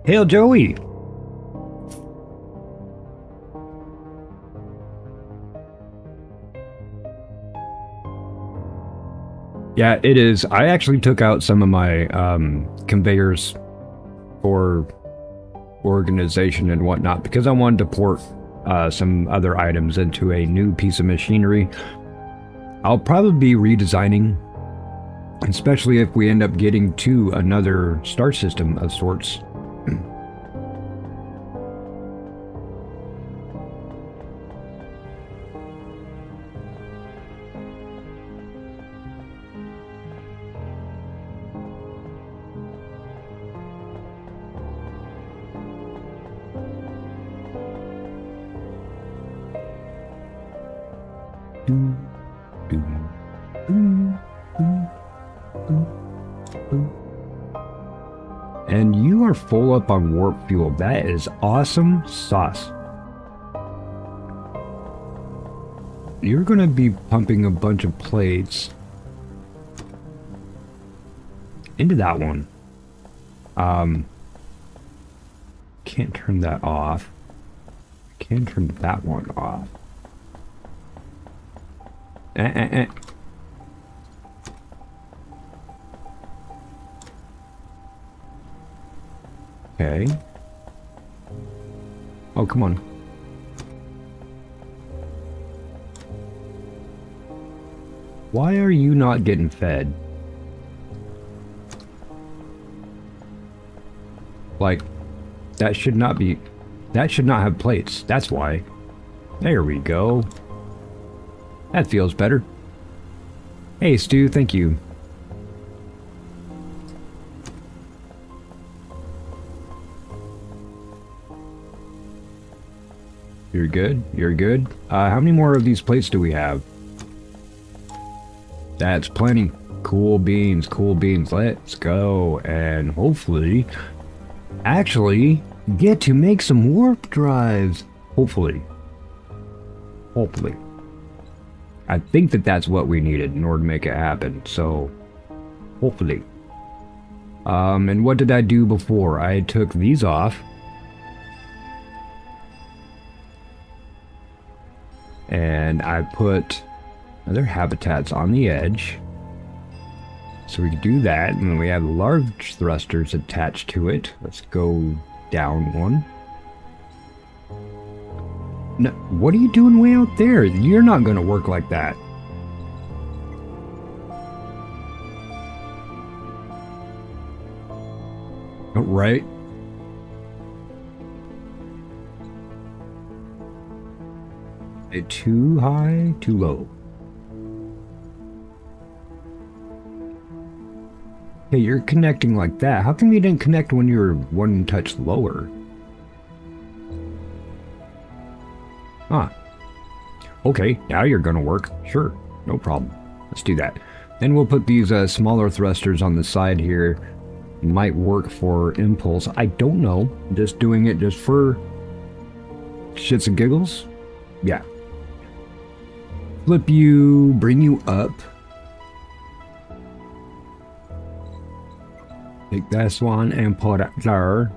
[SPEAKER 3] Hail Joey! Yeah, it is. I actually took out some of my conveyors for organization and whatnot because I wanted to port some other items into a new piece of machinery. I'll probably be redesigning, especially if we end up getting to another star system of sorts. And you are full up on warp fuel. That is awesome sauce. You're gonna be pumping a bunch of plates into that one. Can't turn that off. Can't turn that one off. Okay. Oh, come on. Why are you not getting fed? Like, that should not be... That should not have plates. That's why. There we go. That feels better. Hey, Stu, thank you. You're good? You're good? How many more of these plates do we have? That's plenty. Cool beans, cool beans. Let's go. And hopefully, actually, get to make some warp drives. Hopefully. Hopefully. I think that that's what we needed in order to make it happen. So, hopefully. And what did I do before? I took these off. And I put other habitats on the edge. So we can do that. And then we have large thrusters attached to it. Let's go down one. No, what are you doing way out there? You're not going to work like that. Right? Too high, too low. Hey, you're connecting like that. How come you didn't connect when you were one touch lower? Huh. Okay, now you're gonna work. Sure, no problem. Let's do that. Then we'll put these smaller thrusters on the side here. Might work for impulse. I don't know. Just doing it just for shits and giggles. Yeah. Flip you, bring you up. Take this one and put it there.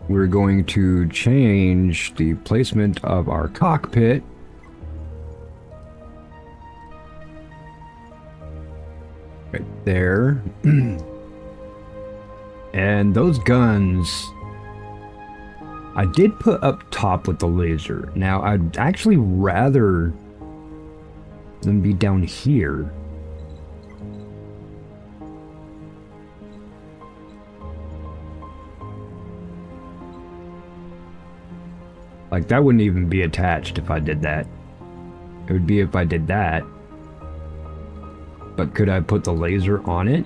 [SPEAKER 3] We're going to change the placement of our cockpit. Right there. And those guns, I did put up top with the laser. Now, I'd actually rather them be down here. Like, that wouldn't even be attached if I did that. It would be if I did that. But could I put the laser on it?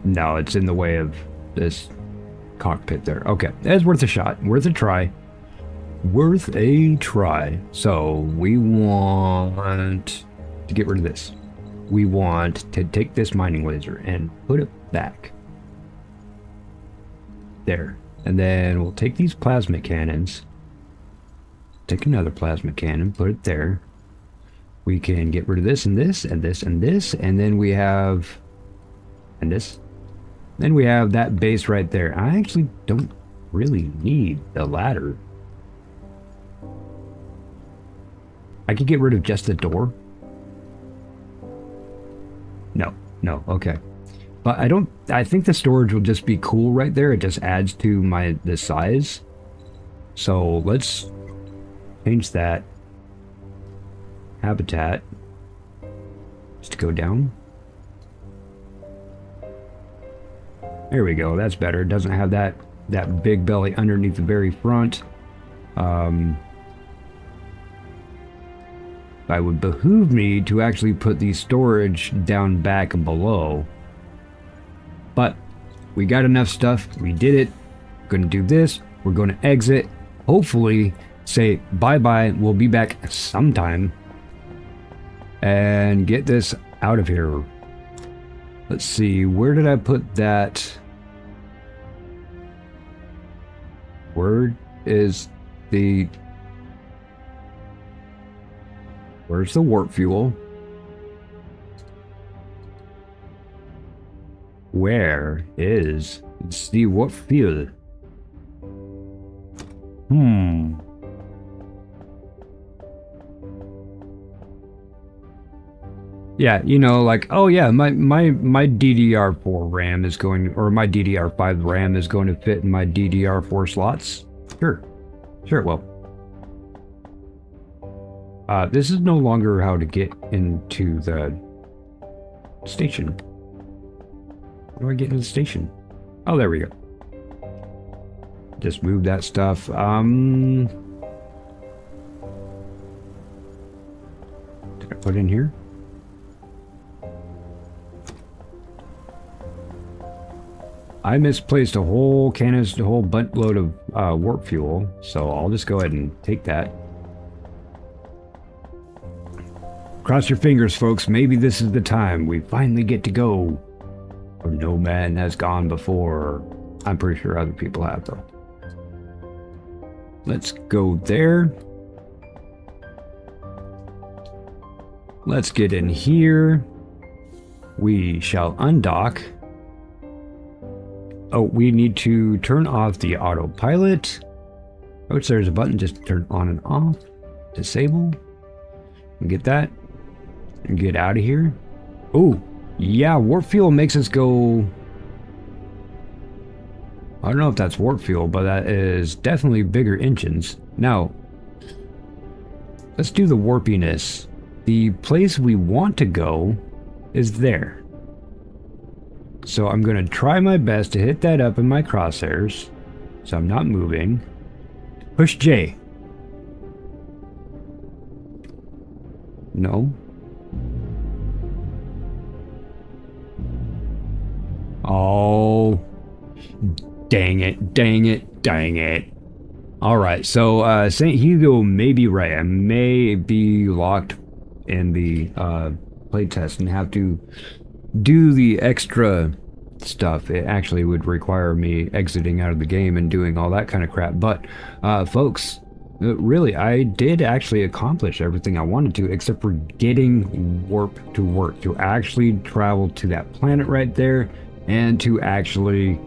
[SPEAKER 3] No, it's in the way of this cockpit there. Okay, that's worth a shot. Worth a try. Worth a try. So, we want to get rid of this. We want to take this mining laser and put it back. There. And then we'll take these plasma cannons. Take another plasma cannon, put it there. We can get rid of this and this and this and this, and then we have, and this. Then we have that base right there. I actually don't really need the ladder. I could get rid of just the door. No, okay. But I think the storage will just be cool right there. It just adds to the size. So let's change that habitat just to go down. There we go, that's better. It doesn't have that big belly underneath the very front. It would behoove me to actually put the storage down back and below. But we got enough stuff. We did it. We're going to do this. We're going to exit. Hopefully say bye-bye. We'll be back sometime. And get this out of here. Let's see. Where did I put that? Where is the... Where's the warp fuel? Where is the warp fuel? Yeah, you know, like, oh yeah, my DDR4 RAM is going, or my DDR5 RAM is going to fit in my DDR4 slots. Sure it will. This is no longer how to get into the station. How do I get into the station? Oh, there we go. Just move that stuff. Did I put in here? I misplaced a whole canister, a whole buttload of warp fuel, so I'll just go ahead and take that. Cross your fingers, folks. Maybe this is the time we finally get to go where no man has gone before. I'm pretty sure other people have, though. Let's go there. Let's get in here. We shall undock. Oh, we need to turn off the autopilot. Which there's a button, just turn on and off. Disable. Get that. And get out of here. Oh, yeah, warp fuel makes us go... I don't know if that's warp fuel, but that is definitely bigger engines. Now, let's do the warpiness. The place we want to go is there. So I'm going to try my best to hit that up in my crosshairs. So I'm not moving. Push J. No. Oh, dang it. All right, so St. Hugo may be right. I may be locked in the playtest and have to do the extra stuff. It actually would require me exiting out of the game and doing all that kind of crap. But folks, really, I did actually accomplish everything I wanted to, except for getting warp to work, to actually travel to that planet right there, and to actually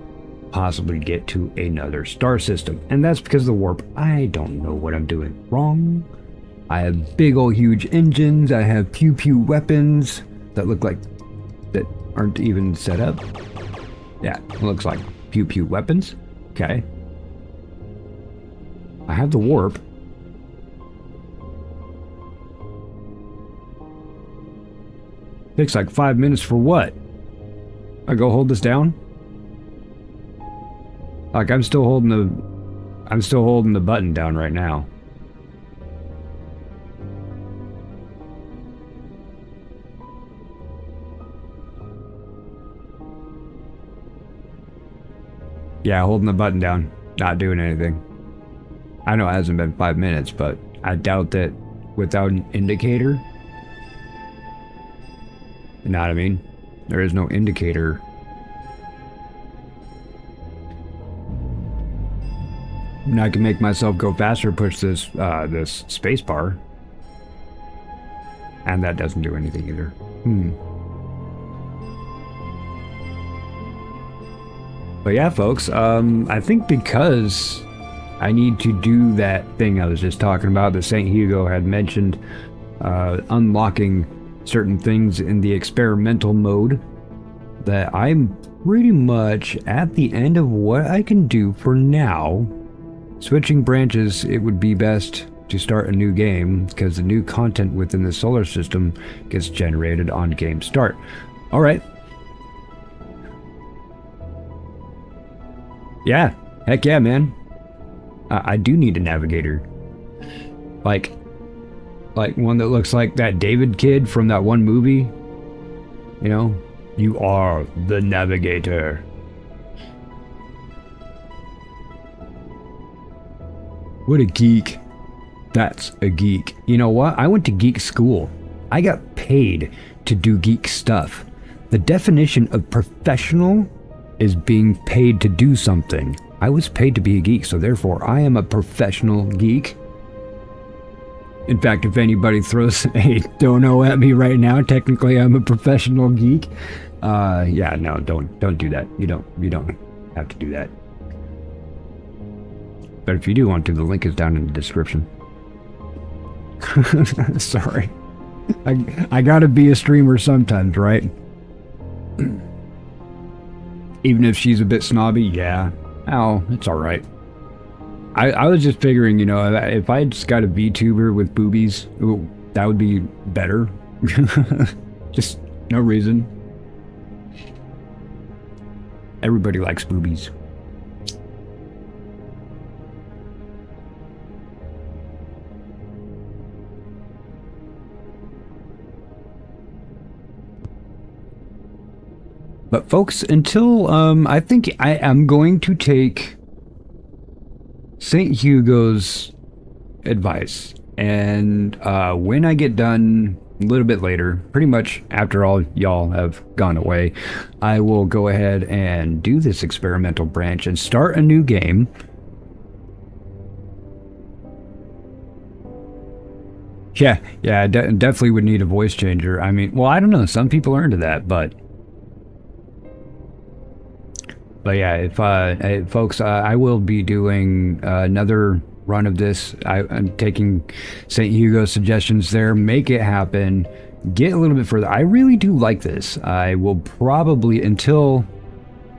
[SPEAKER 3] possibly get to another star system. And that's because of the warp. I don't know what I'm doing wrong. I have big old huge engines. I have pew pew weapons that look like, that aren't even set up. Yeah, it looks like pew pew weapons. Okay. I have the warp. Takes like 5 minutes for what? I go hold this down? Like I'm still holding the button down right now. Yeah, holding the button down, not doing anything. I know it hasn't been 5 minutes, but I doubt that without an indicator. You know what I mean? There is no indicator. And I can make myself go faster, push this this space bar. And that doesn't do anything either. But yeah, folks, I think because I need to do that thing I was just talking about that St. Hugo had mentioned, unlocking certain things in the experimental mode, that I'm pretty much at the end of what I can do for now. Switching branches, it would be best to start a new game because the new content within the solar system gets generated on game start. All right. Yeah, heck yeah, man. I do need a navigator. Like one that looks like that David kid from that one movie. You know? You are the navigator. What a geek. That's a geek. You know what? I went to geek school. I got paid to do geek stuff. The definition of professional is being paid to do something. I was paid to be a geek, so therefore I am a professional geek. In fact, if anybody throws a dono at me right now, technically I'm a professional geek. Yeah, no, don't do that. You don't have to do that. But if you do want to, the link is down in the description. Sorry. I gotta be a streamer sometimes, right? Even if she's a bit snobby, yeah. Oh, it's alright. I was just figuring, you know, if I just got a VTuber with boobies, that would be better. Just no reason. Everybody likes boobies. But folks, until, I think I am going to take St. Hugo's advice. And when I get done a little bit later, pretty much after all y'all have gone away, I will go ahead and do this experimental branch and start a new game. Yeah, I definitely would need a voice changer. I mean, well, I don't know. Some people are into that, but yeah, if folks, I will be doing another run of this. I'm taking St. Hugo's suggestions there. Make it happen. Get a little bit further. I really do like this. I will probably, until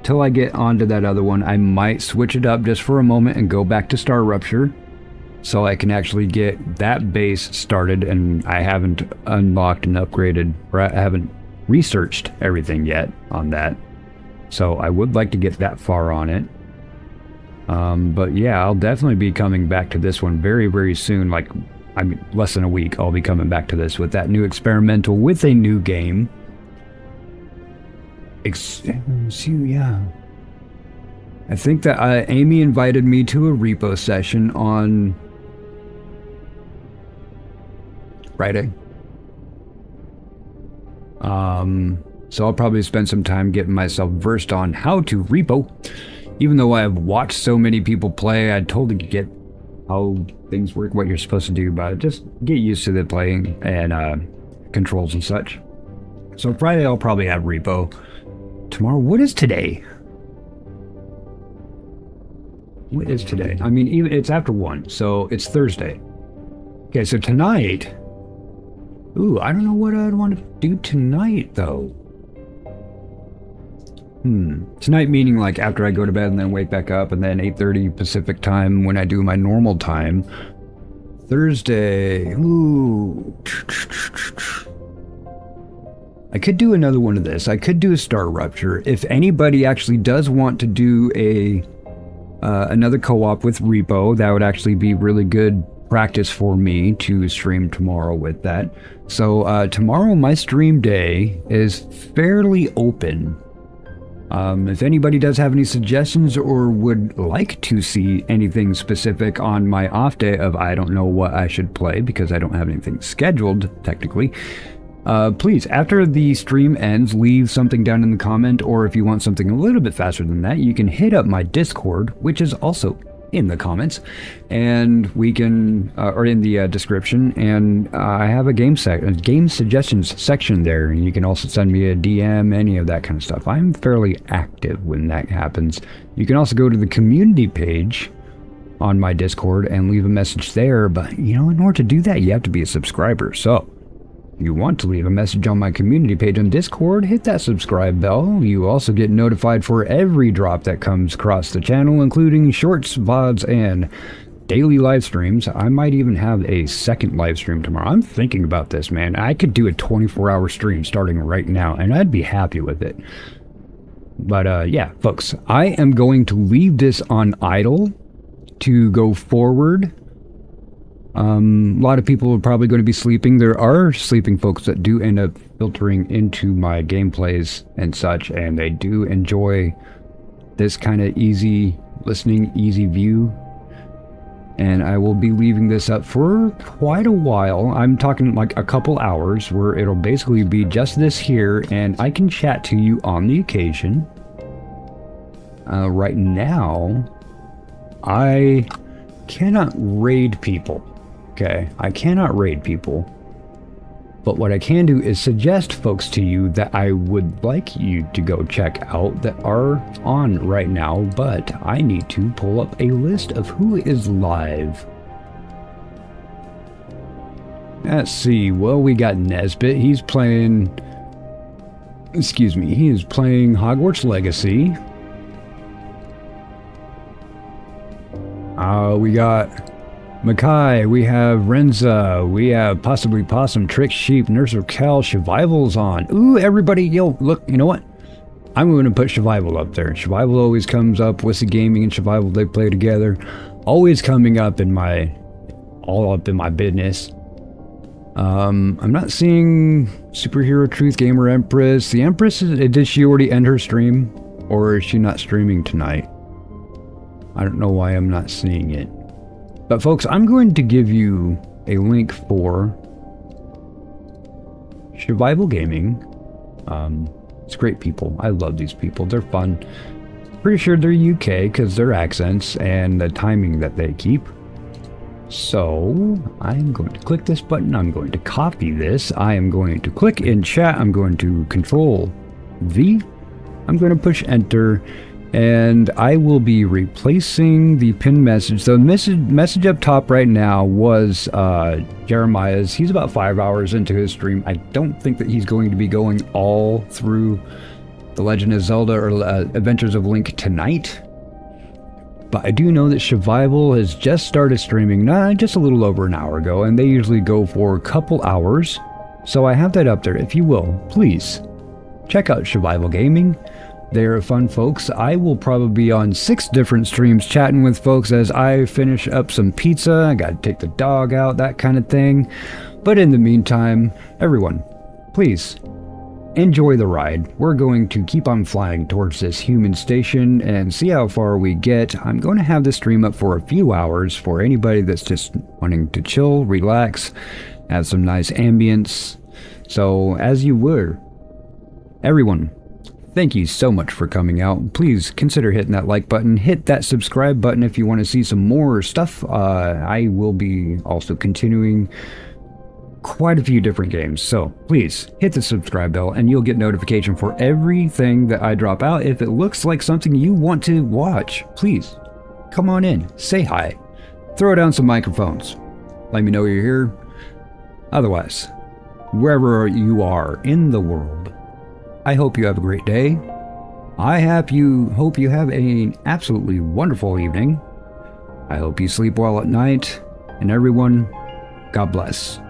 [SPEAKER 3] I get onto that other one, I might switch it up just for a moment and go back to Star Rupture, so I can actually get that base started. And I haven't unlocked and upgraded, or I haven't researched everything yet on that. So I would like to get that far on it. But yeah, I'll definitely be coming back to this one very, very soon. Like, I mean, less than a week, I'll be coming back to this with that new experimental with a new game. Yeah. I think that Amy invited me to a repo session on Friday. So I'll probably spend some time getting myself versed on how to repo. Even though I have watched so many people play, I totally get how things work, what you're supposed to do, but just get used to the playing and controls and such. So Friday I'll probably have repo. Tomorrow, what is today? What is today? I mean, even it's after 1, so it's Thursday. Okay, so tonight, ooh, I don't know what I'd want to do tonight though. Tonight meaning like after I go to bed and then wake back up, and then 8:30 Pacific time when I do my normal time. Thursday, ooh. I could do another one of this. I could do a Star Rupture. If anybody actually does want to do a another co-op with Repo, that would actually be really good practice for me to stream tomorrow with that. So tomorrow my stream day is fairly open. If anybody does have any suggestions or would like to see anything specific on my off day of I don't know what I should play because I don't have anything scheduled technically, please, after the stream ends, leave something down in the comment, or if you want something a little bit faster than that, you can hit up my Discord, which is also in the comments, and we can, or in the description, and I have a game suggestions section there, and you can also send me a DM, any of that kind of stuff. I'm fairly active when that happens. You can also go to the community page on my Discord and leave a message there, but you know, in order to do that, you have to be a subscriber. So you want to leave a message on my community page on Discord, hit that subscribe bell. You also get notified for every drop that comes across the channel, including shorts, VODs, and daily live streams. I might even have a second live stream tomorrow. I'm thinking about this, man. I could do a 24-hour stream starting right now, and I'd be happy with it. But yeah, folks, I am going to leave this on idle to go forward. A lot of people are probably going to be sleeping. There are sleeping folks that do end up filtering into my gameplays and such, and they do enjoy this kind of easy listening, easy view. And I will be leaving this up for quite a while. I'm talking like a couple hours, where it'll basically be just this here, and I can chat to you on the occasion. Right now, I cannot raid people. Okay, I cannot raid people, but what I can do is suggest folks to you that I would like you to go check out that are on right now, but I need to pull up a list of who is live. Let's see, well, we got Nesbit, he's playing, excuse me, he is playing Hogwarts Legacy. We got Makai, we have Renza, we have possibly Possum, Trick Sheep, Nurser Cal, Survival's on. Ooh, everybody, yo, look, you know what? I'm going to put Survival up there. Survival always comes up. Wissy Gaming and Survival, they play together. Always coming up in my, all up in my business. I'm not seeing Superhero Truth Gamer Empress. The Empress, did she already end her stream? Or is she not streaming tonight? I don't know why I'm not seeing it. But folks, I'm going to give you a link for Survival Gaming. It's great people. I love these people. They're fun. Pretty sure they're UK because their accents and the timing that they keep. So I'm going to click this button. I'm going to copy this. I am going to click in chat. I'm going to Control V. I'm going to push enter. And I will be replacing the pinned message. The message up top right now was Jeremiah's. He's about 5 hours into his stream. I don't think that he's going to be going all through The Legend of Zelda or Adventures of Link tonight. But I do know that Survival has just started streaming, just a little over an hour ago, and they usually go for a couple hours. So I have that up there. If you will, please check out Survival Gaming. They're fun folks. I will probably be on 6 different streams chatting with folks as I finish up some pizza. I gotta take the dog out, that kind of thing. But in the meantime, everyone, please enjoy the ride. We're going to keep on flying towards this human station and see how far we get. I'm going to have this stream up for a few hours for anybody that's just wanting to chill, relax, have some nice ambience. So as you were, everyone, thank you so much for coming out. Please consider hitting that like button. Hit that subscribe button if you want to see some more stuff. I will be also continuing quite a few different games. So please hit the subscribe bell and you'll get notification for everything that I drop out. If it looks like something you want to watch, please come on in. Say hi. Throw down some microphones. Let me know you're here. Otherwise, wherever you are in the world, I hope you have a great day. I hope you have an absolutely wonderful evening. I hope you sleep well at night. And everyone, God bless.